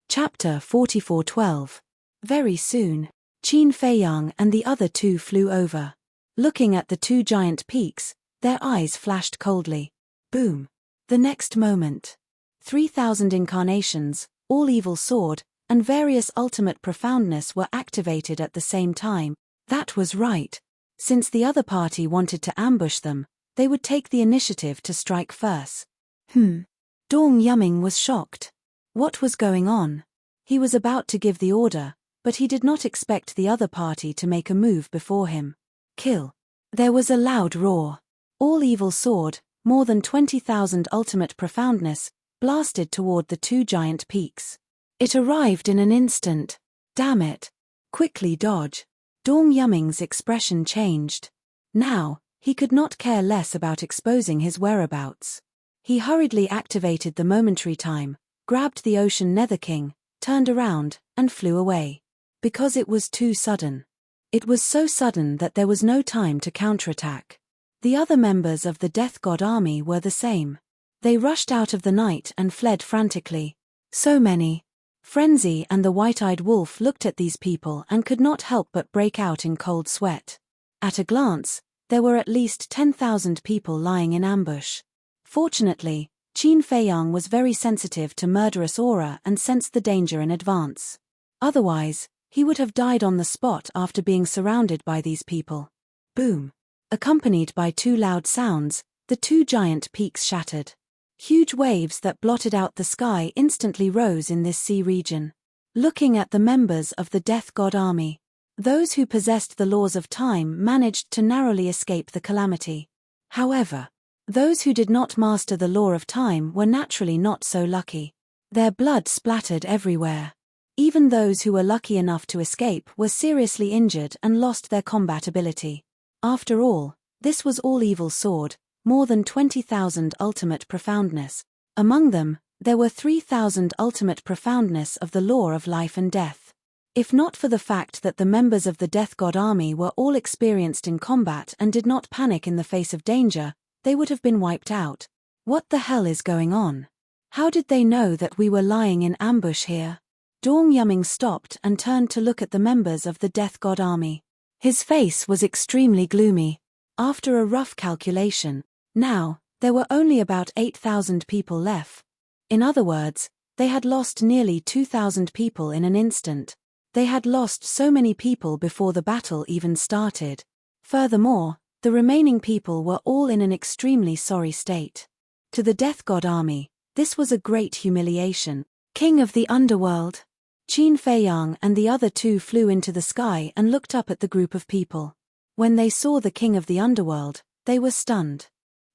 Speaker 1: Chapter 44:12. Very soon, Qin Feiyang and the other two flew over. Looking at the two giant peaks, their eyes flashed coldly. Boom. The next moment, 3,000 incarnations, all evil sword, and various ultimate profoundness were activated at the same time. That was right. Since the other party wanted to ambush them, they would take the initiative to strike first. Dong Yuming was shocked. What was going on? He was about to give the order, but he did not expect the other party to make a move before him. Kill. There was a loud roar. All evil sword, more than 20,000 ultimate profoundness, blasted toward the two giant peaks. It arrived in an instant. Damn it. Quickly dodge. Dong Yuming's expression changed. Now, he could not care less about exposing his whereabouts. He hurriedly activated the momentary time, grabbed the ocean nether king, turned around, and flew away. Because it was too sudden. It was so sudden that there was no time to counterattack. The other members of the Death God army were the same. They rushed out of the night and fled frantically. So many. Frenzy and the white-eyed wolf looked at these people and could not help but break out in cold sweat. At a glance, there were at least 10,000 people lying in ambush. Fortunately, Qin Feiyang was very sensitive to murderous aura and sensed the danger in advance. Otherwise, he would have died on the spot after being surrounded by these people. Boom. Accompanied by two loud sounds, the two giant peaks shattered. Huge waves that blotted out the sky instantly rose in this sea region. Looking at the members of the Death God army, those who possessed the laws of time managed to narrowly escape the calamity. However, those who did not master the law of time were naturally not so lucky. Their blood splattered everywhere. Even those who were lucky enough to escape were seriously injured and lost their combat ability. After all, this was all evil sword, more than 20,000 ultimate profoundness. Among them, there were 3,000 ultimate profoundness of the law of life and death. If not for the fact that the members of the Death God army were all experienced in combat and did not panic in the face of danger, they would have been wiped out. What the hell is going on? How did they know that we were lying in ambush here? Dong Yuming stopped and turned to look at the members of the Death God army. His face was extremely gloomy. After a rough calculation, now, there were only about 8,000 people left. In other words, they had lost nearly 2,000 people in an instant. They had lost so many people before the battle even started. Furthermore, the remaining people were all in an extremely sorry state. To the Death God army, this was a great humiliation. King of the Underworld. Qin Feiyang and the other two flew into the sky and looked up at the group of people. When they saw the King of the Underworld, they were stunned.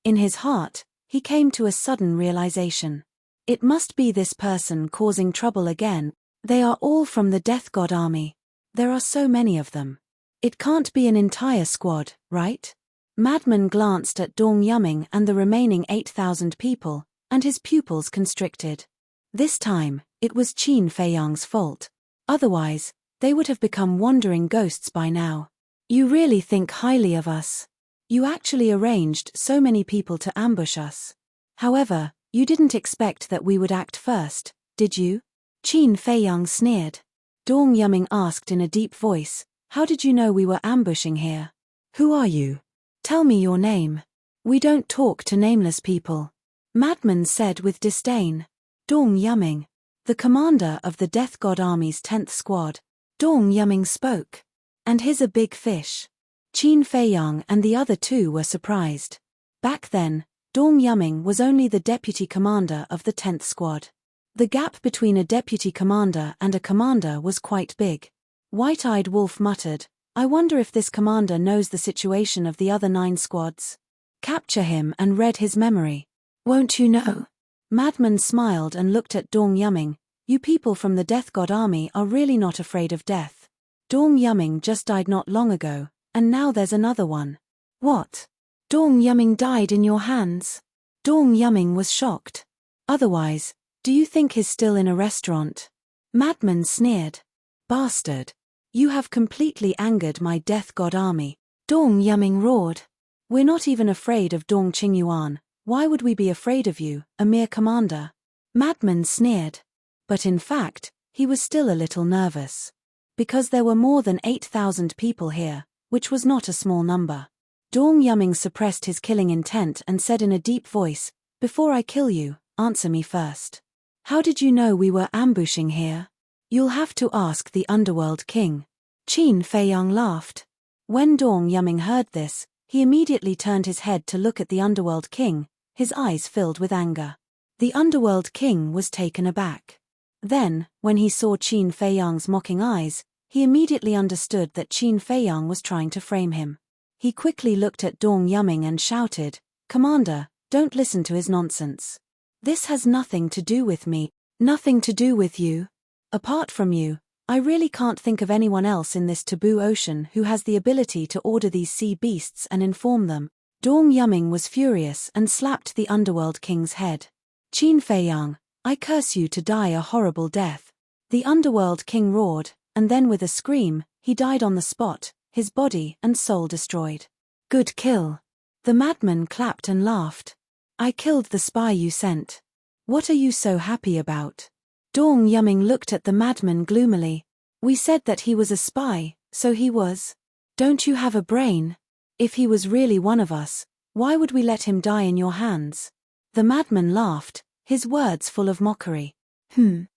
Speaker 1: In his heart, he came to a sudden realization. It must be this person causing trouble again. They are all from the Death God army. There are so many of them. It can't be an entire squad, right? Madman glanced at Dong Yuming and the remaining 8,000 people, and his pupils constricted. This time, it was Qin Feiyang's fault. Otherwise, they would have become wandering ghosts by now. You really think highly of us. You actually arranged so many people to ambush us. However, you didn't expect that we would act first, did you? Qin Feiyang sneered. Dong Yuming asked in a deep voice, how did you know we were ambushing here? Who are you? Tell me your name. We don't talk to nameless people. Madman said with disdain. Dong Yuming, the commander of the Death God army's 10th squad. Dong Yuming spoke. And he's a big fish. Qin Feiyang and the other two were surprised. Back then, Dong Yuming was only the deputy commander of the 10th squad. The gap between a deputy commander and a commander was quite big. White-Eyed Wolf muttered, I wonder if this commander knows the situation of the other 9 squads. Capture him and read his memory. Won't you know? Madman smiled and looked at Dong Yuming. You people from the Death God army are really not afraid of death. Dong Yuming just died not long ago, and now there's another one. What? Dong Yuming died in your hands? Dong Yuming was shocked. Otherwise, do you think he's still in a restaurant? Madman sneered. Bastard. You have completely angered my Death God army. Dong Yuming roared. We're not even afraid of Dong Qingyuan. Why would we be afraid of you, a mere commander? Madman sneered. But in fact, he was still a little nervous. Because there were more than 8,000 people here, which was not a small number. Dong Yuming suppressed his killing intent and said in a deep voice, Before I kill you, answer me first. How did you know we were ambushing here? You'll have to ask the Underworld King. Qin Feiyang laughed. When Dong Yuming heard this, he immediately turned his head to look at the Underworld King, his eyes filled with anger. The Underworld King was taken aback. Then, when he saw Qin Feiyang's mocking eyes, he immediately understood that Qin Feiyang was trying to frame him. He quickly looked at Dong Yuming and shouted, Commander, don't listen to his nonsense. This has nothing to do with me, nothing to do with you. Apart from you, I really can't think of anyone else in this taboo ocean who has the ability to order these sea beasts and inform them. Dong Yuming was furious and slapped the Underworld King's head. Qin Feiyang, I curse you to die a horrible death. The Underworld King roared, and then with a scream, he died on the spot, his body and soul destroyed. Good kill. The madman clapped and laughed. I killed the spy you sent. What are you so happy about? Dong Yuming looked at the madman gloomily. We said that he was a spy, so he was. Don't you have a brain? If he was really one of us, why would we let him die in your hands? The madman laughed, his words full of mockery. Dong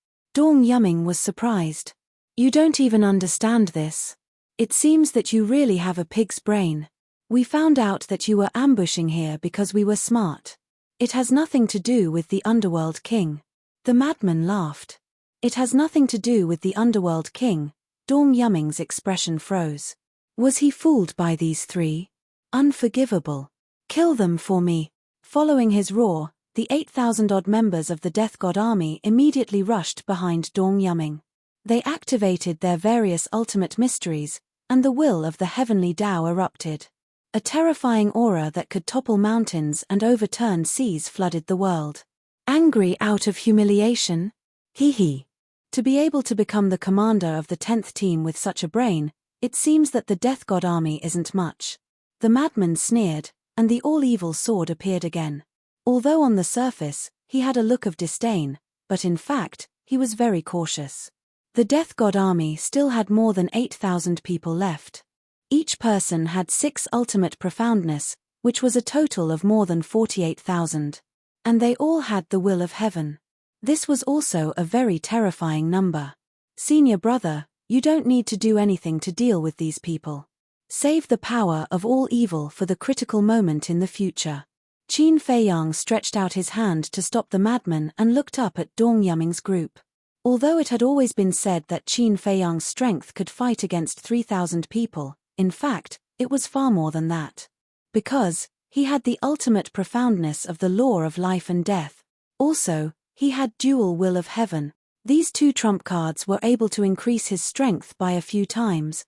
Speaker 1: Yuming was surprised. You don't even understand this. It seems that you really have a pig's brain. We found out that you were ambushing here because we were smart. It has nothing to do with the Underworld King. The madman laughed. It has nothing to do with the Underworld King. Dong Yuming's expression froze. Was he fooled by these 3? Unforgivable. Kill them for me. Following his roar, the 8,000-odd members of the Death God army immediately rushed behind Dong Yuming. They activated their various ultimate mysteries, and the will of the heavenly Tao erupted. A terrifying aura that could topple mountains and overturn seas flooded the world. Angry out of humiliation? Hee hee. To be able to become the commander of the 10th team with such a brain, it seems that the Death God army isn't much. The madman sneered, and the all-evil sword appeared again. Although on the surface, he had a look of disdain, but in fact, he was very cautious. The Death God army still had more than 8,000 people left. Each person had 6 ultimate profoundness, which was a total of more than 48,000. And they all had the will of heaven. This was also a very terrifying number. Senior brother, you don't need to do anything to deal with these people. Save the power of all evil for the critical moment in the future. Qin Feiyang stretched out his hand to stop the madman and looked up at Dong Yuming's group. Although it had always been said that Qin Feiyang's strength could fight against 3,000 people, in fact, it was far more than that. Because he had the ultimate profoundness of the law of life and death. Also, he had dual will of heaven. These 2 trump cards were able to increase his strength by a few times.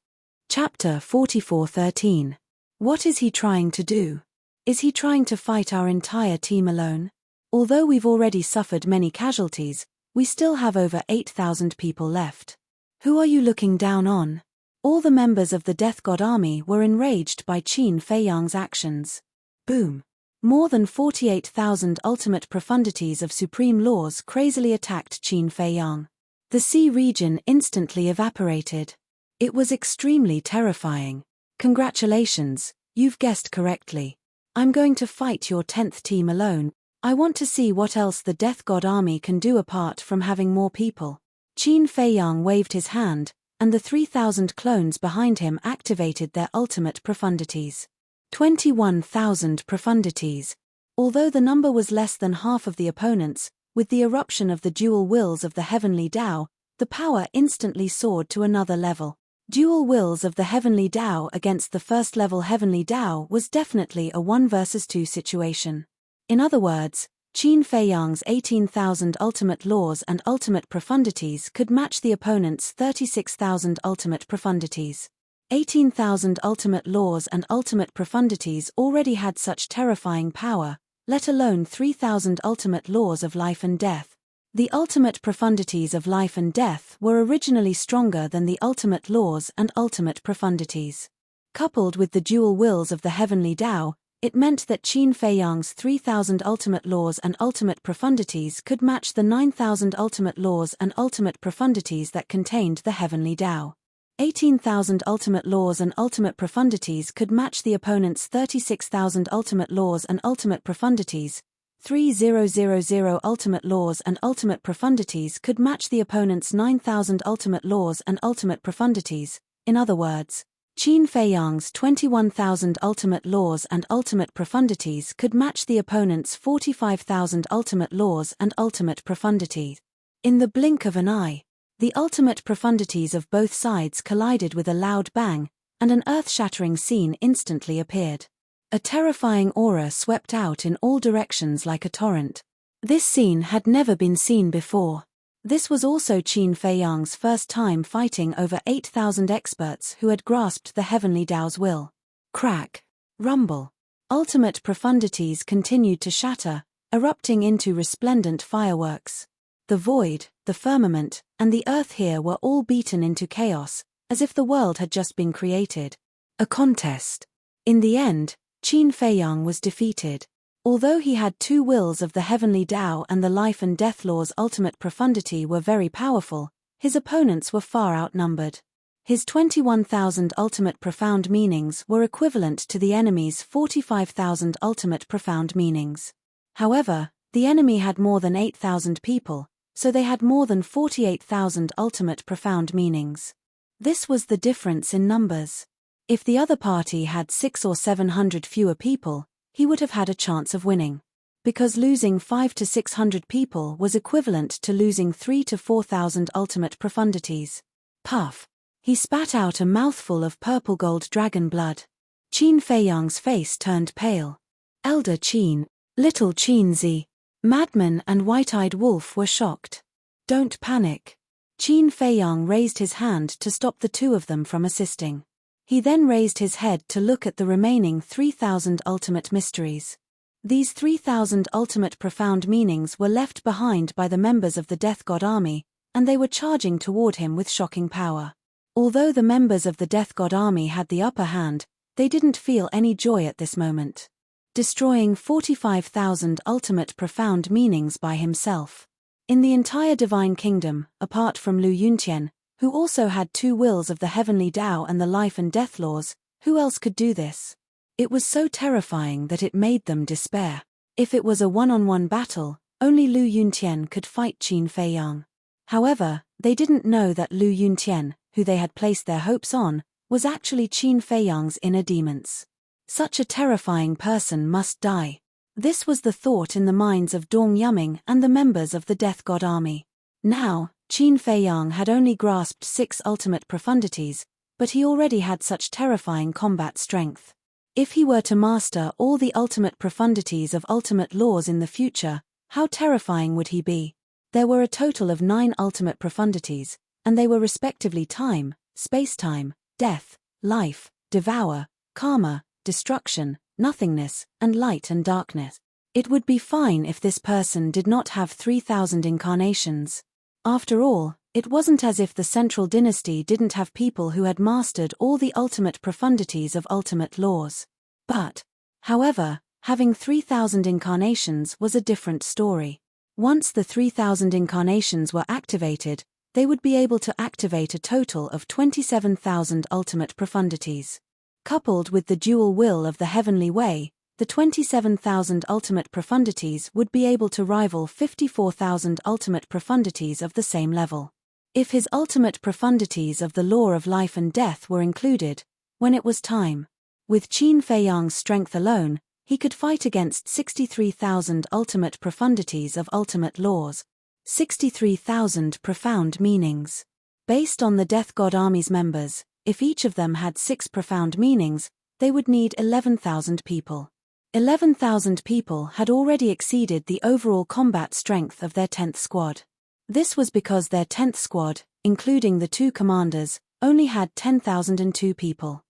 Speaker 1: Chapter 44:13. What is he trying to do? Is he trying to fight our entire team alone? Although we've already suffered many casualties, we still have over 8,000 people left. Who are you looking down on? All the members of the Death God army were enraged by Qin Feiyang's actions. Boom. More than 48,000 ultimate profundities of supreme laws crazily attacked Qin Feiyang. The sea region instantly evaporated. It was extremely terrifying. Congratulations, you've guessed correctly. I'm going to fight your 10th team alone. I want to see what else the Death God army can do apart from having more people. Qin Feiyang waved his hand, and the 3,000 clones behind him activated their ultimate profundities. 21,000 profundities. Although the number was less than half of the opponents, with the eruption of the dual wills of the heavenly Tao, the power instantly soared to another level. Dual wills of the heavenly Tao against the first-level heavenly Tao was definitely a 1 versus 2 situation. In other words, Qin Feiyang's 18,000 ultimate laws and ultimate profundities could match the opponent's 36,000 ultimate profundities. 18,000 ultimate laws and ultimate profundities already had such terrifying power, let alone 3,000 ultimate laws of life and death. The ultimate profundities of life and death were originally stronger than the ultimate laws and ultimate profundities. Coupled with the dual wills of the heavenly Tao, it meant that Qin Feiyang's 3,000 ultimate laws and ultimate profundities could match the 9,000 ultimate laws and ultimate profundities that contained the heavenly Tao. 18,000 ultimate laws and ultimate profundities could match the opponent's 36,000 ultimate laws and ultimate profundities. 3,000 ultimate laws and ultimate profundities could match the opponent's 9,000 ultimate laws and ultimate profundities. In other words, Qin Feiyang's 21,000 ultimate laws and ultimate profundities could match the opponent's 45,000 ultimate laws and ultimate profundities. In the blink of an eye, the ultimate profundities of both sides collided with a loud bang, and an earth-shattering scene instantly appeared. A terrifying aura swept out in all directions like a torrent. This scene had never been seen before. This was also Qin Feiyang's first time fighting over 8,000 experts who had grasped the heavenly Tao's will. Crack. Rumble. Ultimate profundities continued to shatter, erupting into resplendent fireworks. The void, the firmament, and the earth here were all beaten into chaos, as if the world had just been created. A contest. In the end, Qin Feiyang was defeated. Although he had 2 wills of the heavenly Tao and the life and death law's ultimate profundity were very powerful, his opponents were far outnumbered. His 21,000 ultimate profound meanings were equivalent to the enemy's 45,000 ultimate profound meanings. However, the enemy had more than 8,000 people, so they had more than 48,000 ultimate profound meanings. This was the difference in numbers. If the other party had 600 or 700 fewer people, he would have had a chance of winning. Because losing 500 to 600 people was equivalent to losing 3,000 to 4,000 ultimate profundities. Puff. He spat out a mouthful of purple-gold dragon blood. Qin Feiyang's face turned pale. Elder Qin, little Qinzi, Madman and White-Eyed Wolf were shocked. Don't panic. Qin Feiyang raised his hand to stop the 2 of them from assisting. He then raised his head to look at the remaining 3,000 ultimate mysteries. These 3,000 ultimate profound meanings were left behind by the members of the Death God Army, and they were charging toward him with shocking power. Although the members of the Death God Army had the upper hand, they didn't feel any joy at this moment. Destroying 45,000 ultimate profound meanings by himself. In the entire Divine Kingdom, apart from Lu Yuntian, who also had 2 wills of the heavenly Tao and the life and death laws, who else could do this? It was so terrifying that it made them despair. If it was a one-on-one battle, only Lu Yuntian could fight Qin Feiyang. However, they didn't know that Lu Yuntian, who they had placed their hopes on, was actually Qin Feiyang's inner demons. Such a terrifying person must die. This was the thought in the minds of Dong Yuming and the members of the Death God Army. Now, Qin Feiyang had only grasped 6 ultimate profundities, but he already had such terrifying combat strength. If he were to master all the ultimate profundities of ultimate laws in the future, how terrifying would he be? There were a total of 9 ultimate profundities, and they were respectively time, space-time, death, life, devour, karma, destruction, nothingness, and light and darkness. It would be fine if this person did not have 3,000 incarnations. After all, it wasn't as if the Central Dynasty didn't have people who had mastered all the ultimate profundities of ultimate laws. But, however, having 3,000 incarnations was a different story. Once the 3,000 incarnations were activated, they would be able to activate a total of 27,000 ultimate profundities. Coupled with the dual will of the heavenly way, the 27,000 ultimate profundities would be able to rival 54,000 ultimate profundities of the same level. If his ultimate profundities of the law of life and death were included, when it was time, with Qin Feiyang's strength alone, he could fight against 63,000 ultimate profundities of ultimate laws. 63,000 profound meanings. Based on the Death God Army's members, if each of them had 6 profound meanings, they would need 11,000 people. 11,000 people had already exceeded the overall combat strength of their 10th squad. This was because their 10th squad, including the 2 commanders, only had 10,002 people.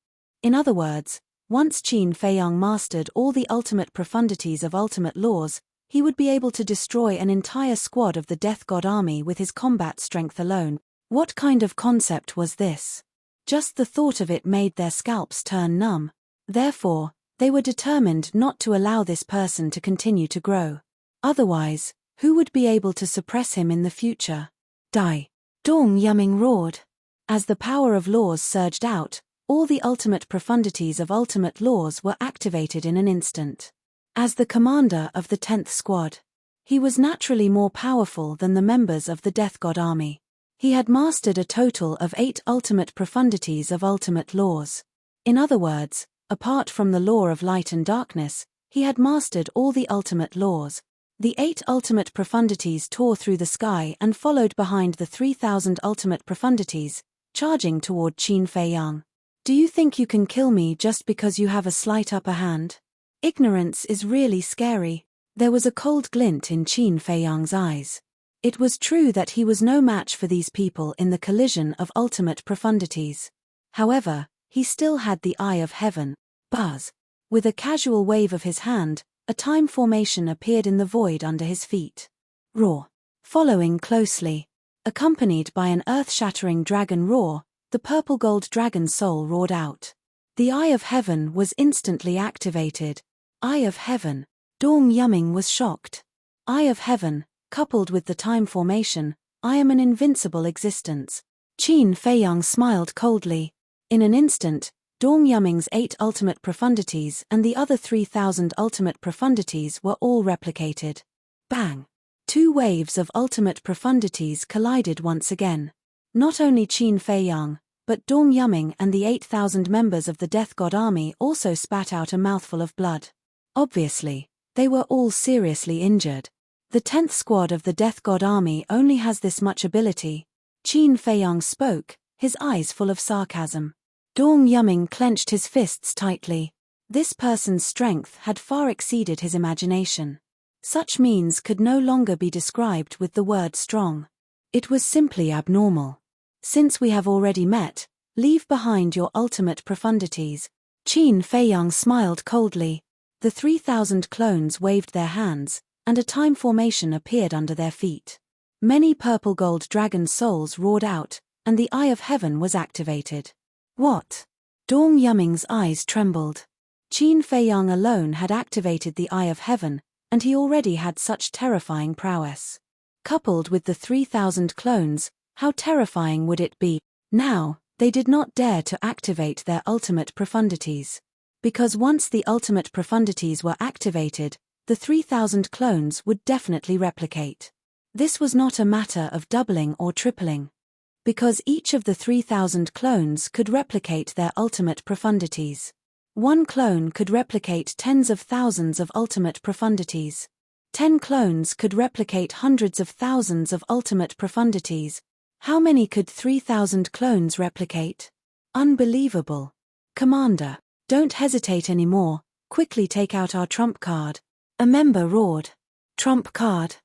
Speaker 1: In other words, once Qin Feiyang mastered all the ultimate profundities of ultimate laws, he would be able to destroy an entire squad of the Death God Army with his combat strength alone. What kind of concept was this? Just the thought of it made their scalps turn numb. Therefore, they were determined not to allow this person to continue to grow. Otherwise, who would be able to suppress him in the future? Die! Dong Yuming roared. As the power of laws surged out, all the ultimate profundities of ultimate laws were activated in an instant. As the commander of the 10th squad, he was naturally more powerful than the members of the Death God Army. He had mastered a total of 8 ultimate profundities of ultimate laws. In other words, apart from the law of light and darkness, he had mastered all the ultimate laws. The 8 ultimate profundities tore through the sky and followed behind the 3,000 ultimate profundities, charging toward Qin Feiyang. Do you think you can kill me just because you have a slight upper hand? Ignorance is really scary. There was a cold glint in Qin Feiyang's eyes. It was true that he was no match for these people in the collision of ultimate profundities. However, he still had the eye of heaven. Buzz. With a casual wave of his hand, a time formation appeared in the void under his feet. Roar. Following closely. Accompanied by an earth-shattering dragon roar, the purple-gold dragon soul roared out. The Eye of Heaven was instantly activated. Eye of Heaven. Dong Yuming was shocked. Eye of Heaven, coupled with the time formation, I am an invincible existence. Qin Feiyang smiled coldly. In an instant, Dong Yuming's 8 ultimate profundities and the other 3,000 ultimate profundities were all replicated. Bang! 2 waves of ultimate profundities collided once again. Not only Qin Feiyang, but Dong Yuming and the 8,000 members of the Death God Army also spat out a mouthful of blood. Obviously, they were all seriously injured. The 10th squad of the Death God Army only has this much ability. Qin Feiyang spoke, his eyes full of sarcasm. Dong Yuming clenched his fists tightly. This person's strength had far exceeded his imagination. Such means could no longer be described with the word strong. It was simply abnormal. Since we have already met, Leave behind your ultimate profundities. Qin Feiyang smiled coldly. The 3,000 clones waved their hands, and a time formation appeared under their feet. Many purple-gold dragon souls roared out, and the Eye of Heaven was activated. What? Dong Yuming's eyes trembled. Qin Feiyang alone had activated the Eye of Heaven, and he already had such terrifying prowess. Coupled with the 3,000 clones, how terrifying would it be? Now, they did not dare to activate their ultimate profundities. Because once the ultimate profundities were activated, the 3,000 clones would definitely replicate. This was not a matter of doubling or tripling. Because each of the 3,000 clones could replicate their ultimate profundities. One clone could replicate tens of thousands of ultimate profundities. 10 clones could replicate hundreds of thousands of ultimate profundities. How many could 3,000 clones replicate? Unbelievable. Commander, don't hesitate anymore, quickly take out our trump card. A member roared. Trump card?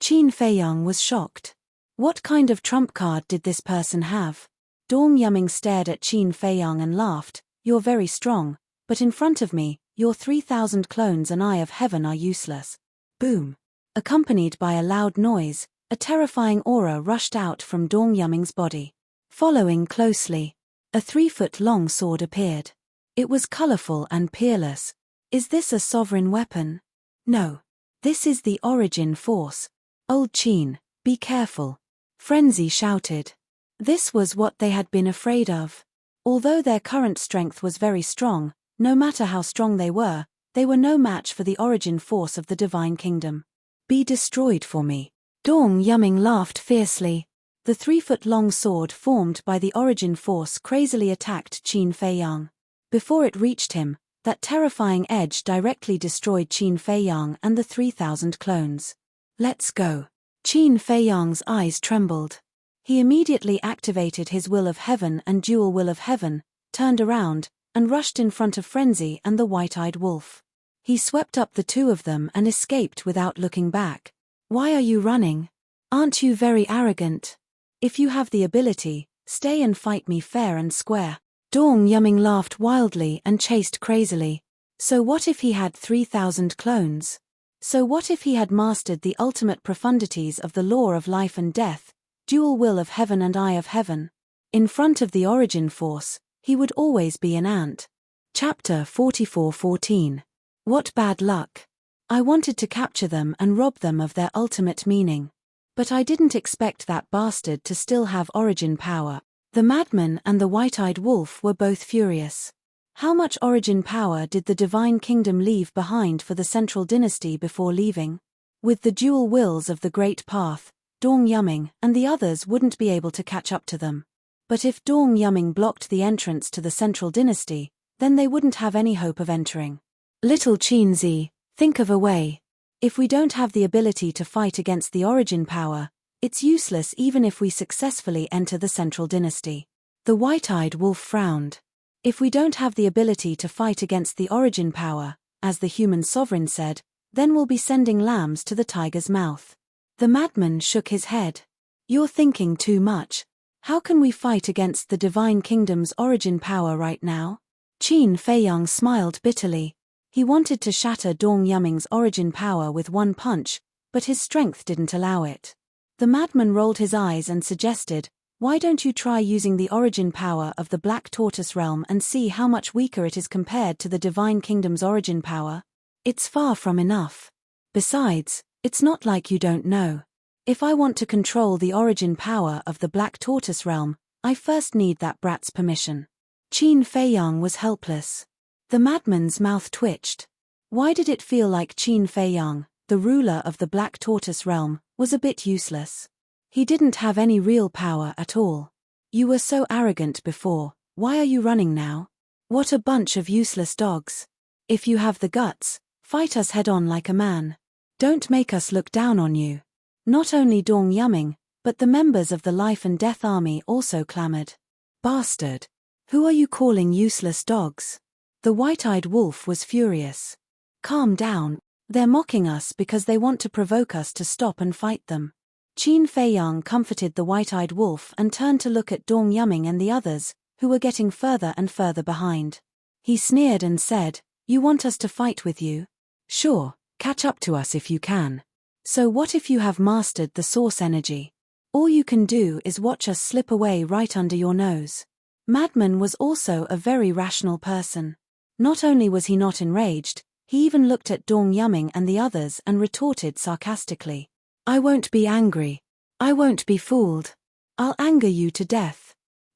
Speaker 1: Qin Feiyang was shocked. What kind of trump card did this person have? Dong Yuming stared at Qin Feiyang and laughed. You're very strong, but in front of me, your 3,000 clones and Eye of Heaven are useless. Boom. Accompanied by a loud noise, a terrifying aura rushed out from Dong Yuming's body. Following closely, a 3-foot-long sword appeared. It was colorful and peerless. Is this a sovereign weapon? No. This is the origin force. Old Qin, be careful. Frenzy shouted. This was what they had been afraid of. Although their current strength was very strong, no matter how strong they were no match for the origin force of the Divine Kingdom. Be destroyed for me. Dong Yuming laughed fiercely. The 3-foot-long sword formed by the origin force crazily attacked Qin Feiyang. Before it reached him, that terrifying edge directly destroyed Qin Feiyang and the 3,000 clones. Let's go. Qin Feiyang's eyes trembled. He immediately activated his Will of Heaven and Dual Will of Heaven, turned around, and rushed in front of Frenzy and the white-eyed wolf. He swept up the two of them and escaped without looking back. Why are you running? Aren't you very arrogant? If you have the ability, stay and fight me fair and square. Dong Yuming laughed wildly and chased crazily. So what if he had 3,000 clones? So what if he had mastered the ultimate profundities of the law of life and death, Dual Will of Heaven and Eye of Heaven? In front of the origin force, he would always be an ant. Chapter 44:14. What bad luck. I wanted to capture them and rob them of their ultimate meaning. But I didn't expect that bastard to still have origin power. The madman and the white-eyed wolf were both furious. How much origin power did the Divine Kingdom leave behind for the Central Dynasty before leaving? With the dual wills of the Great Path, Dong Yuming and the others wouldn't be able to catch up to them. But if Dong Yuming blocked the entrance to the Central Dynasty, then they wouldn't have any hope of entering. Little Qinzi, think of a way. If we don't have the ability to fight against the origin power, it's useless even if we successfully enter the Central Dynasty. The white-eyed wolf frowned. If we don't have the ability to fight against the origin power, as the human sovereign said, then we'll be sending lambs to the tiger's mouth. The madman shook his head. You're thinking too much. How can we fight against the Divine Kingdom's origin power right now? Qin Feiyang smiled bitterly. He wanted to shatter Dong Yuming's origin power with one punch, but his strength didn't allow it. The madman rolled his eyes and suggested, why don't you try using the origin power of the Black Tortoise realm and see how much weaker it is compared to the Divine Kingdom's origin power? It's far from enough. Besides, it's not like you don't know. If I want to control the origin power of the Black Tortoise realm, I first need that brat's permission. Qin Feiyang was helpless. The madman's mouth twitched. Why did it feel like Qin Feiyang, the ruler of the Black Tortoise realm, was a bit useless? He didn't have any real power at all. You were so arrogant before, why are you running now? What a bunch of useless dogs. If you have the guts, fight us head-on like a man. Don't make us look down on you. Not only Dong Yuming, but the members of the Life and Death Army also clamored. Bastard! Who are you calling useless dogs? The white-eyed wolf was furious. Calm down. They're mocking us because they want to provoke us to stop and fight them. Qin Feiyang comforted the white-eyed wolf and turned to look at Dong Yuming and the others, who were getting further and further behind. He sneered and said, "You want us to fight with you? Sure, catch up to us if you can. So what if you have mastered the source energy? All you can do is watch us slip away right under your nose." Madman was also a very rational person. Not only was he not enraged, he even looked at Dong Yuming and the others and retorted sarcastically, "I won't be angry. I won't be fooled. I'll anger you to death."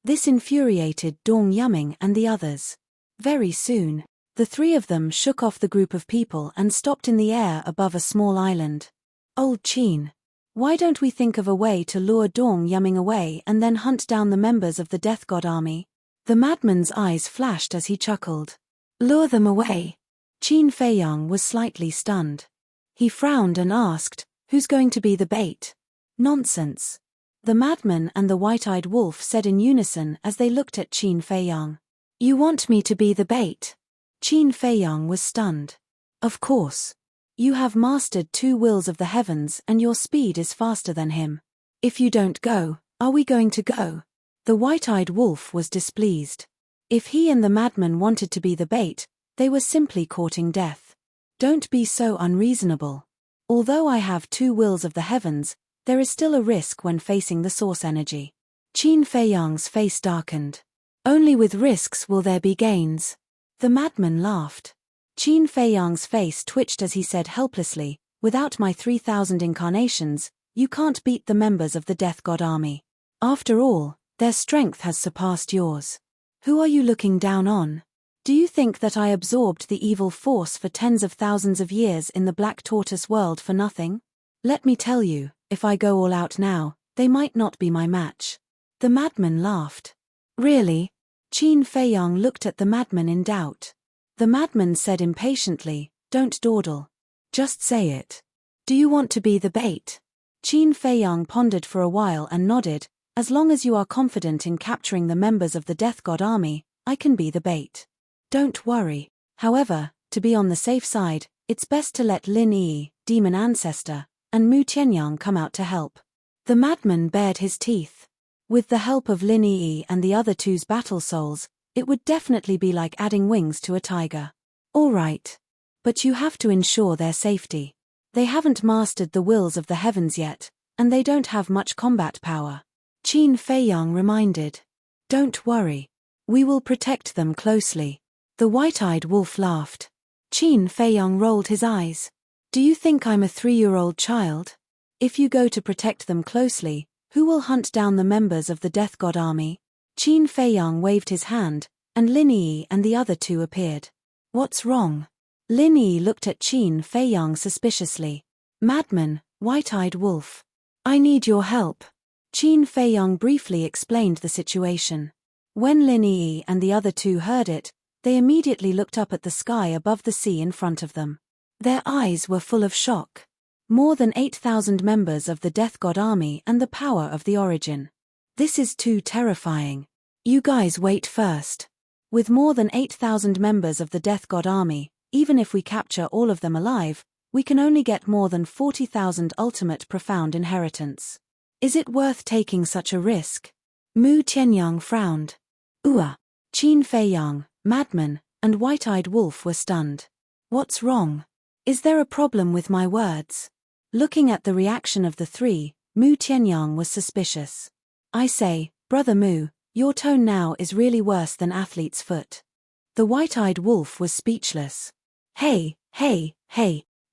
Speaker 1: This infuriated Dong Yuming and the others. Very soon, the three of them shook off the group of people and stopped in the air above a small island. "Old Qin, why don't we think of a way to lure Dong Yuming away and then hunt down the members of the Death God army?" The madman's eyes flashed as he chuckled. "Lure them away?" Qin Feiyang was slightly stunned. He frowned and asked, "Who's going to be the bait?" "Nonsense." The madman and the white-eyed wolf said in unison as they looked at Qin Feiyang. "You want me to be the bait?" Qin Feiyang was stunned. "Of course. You have mastered 2 wills of the heavens and your speed is faster than him. If you don't go, are we going to go?" The white-eyed wolf was displeased. If he and the madman wanted to be the bait, they were simply courting death. "Don't be so unreasonable. Although I have 2 wills of the heavens, there is still a risk when facing the source energy." Qin Feiyang's face darkened. "Only with risks will there be gains." The madman laughed. Qin Feiyang's face twitched as he said helplessly, "Without my 3,000 incarnations, you can't beat the members of the Death God army. After all, their strength has surpassed yours. Who are you looking down on? Do you think that I absorbed the evil force for tens of thousands of years in the Black Tortoise world for nothing? Let me tell you, if I go all out now, they might not be my match." The madman laughed. "Really?" Qin Feiyang looked at the madman in doubt. The madman said impatiently, "Don't dawdle. Just say it. Do you want to be the bait?" Qin Feiyang pondered for a while and nodded, "As long as you are confident in capturing the members of the Death God army, I can be the bait. Don't worry. However, to be on the safe side, it's best to let Lin Yi, demon ancestor, and Mu Tianyang come out to help." The madman bared his teeth. With the help of Lin Yi and the other 2's battle souls, it would definitely be like adding wings to a tiger. "All right. But you have to ensure their safety. They haven't mastered the wills of the heavens yet, and they don't have much combat power." Qin Feiyang reminded. "Don't worry. We will protect them closely." The white-eyed wolf laughed. Qin Feiyang rolled his eyes. "Do you think I'm a 3-year-old child? If you go to protect them closely, who will hunt down the members of the Death God army?" Qin Feiyang waved his hand, and Lin Yi and the other 2 appeared. "What's wrong?" Lin Yi looked at Qin Feiyang suspiciously. "Madman, white-eyed wolf. I need your help." Qin Feiyang briefly explained the situation. When Lin Yi and the other 2 heard it, they immediately looked up at the sky above the sea in front of them. Their eyes were full of shock. More than 8,000 members of the Death God army and the power of the origin. This is too terrifying. You guys wait first. With more than 8,000 members of the Death God army, even if we capture all of them alive, we can only get more than 40,000 ultimate profound inheritance. Is it worth taking such a risk? Mu Tianyang frowned. Qin Feiyang, madman, and white-eyed wolf were stunned. "What's wrong? Is there a problem with my words?" Looking at the reaction of the 3, Mu Tianyang was suspicious. "I say, Brother Mu, your tone now is really worse than athlete's foot." The white-eyed wolf was speechless. Hey,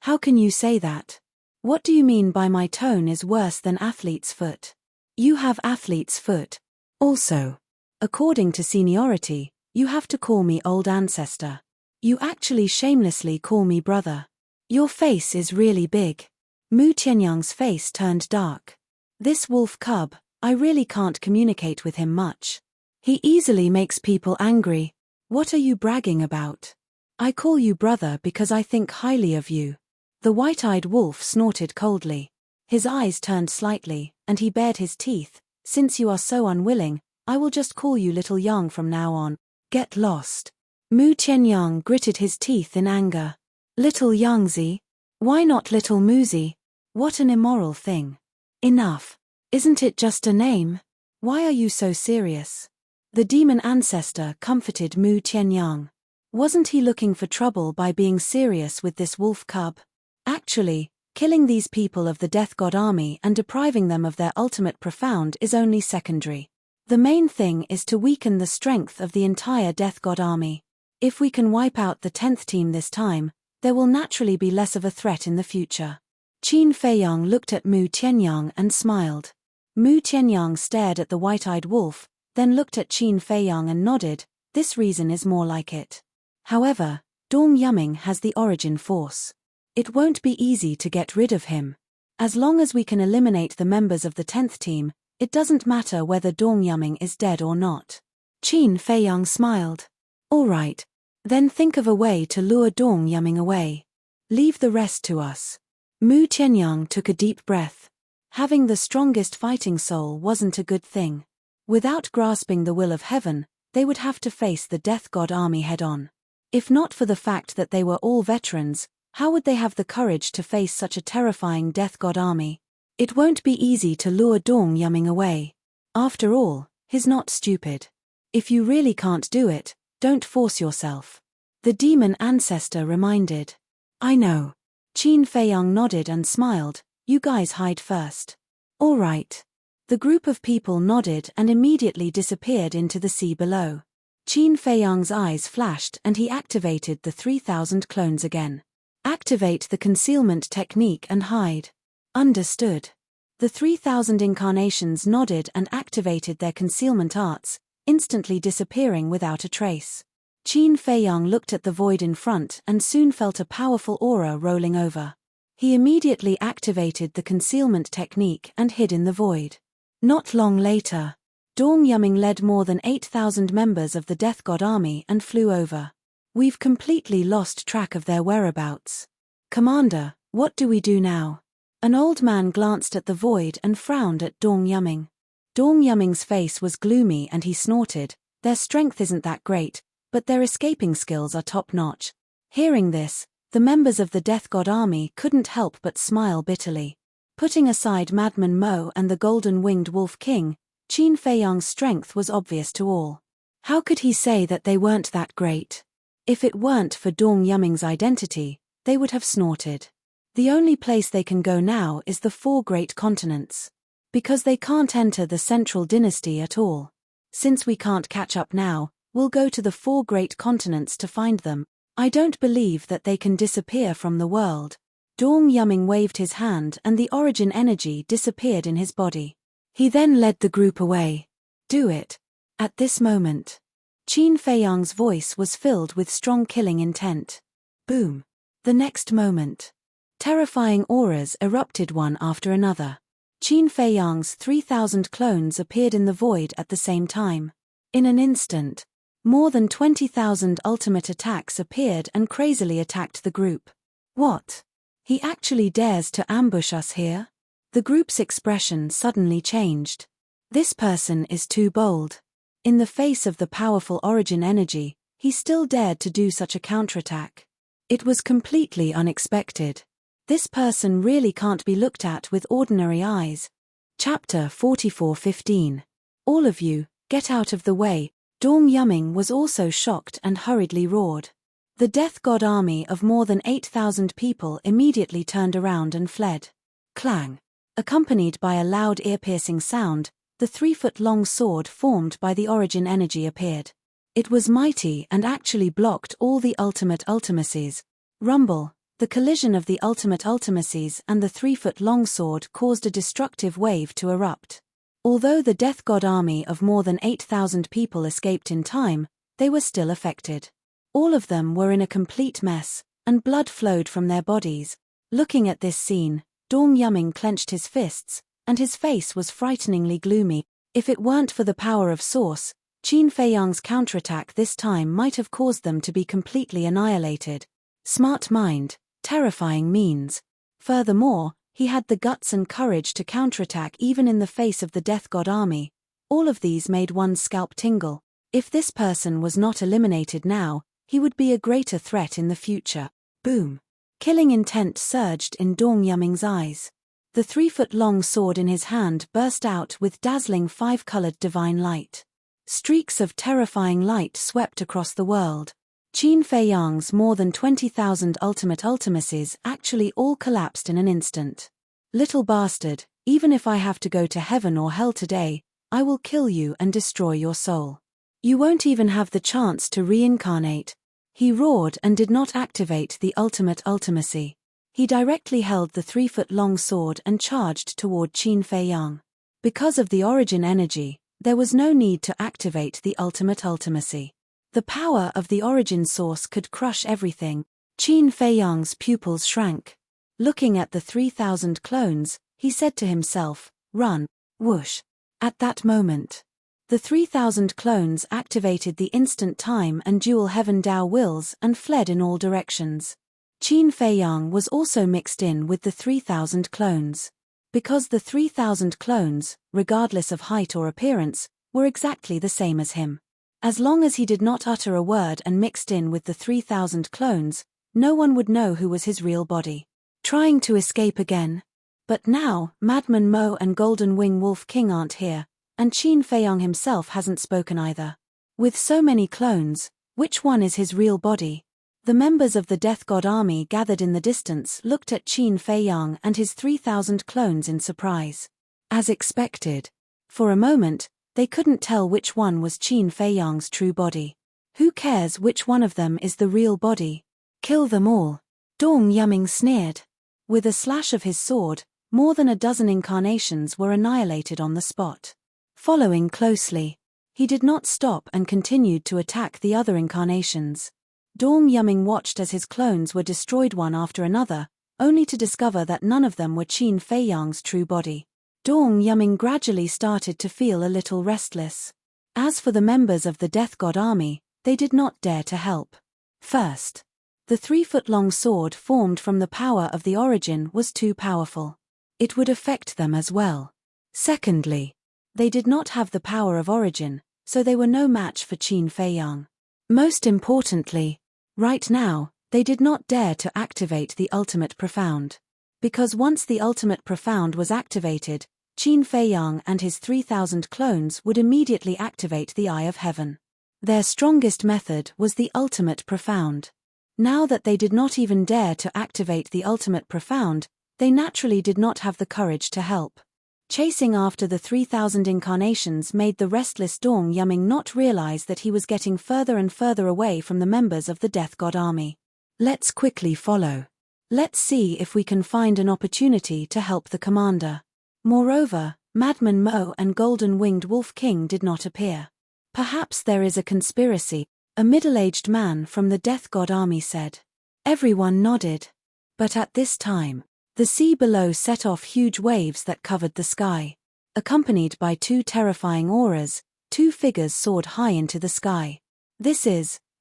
Speaker 1: how can you say that? What do you mean by my tone is worse than athlete's foot? You have athlete's foot. Also, according to seniority, you have to call me old ancestor. You actually shamelessly call me brother. Your face is really big." Mu Tianyang's face turned dark. "This wolf cub, I really can't communicate with him much. He easily makes people angry. What are you bragging about? I call you brother because I think highly of you." The white-eyed wolf snorted coldly. His eyes turned slightly, and he bared his teeth. "Since you are so unwilling, I will just call you Little Yang from now on. Get lost." Mu Tianyang gritted his teeth in anger. "Little Yangzi? Why not Little Muzi? What an immoral thing. Enough. Isn't it just a name? Why are you so serious?" The demon ancestor comforted Mu Tianyang. Wasn't he looking for trouble by being serious with this wolf cub? Actually, killing these people of the Death God army and depriving them of their ultimate profound is only secondary. The main thing is to weaken the strength of the entire Death God army. If we can wipe out the 10th team this time, there will naturally be less of a threat in the future. Qin Feiyang looked at Mu Tianyang and smiled. Mu Tianyang stared at the white-eyed wolf, then looked at Qin Feiyang and nodded. This reason is more like it. However, Dong Yuming has the origin force. It won't be easy to get rid of him. As long as we can eliminate the members of the 10th team, it doesn't matter whether Dong Yuming is dead or not. Qin Feiyang smiled. All right. Then think of a way to lure Dong Yuming away. Leave the rest to us. Mu Tianyang took a deep breath. Having the strongest fighting soul wasn't a good thing. Without grasping the will of heaven, they would have to face the Death God army head-on. If not for the fact that they were all veterans, how would they have the courage to face such a terrifying Death God army? It won't be easy to lure Dong Yuming away. After all, he's not stupid. If you really can't do it, don't force yourself. The demon ancestor reminded. I know. Qin Feiyang nodded and smiled. You guys hide first. All right. The group of people nodded and immediately disappeared into the sea below. Qin Feiyang's eyes flashed and he activated the 3000 clones again. Activate the concealment technique and hide. Understood. The 3000 incarnations nodded and activated their concealment arts, instantly disappearing without a trace. Qin Feiyang looked at the void in front and soon felt a powerful aura rolling over. He immediately activated the concealment technique and hid in the void. Not long later, Dong Yuming led more than 8,000 members of the Death God army and flew over. We've completely lost track of their whereabouts. Commander, what do we do now? An old man glanced at the void and frowned at Dong Yuming. Dong Yuming's face was gloomy and he snorted. Their strength isn't that great, but their escaping skills are top-notch. Hearing this, the members of the Death God army couldn't help but smile bitterly. Putting aside Madman Mo and the golden-winged Wolf King, Qin Feiyang's strength was obvious to all. How could he say that they weren't that great? If it weren't for Dong Yuming's identity, they would have snorted. The only place they can go now is the 4 great continents. Because they can't enter the central dynasty at all. Since we can't catch up now, we'll go to the 4 great continents to find them. I don't believe that they can disappear from the world. Dong Yuming waved his hand and the origin energy disappeared in his body. He then led the group away. Do it. At this moment, Qin Feiyang's voice was filled with strong killing intent. Boom. The next moment, terrifying auras erupted one after another. Qin Feiyang's 3000 clones appeared in the void at the same time. In an instant, more than 20,000 ultimate attacks appeared and crazily attacked the group. What? He actually dares to ambush us here? The group's expression suddenly changed. This person is too bold. In the face of the powerful origin energy, he still dared to do such a counterattack. It was completely unexpected. This person really can't be looked at with ordinary eyes. Chapter 44:15. All of you, get out of the way. Dong Yuming was also shocked and hurriedly roared. The Death God army of more than 8,000 people immediately turned around and fled. Clang. Accompanied by a loud ear-piercing sound, the 3-foot-long sword formed by the origin energy appeared. It was mighty and actually blocked all the ultimate ultimacies. Rumble. The collision of the ultimate ultimacies and the 3-foot-long sword caused a destructive wave to erupt. Although the Death God army of more than 8,000 people escaped in time, they were still affected. All of them were in a complete mess, and blood flowed from their bodies. Looking at this scene, Dong Yuming clenched his fists, and his face was frighteningly gloomy. If it weren't for the power of Source, Qin Feiyang's counterattack this time might have caused them to be completely annihilated. Smart mind, terrifying means. Furthermore, he had the guts and courage to counterattack even in the face of the Death God army. All of these made one's scalp tingle. If this person was not eliminated now, he would be a greater threat in the future. Boom. Killing intent surged in Dong Yuming's eyes. The 3-foot-long sword in his hand burst out with dazzling 5-colored divine light. Streaks of terrifying light swept across the world. Qin Fei Yang's more than 20,000 ultimate ultimacies actually all collapsed in an instant. Little bastard, even if I have to go to heaven or hell today, I will kill you and destroy your soul. You won't even have the chance to reincarnate. He roared and did not activate the ultimate ultimacy. He directly held the 3-foot-long sword and charged toward Qin Fei Yang. Because of the origin energy, there was no need to activate the ultimate ultimacy. The power of the origin source could crush everything. Qin Fei Yang's pupils shrank. Looking at the 3,000 clones, he said to himself, "Run." Whoosh. At that moment, the 3,000 clones activated the instant time and dual heaven Dao wills and fled in all directions. Qin Fei Yang was also mixed in with the 3,000 clones. Because the 3,000 clones, regardless of height or appearance, were exactly the same as him. As long as he did not utter a word and mixed in with the 3,000 clones, no one would know who was his real body. Trying to escape again? But now, Madman Mo and Golden Wing Wolf King aren't here, and Qin Fei Yang himself hasn't spoken either. With so many clones, which one is his real body? The members of the Death God army gathered in the distance looked at Qin Fei Yang and his 3,000 clones in surprise. As expected. For a moment, they couldn't tell which one was Qin Fei Yang's true body. Who cares which one of them is the real body? Kill them all. Dong Yuming sneered. With a slash of his sword, more than a dozen incarnations were annihilated on the spot. Following closely, he did not stop and continued to attack the other incarnations. Dong Yuming watched as his clones were destroyed one after another, only to discover that none of them were Qin Fei Yang's true body. Dong Yuming gradually started to feel a little restless. As for the members of the Death God army, they did not dare to help. First, the 3-foot-long sword formed from the power of the origin was too powerful. It would affect them as well. Secondly, they did not have the power of origin, so they were no match for Qin Fei Yang. Most importantly, right now, they did not dare to activate the ultimate profound. Because once the ultimate profound was activated, Qin Fei Yang and his 3,000 clones would immediately activate the Eye of Heaven. Their strongest method was the ultimate profound. Now that they did not even dare to activate the ultimate profound, they naturally did not have the courage to help. Chasing after the 3,000 incarnations made the restless Dong Yuming not realize that he was getting further and further away from the members of the Death God army. Let's quickly follow. Let's see if we can find an opportunity to help the commander. Moreover, Madman Mo and Golden Winged Wolf King did not appear. Perhaps there is a conspiracy, a middle-aged man from the Death God army said. Everyone nodded. But at this time, the sea below set off huge waves that covered the sky. Accompanied by 2 terrifying auras, 2 figures soared high into the sky.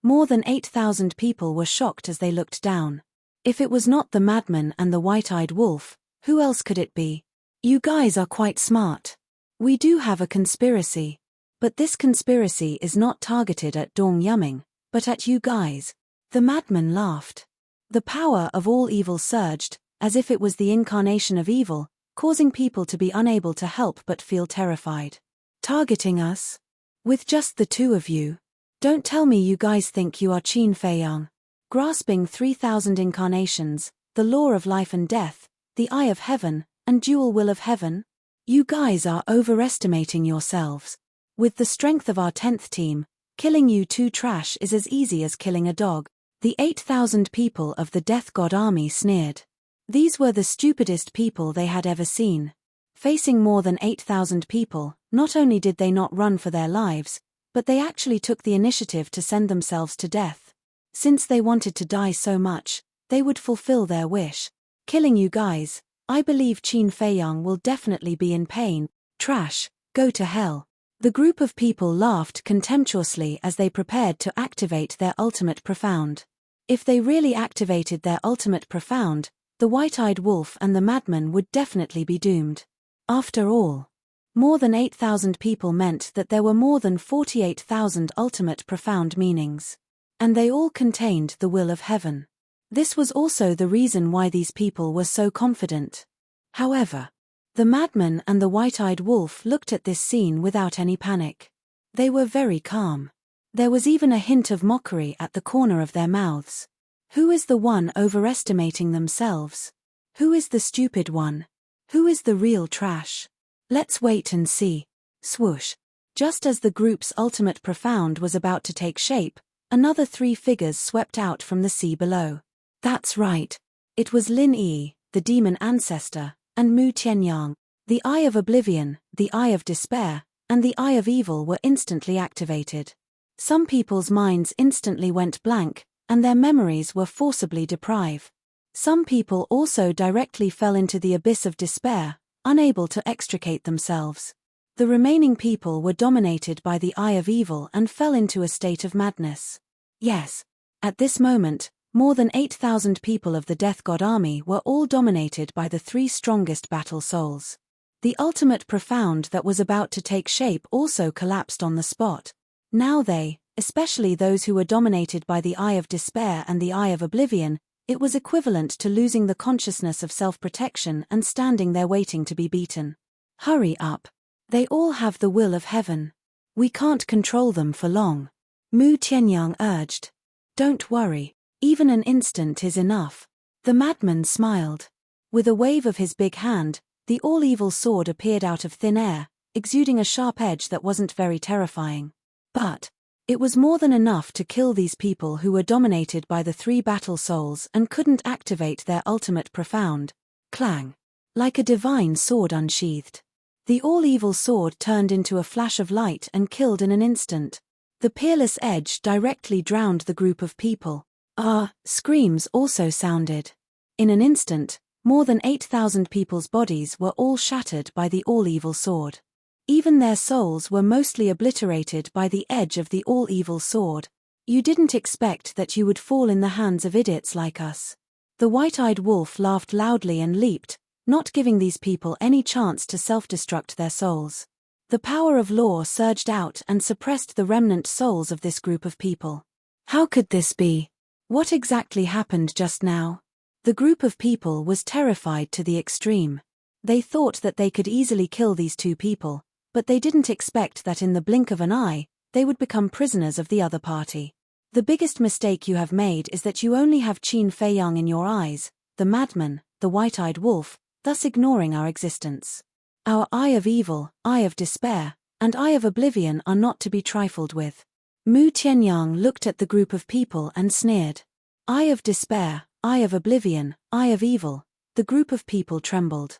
Speaker 1: More than 8,000 people were shocked as they looked down. If it was not the madman and the white-eyed wolf, who else could it be? You guys are quite smart. We do have a conspiracy. But this conspiracy is not targeted at Dong Yuming, but at you guys. The madman laughed. The power of all evil surged, as if it was the incarnation of evil, causing people to be unable to help but feel terrified. Targeting us? With just the 2 of you? Don't tell me you guys think you are Qin Fei Yang. Grasping 3,000 incarnations, the law of life and death, the Eye of Heaven, and dual will of heaven? You guys are overestimating yourselves. With the strength of our 10th team, killing you 2 trash is as easy as killing a dog. The 8,000 people of the Death God army sneered. These were the stupidest people they had ever seen. Facing more than 8,000 people, not only did they not run for their lives, but they actually took the initiative to send themselves to death. Since they wanted to die so much, they would fulfill their wish. Killing you guys, I believe Qin Fei Yang will definitely be in pain. Trash, go to hell. The group of people laughed contemptuously as they prepared to activate their ultimate profound. If they really activated their ultimate profound, the white-eyed wolf and the madman would definitely be doomed. After all, more than 8,000 people meant that there were more than 48,000 ultimate profound meanings. And they all contained the will of heaven. This was also the reason why these people were so confident. However, the madman and the white-eyed wolf looked at this scene without any panic. They were very calm. There was even a hint of mockery at the corner of their mouths. Who is the one overestimating themselves? Who is the stupid one? Who is the real trash? Let's wait and see. Swoosh. Just as the group's ultimate profound was about to take shape, another 3 figures swept out from the sea below. That's right. It was Lin Yi, the demon ancestor, and Mu Tianyang. The Eye of Oblivion, the Eye of Despair, and the Eye of Evil were instantly activated. Some people's minds instantly went blank, and their memories were forcibly deprived. Some people also directly fell into the abyss of despair, unable to extricate themselves. The remaining people were dominated by the Eye of Evil and fell into a state of madness. Yes. At this moment, more than 8,000 people of the Death God army were all dominated by the 3 strongest battle souls. The ultimate profound that was about to take shape also collapsed on the spot. Now they, especially those who were dominated by the Eye of Despair and the Eye of Oblivion, it was equivalent to losing the consciousness of self-protection and standing there waiting to be beaten. Hurry up. They all have the will of heaven. We can't control them for long. Mu Tianyang urged. Don't worry. Even an instant is enough. The madman smiled. With a wave of his big hand, the all-evil sword appeared out of thin air, exuding a sharp edge that wasn't very terrifying. But it was more than enough to kill these people who were dominated by the 3 battle souls and couldn't activate their ultimate profound. Clang. Like a divine sword unsheathed. The all-evil sword turned into a flash of light and killed in an instant. The peerless edge directly drowned the group of people. Screams also sounded. In an instant, more than 8,000 people's bodies were all shattered by the all-evil sword. Even their souls were mostly obliterated by the edge of the all-evil sword. You didn't expect that you would fall in the hands of idiots like us. The white-eyed wolf laughed loudly and leaped, not giving these people any chance to self-destruct their souls. The power of law surged out and suppressed the remnant souls of this group of people. How could this be? What exactly happened just now? The group of people was terrified to the extreme. They thought that they could easily kill these 2 people, but they didn't expect that in the blink of an eye, they would become prisoners of the other party. The biggest mistake you have made is that you only have Qin Feiyang in your eyes, the madman, the white-eyed wolf, thus ignoring our existence. Our Eye of Evil, Eye of Despair, and Eye of Oblivion are not to be trifled with. Mu Tianyang looked at the group of people and sneered. Eye of Despair, Eye of Oblivion, Eye of Evil. The group of people trembled.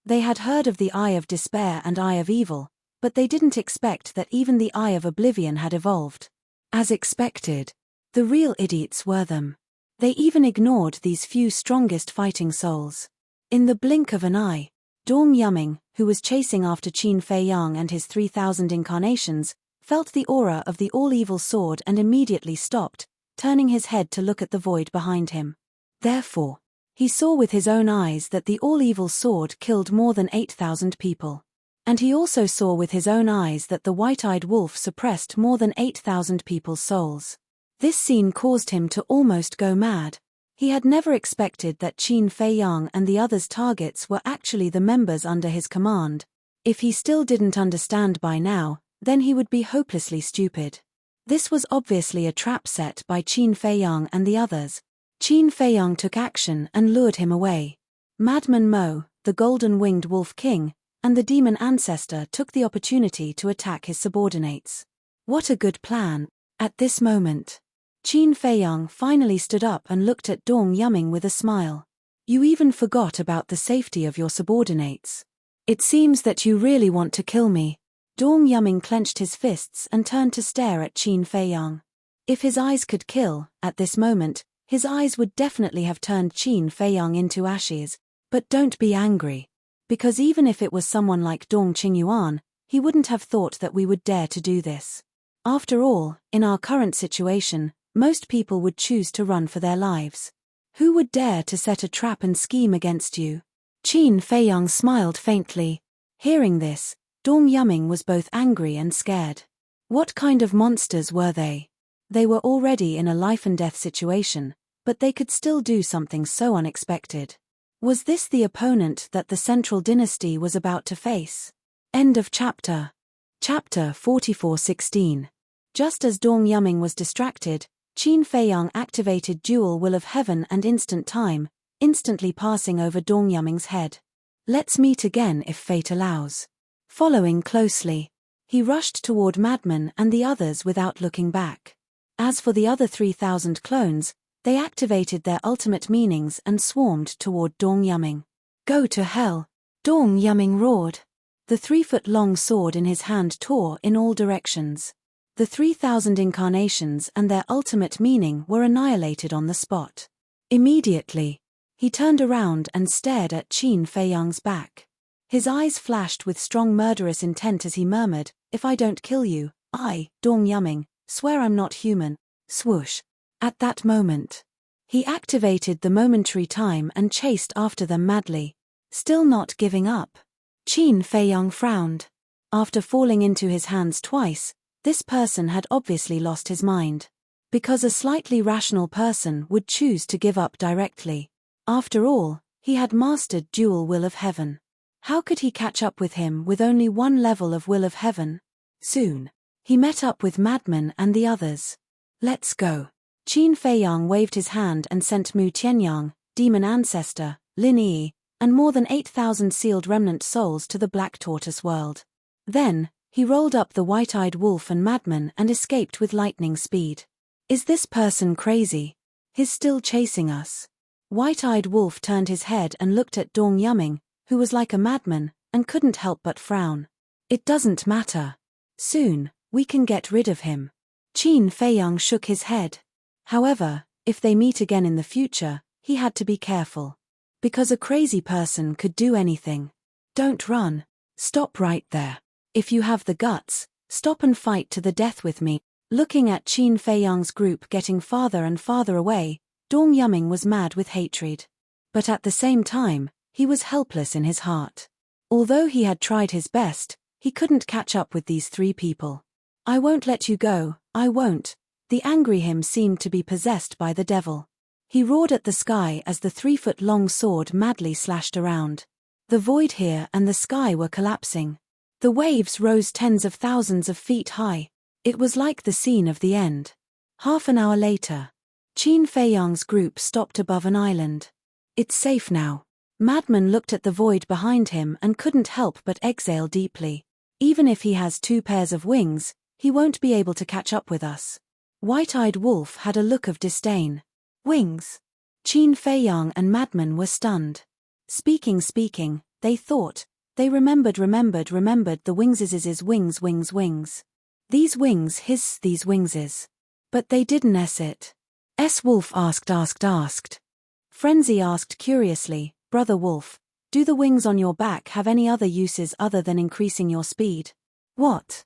Speaker 1: They had heard of the Eye of Despair and Eye of Evil, but they didn't expect that even the Eye of Oblivion had evolved. As expected, the real idiots were them. They even ignored these few strongest fighting souls. In the blink of an eye, Dong Yuming, who was chasing after Qin Feiyang and his 3,000 incarnations, felt the aura of the all-evil sword and immediately stopped, turning his head to look at the void behind him. Therefore, he saw with his own eyes that the all-evil sword killed more than 8,000 people. And he also saw with his own eyes that the white-eyed wolf suppressed more than 8,000 people's souls. This scene caused him to almost go mad. He had never expected that Qin Feiyang and the others' targets were actually the members under his command. If he still didn't understand by now, then he would be hopelessly stupid. This was obviously a trap set by Qin Feiyang and the others. Qin Feiyang took action and lured him away. Madman Mo, the golden-winged wolf king, and the demon ancestor took the opportunity to attack his subordinates. What a good plan. At this moment, Qin Feiyang finally stood up and looked at Dong Yuming with a smile. You even forgot about the safety of your subordinates. It seems that you really want to kill me. Dong Yuming clenched his fists and turned to stare at Qin Feiyang. If his eyes could kill, at this moment, his eyes would definitely have turned Qin Feiyang into ashes. But don't be angry. Because even if it was someone like Dong Qingyuan, he wouldn't have thought that we would dare to do this. After all, in our current situation, most people would choose to run for their lives. Who would dare to set a trap and scheme against you? Qin Feiyang smiled faintly. Hearing this, Dong Yuming was both angry and scared. What kind of monsters were they? They were already in a life-and-death situation, but they could still do something so unexpected. Was this the opponent that the Central Dynasty was about to face? End of chapter. Chapter 44:16. Just as Dong Yuming was distracted, Qin Feiyang activated Dual Will of Heaven and Instant Time, instantly passing over Dong Yuming's head. Let's meet again if fate allows. Following closely, he rushed toward Madman and the others without looking back. As for the other 3,000 clones, they activated their ultimate meanings and swarmed toward Dong Yuming. Go to hell! Dong Yuming roared. The 3-foot-long sword in his hand tore in all directions. The 3,000 incarnations and their ultimate meaning were annihilated on the spot. Immediately, he turned around and stared at Qin Feiyang's back. His eyes flashed with strong murderous intent as he murmured, "If I don't kill you, I, Dong Yuming, swear I'm not human." Swoosh. At that moment, he activated the momentary time and chased after them madly. Still not giving up. Qin Feiyang frowned. After falling into his hands twice, this person had obviously lost his mind. Because a slightly rational person would choose to give up directly. After all, he had mastered Dual Will of Heaven. How could he catch up with him with only one level of Will of Heaven? Soon, he met up with Madman and the others. Let's go. Qin Feiyang waved his hand and sent Mu Tianyang, demon ancestor, Lin Yi, and more than 8,000 sealed remnant souls to the Black Tortoise world. Then, he rolled up the white-eyed wolf and Madman and escaped with lightning speed. Is this person crazy? He's still chasing us. White-eyed wolf turned his head and looked at Dong Yuming, who was like a madman, and couldn't help but frown. It doesn't matter. Soon, we can get rid of him. Qin Feiyang shook his head. However, if they meet again in the future, he had to be careful. Because a crazy person could do anything. Don't run. Stop right there. If you have the guts, stop and fight to the death with me. Looking at Qin Feiyang's group getting farther and farther away, Dong Yuming was mad with hatred. But at the same time, he was helpless in his heart. Although he had tried his best, he couldn't catch up with these 3 people. I won't let you go, I won't. The angry him seemed to be possessed by the devil. He roared at the sky as the 3-foot-long sword madly slashed around. The void here and the sky were collapsing. The waves rose tens of thousands of feet high. It was like the scene of the end. Half an hour later, Qin Feiyang's group stopped above an island. It's safe now. Madman looked at the void behind him and couldn't help but exhale deeply. Even if he has 2 pairs of wings, he won't be able to catch up with us. White-eyed wolf had a look of disdain. Wings. Qin Feiyang and Madman were stunned. Speaking, they thought. They remembered the wings' wings. These wings these wings. But they didn't it. Wolf asked. Frenzy asked curiously, Brother Wolf, do the wings on your back have any other uses other than increasing your speed? What?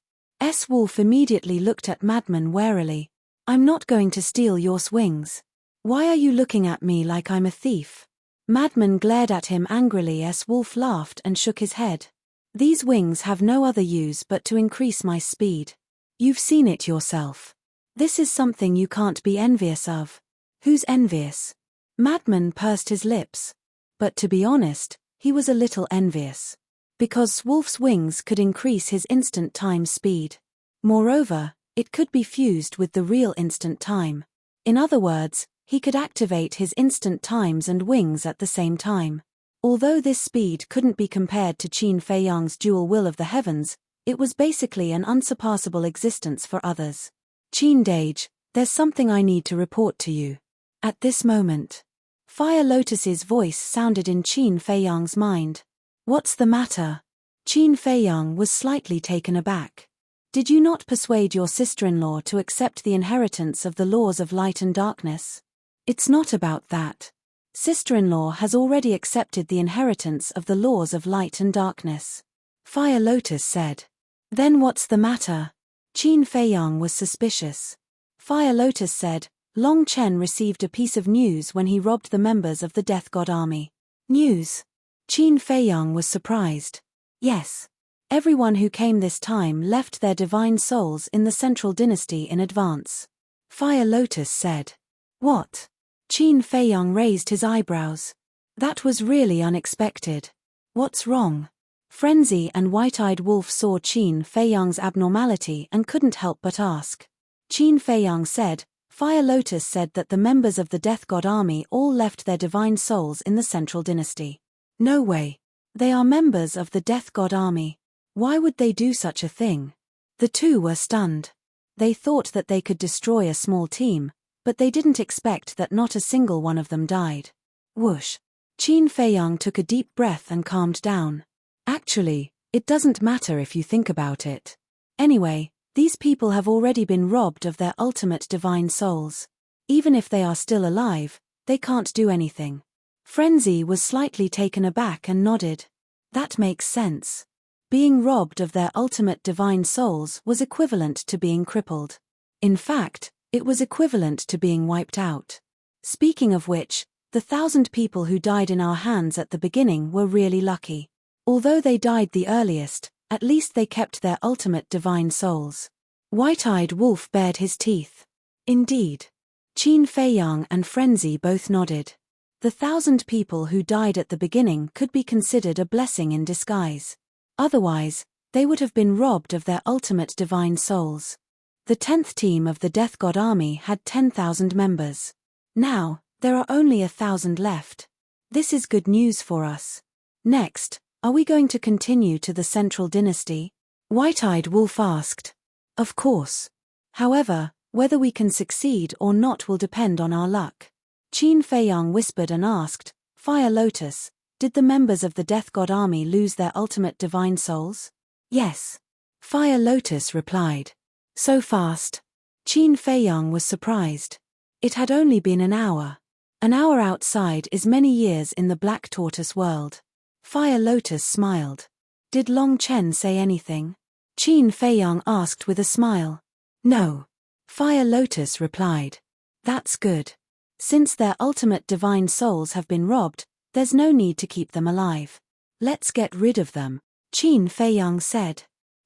Speaker 1: Wolf immediately looked at Madman warily. I'm not going to steal your wings. Why are you looking at me like I'm a thief? Madman glared at him angrily. Wolf laughed and shook his head. These wings have no other use but to increase my speed. You've seen it yourself. This is something you can't be envious of. Who's envious? Madman pursed his lips. But to be honest, he was a little envious. Because Wolf's wings could increase his instant time speed. Moreover, it could be fused with the real instant time. In other words, he could activate his instant times and wings at the same time. Although this speed couldn't be compared to Qin Feiyang's Dual Will of the Heavens, it was basically an unsurpassable existence for others. Qin Dage, there's something I need to report to you. At this moment, Fire Lotus's voice sounded in Qin Feiyang's mind. What's the matter? Qin Feiyang was slightly taken aback. Did you not persuade your sister-in-law to accept the inheritance of the laws of light and darkness? It's not about that. Sister-in-law has already accepted the inheritance of the laws of light and darkness. Fire Lotus said. Then what's the matter? Qin Feiyang was suspicious. Fire Lotus said, Long Chen received a piece of news when he robbed the members of the Death God army. News? Qin Feiyang was surprised. Yes. Everyone who came this time left their divine souls in the Central Dynasty in advance. Fire Lotus said. What? Qin Feiyang raised his eyebrows. That was really unexpected. What's wrong? Frenzy and White-Eyed Wolf saw Qin Feiyang's abnormality and couldn't help but ask. Qin Feiyang said, Fire Lotus said that the members of the Death God Army all left their divine souls in the Central Dynasty. No way. They are members of the Death God Army. Why would they do such a thing? The two were stunned. They thought that they could destroy a small team, but they didn't expect that not a single one of them died. Whoosh. Qin Feiyang took a deep breath and calmed down. Actually, it doesn't matter if you think about it. Anyway, these people have already been robbed of their ultimate divine souls. Even if they are still alive, they can't do anything. Frenzy was slightly taken aback and nodded. That makes sense. Being robbed of their ultimate divine souls was equivalent to being crippled. In fact, it was equivalent to being wiped out. Speaking of which, the 1,000 people who died in our hands at the beginning were really lucky. Although they died the earliest, at least they kept their ultimate divine souls. White-Eyed Wolf bared his teeth. Indeed. Qin Feiyang and Frenzy both nodded. The 1,000 people who died at the beginning could be considered a blessing in disguise. Otherwise, they would have been robbed of their ultimate divine souls. The 10th team of the Death God Army had 10,000 members. Now, there are only 1,000 left. This is good news for us. Next, are we going to continue to the Central Dynasty? White-Eyed Wolf asked. Of course. However, whether we can succeed or not will depend on our luck. Qin Feiyang whispered and asked, Fire Lotus, did the members of the Death God Army lose their ultimate divine souls? Yes. Fire Lotus replied. So fast. Qin Feiyang was surprised. It had only been an hour. An hour outside is many years in the Black Tortoise world. Fire Lotus smiled. Did Long Chen say anything? Qin Feiyang asked with a smile. No. Fire Lotus replied. That's good. Since their ultimate divine souls have been robbed, there's no need to keep them alive. Let's get rid of them, Qin Feiyang said.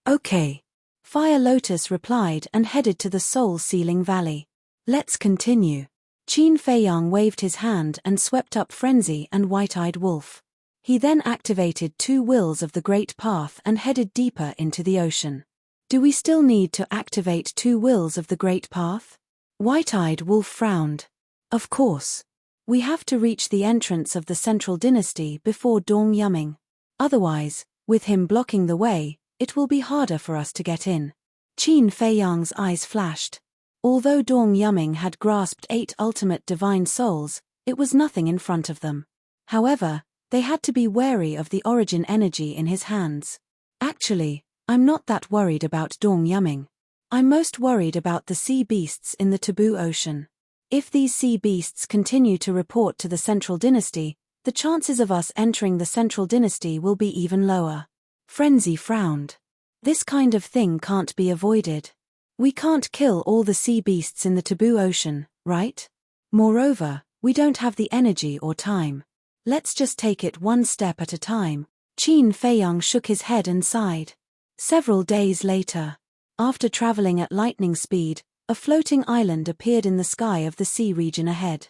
Speaker 1: Okay. Fire Lotus replied and headed to the soul-sealing valley. Let's continue. Qin Feiyang waved his hand and swept up Frenzy and White-Eyed Wolf. He then activated 2 wills of the Great Path and headed deeper into the ocean. Do we still need to activate 2 wills of the Great Path? White-Eyed Wolf frowned. Of course. We have to reach the entrance of the Central Dynasty before Dong Yuming. Otherwise, with him blocking the way, it will be harder for us to get in. Qin Feiyang's eyes flashed. Although Dong Yuming had grasped 8 ultimate divine souls, it was nothing in front of them. However, they had to be wary of the origin energy in his hands. Actually, I'm not that worried about Dong Yuming. I'm most worried about the sea beasts in the Taboo Ocean. If these sea beasts continue to report to the Central Dynasty, the chances of us entering the Central Dynasty will be even lower. Frenzy frowned. This kind of thing can't be avoided. We can't kill all the sea beasts in the Taboo Ocean, right? Moreover, we don't have the energy or time. Let's just take it one step at a time. Qin Feiyang shook his head and sighed. Several days later, after traveling at lightning speed, a floating island appeared in the sky of the sea region ahead.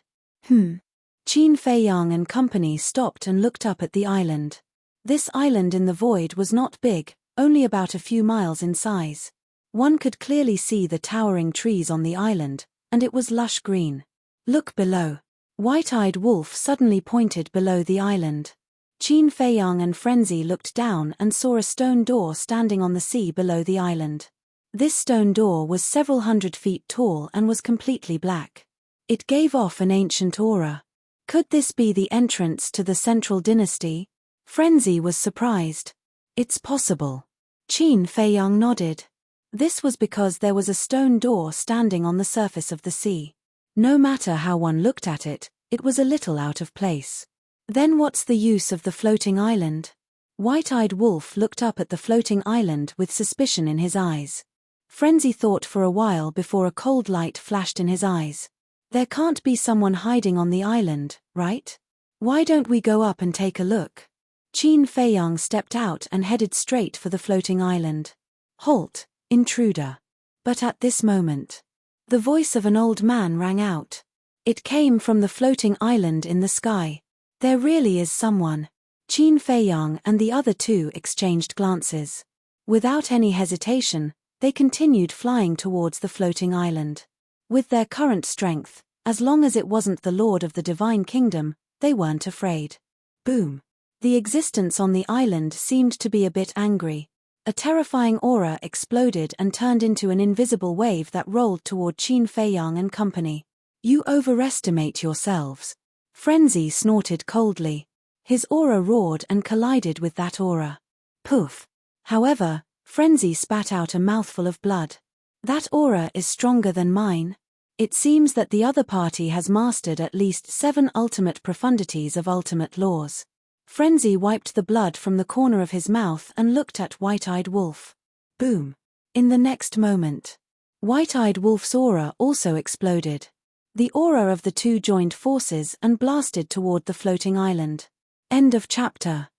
Speaker 1: Qin Feiyang and company stopped and looked up at the island. This island in the void was not big, only about a few miles in size. One could clearly see the towering trees on the island, and it was lush green. Look below. White-Eyed Wolf suddenly pointed below the island. Qin Feiyang and Frenzy looked down and saw a stone door standing on the sea below the island. This stone door was several hundred feet tall and was completely black. It gave off an ancient aura. Could this be the entrance to the Central Dynasty? Frenzy was surprised. It's possible. Qin Feiyang nodded. This was because there was a stone door standing on the surface of the sea. No matter how one looked at it, it was a little out of place. Then what's the use of the floating island? White-Eyed Wolf looked up at the floating island with suspicion in his eyes. Frenzy thought for a while before a cold light flashed in his eyes. There can't be someone hiding on the island, right? Why don't we go up and take a look? Qin Feiyang stepped out and headed straight for the floating island. Halt, intruder. But at this moment, the voice of an old man rang out. It came from the floating island in the sky. There really is someone. Qin Feiyang and the other two exchanged glances. Without any hesitation, they continued flying towards the floating island. With their current strength, as long as it wasn't the Lord of the Divine Kingdom, they weren't afraid. Boom! The existence on the island seemed to be a bit angry. A terrifying aura exploded and turned into an invisible wave that rolled toward Qin Feiyang and company. You overestimate yourselves. Frenzy snorted coldly. His aura roared and collided with that aura. Poof! However, Frenzy spat out a mouthful of blood. That aura is stronger than mine. It seems that the other party has mastered at least 7 ultimate profundities of ultimate laws. Frenzy wiped the blood from the corner of his mouth and looked at White-Eyed Wolf. Boom! In the next moment, White-Eyed Wolf's aura also exploded. The aura of the two joined forces and blasted toward the floating island. End of chapter.